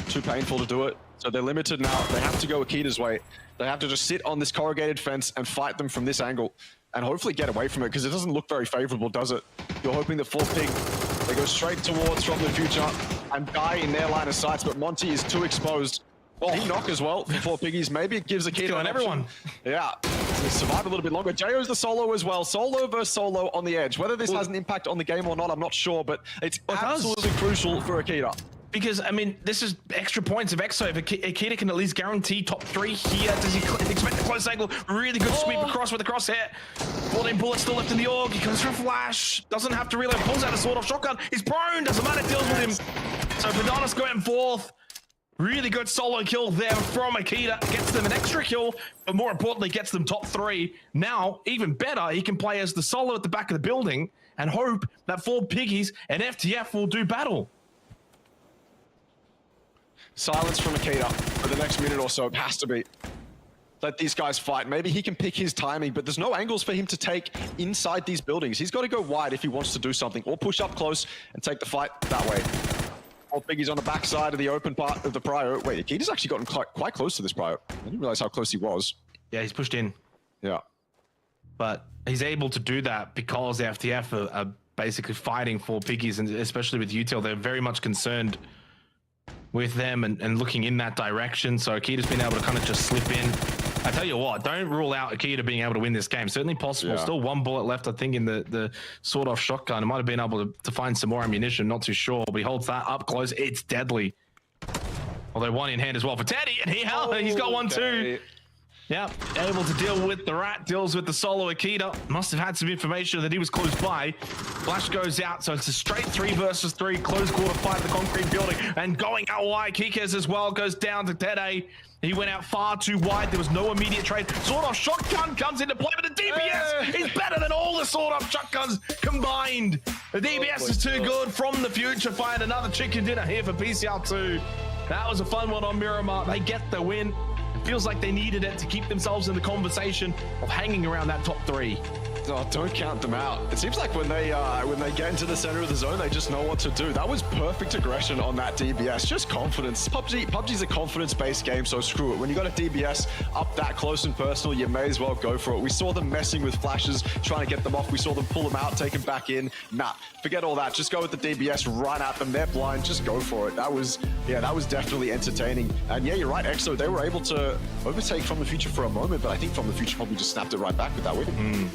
[SPEAKER 3] too painful to do it. So they're limited now. They have to go Akita's way. They have to just sit on this corrugated fence and fight them from this angle and hopefully get away from it, because it doesn't look very favorable, does it? You're hoping that Full Pig, they go straight towards from the future and die in their line of sights, but Monty is too exposed. Oh, he knock as well for 4 piggies. Maybe it gives Akita
[SPEAKER 1] on everyone.
[SPEAKER 3] Yeah, to survive a little bit longer. Jayo's the solo as well. Solo versus solo on the edge. Whether this has an impact on the game or not, I'm not sure, but it's absolutely crucial for Akita.
[SPEAKER 1] Because, I mean, this is extra points of Exo. If Akita can at least guarantee top 3 here, does he expect a close angle? Really good sweep across with the crosshair. 14 bullets still left in the org. He comes for a flash. Doesn't have to reload. Pulls out a sword-off shotgun. He's prone. Doesn't matter. Deals with him. So Padonis going fourth. Really good solo kill there from Akita. Gets them an extra kill, but more importantly, gets them top 3. Now, even better, he can play as the solo at the back of the building and hope that 4 piggies and FTF will do battle.
[SPEAKER 3] Silence from Akita for the next minute or so. It has to be. Let these guys fight. Maybe he can pick his timing, but there's no angles for him to take inside these buildings. He's got to go wide if he wants to do something, or push up close and take the fight that way. All piggies on the backside of the open part of the Prio. Wait, Akita's actually gotten quite close to this Prio. I didn't realize how close he was.
[SPEAKER 1] Yeah, he's pushed in.
[SPEAKER 3] Yeah.
[SPEAKER 1] But he's able to do that because the FTF are basically fighting for piggies, and especially with Util, they're very much concerned with them and looking in that direction. So Akita's been able to kind of just slip in. I tell you what, don't rule out Akita being able to win this game. Certainly possible. Yeah. Still 1 bullet left, I think, in the sawed-off shotgun. It might have been able to find some more ammunition. Not too sure. But he holds that up close. It's deadly. Although 1 in hand as well for Teddy, and he's got 1 too. Yeah, able to deal with the rat, deals with the solo Akita. Must have had some information that he was close by. Flash goes out, so it's a straight 3 versus 3, close quarter fight, the concrete building, and going out wide. Kikez as well goes down to Teddy. He went out far too wide. There was no immediate trade. Sword-off shotgun comes into play, but the DPS is better than all the sword-off shotguns combined. The DPS is too good. From the future, find another chicken dinner here for PCR2. That was a fun one on Miramar. They get the win. Feels like they needed it to keep themselves in the conversation of hanging around that top 3.
[SPEAKER 3] Oh, don't count them out. It seems like when they get into the center of the zone, they just know what to do. That was perfect aggression on that DBS. Just confidence. PUBG's a confidence-based game, so screw it. When you got a DBS up that close and personal, you may as well go for it. We saw them messing with flashes, trying to get them off. We saw them pull them out, take them back in. Nah, forget all that. Just go with the DBS, run at them. They're blind. Just go for it. That was definitely entertaining. And yeah, you're right, Exo. They were able to overtake From the Future for a moment, but I think From the Future probably just snapped it right back with that win.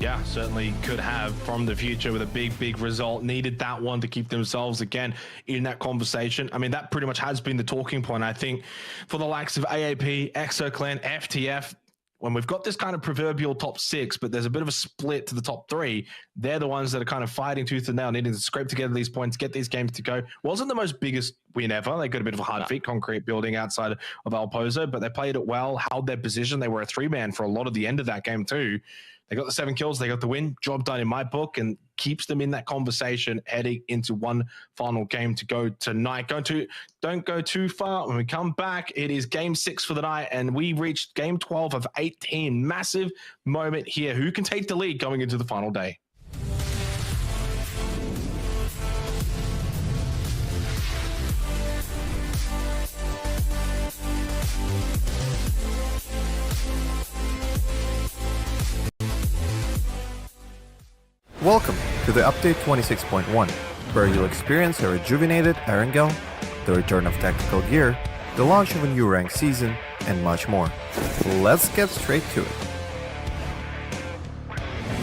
[SPEAKER 1] Yeah, certainly could have From the Future with a big result. Needed that one to keep themselves again in that conversation. I mean, that pretty much has been the talking point, I think, for the likes of AAP, ExoClan, FTF. When we've got this kind of proverbial top 6, but there's a bit of a split to the top 3, they're the ones that are kind of fighting tooth and nail, needing to scrape together these points, get these games to go. Wasn't the most biggest win ever. They got a bit of a hard feat, concrete building outside of Alpozo, but they played it well, held their position. They were a 3-man for a lot of the end of that game too. They got the 7 kills. They got the win. Job done in my book, and keeps them in that conversation heading into one final game to go tonight. Don't go too far. When we come back, it is game 6 for the night, and we reached game 12 of 18. Massive moment here. Who can take the lead going into the final day?
[SPEAKER 4] Welcome to the update 26.1, where you'll experience a rejuvenated Erangel, the return of tactical gear, the launch of a new ranked season, and much more. Let's get straight to it.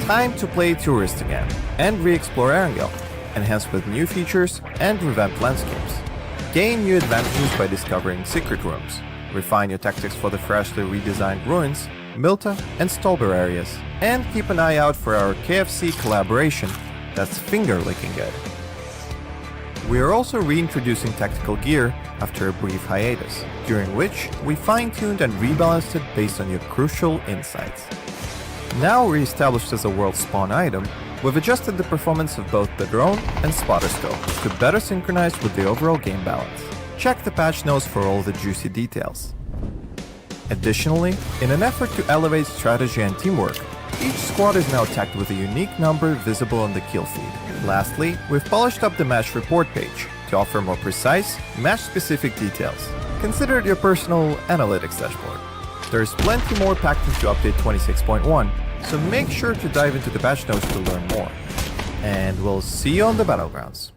[SPEAKER 4] Time to play Tourist again, and re-explore Erangel, enhanced with new features and revamped landscapes. Gain new advantages by discovering secret rooms, refine your tactics for the freshly redesigned ruins, Milta and Stolber areas, and keep an eye out for our KFC collaboration that's finger-licking good. We are also reintroducing tactical gear after a brief hiatus, during which we fine-tuned and rebalanced it based on your crucial insights. Now re-established as a world spawn item, we've adjusted the performance of both the drone and spotter scope to better synchronize with the overall game balance. Check the patch notes for all the juicy details. Additionally, in an effort to elevate strategy and teamwork, Each squad is now tagged with a unique number visible on the kill feed. Lastly, we've polished up the match report page to offer more precise, match-specific details. Consider it your personal analytics dashboard. There's plenty more packed into update 26.1, so make sure to dive into the patch notes to learn more. And we'll see you on the battlegrounds.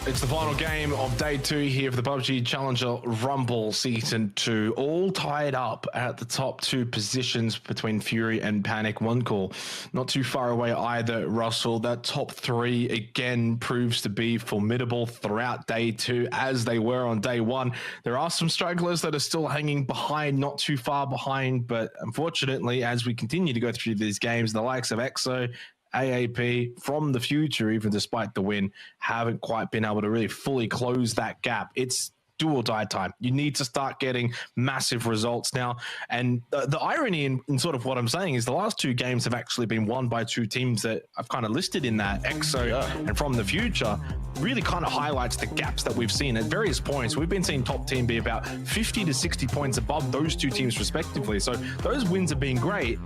[SPEAKER 1] It's the final game of day 2 here for the PUBG Challenger Rumble Season 2. All tied up at the top 2 positions between Fury and Panic. One call not too far away either, Russell. That top 3 again proves to be formidable throughout day 2 as they were on day 1. There are some stragglers that are still hanging behind, not too far behind, but unfortunately, as we continue to go through these games, the likes of EXO, AAP from the future, even despite the win, haven't quite been able to really fully close that gap. It's do or die time. You need to start getting massive results now. And the irony in sort of what I'm saying is the last 2 games have actually been won by 2 teams that I've kind of listed in that, EXO and From the Future. Really kind of highlights the gaps that we've seen at various points. We've been seeing top team be about 50 to 60 points above those 2 teams respectively. So those wins have been great,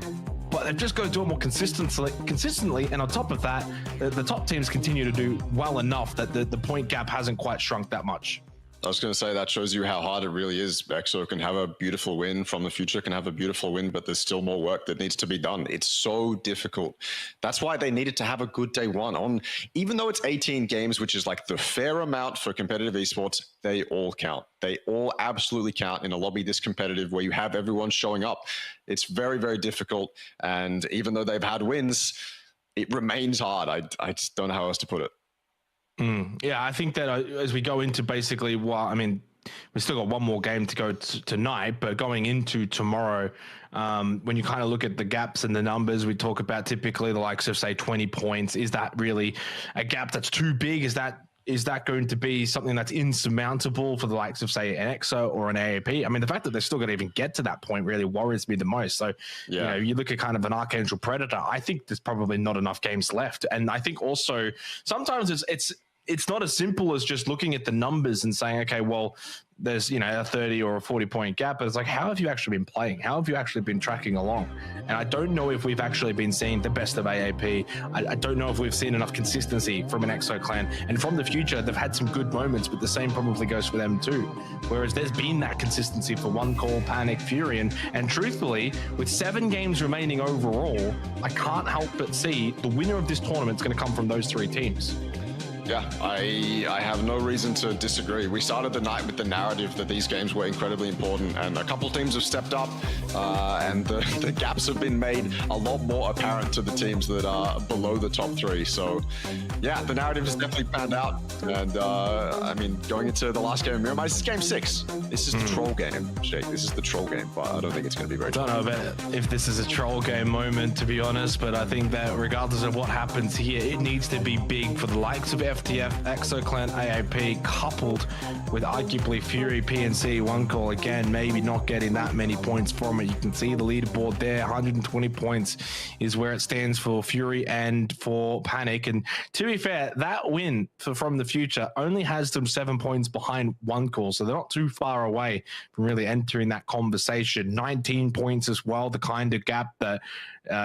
[SPEAKER 1] but they've just got to do it more consistently. And on top of that, the top teams continue to do well enough that the point gap hasn't quite shrunk that much.
[SPEAKER 3] I was going to say that shows you how hard it really is. EXO can have a beautiful win, From the Future can have a beautiful win, but there's still more work that needs to be done. It's so difficult. That's why they needed to have a good day 1 even though it's 18 games, which is like the fair amount for competitive esports, they all count. They all absolutely count in a lobby this competitive where you have everyone showing up. It's very, very difficult. And even though they've had wins, it remains hard. I just don't know how else to put it.
[SPEAKER 1] Yeah, I think that as we go into basically, we've still got one more game to go tonight, but going into tomorrow, when you kind of look at the gaps and the numbers, we talk about typically the likes of, say, 20 points. Is that really a gap that's too big? Is that going to be something that's insurmountable for the likes of, say, an EXO or an AAP? I mean, the fact that they're still going to even get to that point really worries me the most. So, you know, you look at kind of an Archangel Predator, I think there's probably not enough games left. And I think also sometimes it's not as simple as just looking at the numbers and saying, okay, well, there's, you know, a 30 or a 40 point gap, but it's like, how have you actually been playing? How have you actually been tracking along? And I don't know if we've actually been seeing the best of AAP. I don't know if we've seen enough consistency from an EXO clan. And from the future, they've had some good moments, but the same probably goes for them too. Whereas there's been that consistency for One Call, Panic, Fury, and truthfully, with 7 games remaining overall, I can't help but see the winner of this tournament is going to come from those 3 teams.
[SPEAKER 3] Yeah, I have no reason to disagree. We started the night with the narrative that these games were incredibly important, and a couple teams have stepped up, and the gaps have been made a lot more apparent to the teams that are below the top 3. So, yeah, the narrative has definitely panned out. And, I mean, going into the last game of Miramar, this is game 6. This is the troll game, Jake. This is the troll game, but I don't think it's going to be very
[SPEAKER 1] I don't know about if this is a troll game moment, to be honest, but I think that regardless of what happens here, it needs to be big for the likes of FTF, EXOClan, AAP, coupled with arguably Fury, PNC, One Call. Again, maybe not getting that many points from it. You can see the leaderboard there, 120 points is where it stands for Fury and for Panic. And to be fair, that win from the future only has them 7 points behind One Call, so they're not too far away from really entering that conversation. 19 points as well, the kind of gap that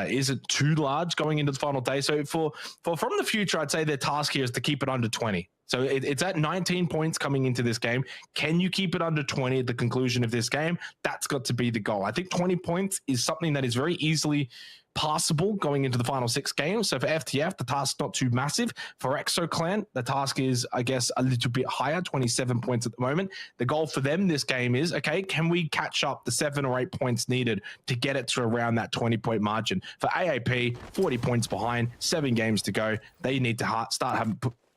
[SPEAKER 1] isn't too large going into the final day. So for from the future, I'd say their task here is to keep it under 20. So it's at 19 points coming into this game. Can you keep it under 20 at the conclusion of this game? That's got to be the goal. I think 20 points is something that is very easily possible going into the final 6 games. So for FTF, the task's not too massive. For EXOClan, the task is, I guess, a little bit higher, 27 points at the moment. The goal for them this game is, okay, can we catch up the 7 or 8 points needed to get it to around that 20-point margin? For AAP, 40 points behind, 7 games to go. They need to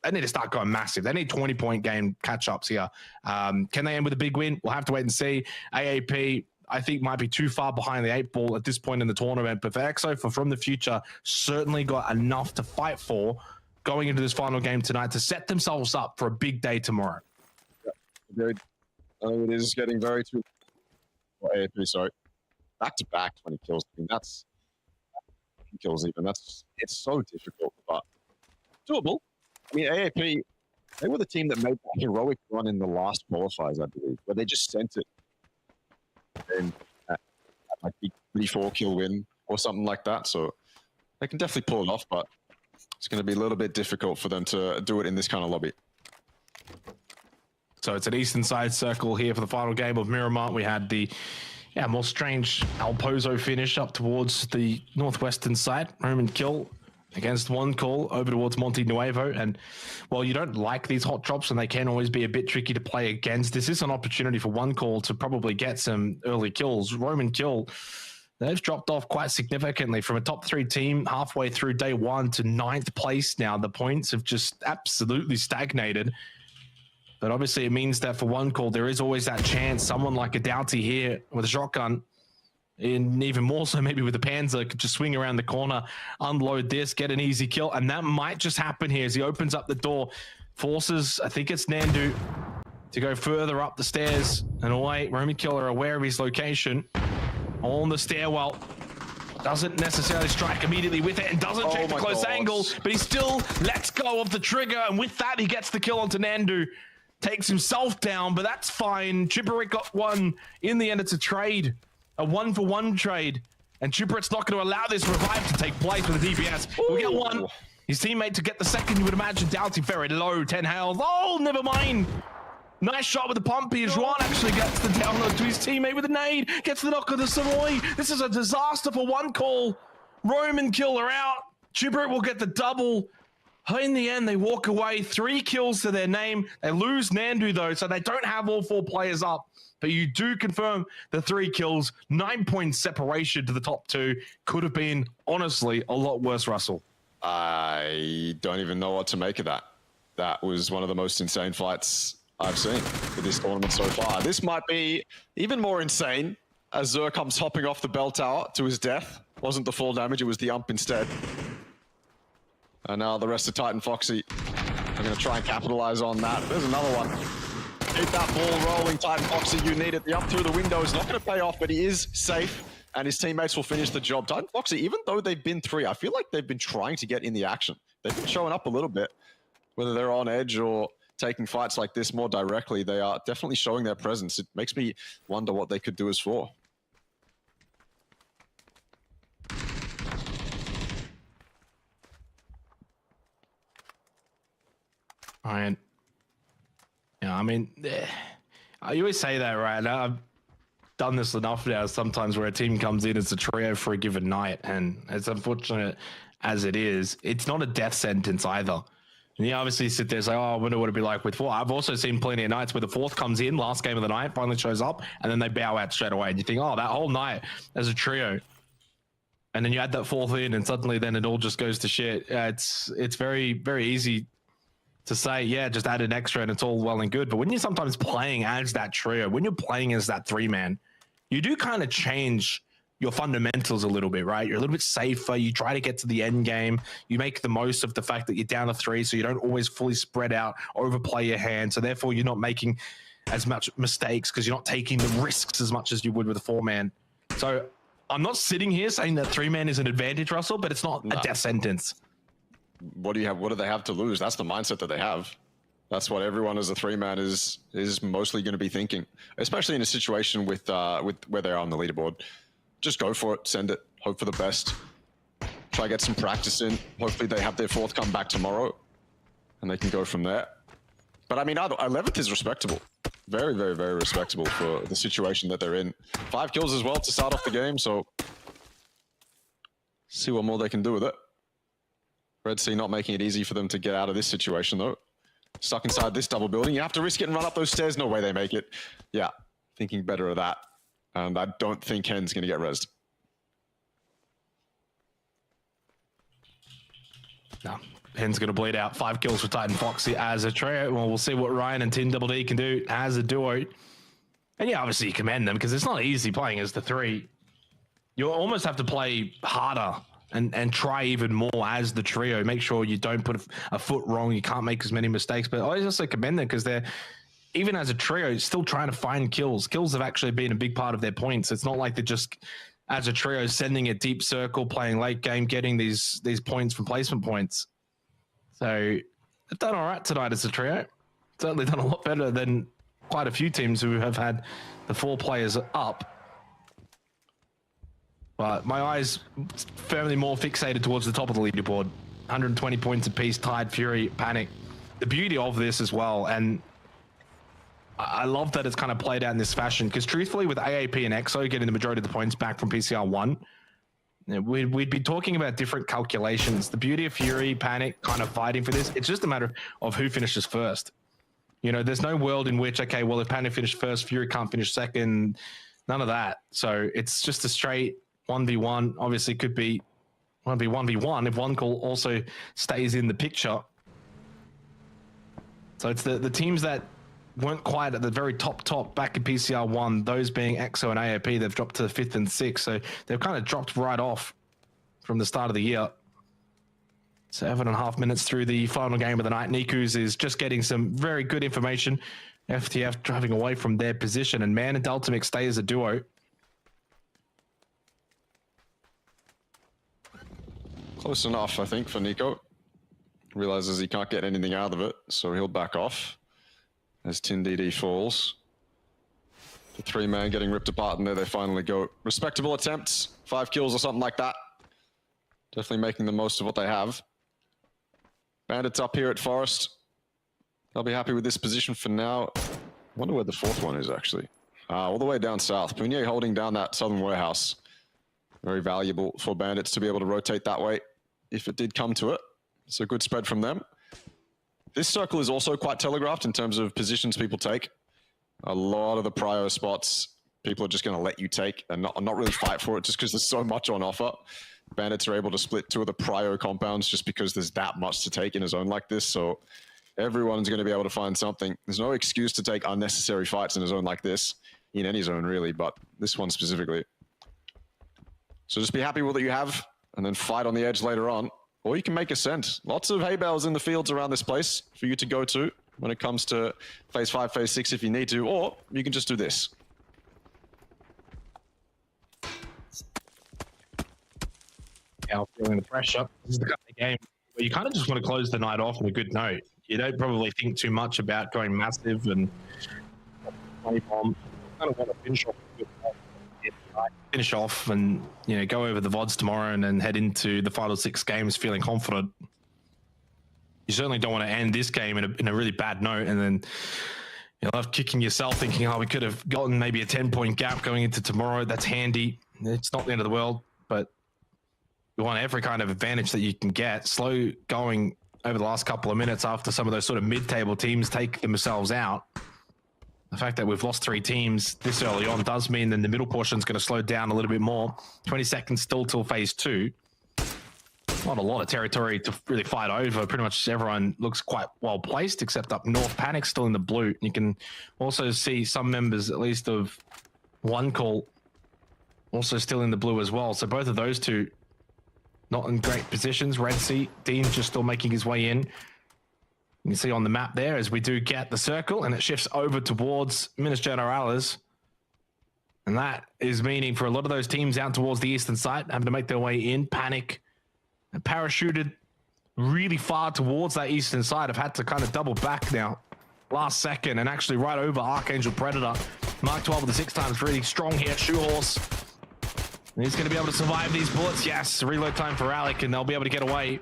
[SPEAKER 1] they need to start going massive. They need 20-point game catch-ups here. Can they end with a big win? We'll have to wait and see. AAP, I think, might be too far behind the 8 ball at this point in the tournament. But for EXO, from the future, certainly got enough to fight for going into this final game tonight to set themselves up for a big day tomorrow.
[SPEAKER 3] Yeah, it is getting very too... AAP, sorry. Back-to-back 20 kills. I mean, that's... kills even. It's so difficult, but doable. I mean, AAP, they were the team that made that heroic run in the last qualifiers, I believe, where they just sent it in at like 34 kill win or something like that. So they can definitely pull it off, but it's going to be a little bit difficult for them to do it in this kind of lobby.
[SPEAKER 1] So it's an eastern side circle here for the final game of Miramar. We had the more strange El Pozo finish up towards the northwestern side. Roman kill against One Call over towards Monte Nuevo. And while you don't like these hot drops and they can always be a bit tricky to play against, this is an opportunity for One Call to probably get some early kills. Roman kill, they've dropped off quite significantly from a top 3 team halfway through day 1 to 9th place now. The points have just absolutely stagnated. But obviously it means that for One Call, there is always that chance someone like a Doughty here with a shotgun, and even more so maybe with the Panzer, could just swing around the corner, unload this, get an easy kill. And that might just happen here as he opens up the door, forces, I think it's Nandu, to go further up the stairs and away. Roman Killer aware of his location on the stairwell. Doesn't necessarily strike immediately with it and doesn't check the close angle, but he still lets go of the trigger. And with that, he gets the kill onto Nandu. Takes himself down, but that's fine. Chipperit got one. In the end, it's a trade. A 1-for-1 trade. And Chipperit's not going to allow this revive to take place with the DPS. We get one. His teammate to get the second, you would imagine. Doughty very low, 10 health. Oh, never mind. Nice shot with the pump here. Juan actually gets the download to his teammate with a nade. Gets the knock on the Savoy. This is a disaster for One Call. Roman killer out. Chipperit will get the double. In the end, they walk away. 3 kills to their name. They lose Nandu, though, so they don't have all 4 players up. But you do confirm the 3 kills, 9 points separation to the top 2. Could have been, honestly, a lot worse, Russell.
[SPEAKER 3] I don't even know what to make of that. That was one of the most insane fights I've seen for this tournament so far. This might be even more insane as Zur comes hopping off the bell tower to his death. Wasn't the fall damage, it was the ump instead. And now the rest of Titan Foxy are going to try and capitalize on that. There's another one. Keep that ball rolling, Titan Foxy, you need it. The up through the window is not going to pay off, but he is safe, and his teammates will finish the job. Titan Foxy, even though they've been 3, I feel like they've been trying to get in the action. They've been showing up a little bit, whether they're on edge or taking fights like this more directly. They are definitely showing their presence. It makes me wonder what they could do as 4.
[SPEAKER 1] Ryan. Yeah, I mean, you always say that, right? I've done this enough now sometimes where a team comes in as a trio for a given night, and as unfortunate as it is, it's not a death sentence either. And you obviously sit there and say, oh, I wonder what it'd be like with 4. I've also seen plenty of nights where the 4th comes in, last game of the night, finally shows up, and then they bow out straight away. And you think, oh, that whole night as a trio. And then you add that 4th in, and suddenly then it all just goes to shit. It's very, very easy to say, yeah, just add an extra and it's all well and good. But when you're sometimes playing as that trio, when you're playing as that 3-man, you do kind of change your fundamentals a little bit, right? You're a little bit safer. You try to get to the end game. You make the most of the fact that you're down to 3, so you don't always fully spread out, overplay your hand. So therefore, you're not making as much mistakes because you're not taking the risks as much as you would with a 4-man. So I'm not sitting here saying that 3-man is an advantage, Russell, but it's not a death sentence.
[SPEAKER 3] What do you have? What do they have to lose? That's the mindset that they have. That's what everyone as a 3-man is mostly going to be thinking, especially in a situation with where they are on the leaderboard. Just go for it, send it, hope for the best. Try get some practice in. Hopefully they have their 4th come back tomorrow, and they can go from there. But I mean, 11th is respectable. Very, very, very respectable for the situation that they're in. 5 kills as well to start off the game, so see what more they can do with it. Red Sea not making it easy for them to get out of this situation, though. Stuck inside this double building. You have to risk it and run up those stairs. No way they make it. Yeah, thinking better of that. And I don't think Hen's going to get rezzed.
[SPEAKER 1] No, Hen's going to bleed out. 5 kills for Titan Foxy as a trio. Well, we'll see what Ryan and Tin Double D can do as a duo. And yeah, obviously you commend them because it's not easy playing as the 3. You almost have to play harder and try even more as the trio. Make sure you don't put a foot wrong. You can't make as many mistakes. But I also commend them because they're, even as a trio, still trying to find kills. Kills have actually been a big part of their points. It's not like they're just, as a trio, sending a deep circle, playing late game, getting these points from placement points. So they've done all right tonight as a trio. Certainly done a lot better than quite a few teams who have had the 4 players up. But my eyes firmly more fixated towards the top of the leaderboard. 120 points apiece, Tide, Fury, Panic. The beauty of this as well, and I love that it's kind of played out in this fashion, because truthfully with AAP and EXO getting the majority of the points back from PCR 1, we'd be talking about different calculations. The beauty of Fury, Panic kind of fighting for this, it's just a matter of who finishes first. You know, there's no world in which, okay, well, if Panic finished first, Fury can't finish second, none of that. So it's just a straight 1v1. Obviously could be 1v1 if one call also stays in the picture. So it's the teams that weren't quite at the very top back in PCR 1, those being EXO and AAP, they've dropped to 5th and 6th. So they've kind of dropped right off from the start of the year. 7.5 minutes through the final game of the night. Niku's is just getting some very good information. FTF driving away from their position, and Man and Delta Mix stay as a duo.
[SPEAKER 3] Close enough, I think, for Nico. Realizes he can't get anything out of it, so he'll back off as Tin DD falls. The 3-man getting ripped apart, and there they finally go. Respectable attempts, 5 kills or something like that. Definitely making the most of what they have. Bandits up here at Forest. They'll be happy with this position for now. I wonder where the 4th one is, actually. All the way down south. Punier holding down that southern warehouse. Very valuable for Bandits to be able to rotate that way if it did come to it. It's a good spread from them. This circle is also quite telegraphed in terms of positions people take. A lot of the prio spots, people are just going to let you take and not really fight for it just because there's so much on offer. Bandits are able to split 2 of the prio compounds just because there's that much to take in a zone like this. So Everyone's going to be able to find something. There's no excuse to take unnecessary fights in a zone like this, in any zone really, but this one specifically. So just be happy with what you have, and then fight on the edge later on. Or you can make Ascent. Lots of hay bales in the fields around this place for you to go to when it comes to phase 5, phase 6 if you need to, or you can just do this.
[SPEAKER 1] Now feeling the pressure. This is the kind of game where you kind of just want to close the night off on a good note. You don't probably think too much about going massive and play bomb. You kind of want to finish off and, you know, go over the VODs tomorrow and then head into the final 6 games feeling confident. You certainly don't want to end this game in a really bad note and then you'll have kicking yourself thinking, oh, we could have gotten maybe a 10-point gap going into tomorrow. That's handy. It's not the end of the world, but you want every kind of advantage that you can get. Slow going over the last couple of minutes after some of those sort of mid-table teams take themselves out. The fact that we've lost 3 teams this early on does mean then the middle portion is going to slow down a little bit more. 20 seconds still till phase 2. Not a lot of territory to really fight over. Pretty much everyone looks quite well placed, except up north. Panic's still in the blue. You can also see some members, at least of one call, also still in the blue as well. So both of those two not in great positions. Red Sea, Dean just still making his way in. You can see on the map there as we do get the circle and it shifts over towards Minas Generalis. And that is meaning for a lot of those teams out towards the eastern side having to make their way in. Panic and parachuted really far towards that eastern side. Have had to kind of double back now last second and actually right over Archangel Predator. Mark 12 with the 6 times really strong here. Shoehorse. And he's going to be able to survive these bullets. Yes, reload time for Alec and they'll be able to get away.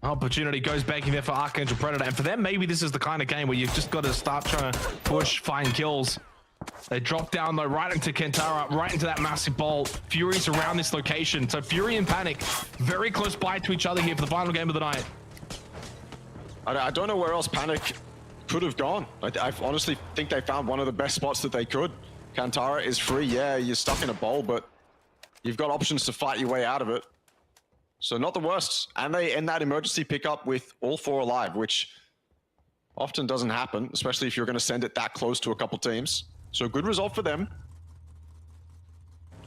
[SPEAKER 1] Opportunity goes banking there for Archangel Predator. And for them, maybe this is the kind of game where you've just got to start trying to push, find kills. They drop down though, right into Kentara, right into that massive bowl. Fury's around this location. So Fury and Panic very close by to each other here for the final game of the night.
[SPEAKER 3] I don't know where else Panic could have gone. I honestly think they found one of the best spots that they could. Kantara is free. Yeah, you're stuck in a bowl, but you've got options to fight your way out of it. So not the worst. And they end that emergency pickup with all 4 alive, which often doesn't happen, especially if you're going to send it that close to a couple teams. So good result for them.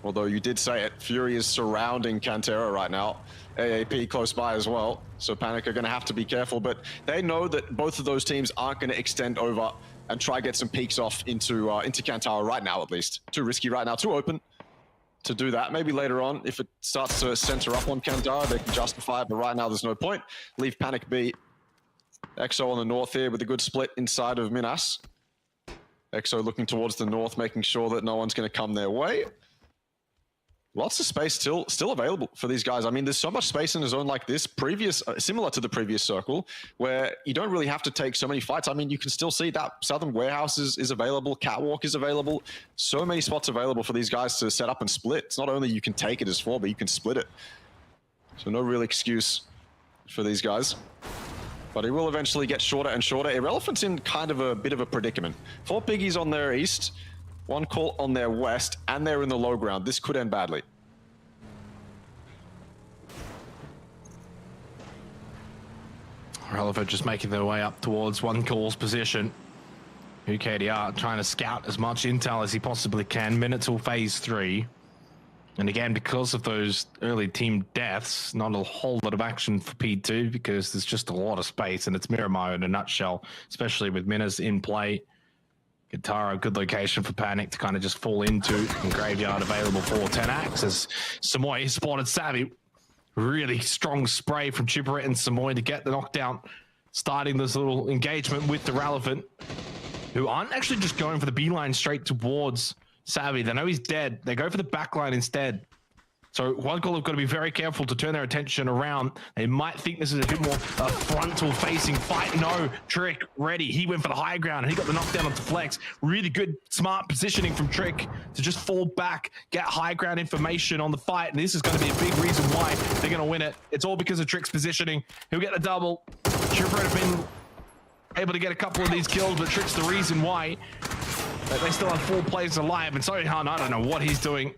[SPEAKER 3] Although you did say it, Fury is surrounding Cantera right now. AAP close by as well. So Panic are going to have to be careful, but they know that both of those teams aren't going to extend over and try get some peeks off into Kantara right now, at least. Too risky right now, too open to do that. Maybe later on, if it starts to center up on Kantara, they can justify it, but right now there's no point. Leave Panic be. Exo on the north here with a good split inside of Minas. Exo looking towards the north, making sure that no one's going to come their way. Lots of space still available for these guys. I mean, there's so much space in a zone like this, similar to the previous circle, where you don't really have to take so many fights. I mean, you can still see that Southern Warehouse is available, Catwalk is available. So many spots available for these guys to set up and split. It's not only you can take it as 4, but you can split it. So no real excuse for these guys. But he will eventually get shorter and shorter. Irrelevant's in kind of a bit of a predicament. 4 piggies on their east, 1 call on their west, and they're in the low ground. This could end badly.
[SPEAKER 1] Relevant just making their way up towards 1 call's position. UKDR trying to scout as much intel as he possibly can. Minute till phase 3. And again, because of those early team deaths, not a whole lot of action for P2 because there's just a lot of space and it's Miramar in a nutshell, especially with Minas in play. Guitar, a good location for Panic to kind of just fall into, and Graveyard available for 10x as Samoy spotted Savvy. Really strong spray from Chipperit and Samoy to get the knockdown, starting this little engagement with the Relevant, who aren't actually just going for the beeline straight towards Savvy. They know he's dead. They go for the backline instead. So 1 call have got to be very careful to turn their attention around. They might think this is a bit more a frontal-facing fight. No, Trick ready. He went for the high ground and he got the knockdown onto Flex. Really good, smart positioning from Trick to just fall back, get high ground information on the fight. And this is going to be a big reason why they're going to win it. It's all because of Trick's positioning. He'll get the double. Tripper have been able to get a couple of these kills, but Trick's the reason why. But they still have 4 players alive. And sorry, Han, I don't know what he's doing.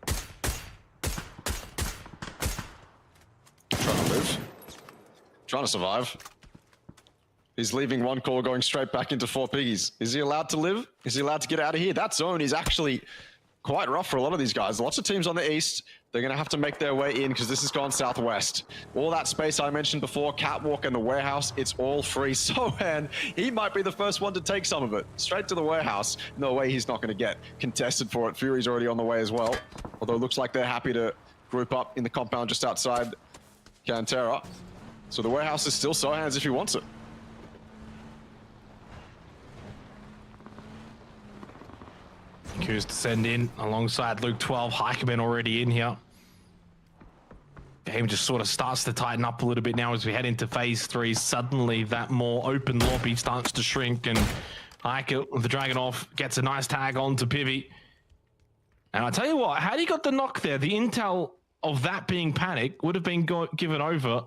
[SPEAKER 3] Trying to live. Trying to survive. He's leaving one core, going straight back into 4 piggies. Is he allowed to live? Is he allowed to get out of here? That zone is actually quite rough for a lot of these guys. Lots of teams on the east. They're going to have to make their way in because this has gone southwest. All that space I mentioned before, catwalk and the warehouse, it's all free. Sohan, he might be the first one to take some of it. Straight to the warehouse. No way he's not going to get contested for it. Fury's already on the way as well. Although it looks like they're happy to group up in the compound just outside Cantera. So the warehouse is still Sohan's if he wants it.
[SPEAKER 1] Q's to send in alongside Luke 12. Heikeman already in here. Game just sort of starts to tighten up a little bit now as we head into phase 3. Suddenly that more open lobby starts to shrink, and Heike with the Dragon off gets a nice tag on to Pivy. And I tell you what, had he got the knock there, the intel of that being Panic would have been given over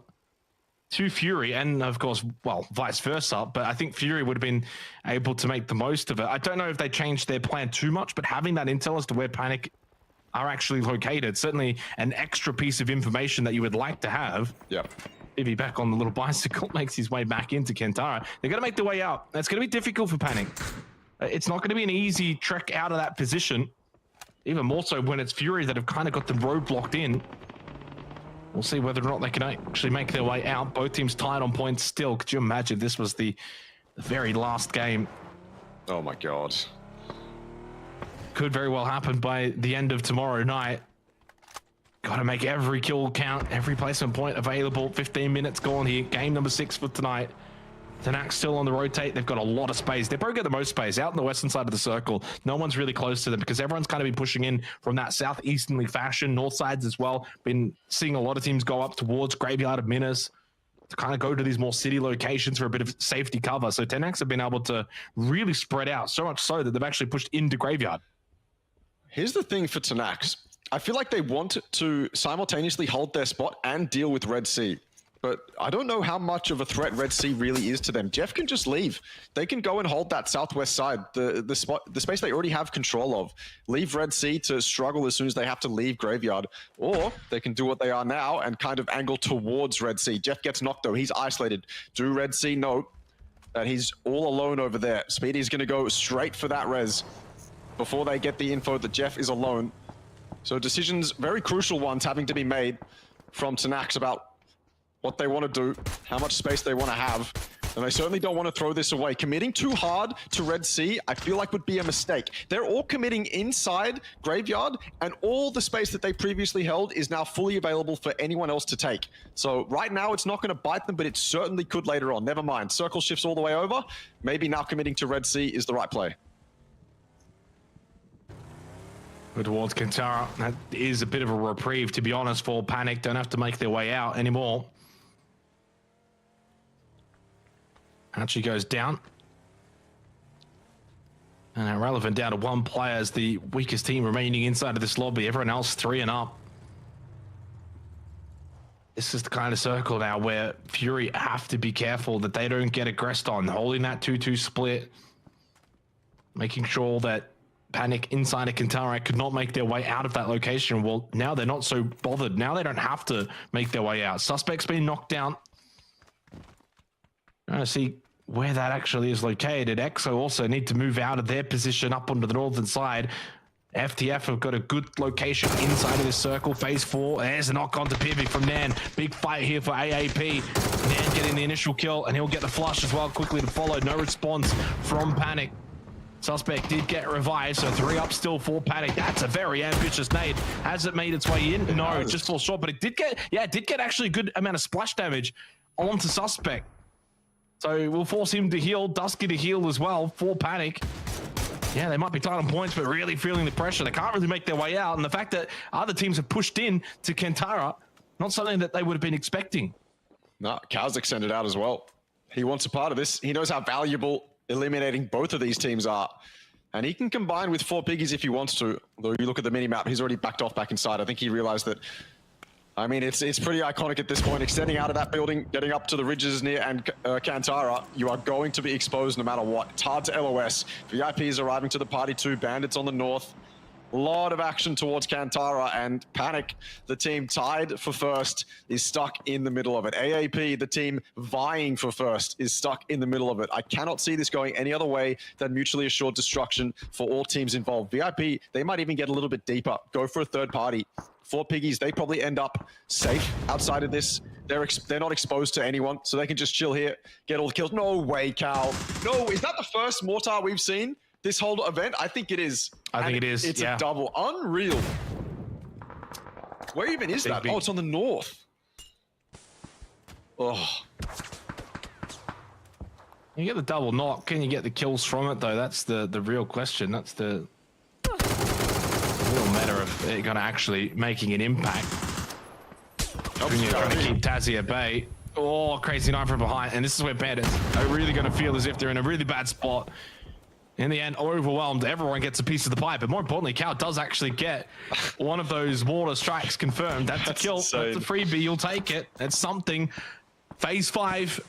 [SPEAKER 1] to Fury, and of course, well, vice versa, but I think Fury would have been able to make the most of it. I don't know if they changed their plan too much, but having that intel as to where Panic are actually located, certainly an extra piece of information that you would like to have.
[SPEAKER 3] Yeah.
[SPEAKER 1] Ivy back on the little bicycle, makes his way back into Kentara. They're going to make their way out. That's going to be difficult for Panic. It's not going to be an easy trek out of that position, even more so when it's Fury that have kind of got the road blocked in. We'll see whether or not they can actually make their way out. Both teams tied on points still. Could you imagine if this was the very last game?
[SPEAKER 3] Oh my God.
[SPEAKER 1] Could very well happen by the end of tomorrow night. Got to make every kill count, every placement point available. 15 minutes gone here. Game number 6 for tonight. Tenax still on the rotate. They've got a lot of space. They've probably got the most space out in the western side of the circle. No one's really close to them because everyone's kind of been pushing in from that southeasterly fashion. North sides as well. Been seeing a lot of teams go up towards Graveyard of Minas to kind of go to these more city locations for a bit of safety cover. So Tenax have been able to really spread out, so much so that they've actually pushed into Graveyard.
[SPEAKER 3] Here's the thing for Tenax. I feel like they want to simultaneously hold their spot and deal with Red Sea. But I don't know how much of a threat Red Sea really is to them. Jeff can just leave. They can go and hold that southwest side, the space they already have control of. Leave Red Sea to struggle as soon as they have to leave Graveyard. Or they can do what they are now and kind of angle towards Red Sea. Jeff gets knocked though. He's isolated. Do Red Sea know that he's all alone over there? Speedy's going to go straight for that res before they get the info that Jeff is alone. So decisions, very crucial ones, having to be made from Tenax about what they want to do, how much space they want to have, and they certainly don't want to throw this away. Committing too hard to Red Sea, I feel like would be a mistake. They're all committing inside Graveyard, and all the space that they previously held is now fully available for anyone else to take. So right now, it's not going to bite them, but it certainly could later on. Never mind. Circle shifts all the way over. Maybe now committing to Red Sea is the right play.
[SPEAKER 1] Towards Kentara, that is a bit of a reprieve, to be honest, for Panic. Don't have to make their way out anymore. Actually goes down. And Irrelevant down to 1 player as the weakest team remaining inside of this lobby. Everyone else 3 and up. This is the kind of circle now where Fury have to be careful that they don't get aggressed on. Holding that 2-2 split. Making sure that Panic inside of Kentara could not make their way out of that location. Well, now they're not so bothered. Now they don't have to make their way out. Suspect's been knocked down. Trying to see where that actually is located. EXO also need to move out of their position up onto the northern side. FTF have got a good location inside of this circle. Phase 4. There's a knock on to Pivy from Nan. Big fight here for AAP. Nan getting the initial kill, and he'll get the flush as well quickly to follow. No response from Panic. Suspect did get revived, so 3 up still for Panic. That's a very ambitious nade. Has it made its way in? No, it just falls short, but it did get actually a good amount of splash damage onto Suspect. So we'll force him to heal, Dusky to heal as well for Panic. Yeah, they might be tight on points, but really feeling the pressure. They can't really make their way out, and the fact that other teams have pushed in to Kentara, not something that they would have been expecting.
[SPEAKER 3] No, Kazakh sent it out as well. He wants a part of this. He knows how valuable eliminating both of these teams are. And he can combine with 4 piggies if he wants to. Although you look at the mini-map, he's already backed off back inside. I think he realized that, I mean, it's pretty iconic at this point. Extending out of that building, getting up to the ridges near Kantara, you are going to be exposed no matter what. It's hard to LOS. VIP is arriving to the party too. Bandits on the north. A lot of action towards Kantara, and Panic, the team tied for first, is stuck in the middle of it. AAP, the team vying for first, is stuck in the middle of it. I cannot see this going any other way than mutually assured destruction for all teams involved. VIP, they might even get a little bit deeper, go for a third party. For Piggies, they probably end up safe outside of this. They're not exposed to anyone, so they can just chill here, get all the kills. No way, Cal. No, is that the first mortar we've seen this whole event? I think it is.
[SPEAKER 1] I think it is.
[SPEAKER 3] It's a double. Unreal. Where even is that? Oh, it's on the north. Oh.
[SPEAKER 1] You get the double knock. Can you get the kills from it, though? That's the real question. That's the real matter of it going to actually making an impact. You're trying to keep Tazzy at bay. Oh, crazy knife from behind. And this is where Bandits are really going to feel as if they're in a really bad spot. In the end, overwhelmed, everyone gets a piece of the pie, but more importantly, Cal does actually get one of those mortar strikes confirmed. That's a kill.
[SPEAKER 3] Insane.
[SPEAKER 1] That's a freebie. You'll take it. It's something. Phase 5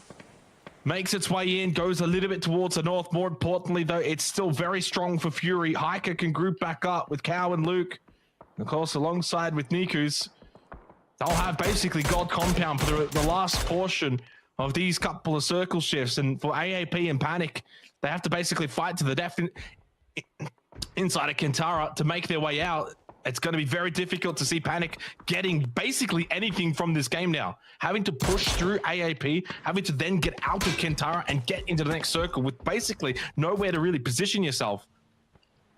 [SPEAKER 1] makes its way in, goes a little bit towards the north. More importantly, though, it's still very strong for Fury. Hiker can group back up with Cow and Luke. Of course, alongside with Niku's. They'll have basically God Compound for the last portion of these couple of circle shifts. And for AAP and Panic, they have to basically fight to the death inside of Kantara to make their way out. It's going to be very difficult to see Panic getting basically anything from this game now. Having to push through AAP, having to then get out of Kantara and get into the next circle with basically nowhere to really position yourself.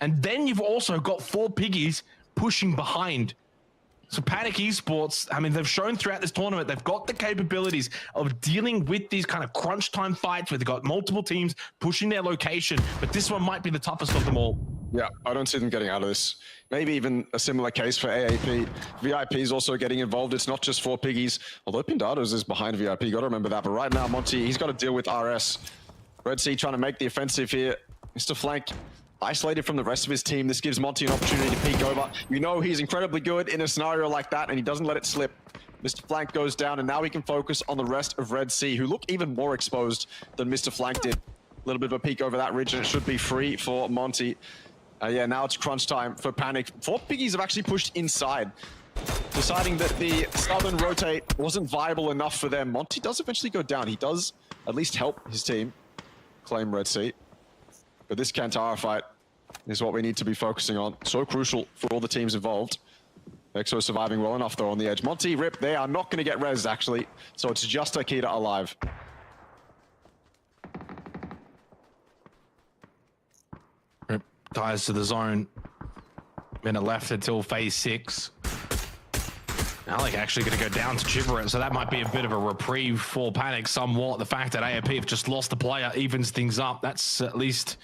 [SPEAKER 1] And then you've also got 4 Piggies pushing behind. So Panic Esports, I mean, they've shown throughout this tournament, they've got the capabilities of dealing with these kind of crunch time fights where they've got multiple teams pushing their location, but this one might be the toughest of them all.
[SPEAKER 3] Yeah, I don't see them getting out of this. Maybe even a similar case for AAP. VIP is also getting involved. It's not just 4 Piggies, although Pindados is behind VIP. You got to remember that. But right now, Monty, he's got to deal with RS. Red Sea trying to make the offensive here. Mr. Flank isolated from the rest of his team. This gives Monty an opportunity to peek over. You know he's incredibly good in a scenario like that, and he doesn't let it slip. Mr. Flank goes down, and now he can focus on the rest of Red Sea, who look even more exposed than Mr. Flank did. A little bit of a peek over that ridge, and it should be free for Monty. Yeah, now it's crunch time for Panic. 4 Piggies have actually pushed inside, deciding that the southern rotate wasn't viable enough for them. Monty does eventually go down. He does at least help his team claim Red Sea. But this Kantara fight is what we need to be focusing on. So crucial for all the teams involved. EXO surviving well enough though on the edge. Monty, Rip, they are not going to get rezzed actually. So it's just Akita alive.
[SPEAKER 1] Rip ties to the zone. Minute left until phase 6. Alec actually going to go down to Chibrit, so that might be a bit of a reprieve for Panic somewhat. The fact that AAP have just lost the player evens things up. That's at least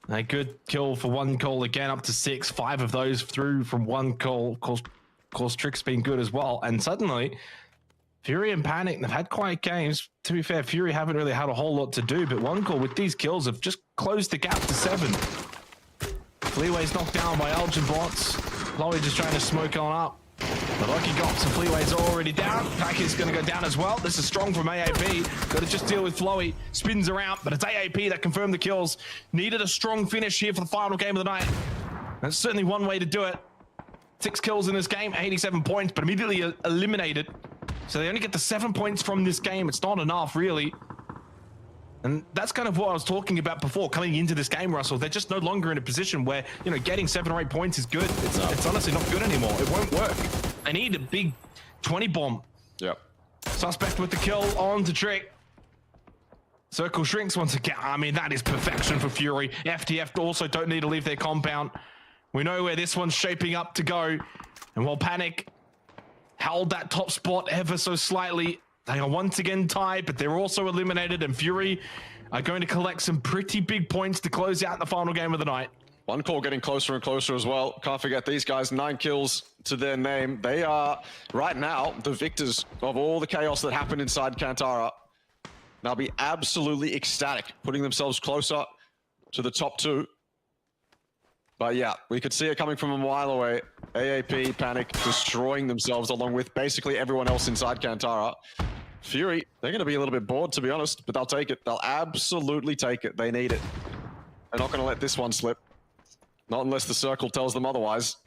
[SPEAKER 1] a good kill for 1 call again, up to 6. 5 of those through from 1 call. Of course, Trick's been good as well. And suddenly, Fury and Panic, they've had quiet games. To be fair, Fury haven't really had a whole lot to do, but 1 call with these kills have just closed the gap to 7. Fleaway's knocked down by Elgin Bots. Chloe just trying to smoke on up. The Lucky Gops and Fleaway's already down. Pack is going to go down as well. This is strong from AAP. Got to just deal with Flowey. Spins around, but it's AAP that confirmed the kills. Needed a strong finish here for the final game of the night. That's certainly one way to do it. 6 kills in this game, 87 points, but immediately eliminated. So they only get the 7 points from this game. It's not enough, really. And that's kind of what I was talking about before coming into this game, Russell. They're just no longer in a position where, you know, getting 7 or 8 points is good. It's honestly not good anymore. It won't work. They need a big 20 bomb.
[SPEAKER 3] Yep.
[SPEAKER 1] Suspect with the kill on to Trick. Circle shrinks once again. I mean, that is perfection for Fury. FTF also don't need to leave their compound. We know where this one's shaping up to go. And while Panic held that top spot ever so slightly, they are once again tied, but they're also eliminated, and Fury are going to collect some pretty big points to close out the final game of the night.
[SPEAKER 3] 1 call getting closer and closer as well. Can't forget these guys, 9 kills to their name. They are, right now, the victors of all the chaos that happened inside Kantara. They'll be absolutely ecstatic, putting themselves closer to the top 2. But yeah, we could see it coming from a mile away. AAP, Panic, destroying themselves along with basically everyone else inside Kantara. Fury, they're going to be a little bit bored, to be honest, but they'll take it. They'll absolutely take it. They need it. They're not going to let this one slip. Not unless the circle tells them otherwise.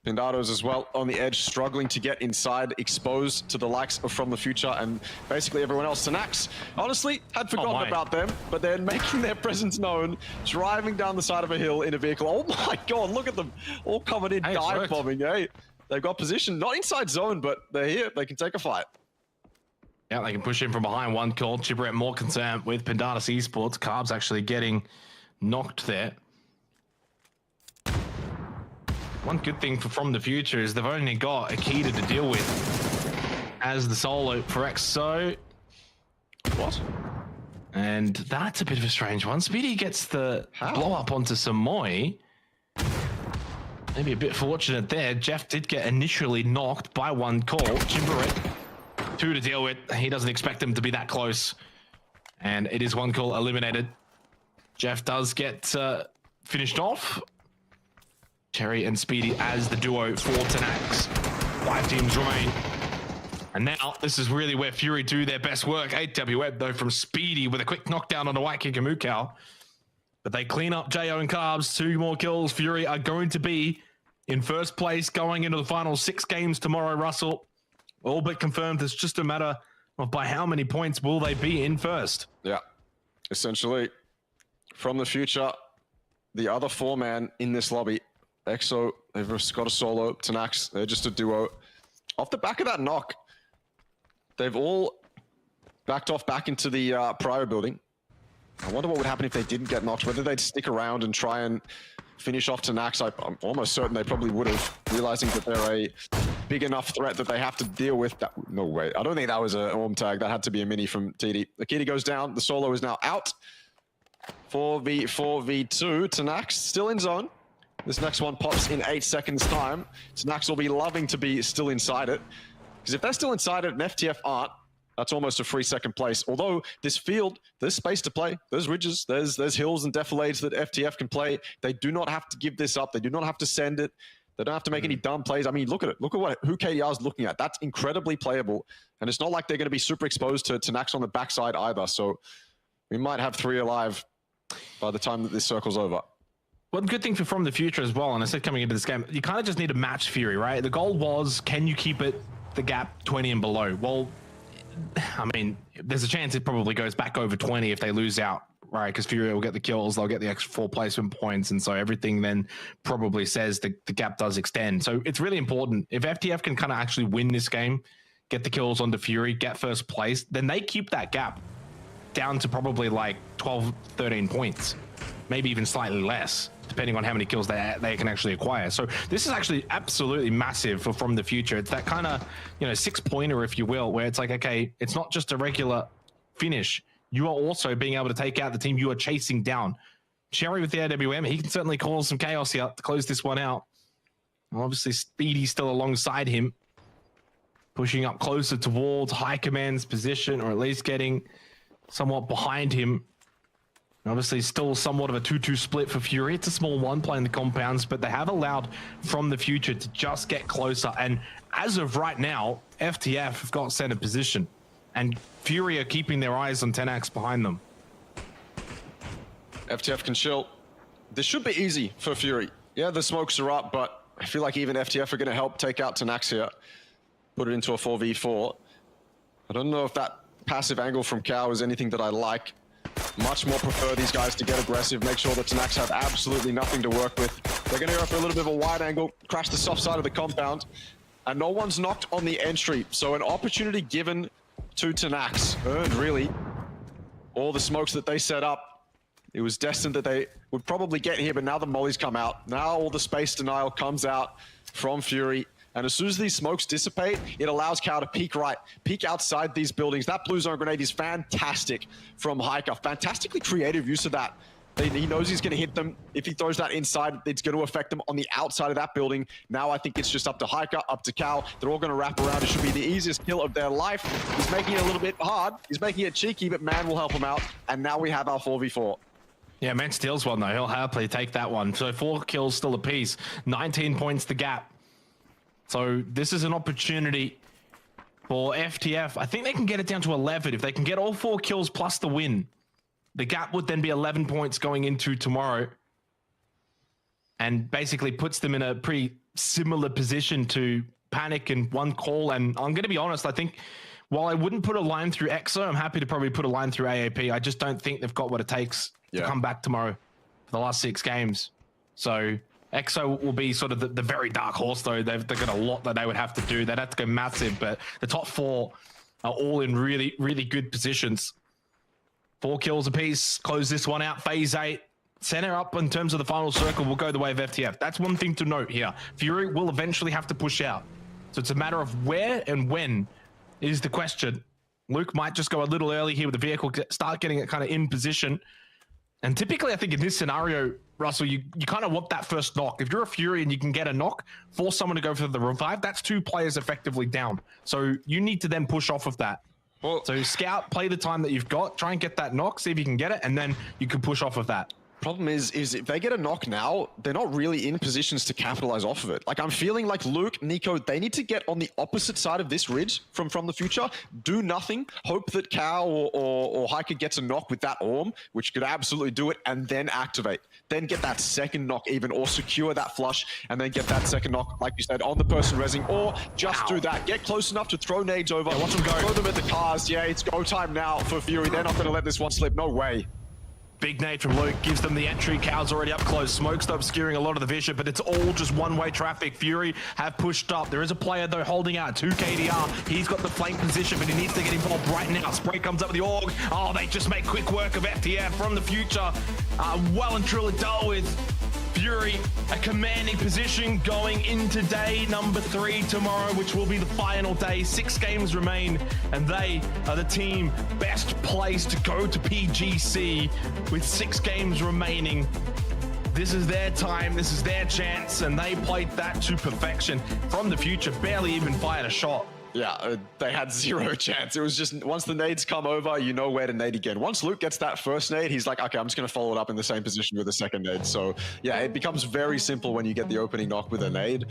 [SPEAKER 3] Pindado's as well on the edge, struggling to get inside, exposed to the likes of From the Future and basically everyone else. Tanax, honestly, had forgotten about them, but they're making their presence known, driving down the side of a hill in a vehicle. Oh my god, look at them, all covered in dive bombing, eh? They've got position, not inside zone, but they're here, they can take a fight.
[SPEAKER 1] Yeah, they can push in from behind. One call. Chibret more concerned with Pindados Esports. Carbs actually getting knocked there. One good thing From the Future is they've only got Akita to deal with as the solo for EXO.
[SPEAKER 3] What?
[SPEAKER 1] And that's a bit of a strange one. Speedy gets the blow up onto Samoy. Maybe a bit fortunate there. Jeff did get initially knocked by one call. Chimberit, 2 to deal with. He doesn't expect them to be that close. And it is one call eliminated. Jeff does get finished off. Cherry and Speedy as the duo for Tanax. 5 teams remain. And now this is really where Fury do their best work. 8W Web though from Speedy with a quick knockdown on the White Kick and Mukau. But they clean up Jo and Carbs. 2 more kills. Fury are going to be in first place going into the final 6 games tomorrow, Russell. All but confirmed. It's just a matter of by how many points will they be in first.
[SPEAKER 3] Yeah, essentially From the Future, the other 4-man in this lobby. EXO, they've got a solo. Tanax, they're just a duo. Off the back of that knock, they've all backed off back into the prior building. I wonder what would happen if they didn't get knocked, whether they'd stick around and try and finish off Tanax. I'm almost certain they probably would have, realizing that they're a big enough threat that they have to deal with. That, no way. I don't think that was an Orm tag. That had to be a mini from TD. Akita goes down. The solo is now out. 4v2. Tanax still in zone. This next one pops in 8 seconds time. Tanax will be loving to be still inside it. Because if they're still inside it and FTF aren't, that's almost a free second place. Although this field, there's space to play. There's ridges, there's hills and defilades that FTF can play. They do not have to give this up. They do not have to send it. They don't have to make any dumb plays. I mean, look at it. Look at who KDR is looking at. That's incredibly playable. And it's not like they're going to be super exposed to Tanax on the backside either. So we might have 3 alive by the time that this circle's over.
[SPEAKER 1] One good thing for From the Future as well, and I said coming into this game, you kind of just need to match Fury, right? The goal was, can you keep it, the gap 20 and below? Well, I mean, there's a chance it probably goes back over 20 if they lose out, right? Because Fury will get the kills, they'll get the extra 4 placement points, and so everything then probably says the gap does extend. So it's really important. If FTF can kind of actually win this game, get the kills onto Fury, get first place, then they keep that gap down to probably like 12, 13 points, maybe even slightly less, depending on how many kills they can actually acquire. So this is actually absolutely massive for From the Future. It's that kind of, 6-pointer, if you will, where it's like, okay, it's not just a regular finish. You are also being able to take out the team you are chasing down. Cherry with the AWM, he can certainly cause some chaos here to close this one out. And obviously, Speedy's still alongside him, pushing up closer towards High Command's position, or at least getting somewhat behind him. Obviously, still somewhat of a 2-2 split for Fury. It's a small one playing the compounds, but they have allowed From the Future to just get closer. And as of right now, FTF have got center position, and Fury are keeping their eyes on 10x behind them.
[SPEAKER 3] FTF can chill. This should be easy for Fury. Yeah, the smokes are up, but I feel like even FTF are going to help take out Tanax here. Put it into a 4v4. I don't know if that passive angle from Cow is anything that I like. Much more prefer these guys to get aggressive, make sure that Tanax have absolutely nothing to work with. They're going to go for a little bit of a wide angle, crash the soft side of the compound, and no one's knocked on the entry. So an opportunity given to Tanax, earned really. All the smokes that they set up, it was destined that they would probably get here, but now the mollies come out. Now all the space denial comes out from Fury. And as soon as these smokes dissipate, it allows Cow to peek right, peek outside these buildings. That blue zone grenade is fantastic from Hiker. Fantastically creative use of that. He knows he's going to hit them. If he throws that inside, it's going to affect them on the outside of that building. Now I think it's just up to Hiker, up to Cow. They're all going to wrap around. It should be the easiest kill of their life. He's making it a little bit hard. He's making it cheeky, but Man will help him out. And now we have our 4v4.
[SPEAKER 1] Yeah, Man steals one though. He'll happily take that one. So 4 kills still apiece. 19 points the gap. So this is an opportunity for FTF. I think they can get it down to 11. If they can get all 4 kills plus the win, the gap would then be 11 points going into tomorrow. and basically puts them in a pretty similar position to Panic and one call. And I'm going to be honest, I think while I wouldn't put a line through EXO, I'm happy to probably put a line through AAP. I just don't think they've got what it takes to come back tomorrow for the last 6 games. So EXO will be sort of the very dark horse, though. They've got a lot that they would have to do. They'd have to go massive, but the top 4 are all in really, really good positions. 4 kills apiece, close this one out. Phase 8, center up in terms of the final circle will go the way of FTF. That's one thing to note here. Fury will eventually have to push out. So it's a matter of where and when is the question. Luke might just go a little early here with the vehicle, start getting it kind of in position. And typically, I think in this scenario, Russell, you kind of want that first knock. If you're a Fury and you can get a knock, force someone to go for the revive, that's 2 players effectively down. So you need to then push off of that. Well, so scout, play the time that you've got, try and get that knock, see if you can get it, and then you can push off of that.
[SPEAKER 3] Problem is if they get a knock now, they're not really in positions to capitalize off of it. Like, I'm feeling like Luke, Nico, they need to get on the opposite side of this ridge from the future, do nothing, hope that Cow or Hiker gets a knock with that Orm, which could absolutely do it, and then activate. Then get that second knock even, or secure that flush, and then get that second knock, like you said, on the person rezzing, or just do that. Get close enough to throw nades over, watch them go. Throw them at the cars. Yeah, it's go time now for Fury. They're not going to let this one slip. No way.
[SPEAKER 1] Big nade from Luke gives them the entry. Cow's already up close. Smoke's obscuring a lot of the vision, but it's all just one-way traffic. Fury have pushed up. There is a player, though, holding out. 2 KDR. He's got the flank position, but he needs to get involved right now. Spray comes up with the AUG. Oh, they just make quick work of FTF from the future. Well and truly dealt with. Fury, a commanding position going into day number 3 tomorrow, which will be the final day. 6 games remain, and they are the team best placed to go to PGC with 6 games remaining. This is their time, this is their chance, and they played that to perfection. From the future, barely even fired a shot.
[SPEAKER 3] Yeah, they had 0 chance. It was just, once the nades come over, you know where to nade again. Once Luke gets that first nade, he's like, okay, I'm just going to follow it up in the same position with a second nade. So yeah, it becomes very simple when you get the opening knock with a nade.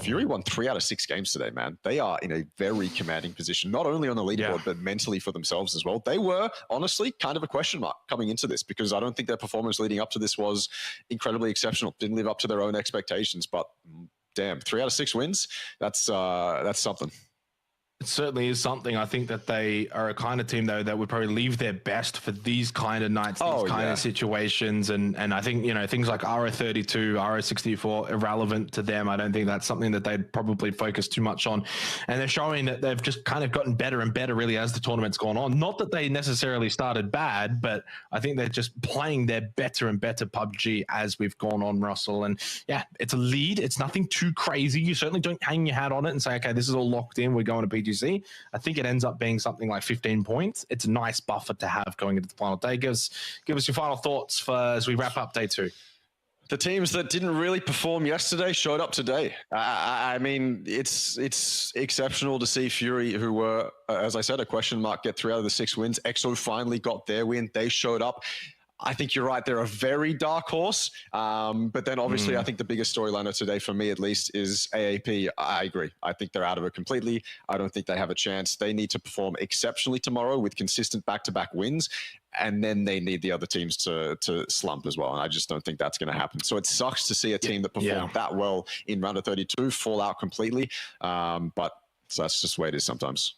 [SPEAKER 3] Fury won 3 out of 6 games today, man. They are in a very commanding position, not only on the leaderboard, but mentally for themselves as well. They were, honestly, kind of a question mark coming into this, because I don't think their performance leading up to this was incredibly exceptional. Didn't live up to their own expectations, but damn, 3 out of 6 wins, that's something.
[SPEAKER 1] It certainly is something. I think that they are a kind of team, though, that would probably leave their best for these kind of nights, these kind of situations. And I think, you know, things like RO32, RO64, irrelevant to them. I don't think that's something that they'd probably focus too much on. And they're showing that they've just kind of gotten better and better, really, as the tournament's gone on. Not that they necessarily started bad, but I think they're just playing their better and better PUBG as we've gone on, Russell. And yeah, it's a lead. It's nothing too crazy. You certainly don't hang your hat on it and say, okay, this is all locked in. We're going to PGC. I think it ends up being something like 15 points. It's a nice buffer to have going into the final day. Give us your final thoughts as we wrap up day 2.
[SPEAKER 3] The teams that didn't really perform yesterday showed up today. I mean, it's exceptional to see Fury, who were, as I said, a question mark, get 3 out of the 6 wins. EXO finally got their win. They showed up. I think you're right. They're a very dark horse. But then obviously I think the biggest storyline of today, for me at least, is AAP. I agree. I think they're out of it completely. I don't think they have a chance. They need to perform exceptionally tomorrow with consistent back-to-back wins. And then they need the other teams to slump as well. And I just don't think that's going to happen. So it sucks to see a team that performed that well in round of 32 fall out completely. But so that's just the way it is sometimes.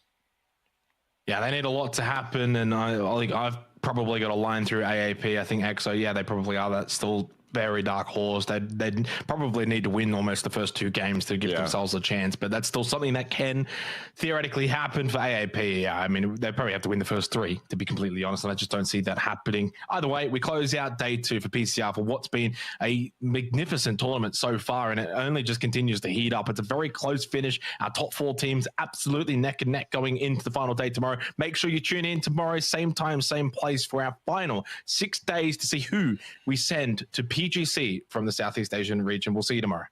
[SPEAKER 1] Yeah, they need a lot to happen. And I think I've probably got a line through AAP. I think EXO, yeah, they probably are. That's still very dark horse. They'd probably need to win almost the first 2 games to give themselves a chance, but that's still something that can theoretically happen for AAP. Yeah, I mean, they probably have to win the first 3, to be completely honest, and I just don't see that happening. Either way, we close out day 2 for PCR for what's been a magnificent tournament so far, and it only just continues to heat up. It's a very close finish. Our top 4 teams absolutely neck and neck going into the final day tomorrow. Make sure you tune in tomorrow, same time, same place, for our final 6 days to see who we send to PGC from the Southeast Asian region. We'll see you tomorrow.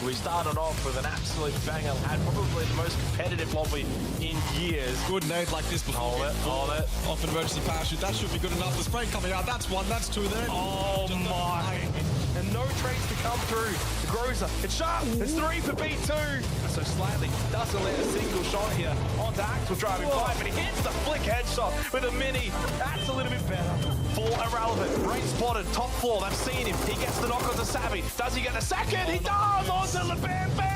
[SPEAKER 1] We started off with an absolute banger. Had probably the most competitive lobby in years.
[SPEAKER 2] Good nade like this before.
[SPEAKER 1] Hold it.
[SPEAKER 2] Off an emergency parachute. That should be good enough. The spray coming out. That's 1. That's 2 there.
[SPEAKER 1] Oh my.
[SPEAKER 5] and no trades to come through. The Groza, it's sharp, it's 3 for B2. So Slightly doesn't let a single shot here onto Axel driving by, but he hits the flick headshot with a mini. That's a little bit better for Irrelevant. Rain spotted, top floor, they've seen him. He gets the knock onto Savvy. Does he get the second? He does! Onto the Bam Bam!